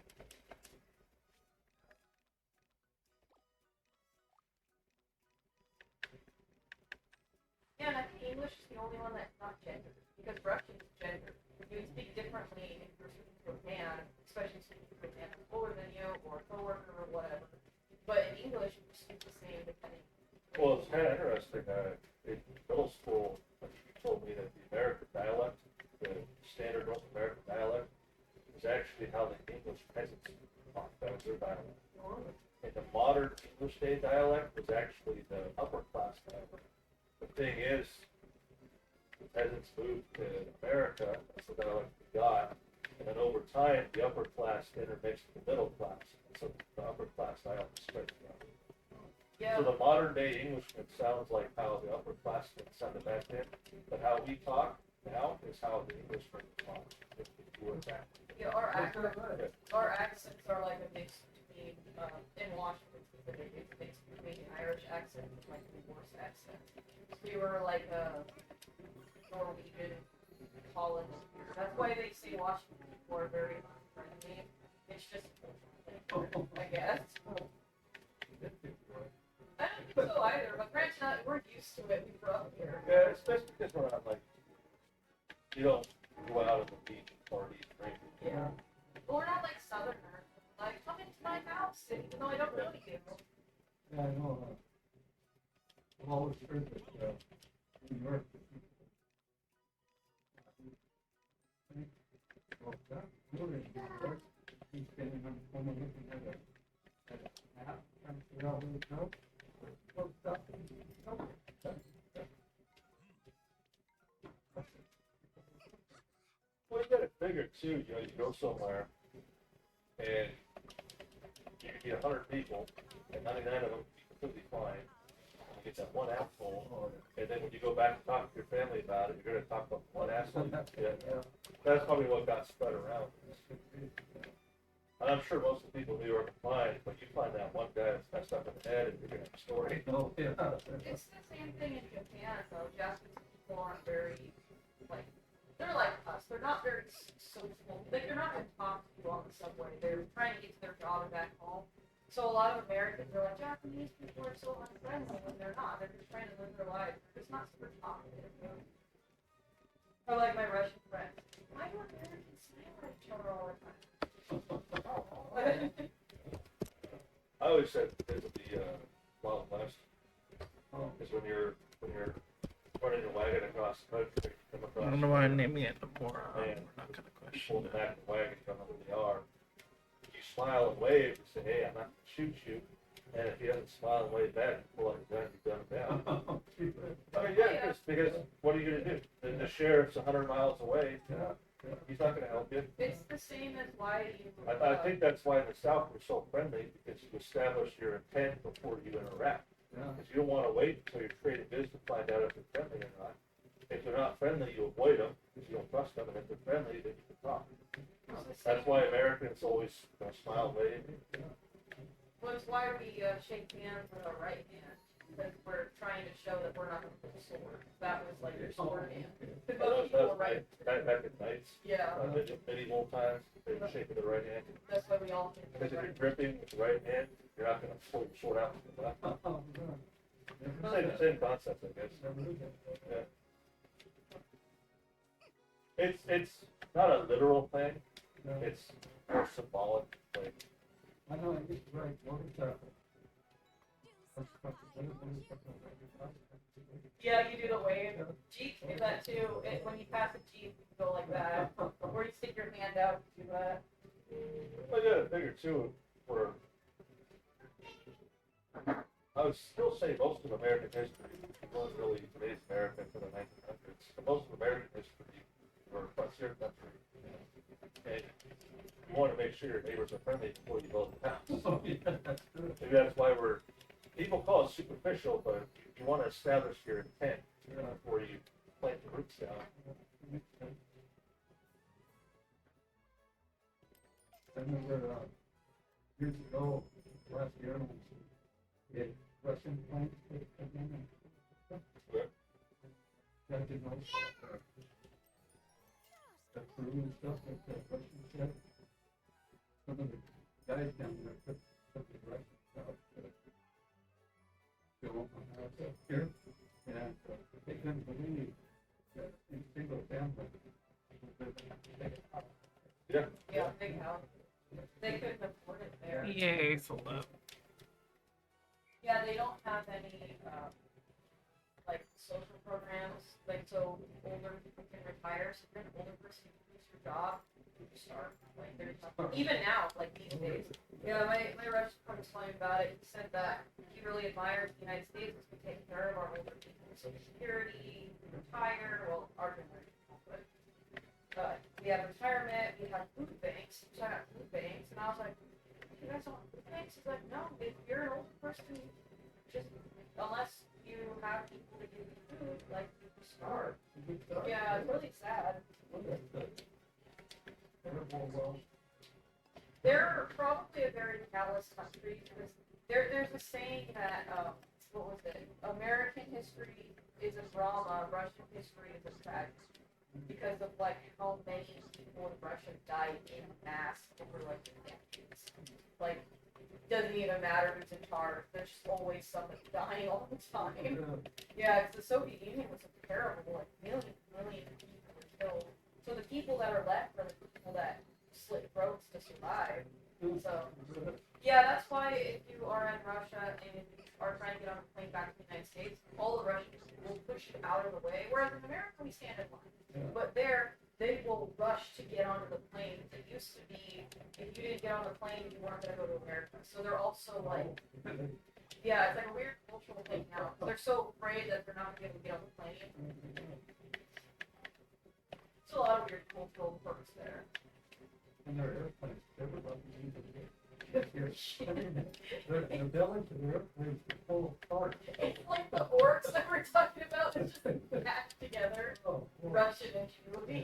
Yeah, and I think English is the only one that's not gendered, because Russian is gendered. You would speak differently if you're speaking to a man, especially speaking to a man who's older than you, or a coworker, or whatever. But in English, you speak the same depending. Well, it's kind of interesting. In middle school, she told me that the American dialect, the standard North American dialect, is actually how the English peasants talk. That was their dialect. And the modern English day dialect was actually the upper class dialect. The thing is, the peasants moved to America, that's the dialect we got, and then over time, the upper class intermixed with the middle class, and so the upper class dialect spread around. Yeah. So the modern day Englishman sounds like how the upper classmen sounded back then, but how we talk now is how the Englishman talk. If you were back. Yeah, our accents are like a mix between, in Washington, specifically, it's a mix between the Irish accent and like the Norse accent. So we were like a Norwegian, Holland. That's why they say Washington people are very friendly. It's just, I guess. I don't think so either, but French, we're used to it. We grew up here. Yeah, especially because we're not like, you don't go out on the beach and party and drink. Yeah. But we're not like Southerners. Like, come into my house, even though I don't know you. Yeah, I know. I've always heard that, New York. Well, that building in New York, he's standing on the corner looking at a map, trying to figure out where to go. Well, stuff, Well, you gotta figure too, you know, you go somewhere and you can get 100 people and 99 of them be completely fine. You get that one asshole, and then when you go back and talk to your family about it, you're gonna talk about one asshole. Yeah. That's probably what got spread around. And I'm sure most of the people in New York are fine, but you find that one guy that's messed up in the head and you're gonna have a story. Oh, yeah. It's the same thing in Japan, though. Japanese people aren't very, like, they're like us. They're not very social. Like, they're not going to talk to you on the subway. They're trying to get to their job and back home. So a lot of Americans are like, Japanese people are so unfriendly, when they're not. They're just trying to live their lives. They're just not super talkative. Or like my Russian friends. Why do Americans smile at each other all the time? I always said it would be Wild West. Because when you're running your wagon across the country, you come I across don't know why I'm naming it the moron. Man. We're not gonna people question in the that. back of the wagon coming over the yard. You smile and wave and say, hey, I'm not gonna shoot you. And if he doesn't smile and wave back, you pull out your gun, you gun him down. I mean, yeah, because what are you gonna do? The sheriff's 100 miles away. He's not gonna help you. It's the same as why you. I think that's why in the South we're so friendly, because you establish your intent before you interact. Because you don't want to wait until you're trading business to find out if they're friendly or not. If they're not friendly, you avoid them because you don't trust them, and if they're friendly, then you can talk. That's why Americans always smile, wave. Well, it's why we shake hands with our right hand, because we're trying to show that we're not going to pull a sword. That was like your sword hand. Because most people were right. Back in nights, Yeah, medieval times, they would shake with the right hand. that's why we all did Because the if you're right. gripping with the right hand, you're not gonna pull your sword out with the left. Same concept, I guess. Yeah. It's not a literal thing, it's more symbolic, like, I know, I used to write water Yeah, you do the wave. Jeep do that too. When you pass a Jeep, you go like that. Or you stick your hand out, do that. I got a figure too, where I would still say most of American history wasn't really today's America for the 1900s. Most of American history were frontier country. And you want to make sure your neighbors are friendly before you build a house. Maybe that's why people call it superficial, but you want to establish your intent before you plant the roots down. I remember, years ago, last year, we had Russian planes that come in and that did not stop. The crew and stuff like that, Russian ship. Some of the guys down there put the Russian stuff, go on the house up here, and they couldn't believe that in single family. Yeah. Yeah, big house. They couldn't afford it there. Yay, sold out. Yeah, they don't have any, like, social programs, like, so older people can retire, so if you're an older person, you lose your job, you start, like, there's nothing, even now, like, these days. Yeah, my Russian friend was telling me about it, he said that he really admires the United States as we take care of our older people, social security, retire, well, our generation, but we have retirement, we have food banks, shout out food banks, and I was like, you guys don't have food banks? He's like, no, if you're an older person, just, unless you have people to give you food, like, you starve. Yeah, it's really sad. They're probably a very callous country, because there's a saying that, what was it? American history is a drama, Russian history is a tragedy. Because of like how many people in Russia died in mass over like decades. Like, doesn't even matter who's in charge. There's just always somebody dying all the time. Yeah, because the Soviet Union was a terrible, like millions of people were killed. So the people that are left are the people that slit throats to survive. So yeah, that's why if you are in Russia and you are trying to get on a plane back to the United States, all the Russians will push you out of the way. Whereas in America we stand in line. But there, they will rush to get onto the plane. It used to be, if you didn't get on the plane, you weren't going to go to America. So they're also like, yeah, it's like a weird cultural thing now. They're so afraid that they're not going to be able to get on the plane. There's a lot of weird cultural quirks there. And their airplanes, everybody uses it. I mean, the village and the airplanes are full of parts. It's like the orcs that we're talking about. It's just packed together. Russian and Jewish.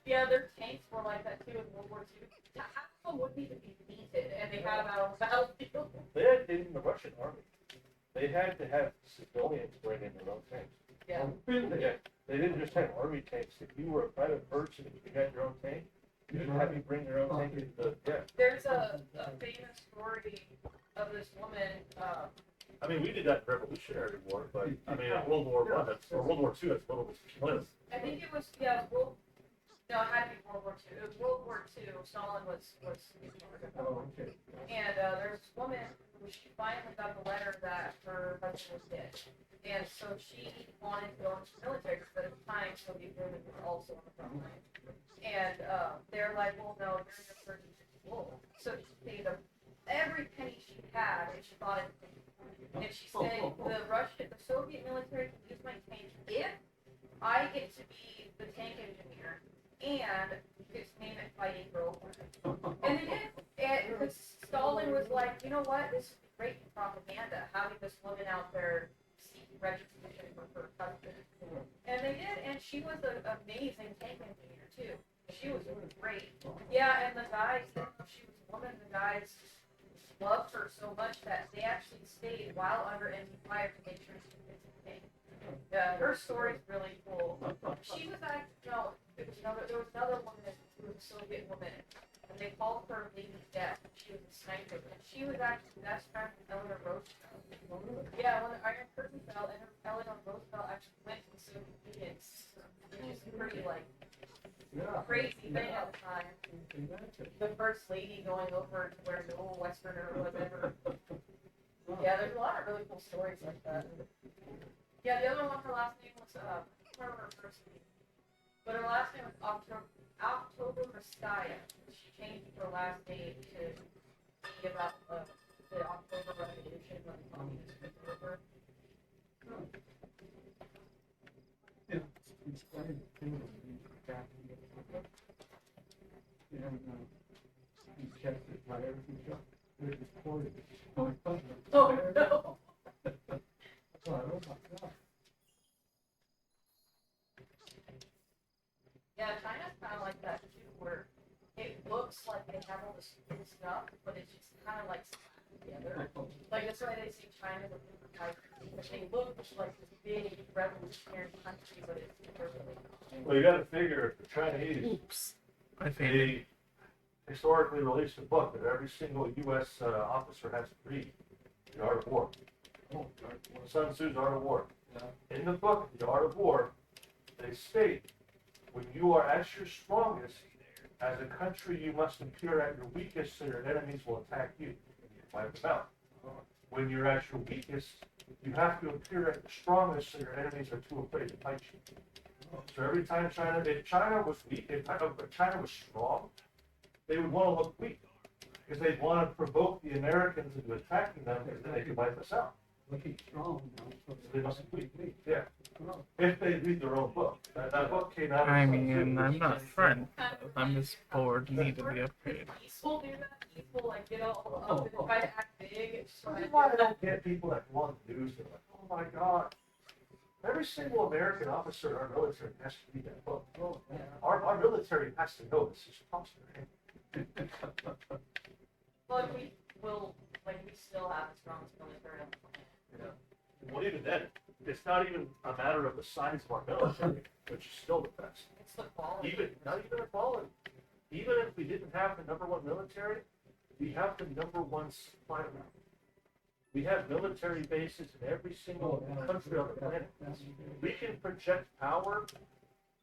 Yeah, their tanks were like that too in World War II. Half of them would need to be defeated, and they had them out on the battlefield. They had in the Russian army. They had to have civilians bring in their own tanks. Yeah. They didn't just have army tanks. If you were a private person, if you had your own tank, you should have you bring your own tank into the, There's a famous story of this woman. I mean, we did that in Revolutionary War, but, I mean, in World War I, or World War II, that's what it was. I think it was, yeah, World No, it had to be World War II. It was World War II. Stalin was in charge of it. Oh, okay. And there's this woman who she finally got the letter that her husband was dead. And so she wanted to go into the military because at the time Soviet women were also on the front line. And they're like, well, no, you're just 30 years old. So she paid them every penny she had and she bought it. And she said, the Soviet military can use my tank if I get to be the tank engineer and get to name it Fighting Girlfriend. And they did. And because Stalin was like, you know what, this is great propaganda, having this woman out there seeking recognition for her husband. And they did, and she was an amazing tank engineer too. She was great. Yeah, and the guys, she was a woman, the guys loved her so much that they actually stayed while under enemy fire to make sure she didn't get tank. Yeah, her story's really cool. She was actually, no, there was another woman who was a Soviet woman, and they called her Lady Death. She was a sniper, and she was actually best friend with Eleanor Roosevelt. Yeah, when the Iron Curtain fell, and Eleanor Roosevelt actually went to the Soviet Union, which is pretty, like, crazy thing at the time. The first lady going over to where no Westerner or whatever. Yeah, there's a lot of really cool stories like that. Yeah, the other one, her last name was, I can't remember her first name. But her last name was October Messiah. She changed her last name to be about the October Revolution when the communists took over. Yeah, it's quite a thing. He kept it by everything. It was recorded. Oh no! Oh, my God. Yeah, China's kind of like that too, where it looks like they have all this cool stuff, but it's just kind of like slapped together. Like that's why they say China is a different type. They look like this big revolutionary country, but it's really not. Well, you got to figure the Chinese. Oops. I fainted. They historically released a book that every single U.S. Officer has to read, The Art of War. Sun Tzu's Art of War. In the book, The Art of War, they state, when you are at your strongest, as a country, you must appear at your weakest so your enemies will attack you and you wipe them out. When you're at your weakest, you have to appear at your strongest so your enemies are too afraid to fight you. So every time if China was weak, if China was strong, they would want to look weak because they'd want to provoke the Americans into attacking them, and then they could wipe us out. Looking strong. So they must be weak. Yeah. If they read their own book. That book came out. I mean, I'm not friend. I'm just bored and need to be upgraded. Peaceful do that. Peaceful like get all up and try to act big. This is why I don't get people that go on the news. They're like, oh my God. Every single American officer in our military has to read that book. Our military has to know this is possible. But we will, like, we still have the strongest military on the planet. Yeah. Well, even then, it's not even a matter of the size of our military, which is still the best. It's the quality. Not even the quality. Even if we didn't have the #1 military, we have the #1 supply route. We have military bases in every single country on the planet. We can project power.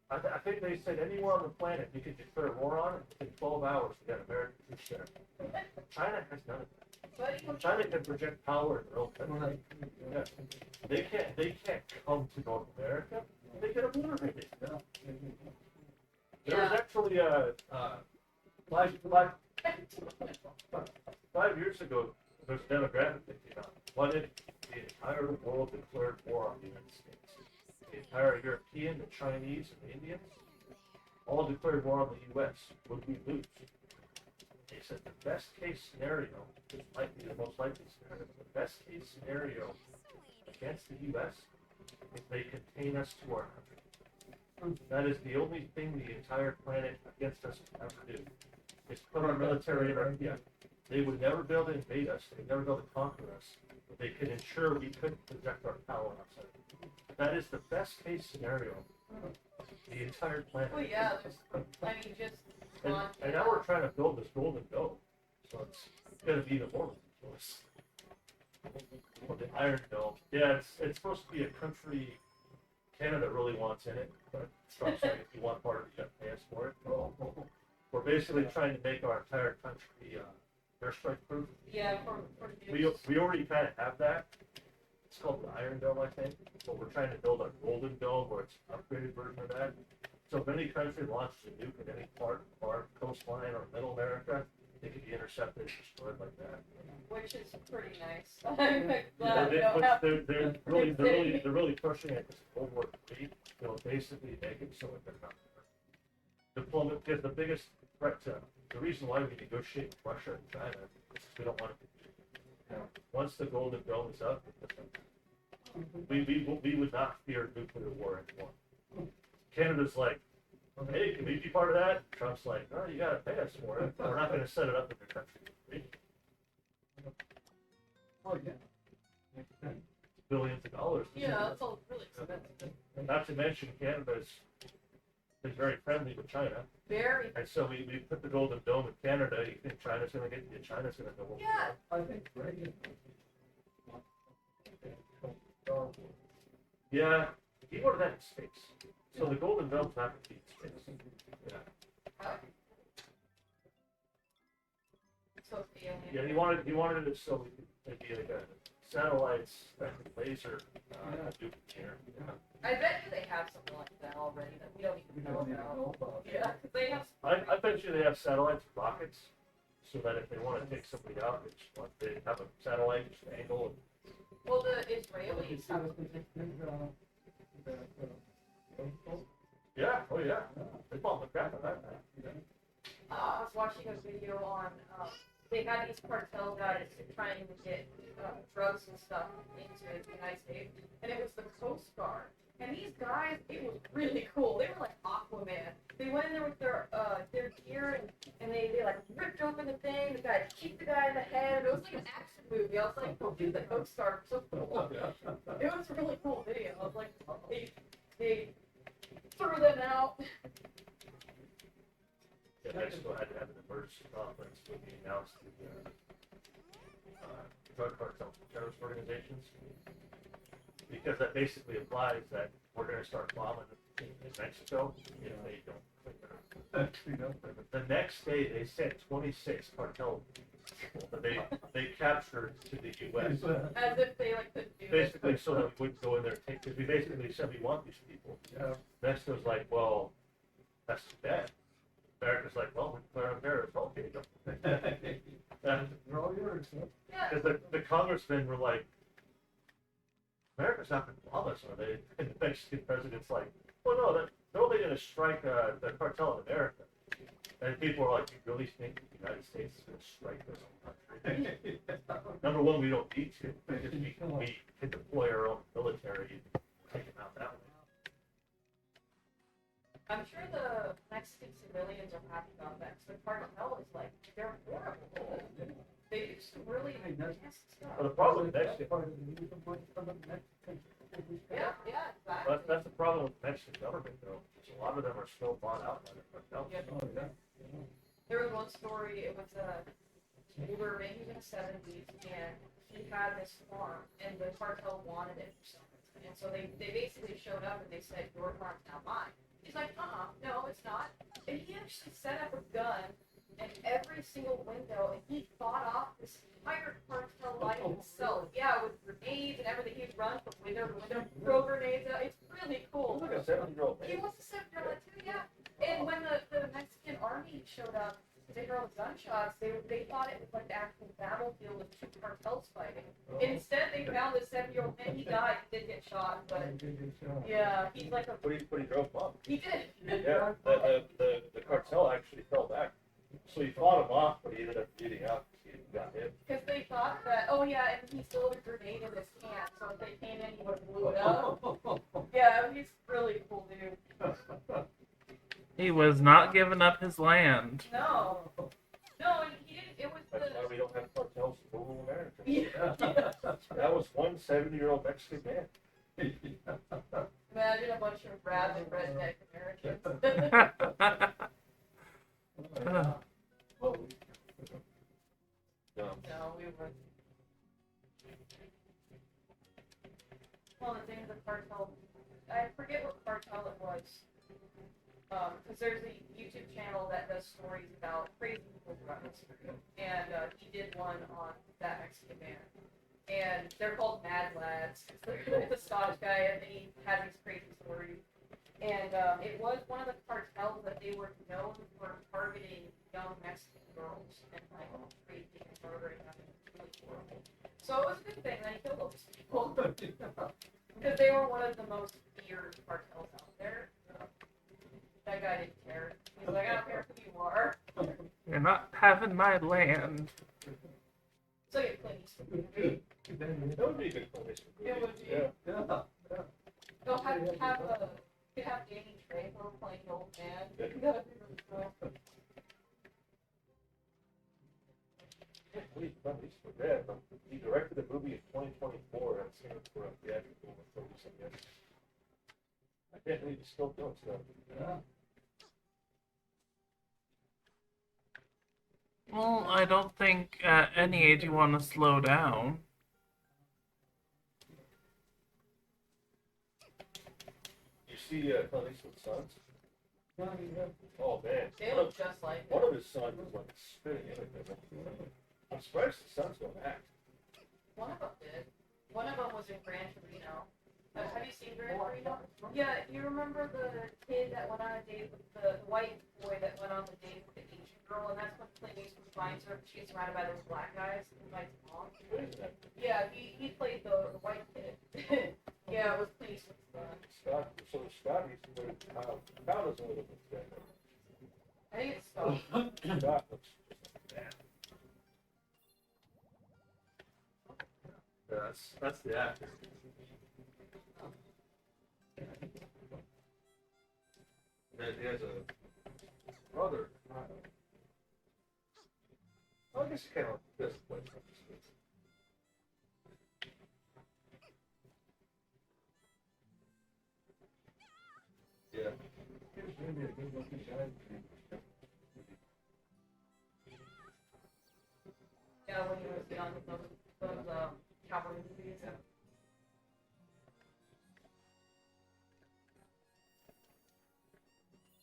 I think they said anywhere on the planet you can declare war on, in 12 hours we got American troops there. China has none of that. China can project power in their own country. Yeah. They can't come to North America. They get obliterated. There was actually 5 years ago, there's a demographic that came out. Why did the entire world declared war on the United States? The entire European, the Chinese, and the Indians all declared war on the U.S. Would we lose? They said the best case scenario, this might be the most likely scenario, but the best case scenario against the U.S. is they contain us to our country. That is the only thing the entire planet against us can ever do. Is put our military in our, they would never be able to invade us, they would never be able to conquer us, but they could ensure we couldn't project our power outside. That is the best case scenario. The entire planet. Well, yeah, just. And now we're trying to build this golden dome, so it's going to be even more ridiculous. Or the Iron Dome. Yeah, it's supposed to be a country Canada really wants in it, but Trump's like, if you want part of it, you gotta pay us for it. We're basically trying to make our entire country airstrike proof. Yeah, for We already kind of have that. It's called the Iron Dome, I think. But we're trying to build a Golden Dome, where it's an upgraded version of that. So if any country launches a nuke in any part of our coastline or Middle America, it can be intercepted and destroyed like that. which is pretty nice. I'm Yeah, glad we don't have they're really pushing it because World War III, they'll basically make it so that they're not diplomat. Because the biggest threat to the reason why we negotiate with Russia and China is because we don't want to. Once the Golden Dome is up, we would not fear nuclear war anymore. Canada's like, hey, can we be part of that? Trump's like, no, you gotta pay us for it. We're not gonna set it up in your country. Oh, yeah. Makes sense. Billions of dollars. Yeah, it's all really expensive. Not to mention Canada's is very friendly with China. Very. And so we put the Golden Dome in Canada. You think China's gonna get you? China's gonna go over Yeah. I think Reagan. Yeah, he wanted that in space. So the Golden Dome's not gonna be in space. Yeah. So alien. Yeah, he wanted it so we could maybe like a satellites that could laser duplicate. I bet you they have something like that already that we don't even know about. Yeah, because they have. I bet you they have satellites and rockets, so that if they want to take somebody out, they have a satellite just angle. Well, the Israelis have. Yeah, oh yeah, they bomb the crap out of that. I was watching a video on. They had these cartel guys trying to get drugs and stuff into the United States, and it was the Coast Guard. And these guys, it was really cool. They were like Aquaman. They went in there with their gear and they like ripped open the thing. The guy kicked the guy in the head. It was like an action movie. I was like, oh, dude, the Coast Guard was so cool. It was a really cool video. I was like, they threw them out. Yeah, Mexico had to have an emergency conference when they announced the drug cartel terrorist organizations. Because that basically implies that we're going to start bombing in Mexico if they don't clean up. The next day, they sent 26 cartel people that they captured to the U.S. As if they like couldn't do Basically, it. so that we wouldn't go in there and take. Because we basically said we want these people. Yeah. Mexico's like, well, that's too bad. America's like, well, we declare them terrorists. Okay, They're all yours, huh? Yeah. because the congressmen were like, America's not going to bomb us, are they? And the Mexican president's like, well, no, they're only going to strike the cartel in America. And people are like, you really think the United States is going to strike their own country? Number one, we don't need to, because we can deploy our own military and take them out that way. I'm sure the Mexican civilians are happy about that. Because the cartel is like, they're horrible. They do some really nasty stuff. But the problem with Mexico, Yeah, exactly. that's the problem with the Mexican government, though. Is a lot of them are still bought out by the cartel. Yep. Oh, yeah. There was one story, it was we were maybe in the 70s, and he had this farm, and the cartel wanted it for some reason. And so they basically showed up and they said, your farm's now mine. He's like, no, it's not. And he actually set up a gun in every single window, and he fought off this entire cartel by himself. Yeah, with grenades and everything. He'd run from window to window, throw grenades out. It's really cool. Look at a 70-year-old He man. was a 7-year-old too, yeah. And when the Mexican army showed up, they heard all the gunshots, they thought it was like the actual battlefield with two cartels fighting. And instead, they found this 7-year-old man. He died. He did get shot, but yeah, he's like a. But he drove up. He did. Yeah, the cartel actually fell back. So he fought him off, but he ended up beating up because he got hit. Because they thought that, oh yeah, and he still had a grenade in his hand, so if they came in, he would have blew it up. Yeah, he's really cool dude. He was not giving up his land. No, and he didn't. It was That's why we don't have cartels to rule America. Yeah. That was one 70-year-old Mexican man. Imagine a bunch of rabid redneck Americans. No, we were. Well, the thing with the cartel, I forget was, because there's a YouTube channel that does stories about crazy people throughout history, and he did one on that Mexican man. And they're called Mad Lads. It's a Scottish guy, and he had these crazy stories. And it was one of the cartels that they were known for targeting young Mexican girls and like raping and murdering them. It was really horrible. So it was a good thing that he killed those people because they were one of the most feared cartels out there. That guy didn't care. He's like, I don't care who you are. You're not having my land. So you please. That would be a good place. It would be. Yeah. They'll have Danny Trejo playing the old man. That'd be really cool. Please, please forget, but he directed a movie in 2024 and seen it for a theatrical release again. I can't believe he's still doing stuff. Yeah. Well, I don't think at any age you want to slow down. You see Clint Eastwood's sons? Yeah. Oh man. They look just like One of his sons was like spitting image of him. I'm surprised the sons don't act. One of them did. One of them was in Gran Torino. Have you seen Gran Torino? Yeah, you remember the kid that went on a date with the white boy that went on the date with the Asian girl, and that's when Clint Eastwood finds her. She's surrounded by those black guys and invites them on. Yeah, he played the white kid. Yeah, it was Clint Eastwood's son. Scott used to live in town. Town doesn't live in this guy. I think it's Scott. Scott looks bad. That's the actor. And he has a brother. Well, I guess he kind of this place. Yeah. Yeah, when he was young, those cowboy movies.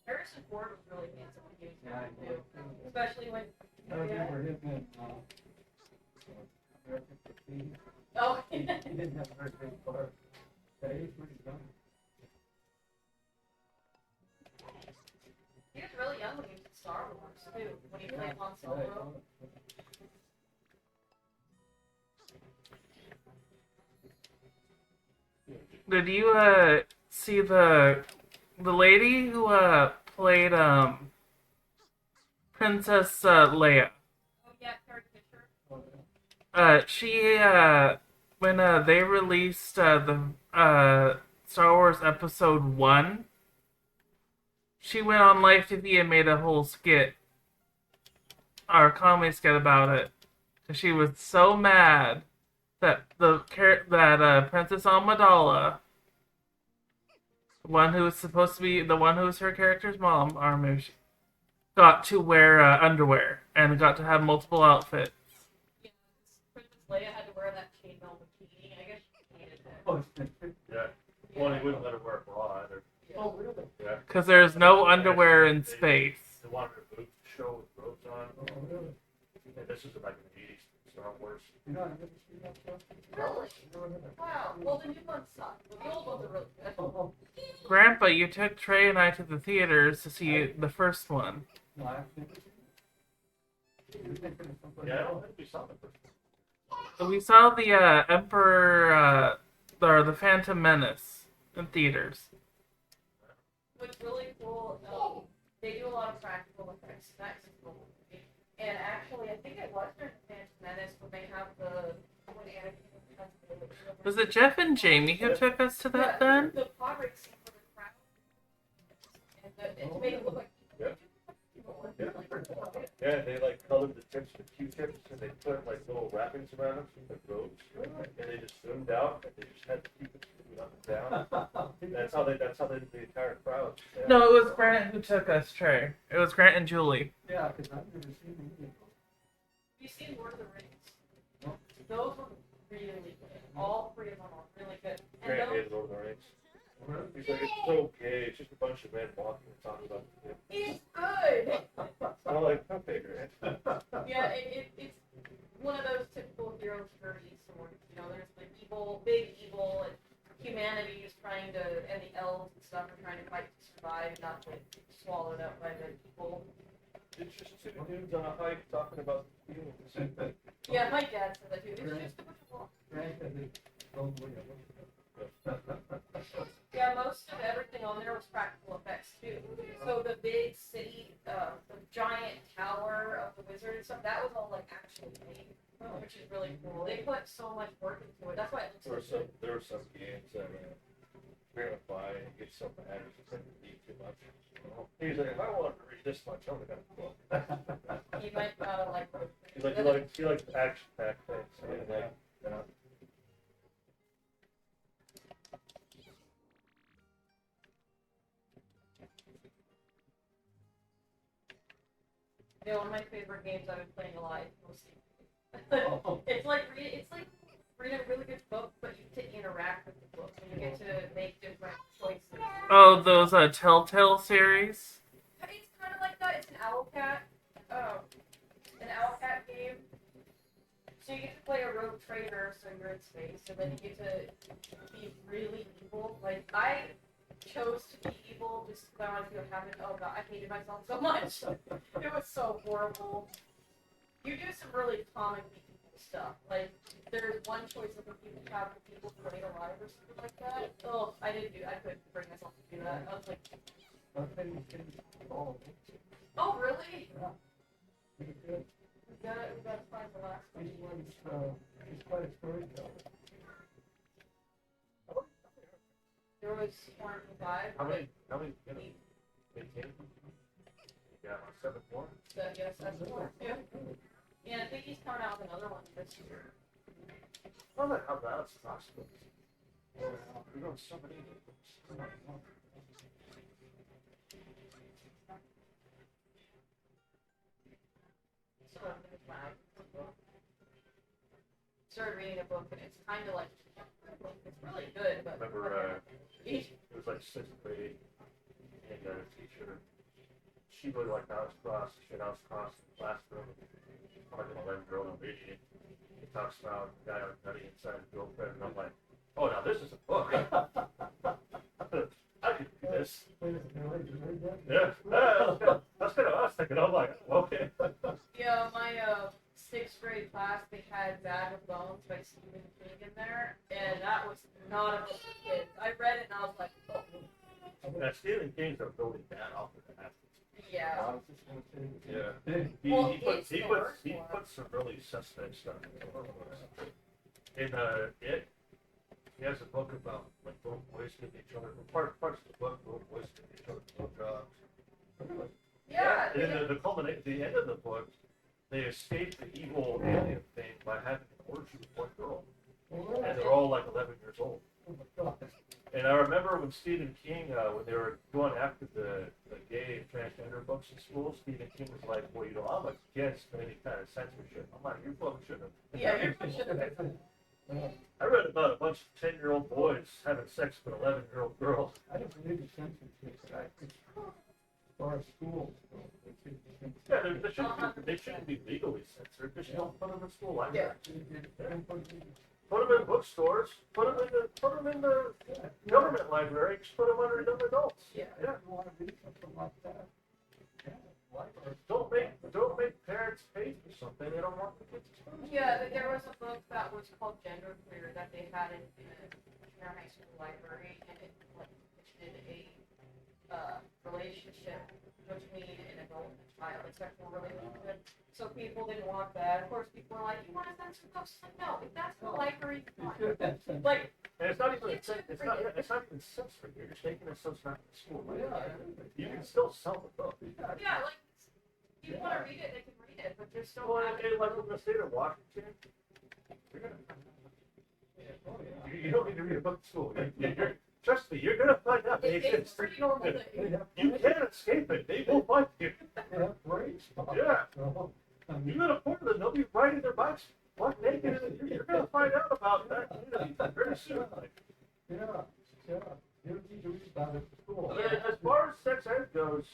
Harrison Ford was really handsome when he was young, too. Especially when. I remember him in American Graffiti. Oh, He didn't have a very big part. But he was pretty young. he was really young when he was in Star Wars, too. When he played Han Solo. Did you see the lady who played Princess Leia? Oh, yeah, Carrie Fisher. She when they released the Star Wars Episode 1, she went on live TV and made a whole skit or comedy skit about it. 'Cause she was so mad that Princess Amidala, the one who was supposed to be the one who was her character's mom, or maybe she got to wear underwear and got to have multiple outfits. Yeah, Princess Leia had to wear that chainmail bikini. I guess she hated it. Oh, Yeah. Well, he wouldn't let her wear a bra either. oh, really? Yeah. Because there's no underwear in space. They wanted her boobs to show with robes on. Oh, really? And this is like in the 80s. Star Wars. You know, I never seen that stuff. Really? Never heard of Wow. Well, the new ones suck. But the old ones are really good. that. Oh, Grandpa, you took Trey and I to the theaters to see the first one. no, I've never seen it. You're thinking of something Yeah, I don't else. think we saw the first one. So we saw the Emperor, or the Phantom Menace in theaters. What's really cool, they do a lot of practical effects. That's cool. And actually, I think it was during the Phantom Menace when they have when Anakin has the. Was it Jeff and Jamie who took us to that then? The pod race scene for the crowd. And to make it look like. Yeah. Yeah, they like colored the tips with Q-tips and they put like little wrappings around them, like robes, and they just zoomed out and they just had the Q-tips moving up and down. That's how they did the entire crowd. Yeah. No, it was Grant who took us, Trey. It was Grant and Julie. Yeah, because I've never seen it. Have you seen Lord of the Rings? Those were really good. All three of them are really good. And Grant those, hated Lord of the Rings. He's like, it's so gay. It's just a bunch of men walking and talking about it. It's good. I'm like, okay, great. Yeah, it's one of those typical hero stories. You know, there's the evil, big evil, and humanity is trying to, and the elves and stuff are trying to fight to survive, not get swallowed up by the people. It's just two dudes on a hike talking about feelings. Yeah, my dad said that too. It's just a bunch of walk. Yeah, most of everything on there was practical effects too. So the big city, the giant tower of the wizard and stuff, that was all like actually made, which is really cool. They put so much work into it. That's why it looks so good. There were some games that we're gonna buy and get so mad if you read too much. He's like, if I want to read this much, I'm gonna book. You might not like those. He's like, you like action packed things. So like, you know. Yeah, one of my favorite games I've been playing a lot is mostly. It's like reading a really good book, but you get to interact with the book and you get to make different choices. Oh, those Telltale series? It's kind of like that. It's an Owlcat game. So you get to play a rogue trader, so you're in space, and then you get to be really evil. Like, I chose to be evil just because I wanted to have it. Oh god, I hated myself so much. It was so horrible. You do some really comically evil stuff. Like, there's one choice of if you have people playing alive or something like that. Oh, I couldn't bring myself to do that. I was like, oh really? Yeah. Good. We gotta find the last one. He's quite a storyteller. There was 4 How many, you know, 18? Yeah, 7 more? Yes, that's 4. Yeah. Yeah, I think he's coming out with another one this year. Well, how that's possible. We're doing so many books. So started reading a book and it's kind of like it's really good, but Remember, it was like 6th grade, and a teacher, she really liked Alex Cross. She had Alex Cross in the classroom. Like an 11-year-old, I'm reading it. He talks about the guy on nutty inside his girlfriend, and I'm like, oh, now this is a book. I could do this. Yeah, that's kind of what I was thinking. I'm like, okay. yeah, my 6th grade class they had Bag of Bones by Stephen King in there, and that was not a book for kids. I read it and I was like, oh. Now, Stephen King's a really bad author to have. Yeah. Yeah. He puts some really suspect stuff in it. He has a book about like little boys giving each other parts of the book, little boys giving each other blowjobs. Yeah. And the end of the book, they escape the evil alien thing by having an orgy with one girl, and they're all like 11 years old. And I remember when Stephen King, when they were going after the gay and transgender books in school, Stephen King was like, well, you know, I'm against any kind of censorship. I'm like, your book shouldn't have. Yeah, your book shouldn't have. I read about a bunch of 10-year-old boys having sex with an 11-year-old girl. I don't believe the censorship. As far as schools go, Yeah, they shouldn't be legally censored. Just don't put them in school libraries. Put them in bookstores. Put them in the government library. Just put them under young adults. Yeah. If you want to do something like that, library. Don't make parents pay for something they don't want the kids exposed to. Yeah, there was a book that was called Gender Queer that they had in a junior high school library, and it like did a relationship between an adult and a child, a sexual relationship. So people didn't want that. Of course, people were like, "You want to censor books?" Like, no, if that's the library, fine. Like, And it's not even censored. You're just making it so it's not in the school. You can still sell the book. yeah, like you want to read it, they can read it, but there's still Well, like in the state of Washington, you're gonna. You don't need to read a book in school. Trust me, you're gonna find out. It's a pretty normal thing. You can't escape it. They will find you. Yeah. You go to Portland, they'll be riding their bikes, butt naked, and you're gonna find out about that community very soon. Yeah. DOT about at the school. I mean, as far as sex ed goes,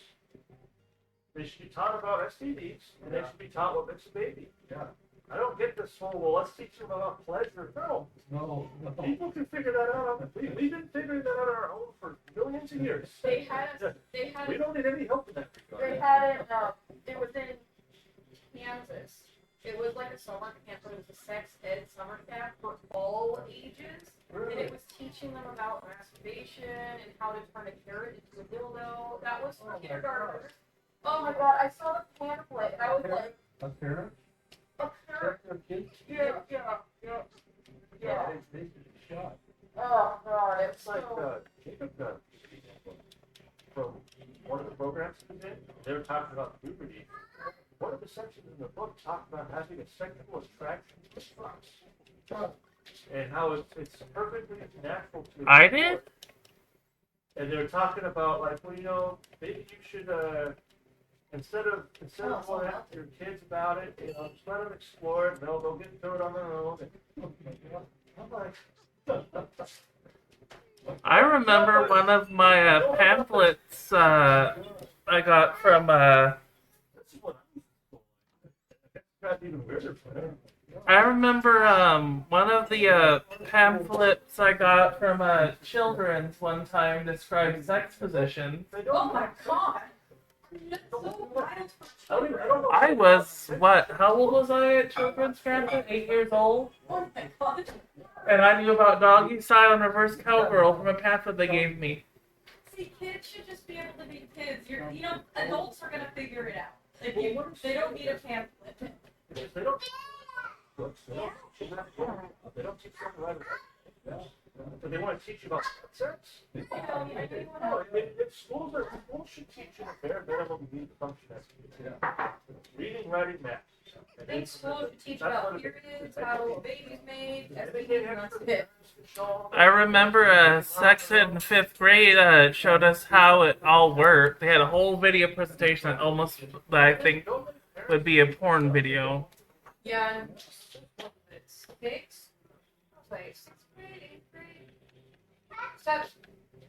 they should be taught about STDs, and they should be taught what makes a baby. Yeah. I don't get this whole, well, let's teach them about pleasure. No, No, no. people can figure that out. We've been figuring that out on our own for millions of years. They had We don't need any help in that regard. they had it. It was in Kansas. It was like a summer camp, but it was a sex ed summer camp for all ages, and it was teaching them about masturbation and how to turn a carrot into a dildo. That was for kindergartners. Oh my god, I saw the pamphlet and I was like, A parent? a carrot? Check their kids? Yeah. They should be shot. Oh god, it's It's like so. Jacob got from one of the programs he did. They were talking about puberty. One of the sections in the book talked about having a sexual attraction to drugs, and how it's perfectly natural to. I explore. did? And they were talking about like, well, you know, maybe you should instead of going after your kids about it, you know, just let them explore it. They'll get through it on their own. And, I'm like. I remember one of my pamphlets I got from This is what got even weirder for them. I remember one of the pamphlets I got from Children's one time described sex positions. Oh my god. That's so wild for I don't know. I was, what, how old was I at Children's Grandpa? 8 years old? Oh my god. And I knew about doggy style and reverse cowgirl from a pamphlet they gave me. See, kids should just be able to be kids. You know, adults are gonna figure it out. Like, they don't need a pamphlet. They don't. They don't teach them right away. But they want to teach you about sex. No, schools should teach you the bare minimum you need to function as a kid. Reading, writing, math. I think schools should teach about periods, how a baby's made, STDs, and that's it. I remember sex ed in 5th grade showed us how it all worked. They had a whole video presentation that almost, that I think, would be a porn video. Yeah, and it's six. Place. Except,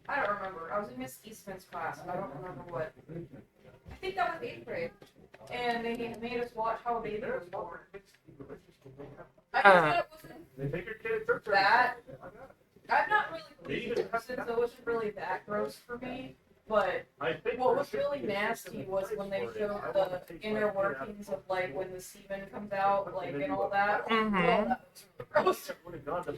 I don't remember. I was in Miss Eastman's class, and I don't remember what. I think that was 8th grade. And they made us watch how a baby was born. I guess that wasn't that. I'm not really pleased since it wasn't really that gross for me. But what was really nasty was when they showed the inner workings of like when the semen comes out, like and all that. Mhm. Well, that was gross. The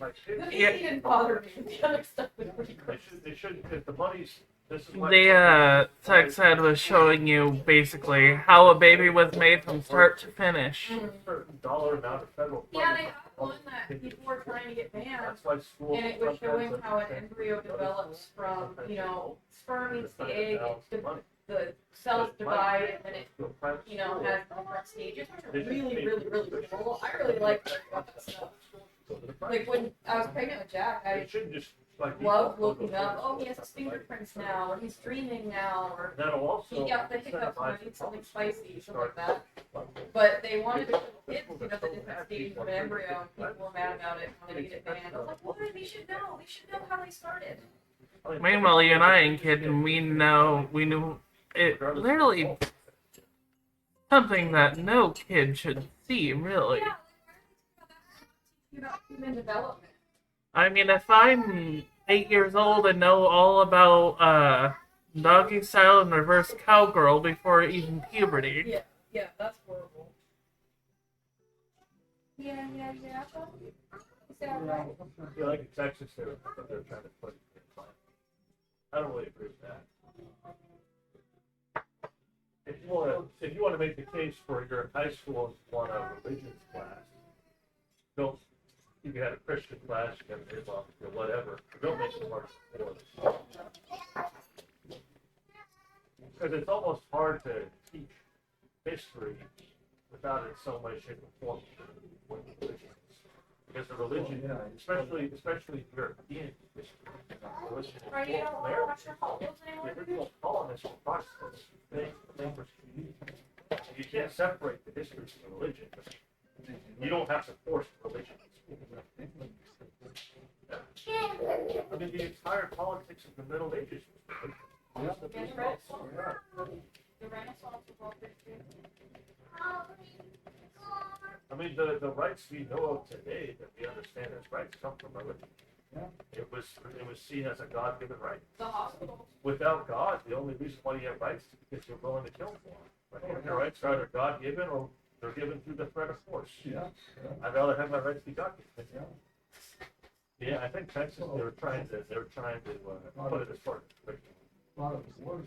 baby didn't bother me. The other stuff was pretty gross. They should, because the money's. This is what. The sex ed was showing you basically how a baby was made from start to finish. Certain dollar amount of federal funding. Yeah, they have one that people were trying to get banned, That's why schools. and it was showing how an embryo develops from, you know, sperm meets the egg, the cells divide, and then it, you know, has different stages, which are really, really, really cool. I really like that stuff. Like when I was pregnant with Jack, I It shouldn't just like. loved looking up, oh, he has his fingerprints now, or he's dreaming now, or That'll also. he got the hiccups when I need something spicy, something like that. But they wanted to show kids, you know, the different stages of an embryo, and people were mad about it, wanted to get it banned. I was like, what? We should know. We should know how they started. Meanwhile, you and I ain't kidding. We knew it literally something that no kid should see, really. Yeah, about human development. I mean, if I'm 8 years old and know all about doggy style and reverse cowgirl before even puberty. Yeah, that's horrible. Yeah. Is that right? I feel like in Texas they're trying to put it in plan. I don't really agree with that. If you want to make the case for you're in high school and you want a religion class, don't. You can have a Christian class, you can have Islam, or whatever. Don't make it hard for because it's almost hard to teach history without in some way, shape, or form what religion is. Because the religion, especially European history, religion is Right, you don't want to watch your holidays the anymore? original colonists were Protestants. They were you can't separate the history from the religion. You don't have to force religion. I mean, the entire politics of the Middle Ages was Yeah. And the Renaissance. The Renaissance was all Christian. I mean, the rights we know of today that we understand as rights come from religion. Yeah. It was seen as a God-given right. The hospitals. Without God, the only reason why you have rights is because you're willing to kill for them. Like, your rights are either God-given or they're given through the threat of force. Yeah. I'd rather have my rights be God-given. Yeah. Yeah, I think Texas, they were trying to put it as part of A lot of the wars.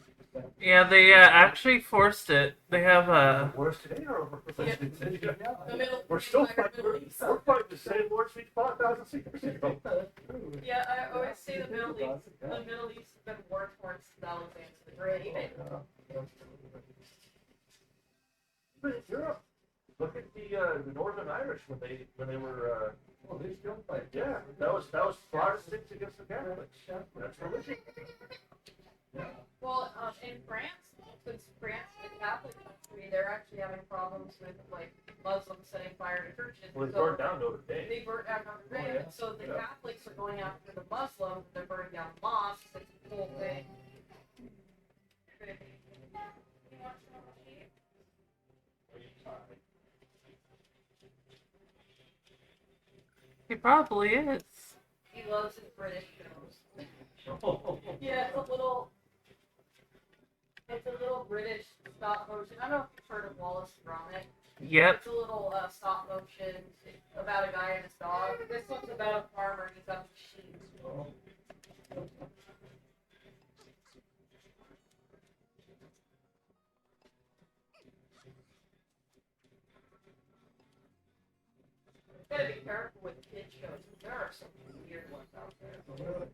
Yeah, they actually forced it. They have a. Wars today or The middle. we're still entire fighting, Middle East. we're fighting the same wars we fought thousands of years ago. Yeah, I always say the Middle East. The Middle East has been war torn since Alexander the Great. But in Europe, look at the Northern Irish when they were Oh, they still fight. yeah, that was Protestants against the Catholics. That's religion. Well, in France, since France is a Catholic country, they're actually having problems with like Muslims setting fire to churches. Well, they So burned down Notre Dame. they burnt down Notre Dame, Oh, yeah. and so the Yeah. Catholics are going after the Muslims. They're burning down mosques. It's a whole thing. He probably is. He loves his British shows. Yeah, it's a little British stop motion. I don't know if you've heard of Wallace and Gromit. Yep. It's a little stop motion about a guy and his dog. This one's about a farmer and he's got some sheep. You gotta be careful with kid shows. There are some weird ones out there.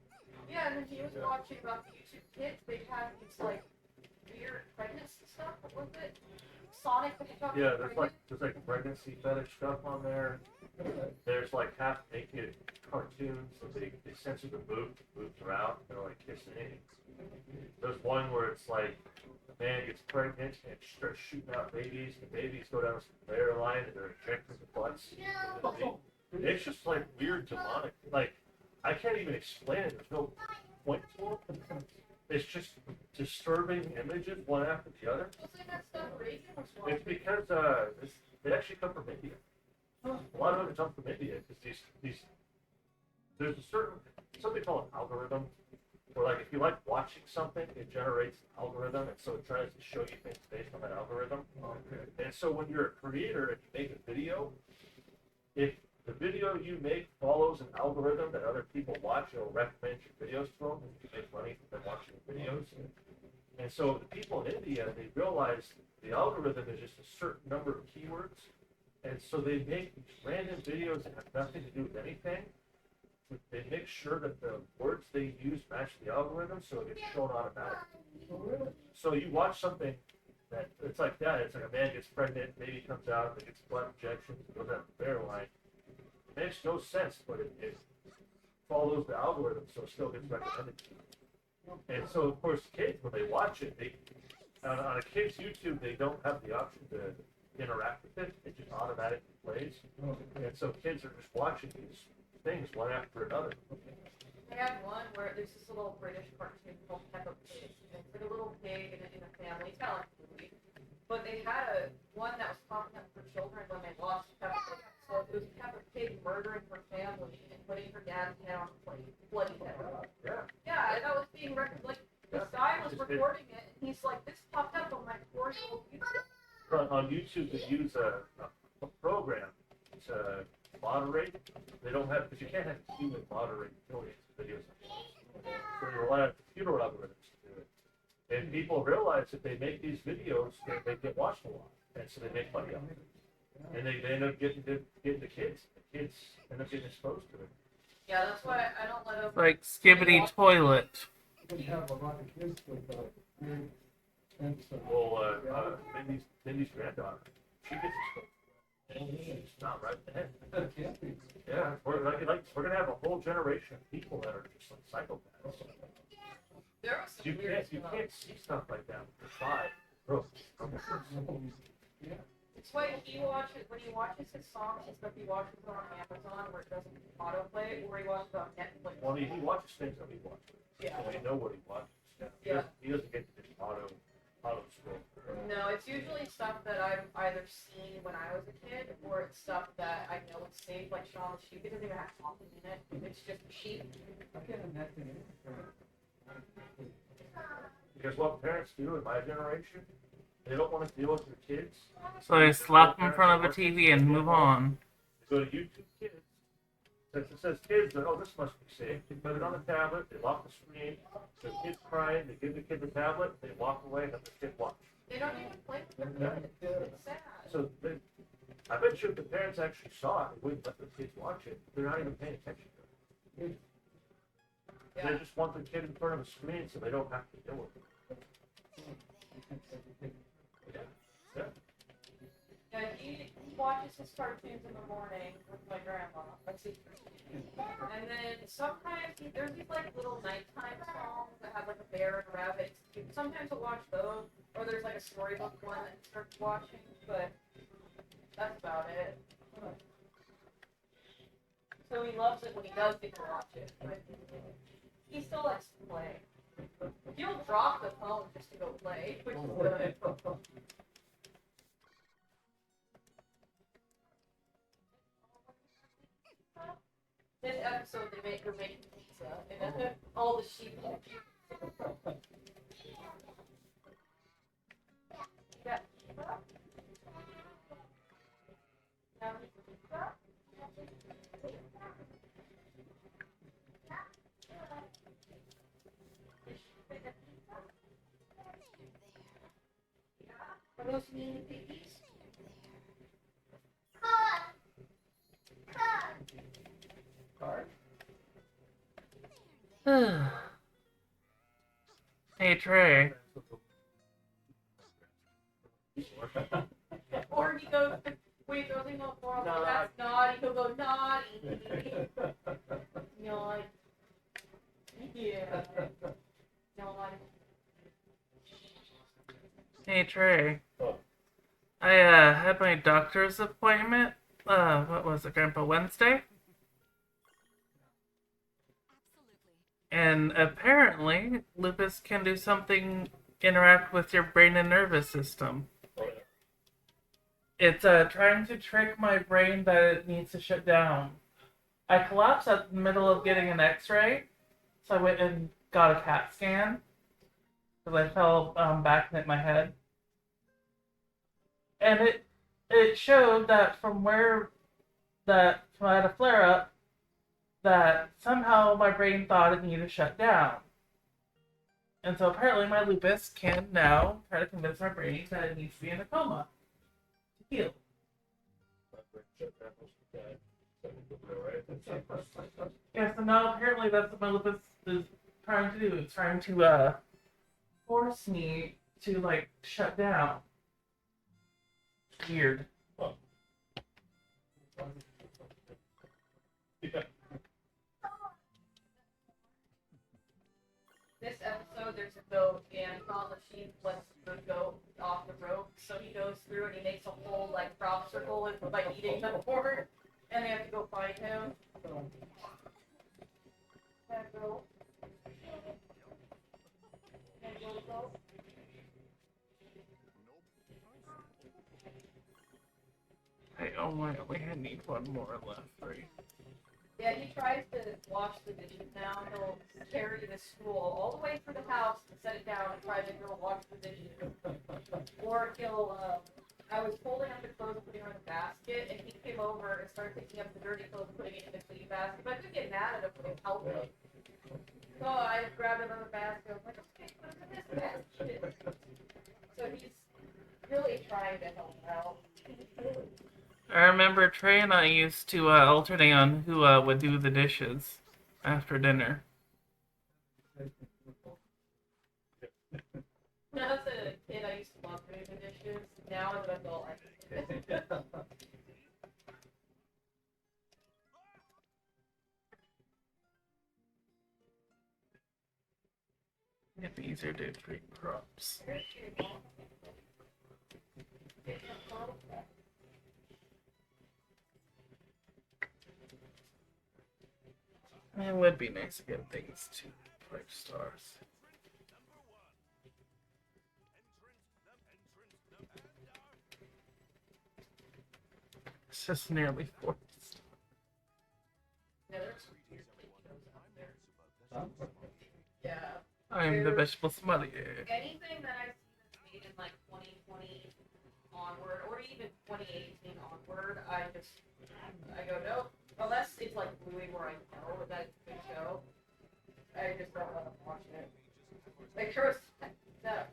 Yeah, and then he was watching about the YouTube kids. They had these like weird pregnancy stuff. What was it? Sonic the Hedgehog. Yeah, there's like pregnancy fetish stuff on there. There's like half naked cartoons that they censor the boobs around. They're like kissing. There's one where it's like a man gets pregnant and starts shooting out babies. The babies go down the conveyor line and they're injecting the butts. It's just like weird demonic. Like I can't even explain it. There's no point to it. It's just disturbing images one after the other. Wasn't that stuff Reagan was watching? It's because they actually come from India. A lot of them come from India because there's a certain something called an algorithm where like if you like watching something, it generates an algorithm, and so it tries to show you things based on that algorithm. And so when you're a creator and you make a video, if the video you make follows an algorithm that other people watch, it'll recommend your videos to them, and you make money from them watching the videos. And so the people in India, they realize the algorithm is just a certain number of keywords. And so they make these random videos that have nothing to do with anything. But they make sure that the words they use match the algorithm, so it gets shown automatically. So you watch something that it's like that. It's like a man gets pregnant, baby comes out, they gets blood injections, goes out the bear line. It makes no sense, but it follows the algorithm, so it still gets recommended to you. And so, of course, kids, when they watch it, on a kid's YouTube, they don't have the option to interact with it. It just automatically plays. And so kids are just watching these things one after another. They had one where there's this little British cartoon called Peppa Pig. It's like a little pig in a family. It's kind of like a movie. But they had one that was popping up for children when they watched Peppa Pig. So it was Peppa Pig murdering her family and putting her dad's head on a plate. Bloody head. Yeah. Yeah, and that was being like this guy was recording it, and he's like, this popped up on my 4-year-old YouTube. On YouTube, they use a program to moderate. They don't have, because you can't have human moderate millions of videos. So they rely on computer algorithms to do it. And people realize that they make these videos, they get watched a lot. And so they make money off of it. And they end up getting the kids. The kids end up getting exposed to it. Yeah, that's why I don't let them. Like Skibbity Toilet. We have a lot of kids with weird sense of. Well, Mindy's granddaughter, she gets exposed. She's not right in the head. That can't be. Yeah, we're gonna have a whole generation of people that are just like psychopaths. There was some You weird can't stuff. see stuff like that with your 5. Bro, Yeah. It's why when he watches his songs and stuff, he watches it on Amazon where it doesn't autoplay, or he watches it on Netflix. Well, he watches things that we watch. Yeah. So we know what he watches. Yeah. He doesn't get to just auto scroll. No, it's usually stuff that I've either seen when I was a kid, or it's stuff that I know it's saved, like Shaun the Sheep. It doesn't even have talking in it. It's just a sheep. I can't imagine it. Because what parents do in my generation, they don't want to deal with their kids. So they slap them in front of a TV and move on. They go to YouTube Kids. Since it says kids, they're, oh, this must be safe. They put it on the tablet, they lock the screen. The kid's crying, they give the kid the tablet, they walk away, and let the kid watch. They don't even play with their kids. It's sad. So I bet you if the parents actually saw it, they wouldn't let the kids watch it. They're not even paying attention to it. Yeah. They just want the kid in front of a screen so they don't have to deal with it. Yeah. Yeah, he watches his cartoons in the morning with my grandma. And then sometimes there's these like little nighttime songs that have like a bear and a rabbit. Sometimes he'll watch those, or there's like a storybook one that he starts watching, but that's about it. So he loves it when he does get to watch it. But he still likes to play. He'll drop the phone just to go play, which is good. This episode, they're making pizza, and all the sheep. Yeah. Are those mini piggies? Hey Trey. Or he goes, wait, goes he go for that's naughty. He'll go naughty. Naughty. Yeah. Naughty. Hey Trey. Oh. I had my doctor's appointment. What was it, Grandpa? Wednesday? And apparently, lupus can do something, interact with your brain and nervous system. It's trying to trick my brain that it needs to shut down. I collapsed at the middle of getting an x-ray, so I went and got a CAT scan, because I fell back and hit my head. And it showed that from I had a flare-up, that somehow my brain thought it needed to shut down. And so apparently my lupus can now try to convince my brain that it needs to be in a coma to heal. Yeah, so now apparently that's what my lupus is trying to do. It's trying to force me to like shut down. Weird. Yeah. This episode, there's a goat, and Shaun the Sheep lets the goat off the rope, so he goes through and he makes a whole, like, crop circle by eating the horn, and they have to go find him. That goat. That goat. I only need one more left, right? Yeah, he tries to wash the dishes now. He'll carry the stool all the way through the house and set it down and try to go wash the dishes. Or he'll, I was folding up the clothes and putting them in the basket, and he came over and started picking up the dirty clothes and putting it in the clean basket. But I couldn't get mad at him for helping. So I grabbed another basket. I was like, okay, put it in this basket. So he's really trying to help out. I remember Trey and I used to alternate on who would do the dishes after dinner. When I was a kid, I used to love doing the dishes. Now as an adult, I hate it. It'd be easier to treat crops. It would be nice to get things to 5 stars. It's just nearly 4 stars. Yeah, there's some weird shows out there. Yeah. I'm the vegetable sommelier. Anything that I see that's made in like 2020 onward, or even 2018 onward, I go, no. Unless it's like Bluey where I know that it's a good show, I just don't want to watch it. Like there was that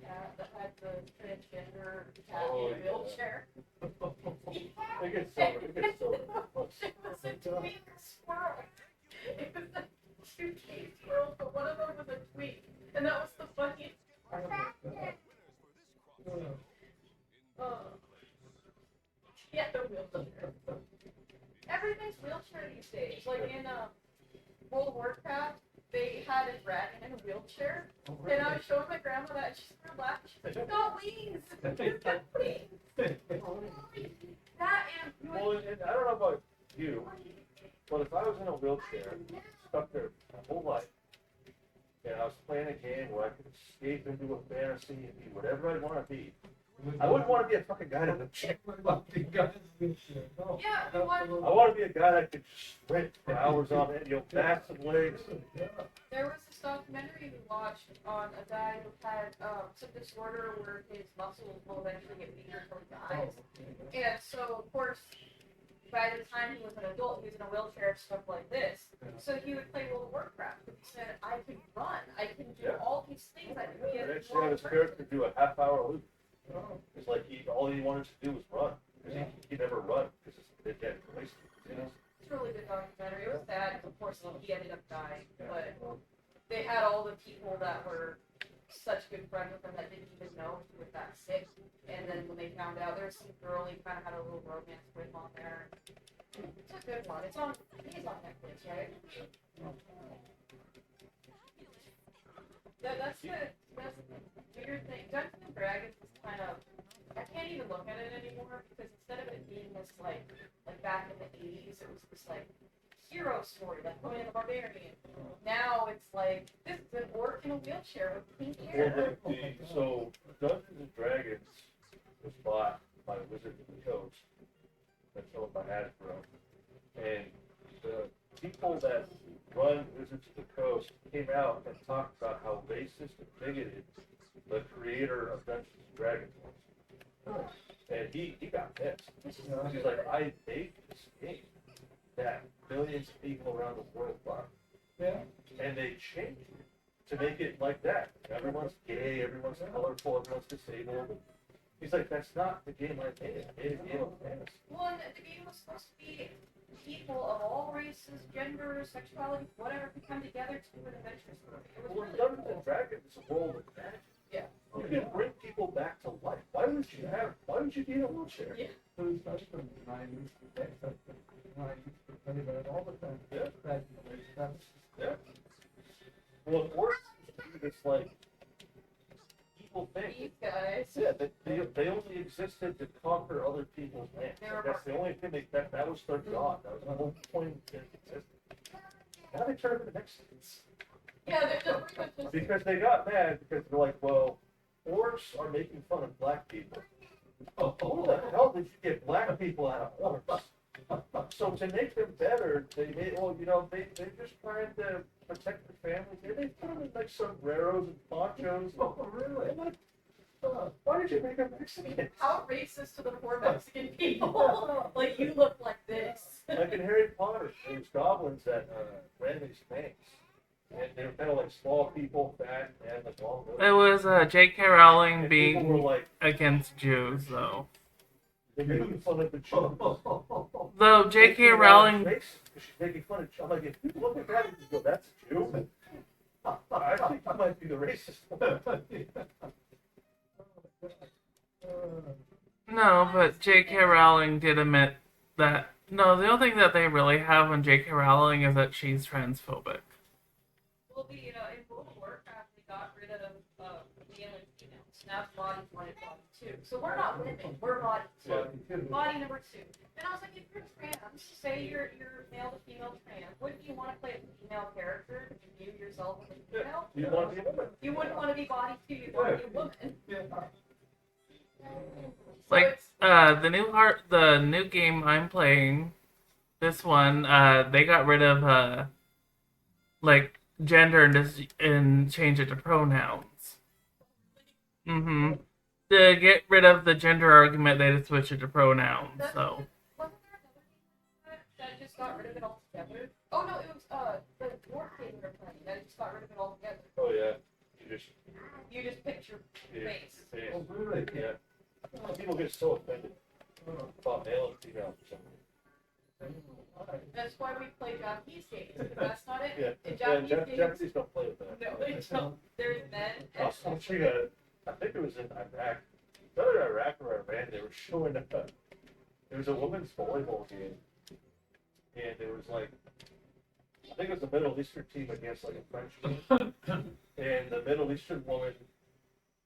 cat that had the transgender cat in a wheelchair. It gets so It was a tweak squirrel. It was like 2 cave squirrels, but one of them was a tweak. And that was the funniest part. Yeah, the wheelchair. Everything's wheelchair these days. Like in World of Warcraft, they had a dragon in a wheelchair. And I was showing my grandma that, and she started laughing. She's like, no, wings! It's got wings! That and... Well, and I don't know about you, but if I was in a wheelchair, stuck there my whole life, and I was playing a game where I could escape into a fantasy and be whatever I want to be, I wouldn't want to be a fucking guy in a wheelchair. Yeah, we want... I want to be a guy that could sprint for hours on end, massive legs. There was this documentary we watched on a guy who had some disorder where his muscles will eventually get weaker until he dies. And so, of course, by the time he was an adult, he was in a wheelchair and stuff like this. So he would play World of Warcraft. He said, I can run. I can do all these things. I can be And a actually had his character do a half-hour loop. It's like all he wanted to do was run. Because he never run, because they can't replace him. It's a really good documentary. It was sad, of course, he ended up dying. But they had all the people that were such good friends with him that didn't even know he was that sick. And then when they found out, there was some girl he kind of had a little romance with on there. It's a good one. It's on. I think it's on Netflix, right? That's the weird thing. Dungeons and Dragons is kind of. I can't even look at it anymore because instead of it being this like back in the 80s, it was this like hero story, like Conan the Barbarian. Now it's like this is an orc in a wheelchair with pink hair. So Dungeons and Dragons was bought by Wizards of the Coast. That's owned by Hasbro. And the people that run Wizards of the Coast came out and talked about how racist and bigoted the creator of Dungeons and Dragons was. And he got pissed. He's like, I made this game that millions of people around the world love. Yeah. And they changed it to make it like that. Everyone's gay, everyone's colorful, everyone's disabled. He's like, that's not the game I made. I made a game of fantasy. Well, and the game was supposed to be people of all races, genders, sexuality, whatever, could come together to do an adventure story. It was Well, really Dungeons cool. and Dragons is a world of magic. Yeah. You can bring people back to life. Why would you be in a wheelchair? Yeah. Who's husband and I used to play that all the time. Yeah. That's Yeah. Well, of course, it's like evil thing. These guys. Yeah, they only existed to conquer other people's land. They were That's the only thing that was their god. That was the whole point of their existence. Now they turn into Mexicans. Yeah, they're pretty much just. Because they got mad because they're like, well, orcs are making fun of black people. Oh, who the hell did you get black people out of orcs? So to make them better, they made, they're just trying to protect their families. They put them in like sombreros and ponchos. Oh, really? I'm like, why did you make them Mexican? How racist to the poor Mexican people? Like, you look like this. Like in Harry Potter, there was goblins that ran these things. And they were kind of like small people, fat, and like long noses. It was J.K. Rowling And people were being like, against Jews, though. they're making fun of the Jews. Though J.K. Rowling, She's making fun of. I'm like, if you look at that and you go, "That's a Jew," I think you might be the racist one. no, but J.K. Rowling did admit that. No, the only thing that they really have on J.K. Rowling is that she's transphobic. Well, in World of Warcraft, they got rid of male and female Snap's body's body 2. So we're not women, we're body 2. Yeah. Body number 2. And I was like, if you're trans, say you're male to female trans, wouldn't you want to play a female character and view yourself as a female? You want to be a woman? You wouldn't want to be body 2, you'd want to be a woman. Like the new game I'm playing, this one, they got rid of like gender and change it to pronouns. Mm-hmm. To get rid of the gender argument, they just switch it to pronouns. So. Wasn't there another game that just got rid of it altogether? Oh no, it was the dwarf game we were playing that just got rid of it altogether. Oh yeah. You just pick your face. Face. Oh, really? Yeah. People get so offended about male and female for some reason. That's why we play Japanese games, because that's not it. Yeah. In Japanese games, Japanese don't play with that. no, they don't. There's men and Actually, I think it was in Iraq. Either Iraq or Iran, they were showing there was a women's volleyball game, and it was like, I think it was a Middle Eastern team against like a French team, and the Middle Eastern woman,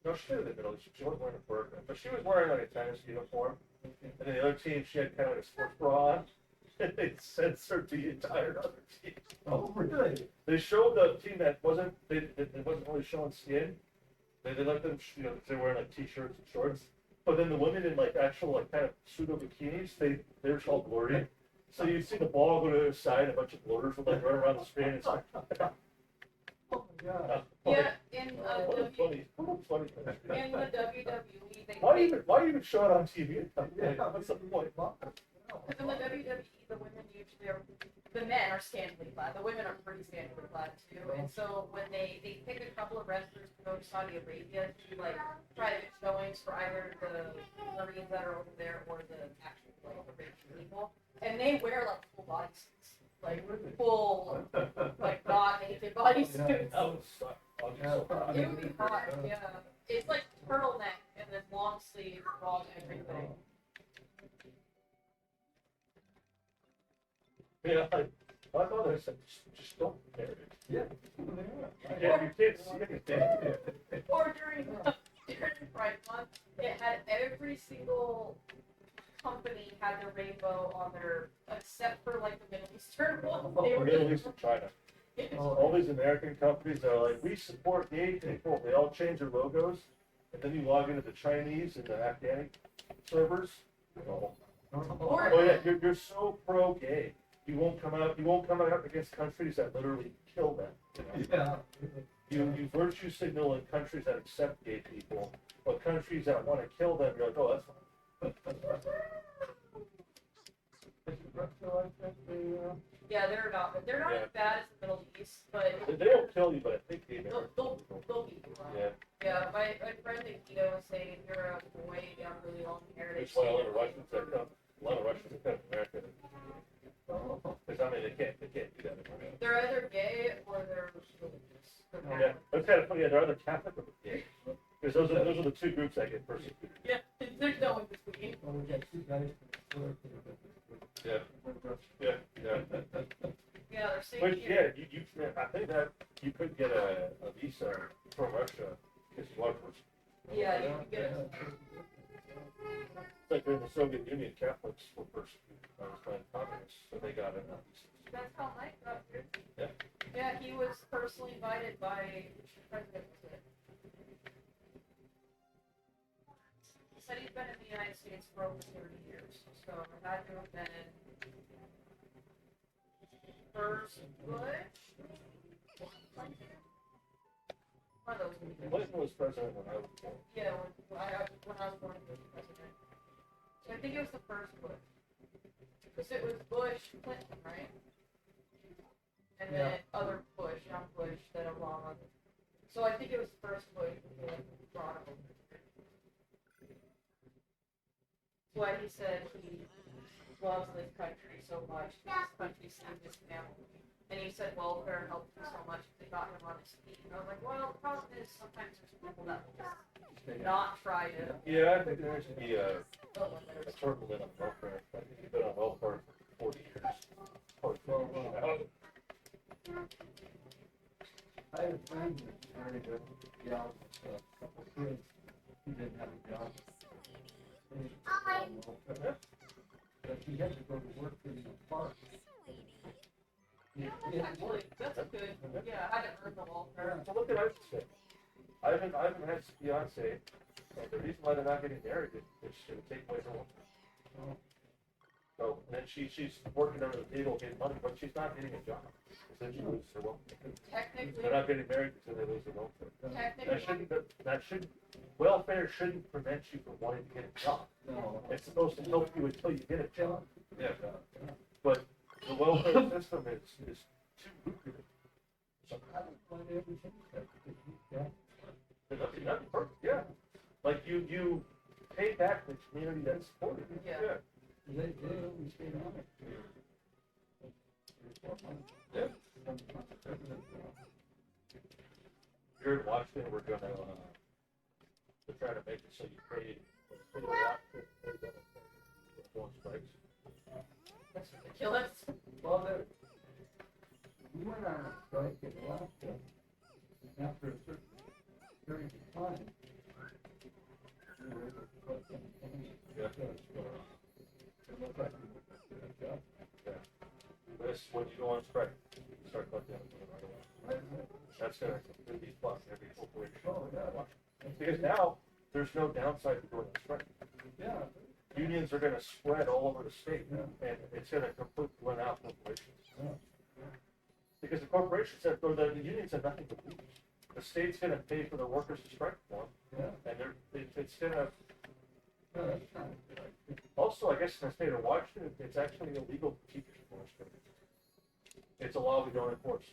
no, she didn't Middle Eastern, she wasn't wearing a burqa, but she was wearing like a tennis uniform, and then the other team, she had kind of like a sports bra on, and they censored the entire other team. Oh, really? They showed the team that wasn't really showing skin. They let them, they're wearing like t-shirts and shorts. But then the women in like actual like kind of pseudo bikinis, they were all blurry. So you'd see the ball go to the other side, a bunch of blurs would like run around the screen. It's like, Oh my god. yeah, in what a funny in the WWE, they Why even show it on TV? Yeah, What's the point? because in the WWE, the women usually are, the men are scantily clad. The women are pretty scantily clad too. And so when they pick a couple of wrestlers to go to Saudi Arabia to like private showings for either the Marines that are over there or the actual like the rich people, and they wear like full bodysuits, like full like not naked bodysuits. That would suck. It would be hot, yeah. It's like turtleneck and then long sleeve, long everything. Yeah, my mother said, just don't wear it. Yeah. Yeah, you can't see anything. Or during Pride Month, it had every single company had their rainbow on their, except for like the Middle Eastern one. They were Middle East and China. All these American companies are like, we support gay people. They all change their logos, and then you log into the Chinese and the Afghani servers. Oh, Or, yeah, you're so pro-gay. You won't come out against countries that literally kill them. Yeah. You virtue signal in countries that accept gay people, but countries that want to kill them, you're like, oh, that's fine. yeah, they're not as bad as the Middle East, but They don't kill you, but I think they they'll beat you up. Yeah. Yeah, my friend Nikita was saying you're a boy, you have really long hair. That's why a lot of Russians that come America. Because I mean, they can't do that anymore. They're either gay or they're religious. Yeah, that's kind of funny. Yeah, they're either Catholic or gay. Because those are the two groups that get persecuted. Yeah, there's no in between. Well, we got two guys. Yeah. Yeah, they're saying. Which, yeah, you I think that you could get a visa from Russia because you are Russian. Yeah, you can get it. It's like during the Soviet Union, Catholics were persecuted by communists, so they got a visa. That's how Mike got here. Yeah. Yeah, he was personally invited by the president. He said he's been in the United States for over 30 years, so it had to have been first Bush. One of those. Clinton was president when I was born. Yeah, when I was born, he was president. So I think it was the first Bush. Because it was Bush, Clinton, right? And then other Bush, young Bush, then Obama. So I think it was the first Bush before Barack Obama. That's why he said he loves this country so much. This country saved his family. And he said welfare helped him so much they got him on his feet. And I was like, well, the problem is sometimes there's people that will just not try to. Yeah, I think there should be a turtle in on welfare. I think you've been on welfare for 40 years. I have a friend that's married a gal with a couple kids, didn't have a job. Sweetie. But he had to go to work in the park. Sweetie. That's a good, yeah, I didn't earn the welfare. So look at Ivan's thing. Ivan has a fiance, and the reason why they're not getting married is to take away her woman. So, and then she's working under the table getting money, but she's not getting a job. So then she loses her welfare. Technically, They're not getting married until they lose their welfare. technically, That shouldn't, welfare shouldn't prevent you from wanting to get a job. No. It's supposed to help you until you get a job. Yeah. But the welfare system is too lucrative. So I don't find everything that, yeah. Nothing perfect, yeah. Like you pay back the community that supported you. Yeah. They always stay on it. Yeah. Here in Washington, we're gonna, they're trying to make it so you pay, for the Washington, go on strikes. that's ridiculous. Well, we went on a strike in Alaska, and after a certain period of time, we were able to put them in. Yeah. It looked like we were going to get a job. This, when you go on strike, you start collecting unemployment right away. That's gonna completely fuck every corporation. Oh, yeah. Because now, there's no downside to going on strike. Yeah. Unions are gonna spread all over the state, Yeah. and it's gonna completely run out corporations. Yeah. Because the corporations have, or the unions have nothing to lose. The state's gonna pay for the workers to strike for them, Yeah. and it's gonna, Yeah, that's kind of good. also, I guess in the state of Washington, it's actually illegal for teachers to go on strike. It's a law we don't enforce.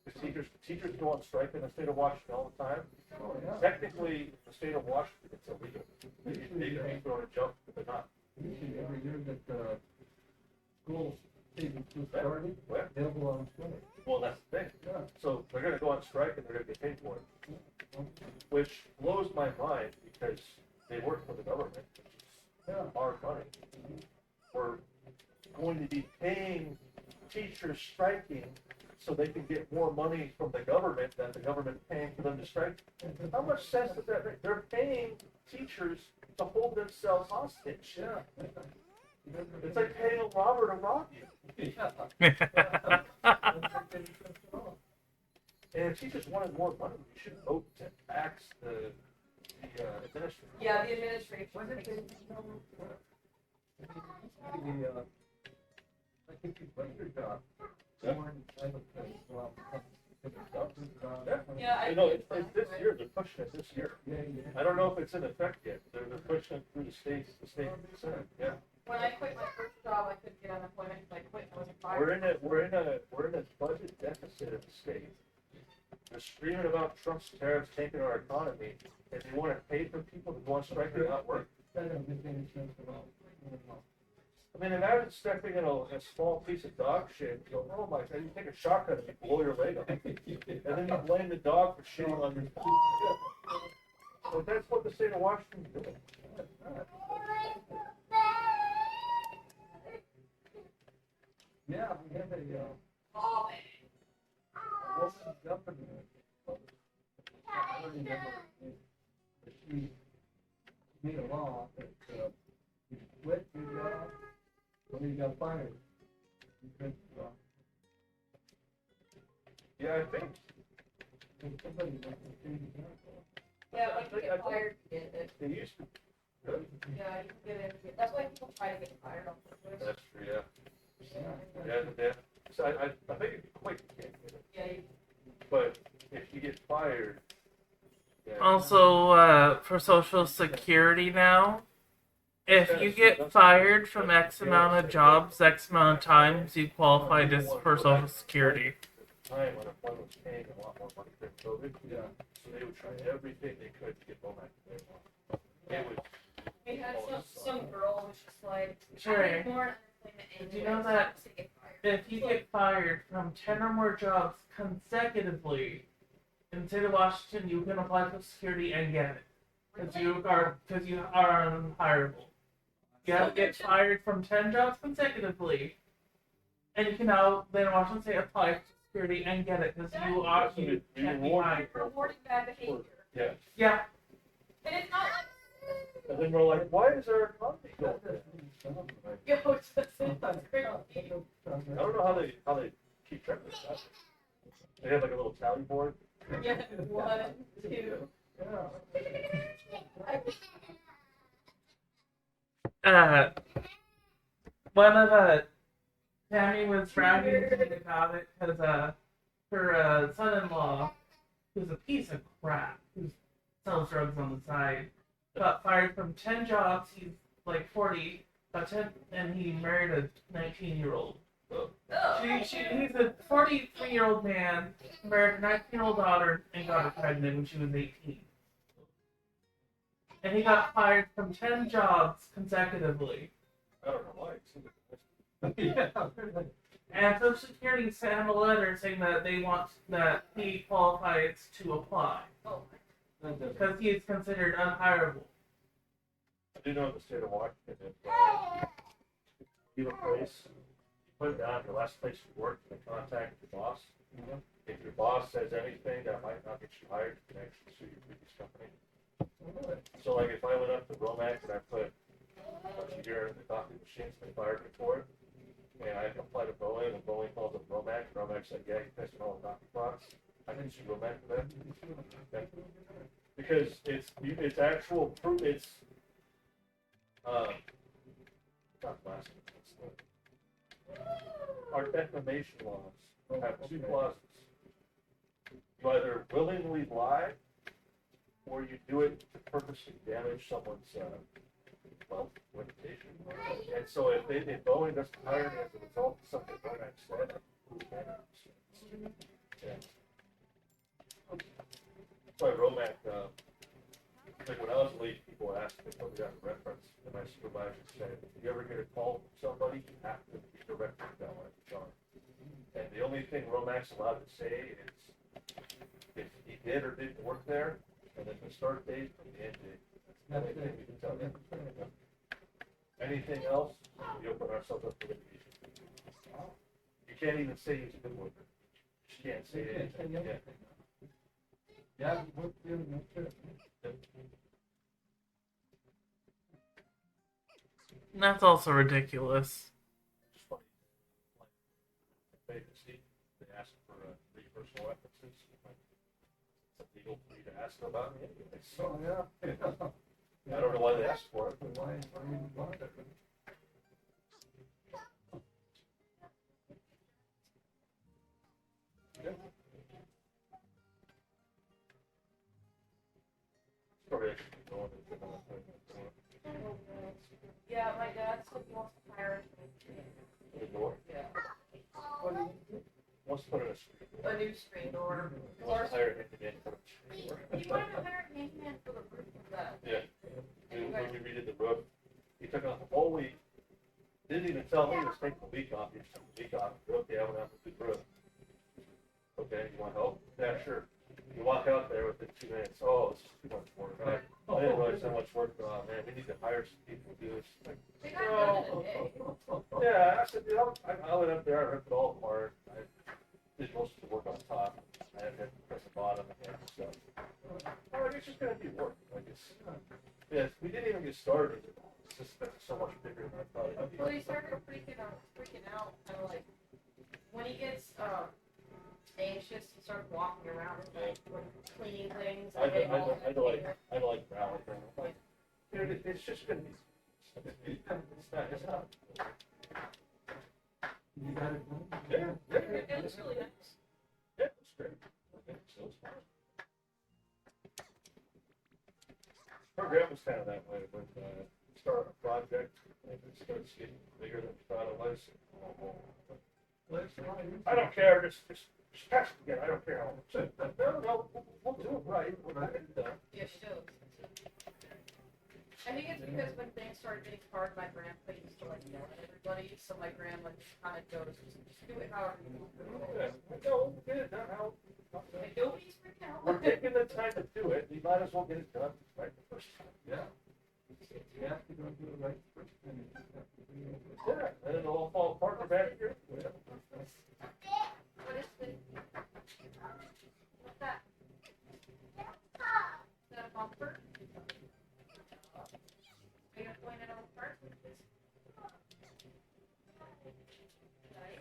Because teachers go on strike in the state of Washington all the time. Oh, yeah. Technically, in the state of Washington, it's illegal. They can be thrown in jail, but they're not. Usually every year that, schools, season started, Well, they'll go on strike. well, that's the thing. Yeah. So they're gonna go on strike and they're gonna get paid for it. Which blows my mind because they work for the government, which is Yeah. our money. We're going to be paying teachers striking so they can get more money from the government than the government paying for them to strike. How much sense does that make? They're paying teachers to hold themselves hostage. Yeah. It's like paying a robber to rob you. And if teachers wanted more money, you should vote to tax the administration. Yeah, the administration. I think you quit your job. Yeah. Yeah, You know, it's this year, they're pushing it this year. Yeah. I don't know if it's in effect yet. They're pushing it through the state senate, yeah. When I quit my first job, I couldn't get unemployment because I quit and I wasn't fired. We're in a budget deficit of the state. They're screaming about Trump's tariffs taking our economy, and they want to pay for people to go on strike and not work. That doesn't make any sense at all. I mean, imagine stepping in a small piece of dog shit and go, oh my God, you take a shotgun and you blow your leg up. And then you blame the dog for shitting on your food. So that's what the state of Washington's doing. Yeah, we have a, Oh, woman governor. I don't remember her name, but she made a law that, you quit your job, when you got fired. You quit your job. Yeah, I think. And somebody went to change the job. yeah, like you get fired, you get it. They used to. Yeah, you can get it. That's why people try to get fired on purpose. That's true, yeah. Yeah. Yeah. So I think if you quit, you can't get it. Yeah, you But if you get fired, yeah. Also, for Social Security now, if you get fired from X amount of jobs, X amount of times, you qualify for Social Security. Time unemployment was paying a lot more money during COVID. Yeah. So they would try everything they could to get more back. They would. We had some girl which was like, Sure. I need more unemployment Do you know anyway, that so I'm get fired. If you get fired from 10 or more jobs consecutively in the state of Washington, you can apply for security and get it. Because you are unhireable. You have to get fired from 10 jobs consecutively. And you can now, then in Washington State, apply for security and get it. Because you can't be hired. Rewarding bad behavior. Yeah. Yeah. And it's not And then we're like, why is our economy going down? like, yo, it's just it's crazy. I don't know how they keep track of that. They have like a little tally board. Yeah, 1, 2. One of Tammy was bragging to me about it because her son-in-law, who's a piece of crap, who sells drugs on the side, got fired from 10 jobs. He's like 40, got 10, and he married a 19-year-old. He's a 43-year-old man, married a 19-year-old daughter, and got her pregnant when she was 18. And he got fired from 10 jobs consecutively. I don't know why. And Social Security sent him a letter saying that they want that he qualifies to apply because he is considered unhireable. I do know in the state of Washington, if you have a place, you put it down your last place you work, and contact your boss. If your boss says anything that might not get you hired, you can actually sue your previous company. So, like, if I went up to Romax and I put a bunch of gear in the coffee machines and they fired me for it, and I applied to Boeing, and Boeing calls up Romax said, yeah, you pissed all the coffee pots, I can sue Romax for that. Okay. Because it's actual proof, it's, not blasphemy, our defamation laws have 2 clauses. You either willingly lie, or you do it to purposely damage someone's wealth, reputation. And so if Boeing doesn't hire me as a result of something Romax said, yeah. That's why Romac, like when I was lead, people asked me what we got a reference, and my supervisor said, if you ever get a call from somebody, you have to be directed to that one at the jar. And the only thing Romac's allowed to say is if he did or didn't work there, and then the start date and the end date. That's the only thing we can tell them. Anything else, we open ourselves up to litigation. You can't even say he's a good worker. You can't say anything. Yeah, And that's also ridiculous. It's funny. Like, vacancy, they ask for 3 personal references. Like, it's illegal for you to ask them about me anyway. So, yeah. I don't know why they asked for it, but why even bother? Yeah. Story actually going into another thing. Yeah, my dad said he wants to hire The door. yeah, Wants to put in a screen. a new screen door. Wants to hire an engineer to put in a screen. He wanted to hire a handyman for the roof of that. Yeah. When we redid the roof, he took off the whole week. Didn't even tell me he was taking the week off. He just took the week off. Okay, I went out to the roof. Okay, you want help? Yeah, sure. You walk out there within 2 minutes. Oh, this is too much work. I didn't realize how much work. Man, we need to hire some people to do this. Like, They got done in a day. yeah, I said, dude, I went up there. I ripped it all apart. I did most of the work on top. I had to press the bottom and stuff. Oh, it's just gonna be work. Like it's, yeah, we didn't even get started. It's just been so much bigger than I thought it would be. Well, he started freaking out, kind of like when he gets anxious, he starts walking around and like cleaning things. I don't like rally. Like, dude, it's just gonna be. It's not. You got it. Yeah. It looks really nice. Yeah, it's great. Okay, so it's fine. Program was kind of that way with start a project and it starts getting bigger than we thought it was. I don't care, just pass it again. I don't care how much. No, we'll do it right. We'll get it done. Yeah, shows. I think it's because when things started getting hard, my grandpa used to like yell at everybody, so my grandma just kind of goes, just do it however you want. Yeah, no, we'll get it done. Like, nobody's freaking out. We're taking the time to do it. We might as well get it done right the first time. Yeah. You have to go do it right first time. Yeah, and then it'll all fall apart in the back here. Yeah. What is this? What's that? Is that a bumper? you gonna point it out first? Nice.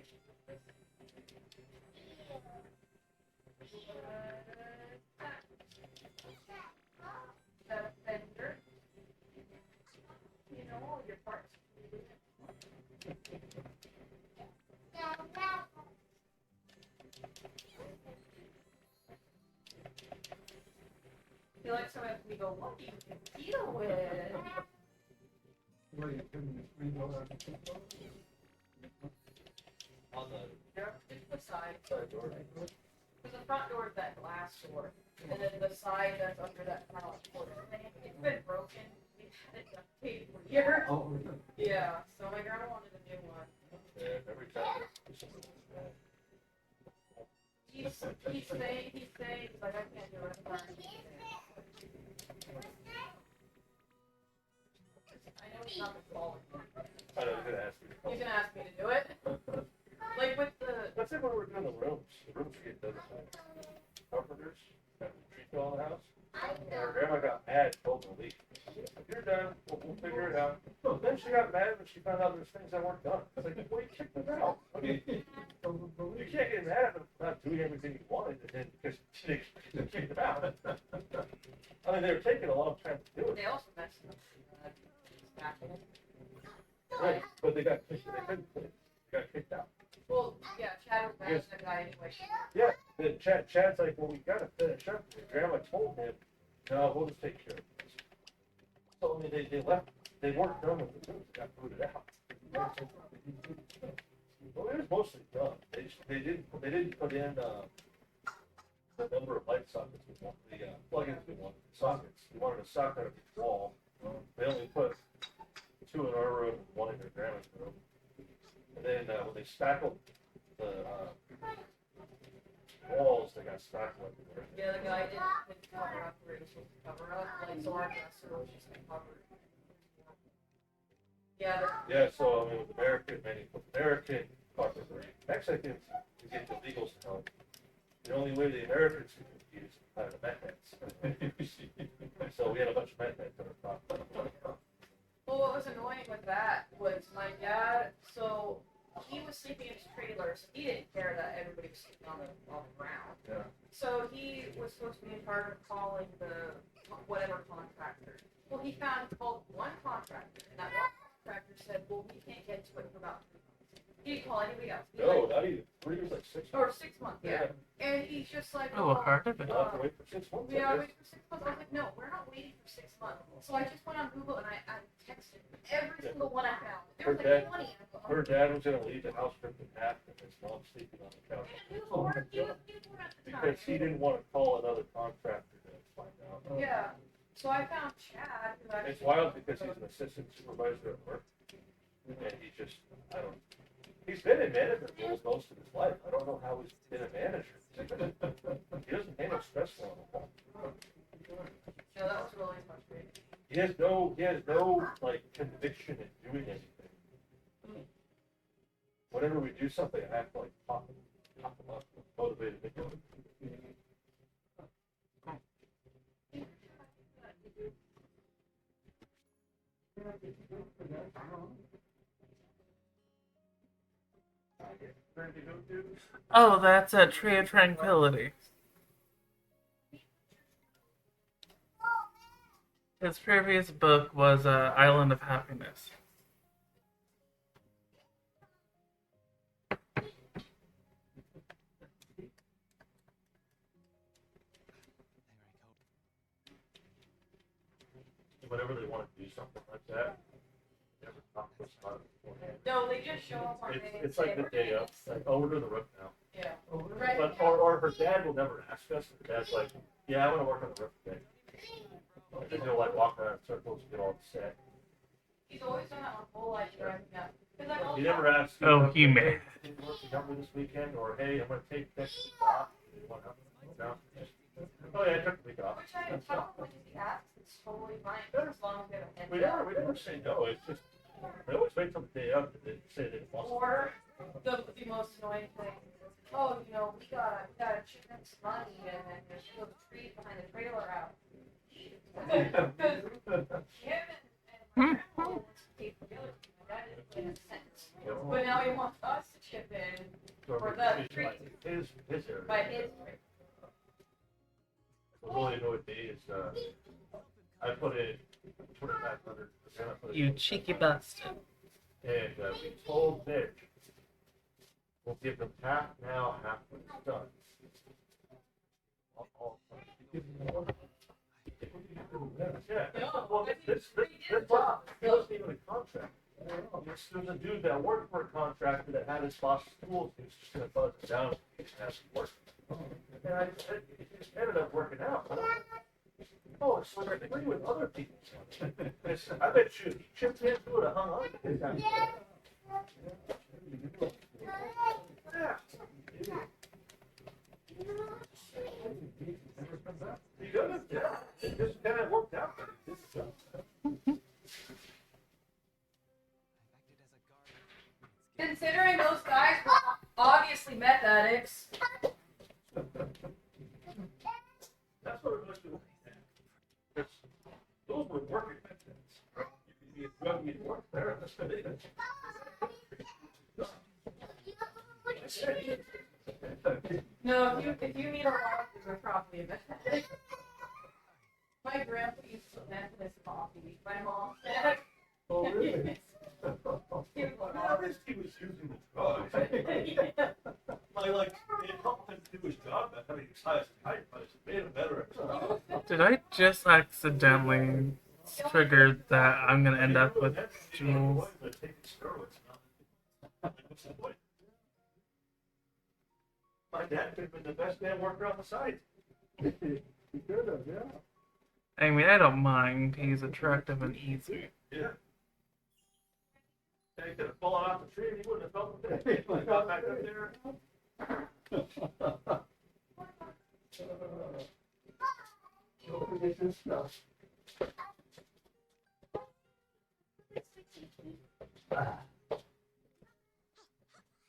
The fender. You know all your parts. I feel like somebody we go, what do you deal with? Where you couldn't rebuild our On the Just the side. side door. Because the front door is that glass door, and then the side that's under that pallet quarter thing, it's been broken. We've had it duct taped for years. Oh, really? Yeah, so my grandma wanted a new one. Yeah, every time. He's saying, he's like, I can't do it. I'm sorry." I know he's not been falling. I know, he's gonna ask me. He's gonna ask me to do it. Like with the, Let's say when we're doing the rooms are getting done. Carpenters, got the tree fell in the house. And her grandma got mad, told her to leave. If you're done, we'll figure it out. So then she got mad when she found out there's things that weren't done. It's like, well, you kicked them out. I mean, you can't get mad at them for not doing everything you wanted, and then because they kicked them out. I mean, they were taking a long time to do it. they also messed up. Scaffolding. Right, but they got kicked. They couldn't. They got kicked out. Well, yeah, Chad was mad at the guy anyway. Yeah, then Chad's like, well, we gotta finish up. And grandma told him, no, we'll just take care of this. So, I mean, they left, they weren't done with the rooms, they got booted out. Well, it was mostly done. They didn't put in, the number of light sockets we want, the, plugins we wanted, sockets. We wanted a socket on each wall. They only put 2 in our room and 1 in their grandma's room. And then, when they spackled the, walls, they got spackled everywhere. Yeah, the guy didn't cover up where he was supposed to cover up, like, so our dresser was just covered. Yeah, Yeah, so, I mean, with American carpentry, actually, I think to get the legals to help, the only way the Americans can use are the methods. So we had a bunch of methods on our property. well, what was annoying with that was my dad, so he was sleeping in his trailer, so he didn't care that everybody was sleeping on the ground. Yeah. So he was supposed to be in charge of calling the whatever contractor. Well, he called one contractor, and that one contractor said, well, we can't get to it for about 3 months. He didn't call anybody else. He No, not even, 3 years, like 6 or months. 6 months, yeah. And he's just like, Oh, a part of it. We'll have to wait for 6 months, yeah, I wait for 6 months. I was like, no, we're not waiting for 6 months. So I just went on Google and I texted every single one I found. There was like 20 of them. Her dad was gonna leave the house ripped in half and his mom sleeping on the couch. And he was bored at the time. Because he didn't wanna call another contractor to find out. Yeah. So I found Chad, who actually. It's wild because he's an assistant supervisor at work. And he just, he's been in management roles most of his life. I don't know how he's been a manager. He doesn't handle stress well enough. Yeah, that was really frustrating. He has no like conviction in doing anything. Whenever we do something, I have to like pop him up, motivate him to do it. Oh, that's a Tree of Tranquility. His previous book was Island of Happiness. Whenever they want to do something like that, they never talk to us about it beforehand. No, they just show up on day. It's like the day of, it's like, oh, we're doing the roof now. Yeah. But, or her dad will never ask us. Her dad's like, yeah, I want to work on the roof today. And then he'll like walk around in circles and get all upset. He's always done that my whole life growing up. Because I He never asks. Oh, he may. Did you work to help me this weekend? Or hey, I'm going to take next week off. Do you want to help me? No. Oh yeah, I took the week off. Which I tell him when he asks, it's totally fine. As long as we have a heads We never say no. It's just we always wait till the day of and then say they want to. Or the most annoying thing. Oh, you know, we gotta chip in some money and then there's a tree behind the trailer out. Because him and my grandma his area. By his. What really annoyed me is I put in 2,500. You cheeky bastard. And we told Mitch we'll give them half now, half when it's done. Yeah. Well, this job, he wasn't even a contractor. There's a dude that worked for a contractor that had his boss's tools. He was just going to buzz it down and have it work. And it ended up working out. Oh, it's like free with other people. I bet you he chipped in through it and hung on to his house. Yeah. He does, yeah. It just kind of worked out. Considering those guys were obviously meth addicts. That's what it was doing. Those were working methods. You can be a drug and work there. That's what it is. No, if you need a lot, you're probably a meth addict. My grandpa used to put meth in his coffee. My mom said. Oh, really? He was like, At least he was using the drugs. It helped him do his job by having his highest height, but it's made him better at Did I just accidentally trigger that I'm gonna end up with Jules? My dad could have been the best damn worker on the site. He could have, yeah. I mean, I don't mind. He's attractive and easy. Yeah. And he could have fallen off the tree and he wouldn't have felt the pain. He got back up there. Don't forget this stuff.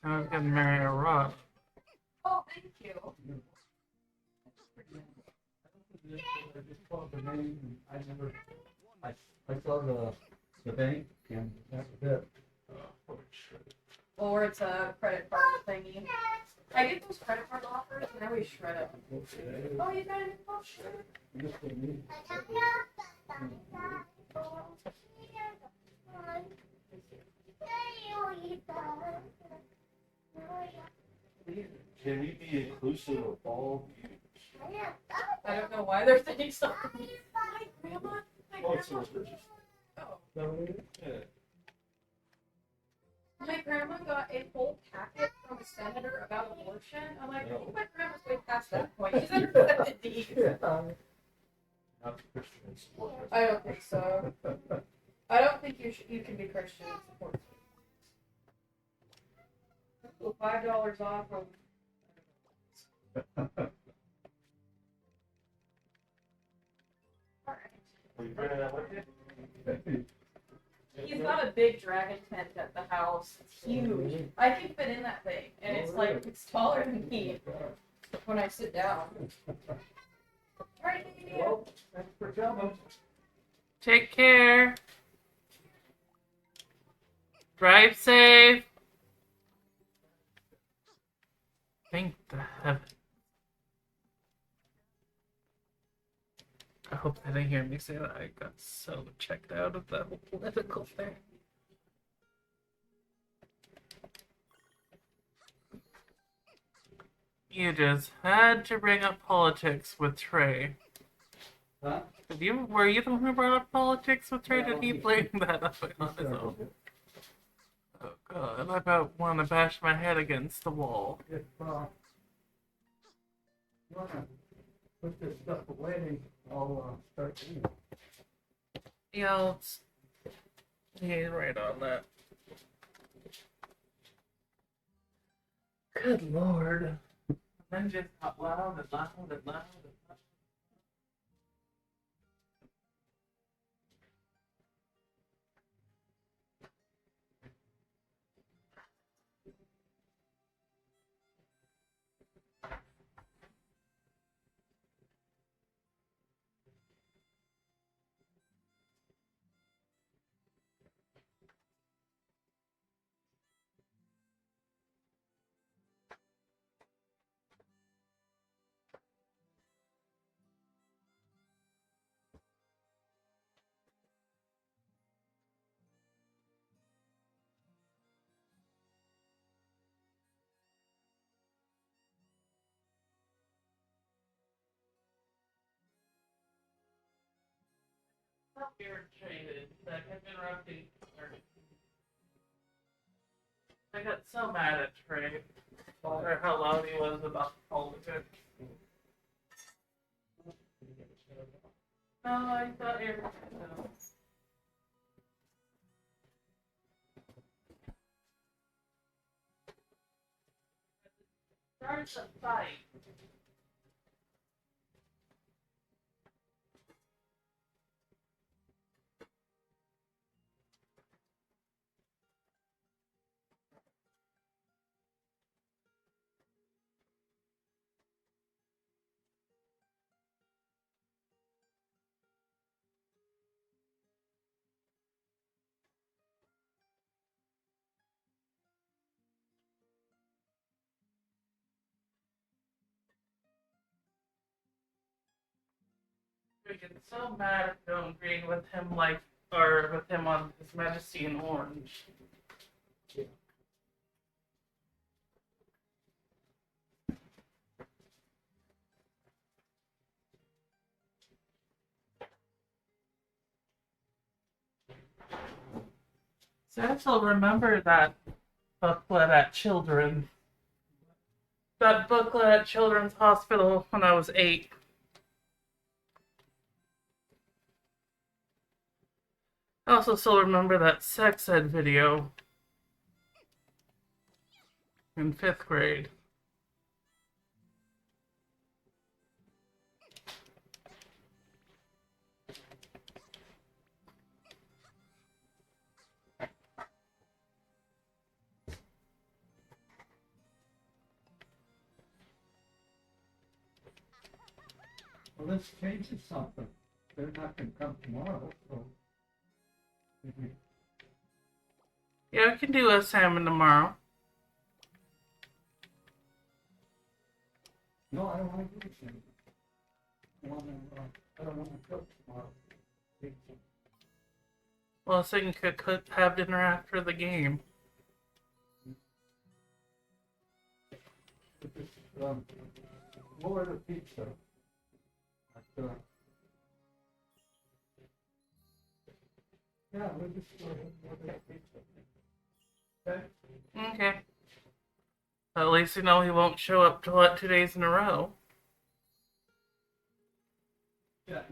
I was gonna marry a rock. oh, thank you. I just called the name and I saw the bank and that was it. Or it's a credit card thingy. I get those credit card offers and I always shred them. Oh, you got it? Oh, shred. Just for me. Can we be inclusive of all views? I don't know why they're saying something. My grandma. Oh, it's so religious. Oh. Yeah. My grandma got a whole packet from a senator about abortion. I'm like, I think my grandma's way past that point. She's in her 70s. Not Christian and support. I don't think so. I don't think you can be Christian and support. Well, $5 off of. Are you bringing that with you? He's got a big dragon tent at the house. It's huge. I can fit in that thing, and it's like it's taller than me when I sit down. Alright, Well, thanks for coming. Take care. Drive safe. Thank the heavens. I hope they didn't hear me say that. I got so checked out of that whole political thing. You just had to bring up politics with Trey. Huh? Were you the one who brought up politics with Trey? Did he blame that up on his own? Oh god, I about want to bash my head against the wall. If you wanna put this stuff away, I'll start eating. Yeah, he's right on that. Good lord. And then just got loud and loud and loud and loud. so irritated that I kept interrupting her. I got so mad at Trey for how loud he was about politics. No, I thought irritated. Starts a fight. I get so mad if I don't agree with him, or with him on His Majesty in Orange. So I still remember that booklet at Children's Hospital when I was 8. I also still remember that sex ed video in 5th grade. Well, this changes something. They're not gonna come tomorrow, so. maybe- Yeah, we can do a salmon tomorrow. No, I don't wanna do this anymore. I don't wanna cook tomorrow. Well, so you could have dinner after the game. More of the pizza. Yeah, we'll just go ahead and order that pizza. Okay? Okay. At least you know he won't show up to 2 days in a row. Yeah.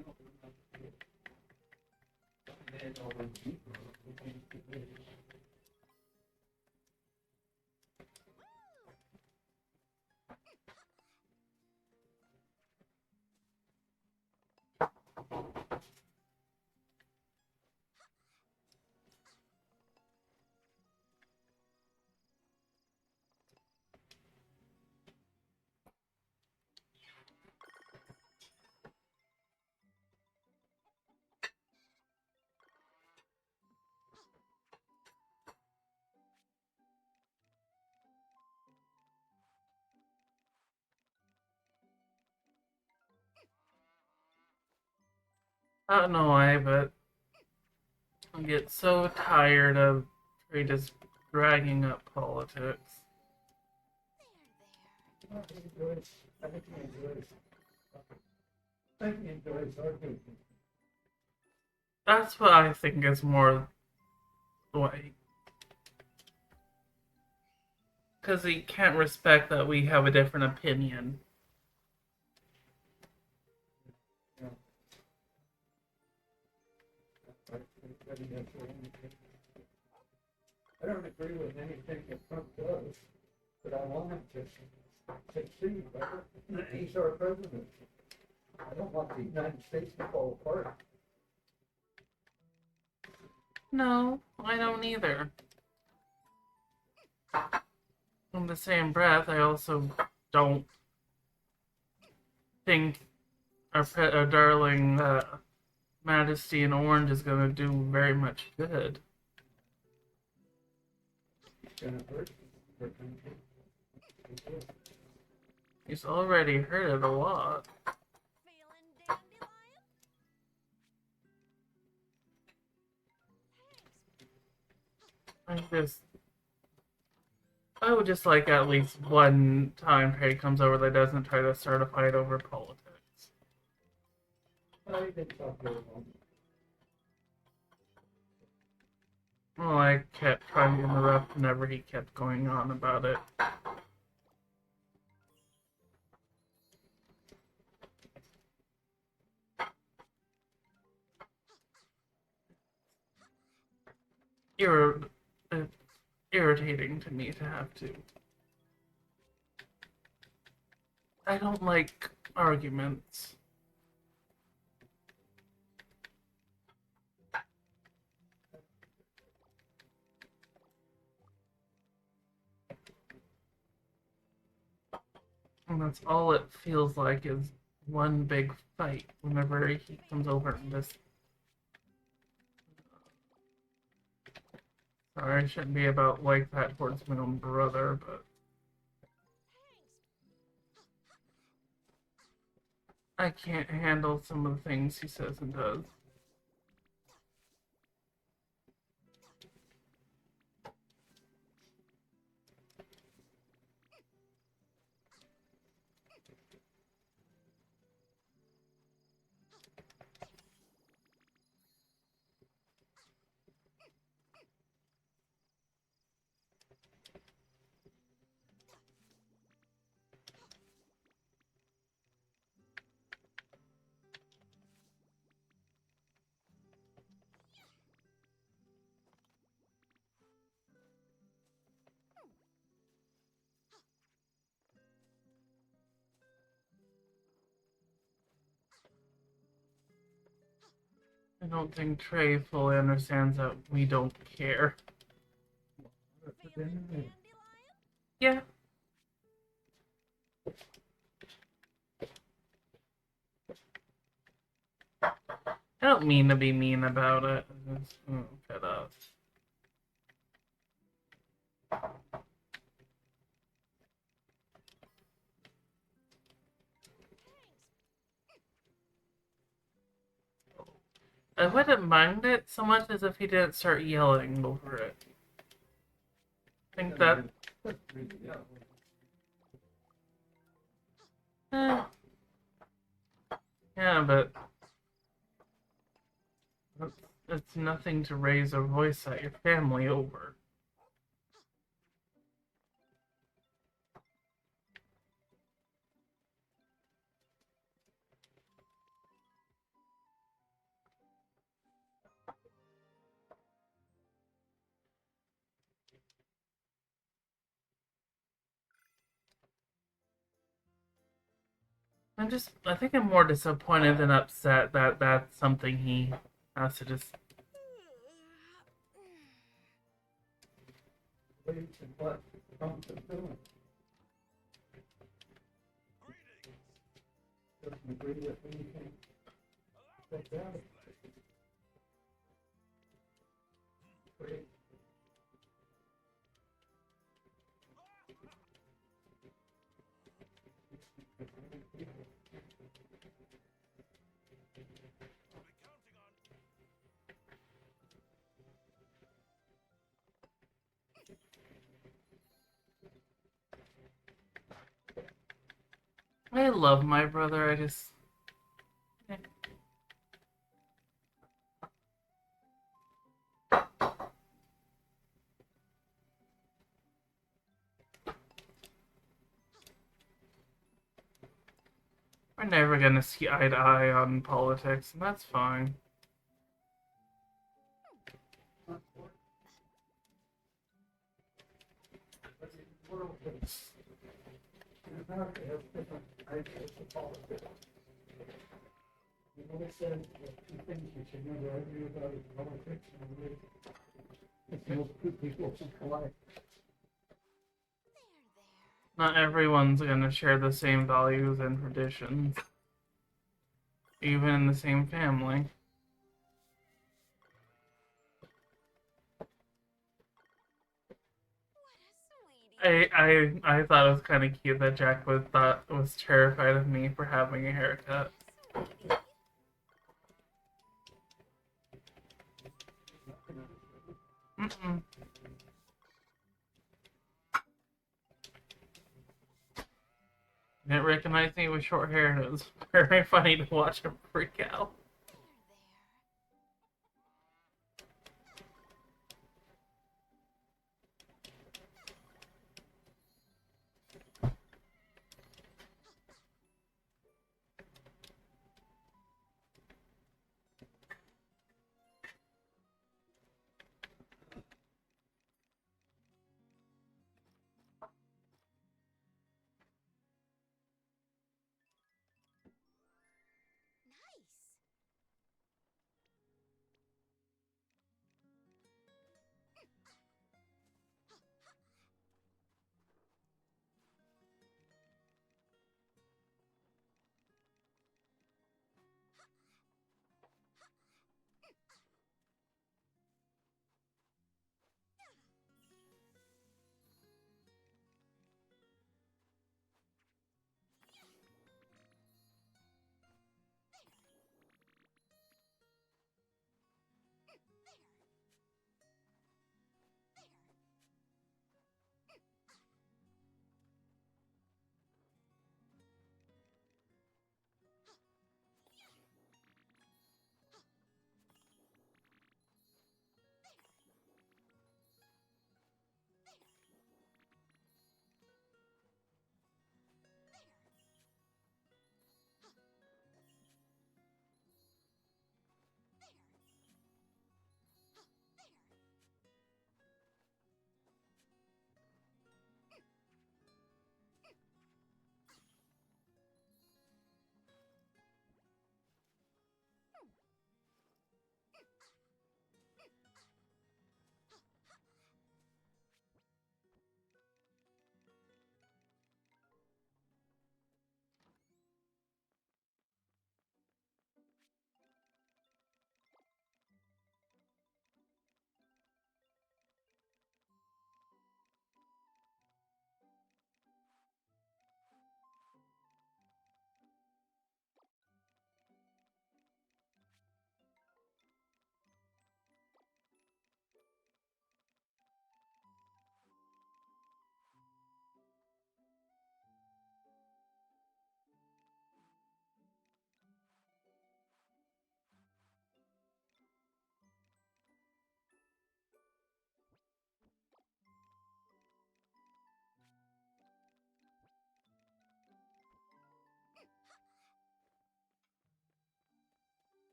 I don't know why, but I get so tired of Trey just dragging up politics. I think he enjoys. I think he enjoys arguing. That's what I think is more like. Because he can't respect that we have a different opinion. I don't agree with anything that Trump does, but I want him to succeed better. He's our president. I don't want the United States to fall apart. No, I don't either. In the same breath, I also don't think our darling Majesty in Orange is going to do very much good. It's gonna hurt our country. He's already hurt it a lot. Feeling dandelion? I would just like at least one time Trey comes over that doesn't try to start a fight over politics. I think it's not very long. whenever he kept going on about it. It's irritating to me to have to. I don't like arguments. And that's all it feels like is one big fight whenever he comes over and this. Sorry, I shouldn't be about like that towards my own brother, but I can't handle some of the things he says and does. I don't think Trey fully understands that we don't care. Yeah. I don't mean to be mean about it. Fed up. I wouldn't mind it so much as if he didn't start yelling over it. I think that. Eh. Yeah, but it's nothing to raise a voice at your family over. I think I'm more disappointed than upset that that's something he has to just. What Trump's doing? Doesn't agree with anything. That's out. Great. I love my brother, I just. We're never gonna see eye to eye on politics, and that's fine. America has different ideas of politics. You know, they said two things you should never argue about is politics and religion. If those two people can collide. Not everyone's gonna share the same values and traditions, even in the same family. I thought it was kind of cute that Jack was terrified of me for having a haircut. Mm-mm. Didn't recognize me with short hair, and it was very funny to watch him freak out.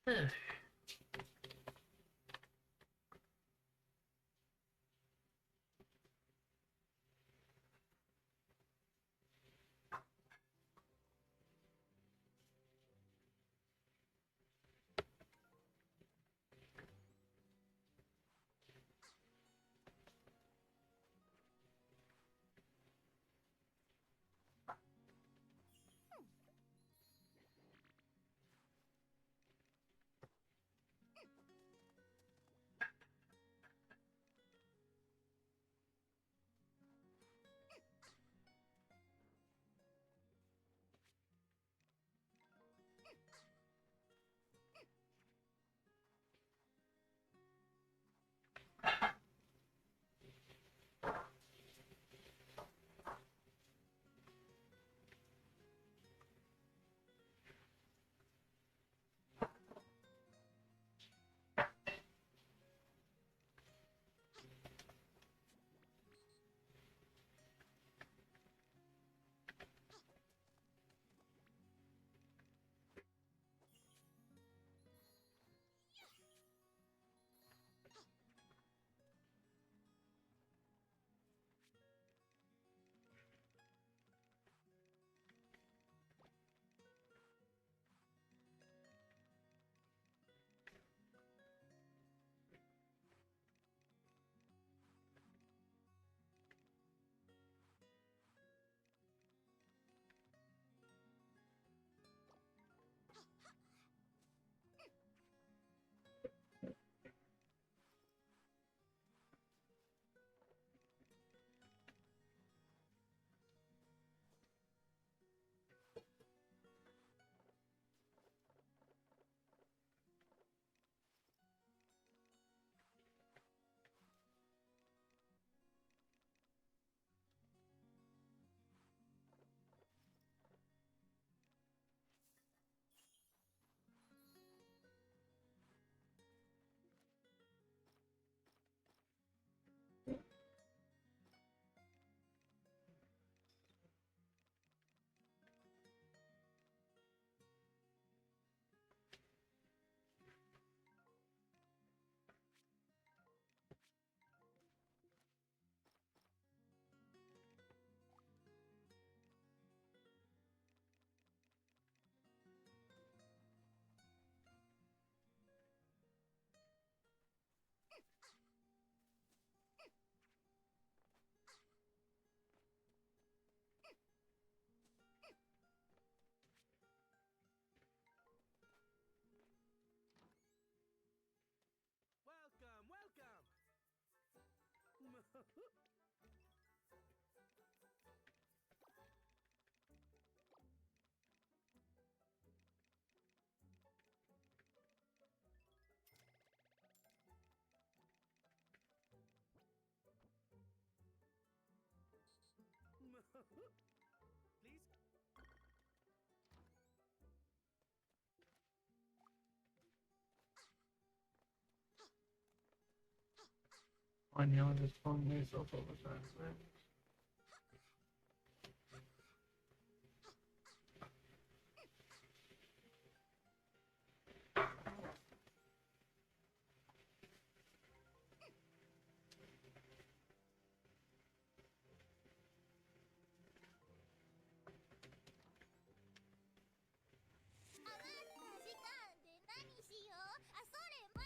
Welcome, welcome. Please. I now just pulling myself over fast.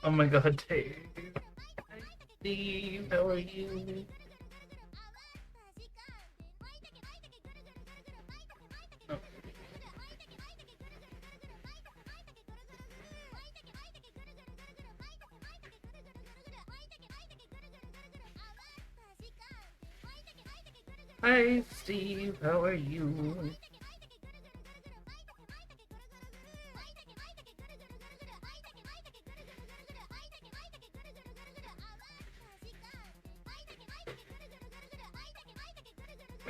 Oh my god, Dave. Hi, Steve, how are you? Oh. Hi, Steve, how are you?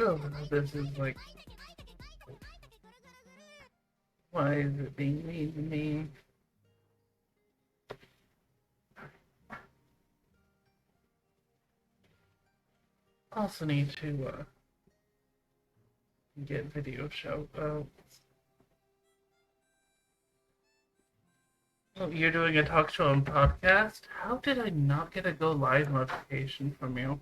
Oh, this is like... Why is it being mean to me? Also need to, get video shout outs. Oh, you're doing a talk show and podcast? How did I not get a go live notification from you?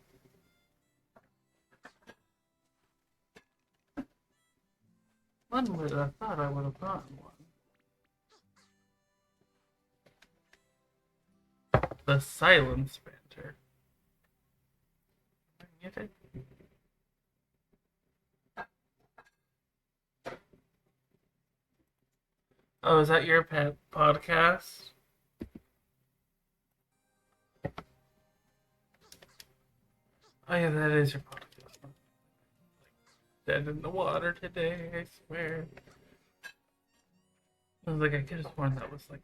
One would have thought I would have gotten one. The silence banter. Get it? Oh, is that your pet podcast? Oh yeah, that is your podcast. Dead in the water today, I swear. I was like, I could have sworn that was like.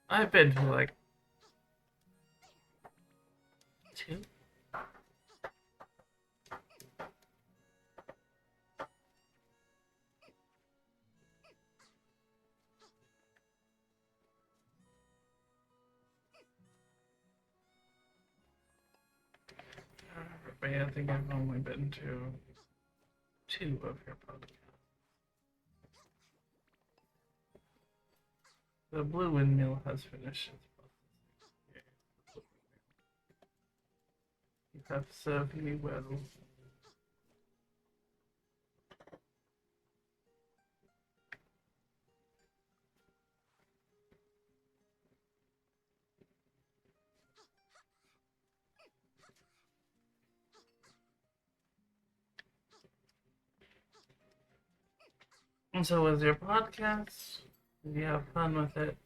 I've been to like 2. But yeah, I think I've only been to 2 of your podcasts. The Blue Windmill has finished its process. You have served me well. And so was your podcast? Did you have fun with it?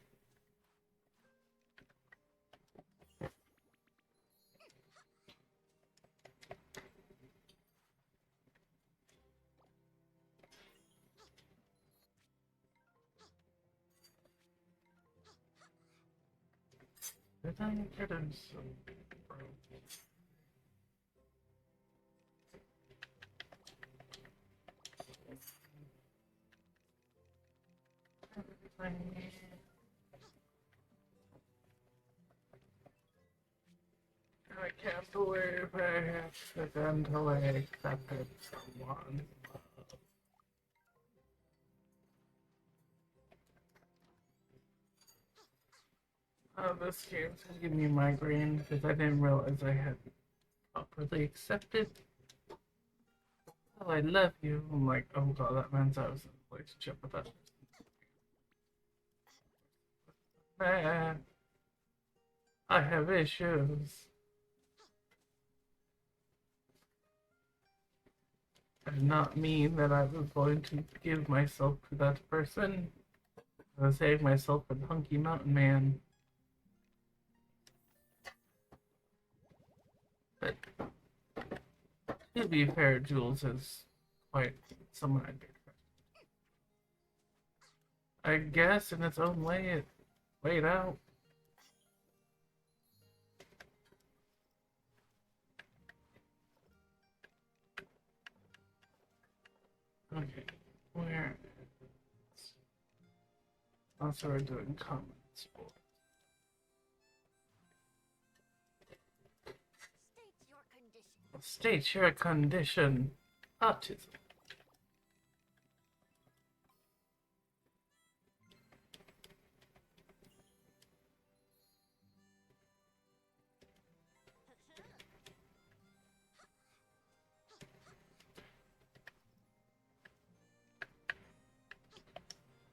Did I get him so broke? I can't believe I accidentally accepted someone. This game's gonna give me a migraine because I didn't realize I had properly accepted. Oh, I love you. I'm like, oh god, that means I was in a relationship with that person. Man, I have issues. I did not mean that I was going to give myself to that person. I was saving myself with Hunky Mountain Man. But to be fair, Jules is quite someone I'd be attracted to. I guess in its own way it played out. Okay, where? Also, we're doing common sport. State your condition. Autism.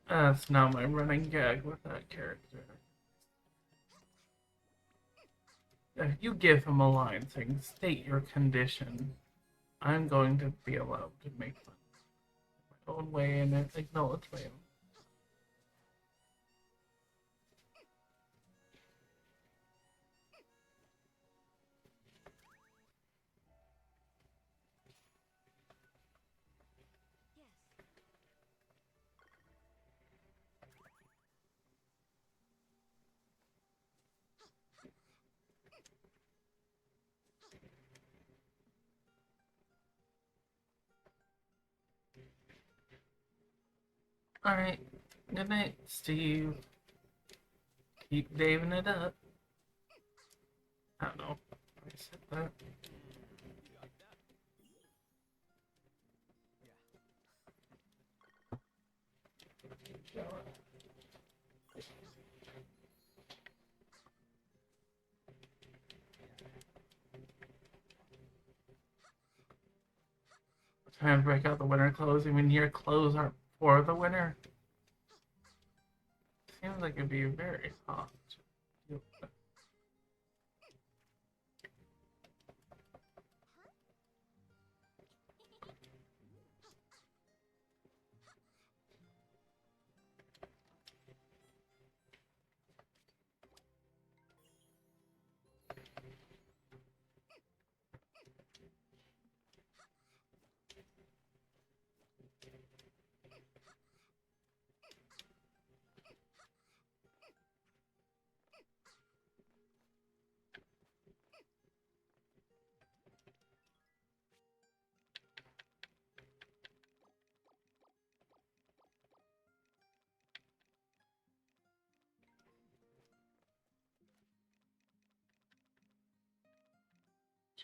That's now my running gag with that character. If you give him a line saying, state your condition, I'm going to be allowed to make fun my own way and acknowledge my own. Alright, good night, Steve. Keep daving it up. I don't know. I said that. Trying to break out the winter clothes. I mean, your clothes aren't for the winter. Seems like it'd be very hot.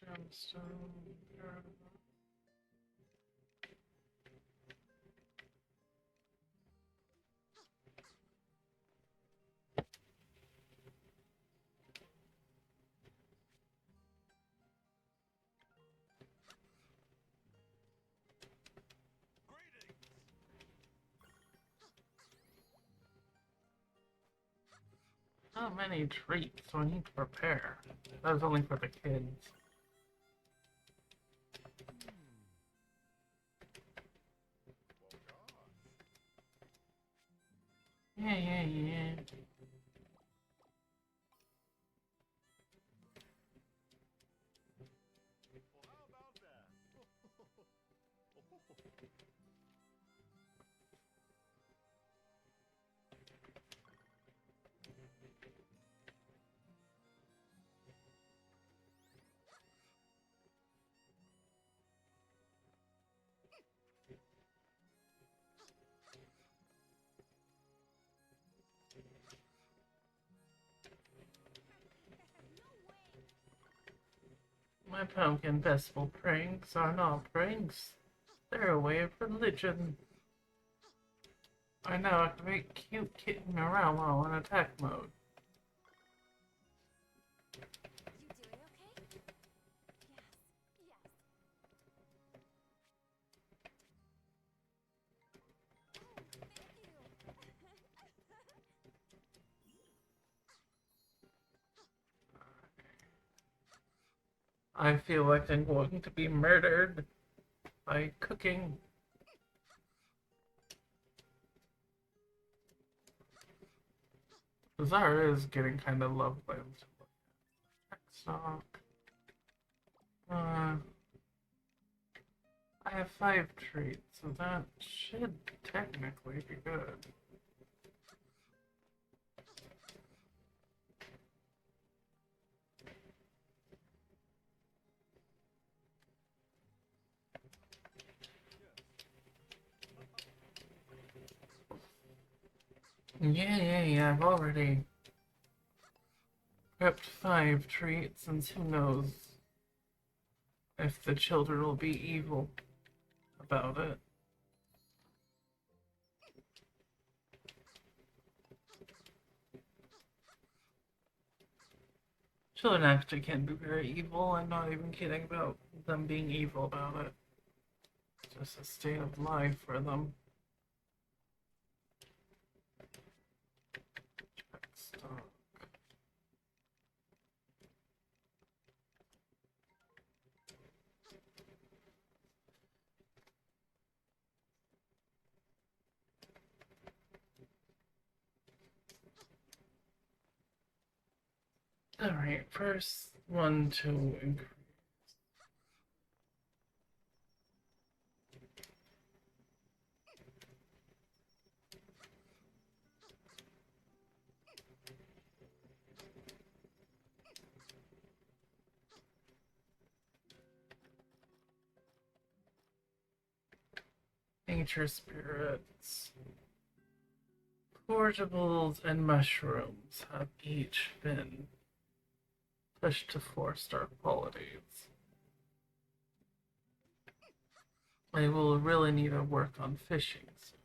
Gemstone. Not many treats, so I need to prepare. That was only for the kids. Yeah. Well, how about that? My pumpkin festival pranks are not pranks. They're a way of religion. I now activate cute kitten around while in attack mode. You doing okay? Yes. Oh, I feel like I'm going to be murdered by cooking. Bazaar is getting kind of lovely. Stock. I have 5 treats, so that should technically be good. Yeah, I've already prepped 5 treats, and who knows if the children will be evil about it. Children actually can be very evil. I'm not even kidding about them being evil about it. It's just a state of life for them. Check stock. Alright, first one to increase. Nature spirits. Portables and mushrooms have each been pushed to 4-star qualities. I will really need to work on fishing soon.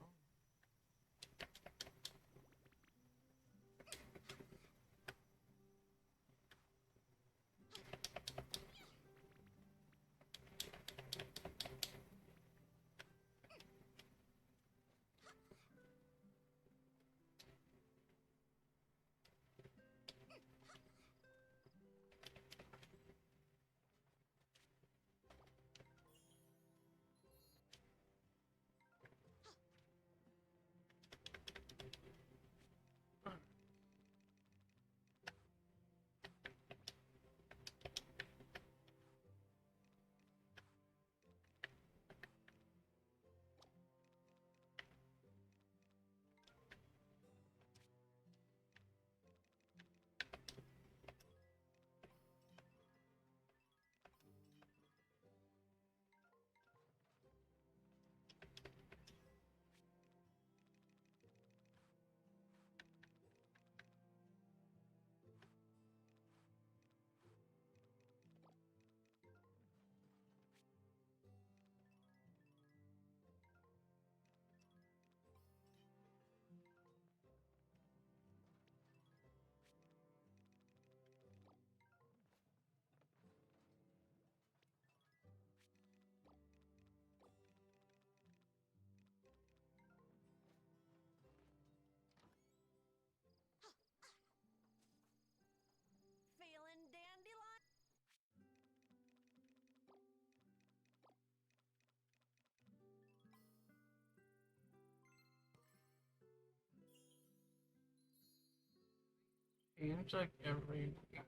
Change like every week.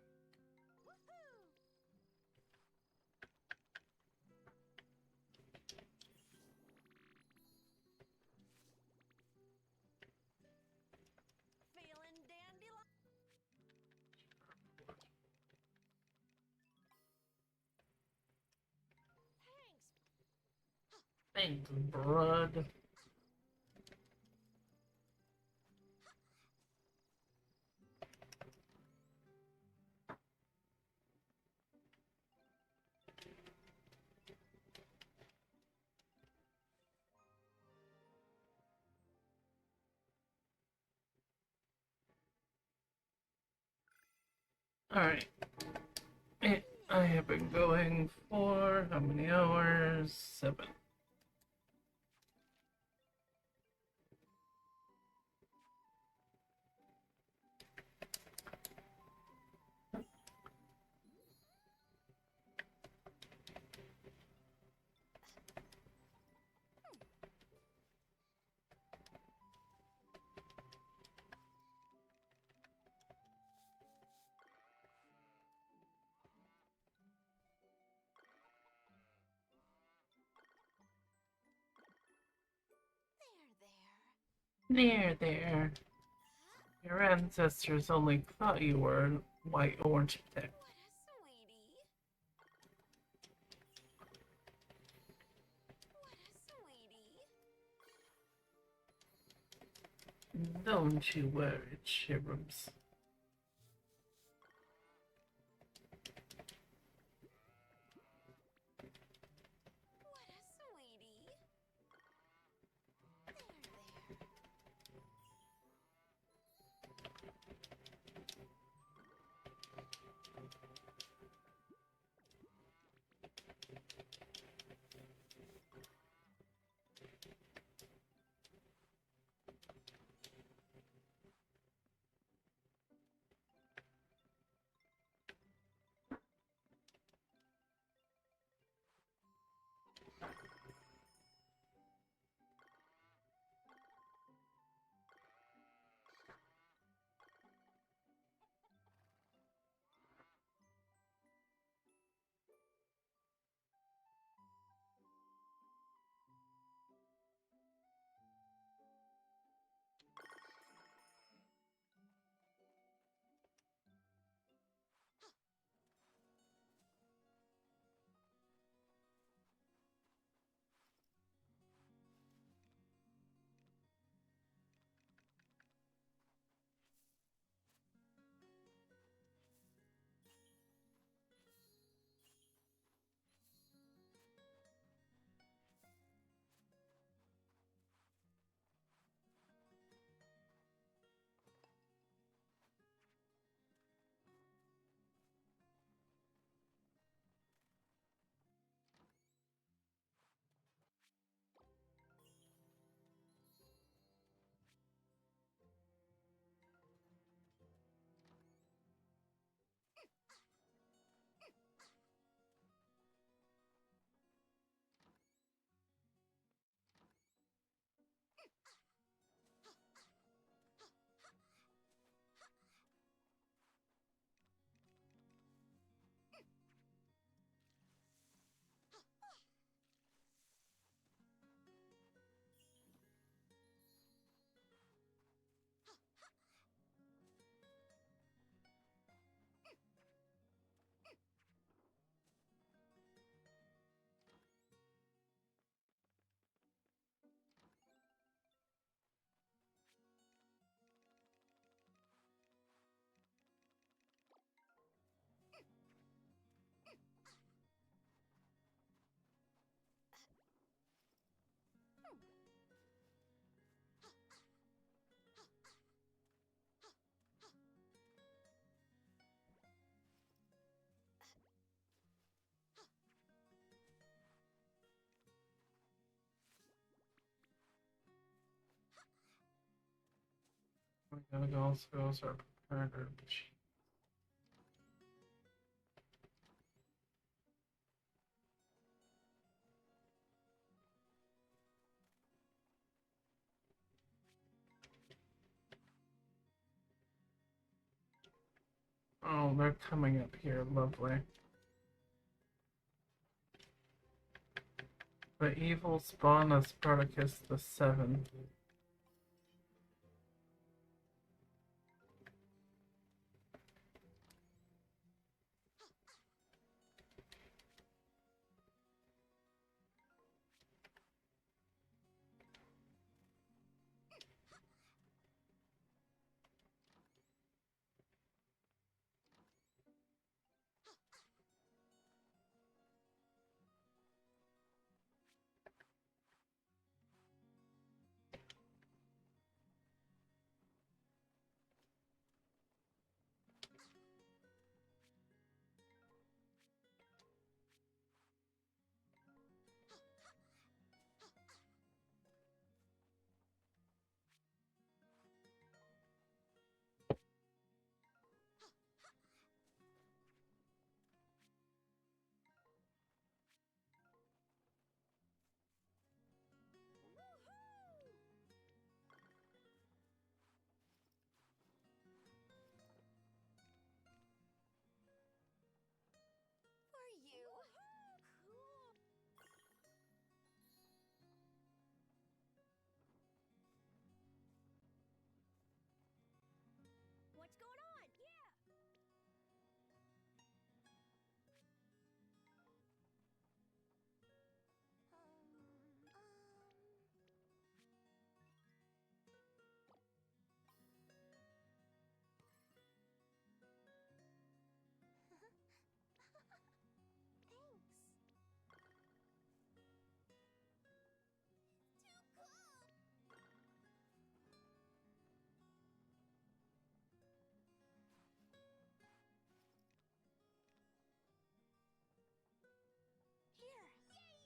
Feeling dandelion. Thanks. Thanks, bud. Alright. I have been going for how many hours? 7. There. Your ancestors only thought you were a white orange tech. What a sweetie. What a sweetie. Don't you worry, Cherubs. What a sweetie. There. We gotta also go start preparing our machine. Oh, they're coming up here. Lovely. The evil spawn of Spartacus the Seventh. For you. Cool. What's going on? Yeah. Thanks. Too cool. Here. Yay!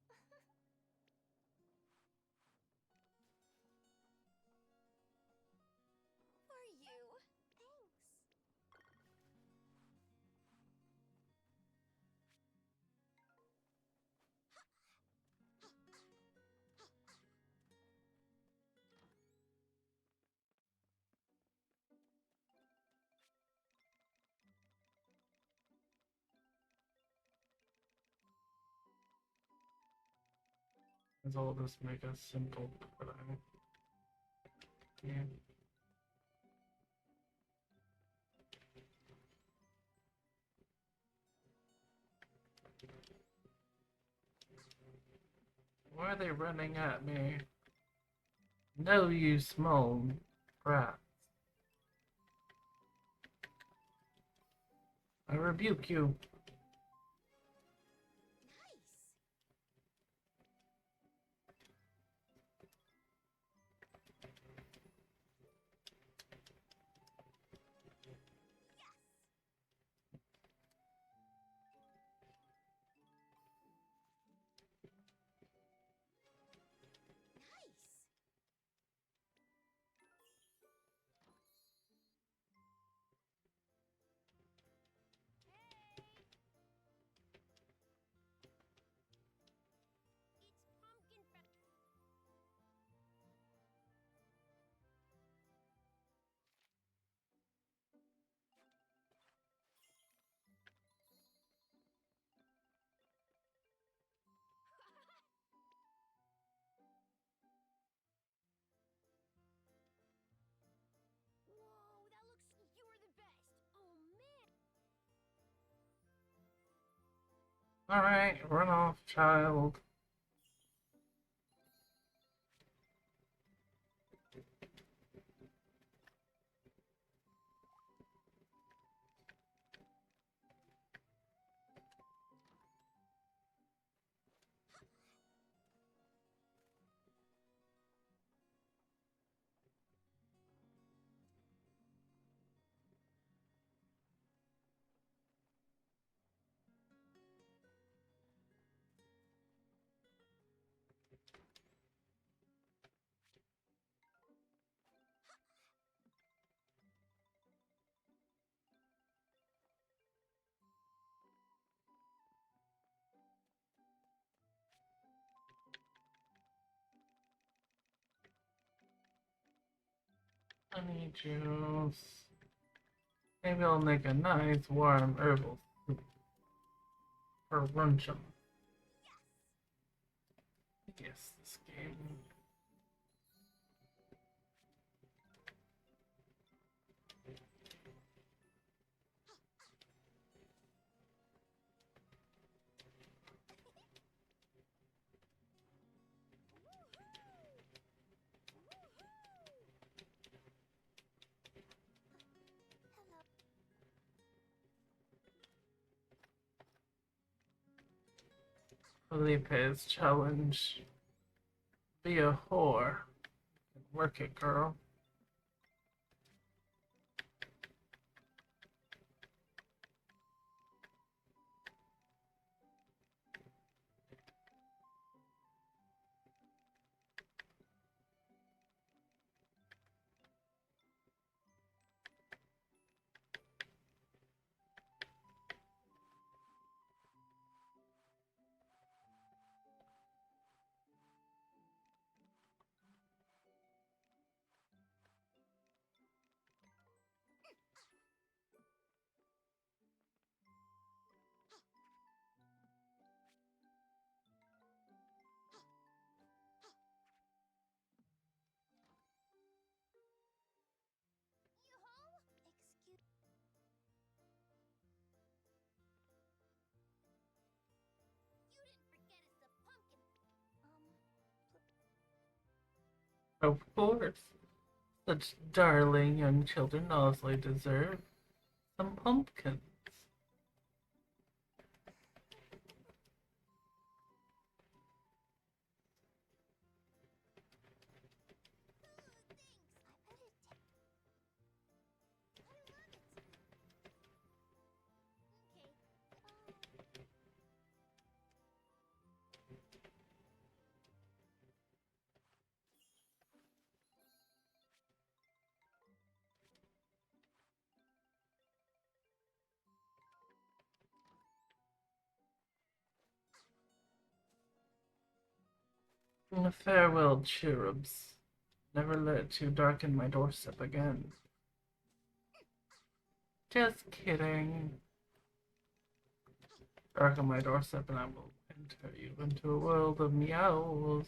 Whoa, not. For you. Thanks. As all this make a simple yeah. Why are they running at me? No, you small brats. I rebuke you. Whoa, that looks. You're the best. Oh man. Alright, run off, child. Honey juice. Maybe I'll make a nice warm herbal soup for luncheon. Yes, this game. Felipe's challenge. Be a whore. Work it, girl. You home? Excuse. You didn't forget it's a pumpkin. Of course. Such darling young children also deserve some pumpkins. Farewell, cherubs. Never let you darken my doorstep again. Just kidding. Darken my doorstep and I will enter you into a world of meows.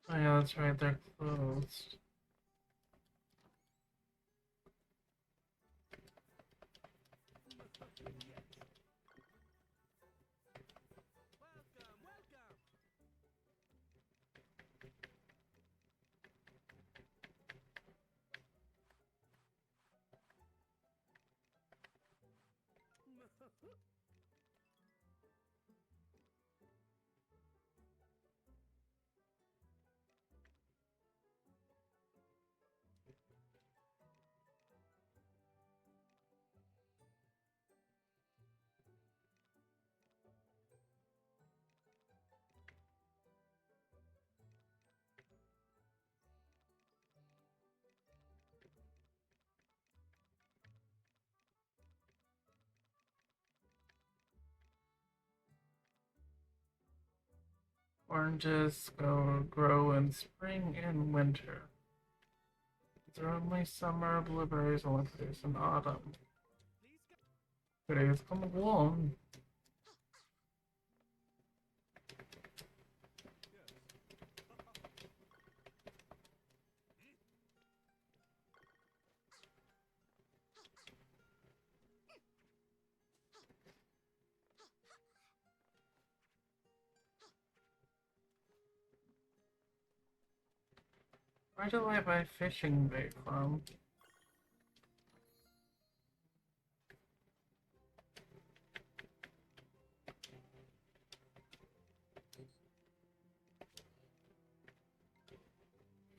Oh yeah, that's right, they're closed. Welcome, welcome. Oranges grow in spring and winter. These are only summer. Blueberries only produce in autumn. Today's come along. Where do I buy fishing bait from?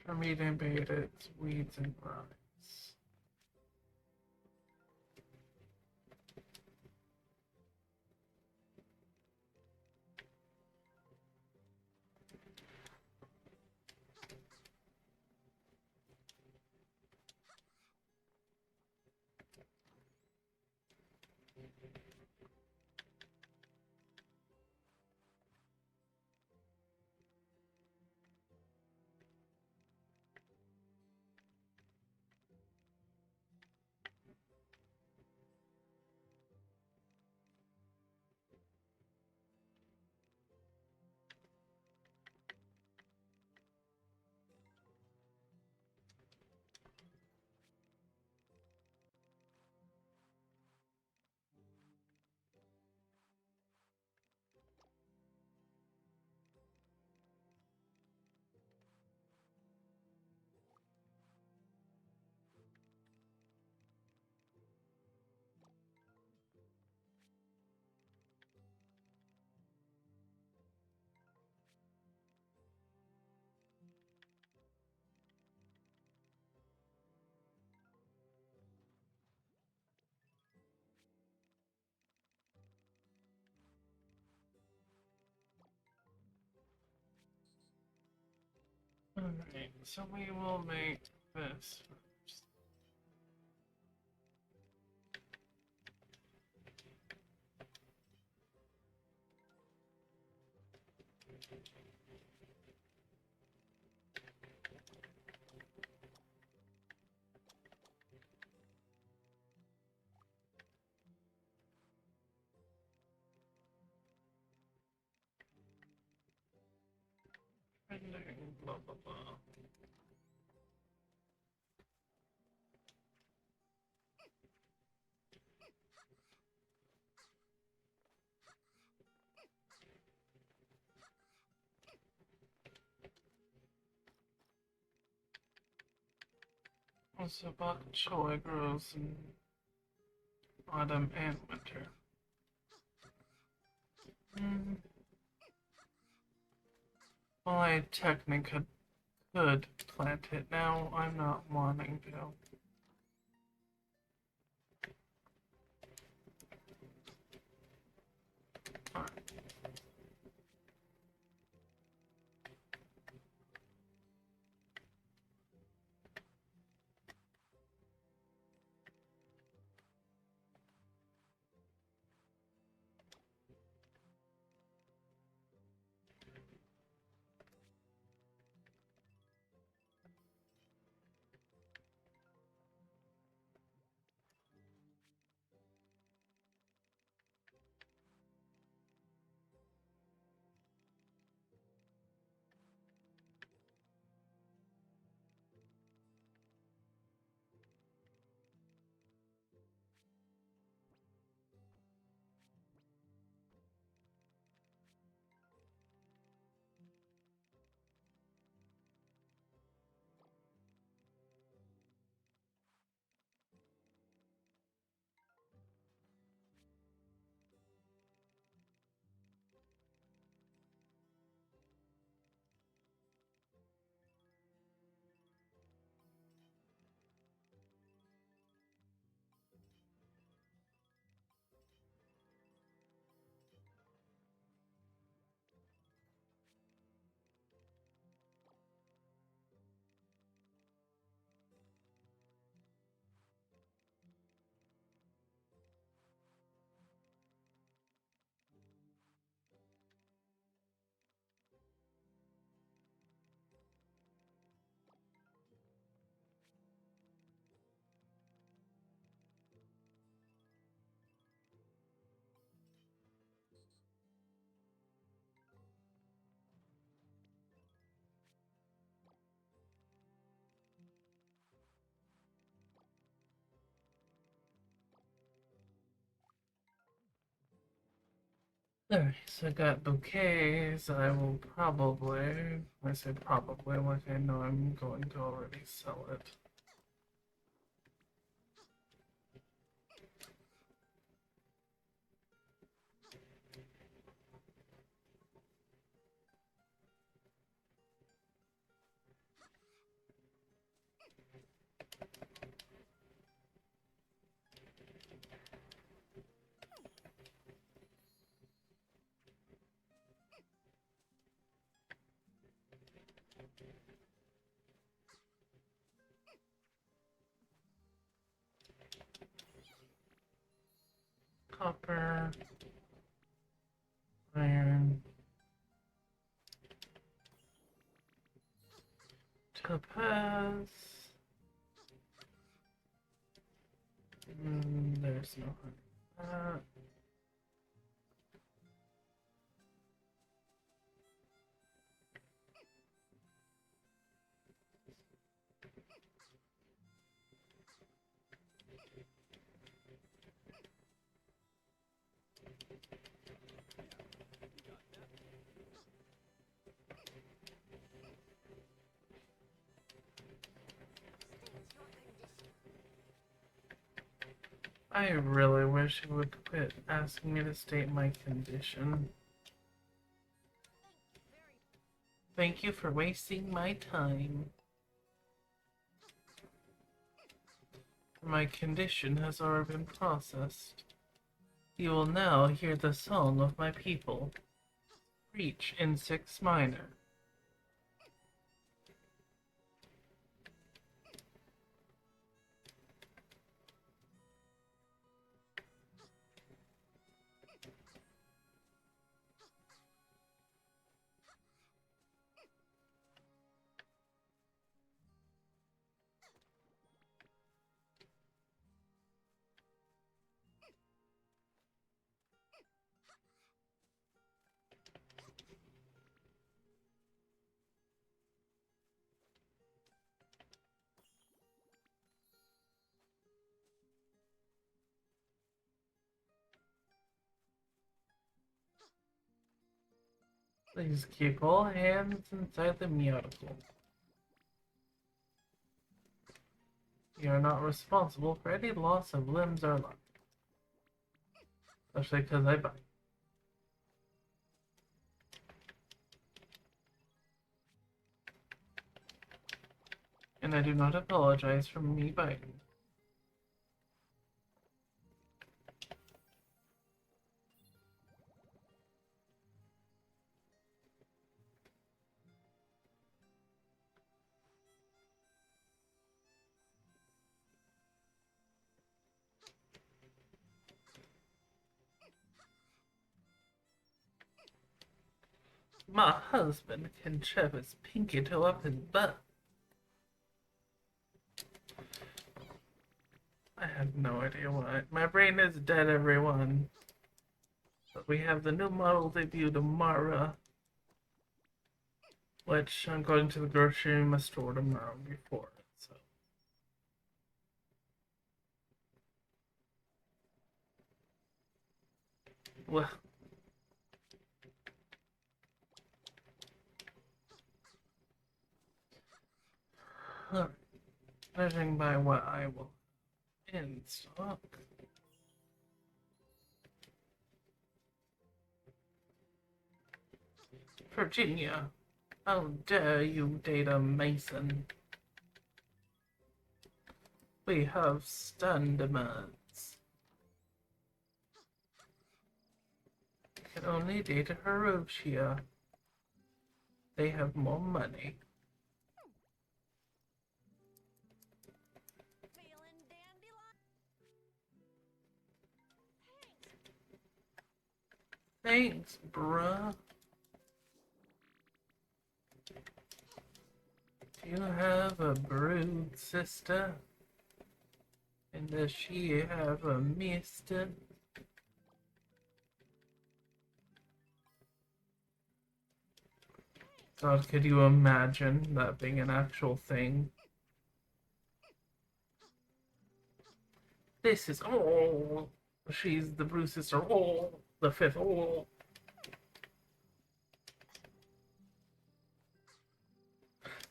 For meat and bait, it's weeds and rice. Alright, so we will make this first. Rendering, blah blah blah. Also, bok choy grows in autumn and winter. Well, I technically could plant it now. I'm not wanting to. Alright. Alright, so I got bouquets. I will probably, I say probably, like I know I'm going to already sell it. Copper. Iron. Topaz. There's no honey. I really wish he would quit asking me to state my condition. Thank you for wasting my time. My condition has already been processed. You will now hear the song of my people. Reach in 6 minor. Please keep all hands inside the meowtical. You are not responsible for any loss of limbs or life. Especially because I bite. And I do not apologize for me biting. My husband can shove his pinky toe up his butt. I have no idea why. My brain is dead, everyone. But we have the new model debut tomorrow. Which I'm going to the grocery store tomorrow before it, so. Well. Alright. Judging by what I will in stock. Virginia, how dare you date a Mason? We have stern demands. Can only date a Hiroshia. They have more money. Feeling dandelion? Thanks, bruh. Do you have a brood sister? And does she have a mister? God, could you imagine that being an actual thing? This is, oh, she's the brood sister, oh, the fifth, oh.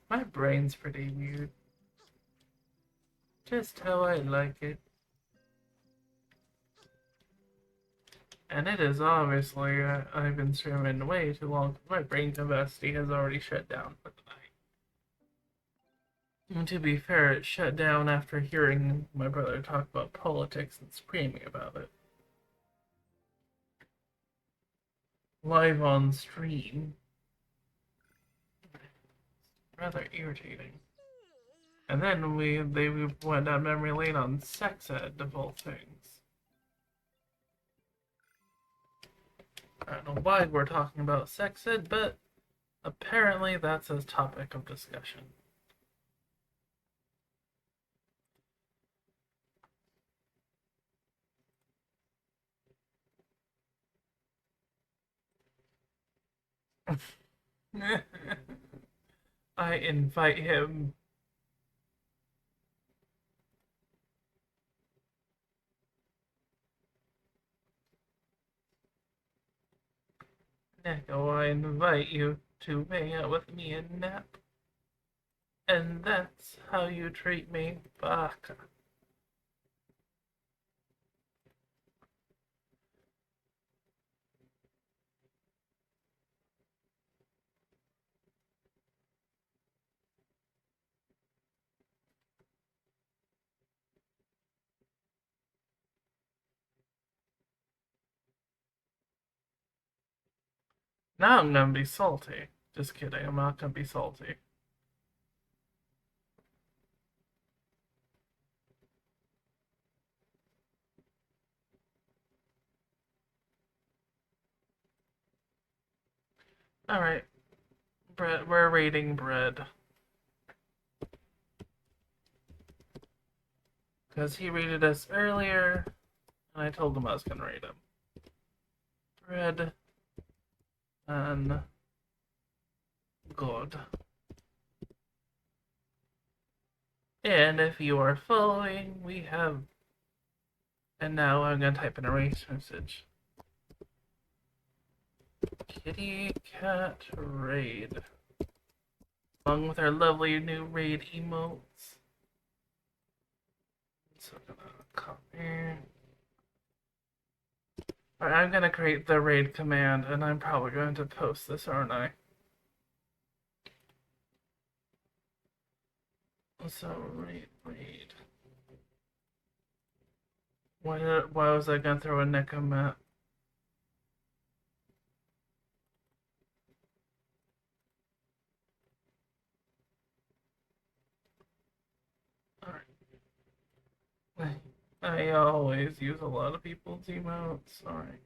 My brain's pretty weird. Just how I like it. And it is obviously, I've been streaming way too long. My brain capacity has already shut down for the night. And to be fair, it shut down after hearing my brother talk about politics and screaming about it. Live on stream. Rather irritating. And then they went down memory lane on sex ed of all things. I don't know why we're talking about sex ed, but apparently that's a topic of discussion. I invite him. Neko, I invite you to hang out with me and nap. And that's how you treat me, Baka. Now I'm gonna be salty. Just kidding, I'm not gonna be salty. Alright. Bread, we're rating bread. Because he rated us earlier, and I told him I was gonna rate him. Bread. And good. And if you are following, we have. And now I'm gonna type in a race message. Kitty Cat Raid. Along with our lovely new raid emotes. So I'm gonna copy. Alright, I'm gonna create the raid command, and I'm probably going to post this, aren't I? So raid. Why was I gonna throw a Neko map? Alright. I always use a lot of people's emotes. Alright.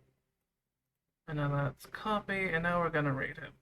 And now that's copy, and now we're gonna rate him.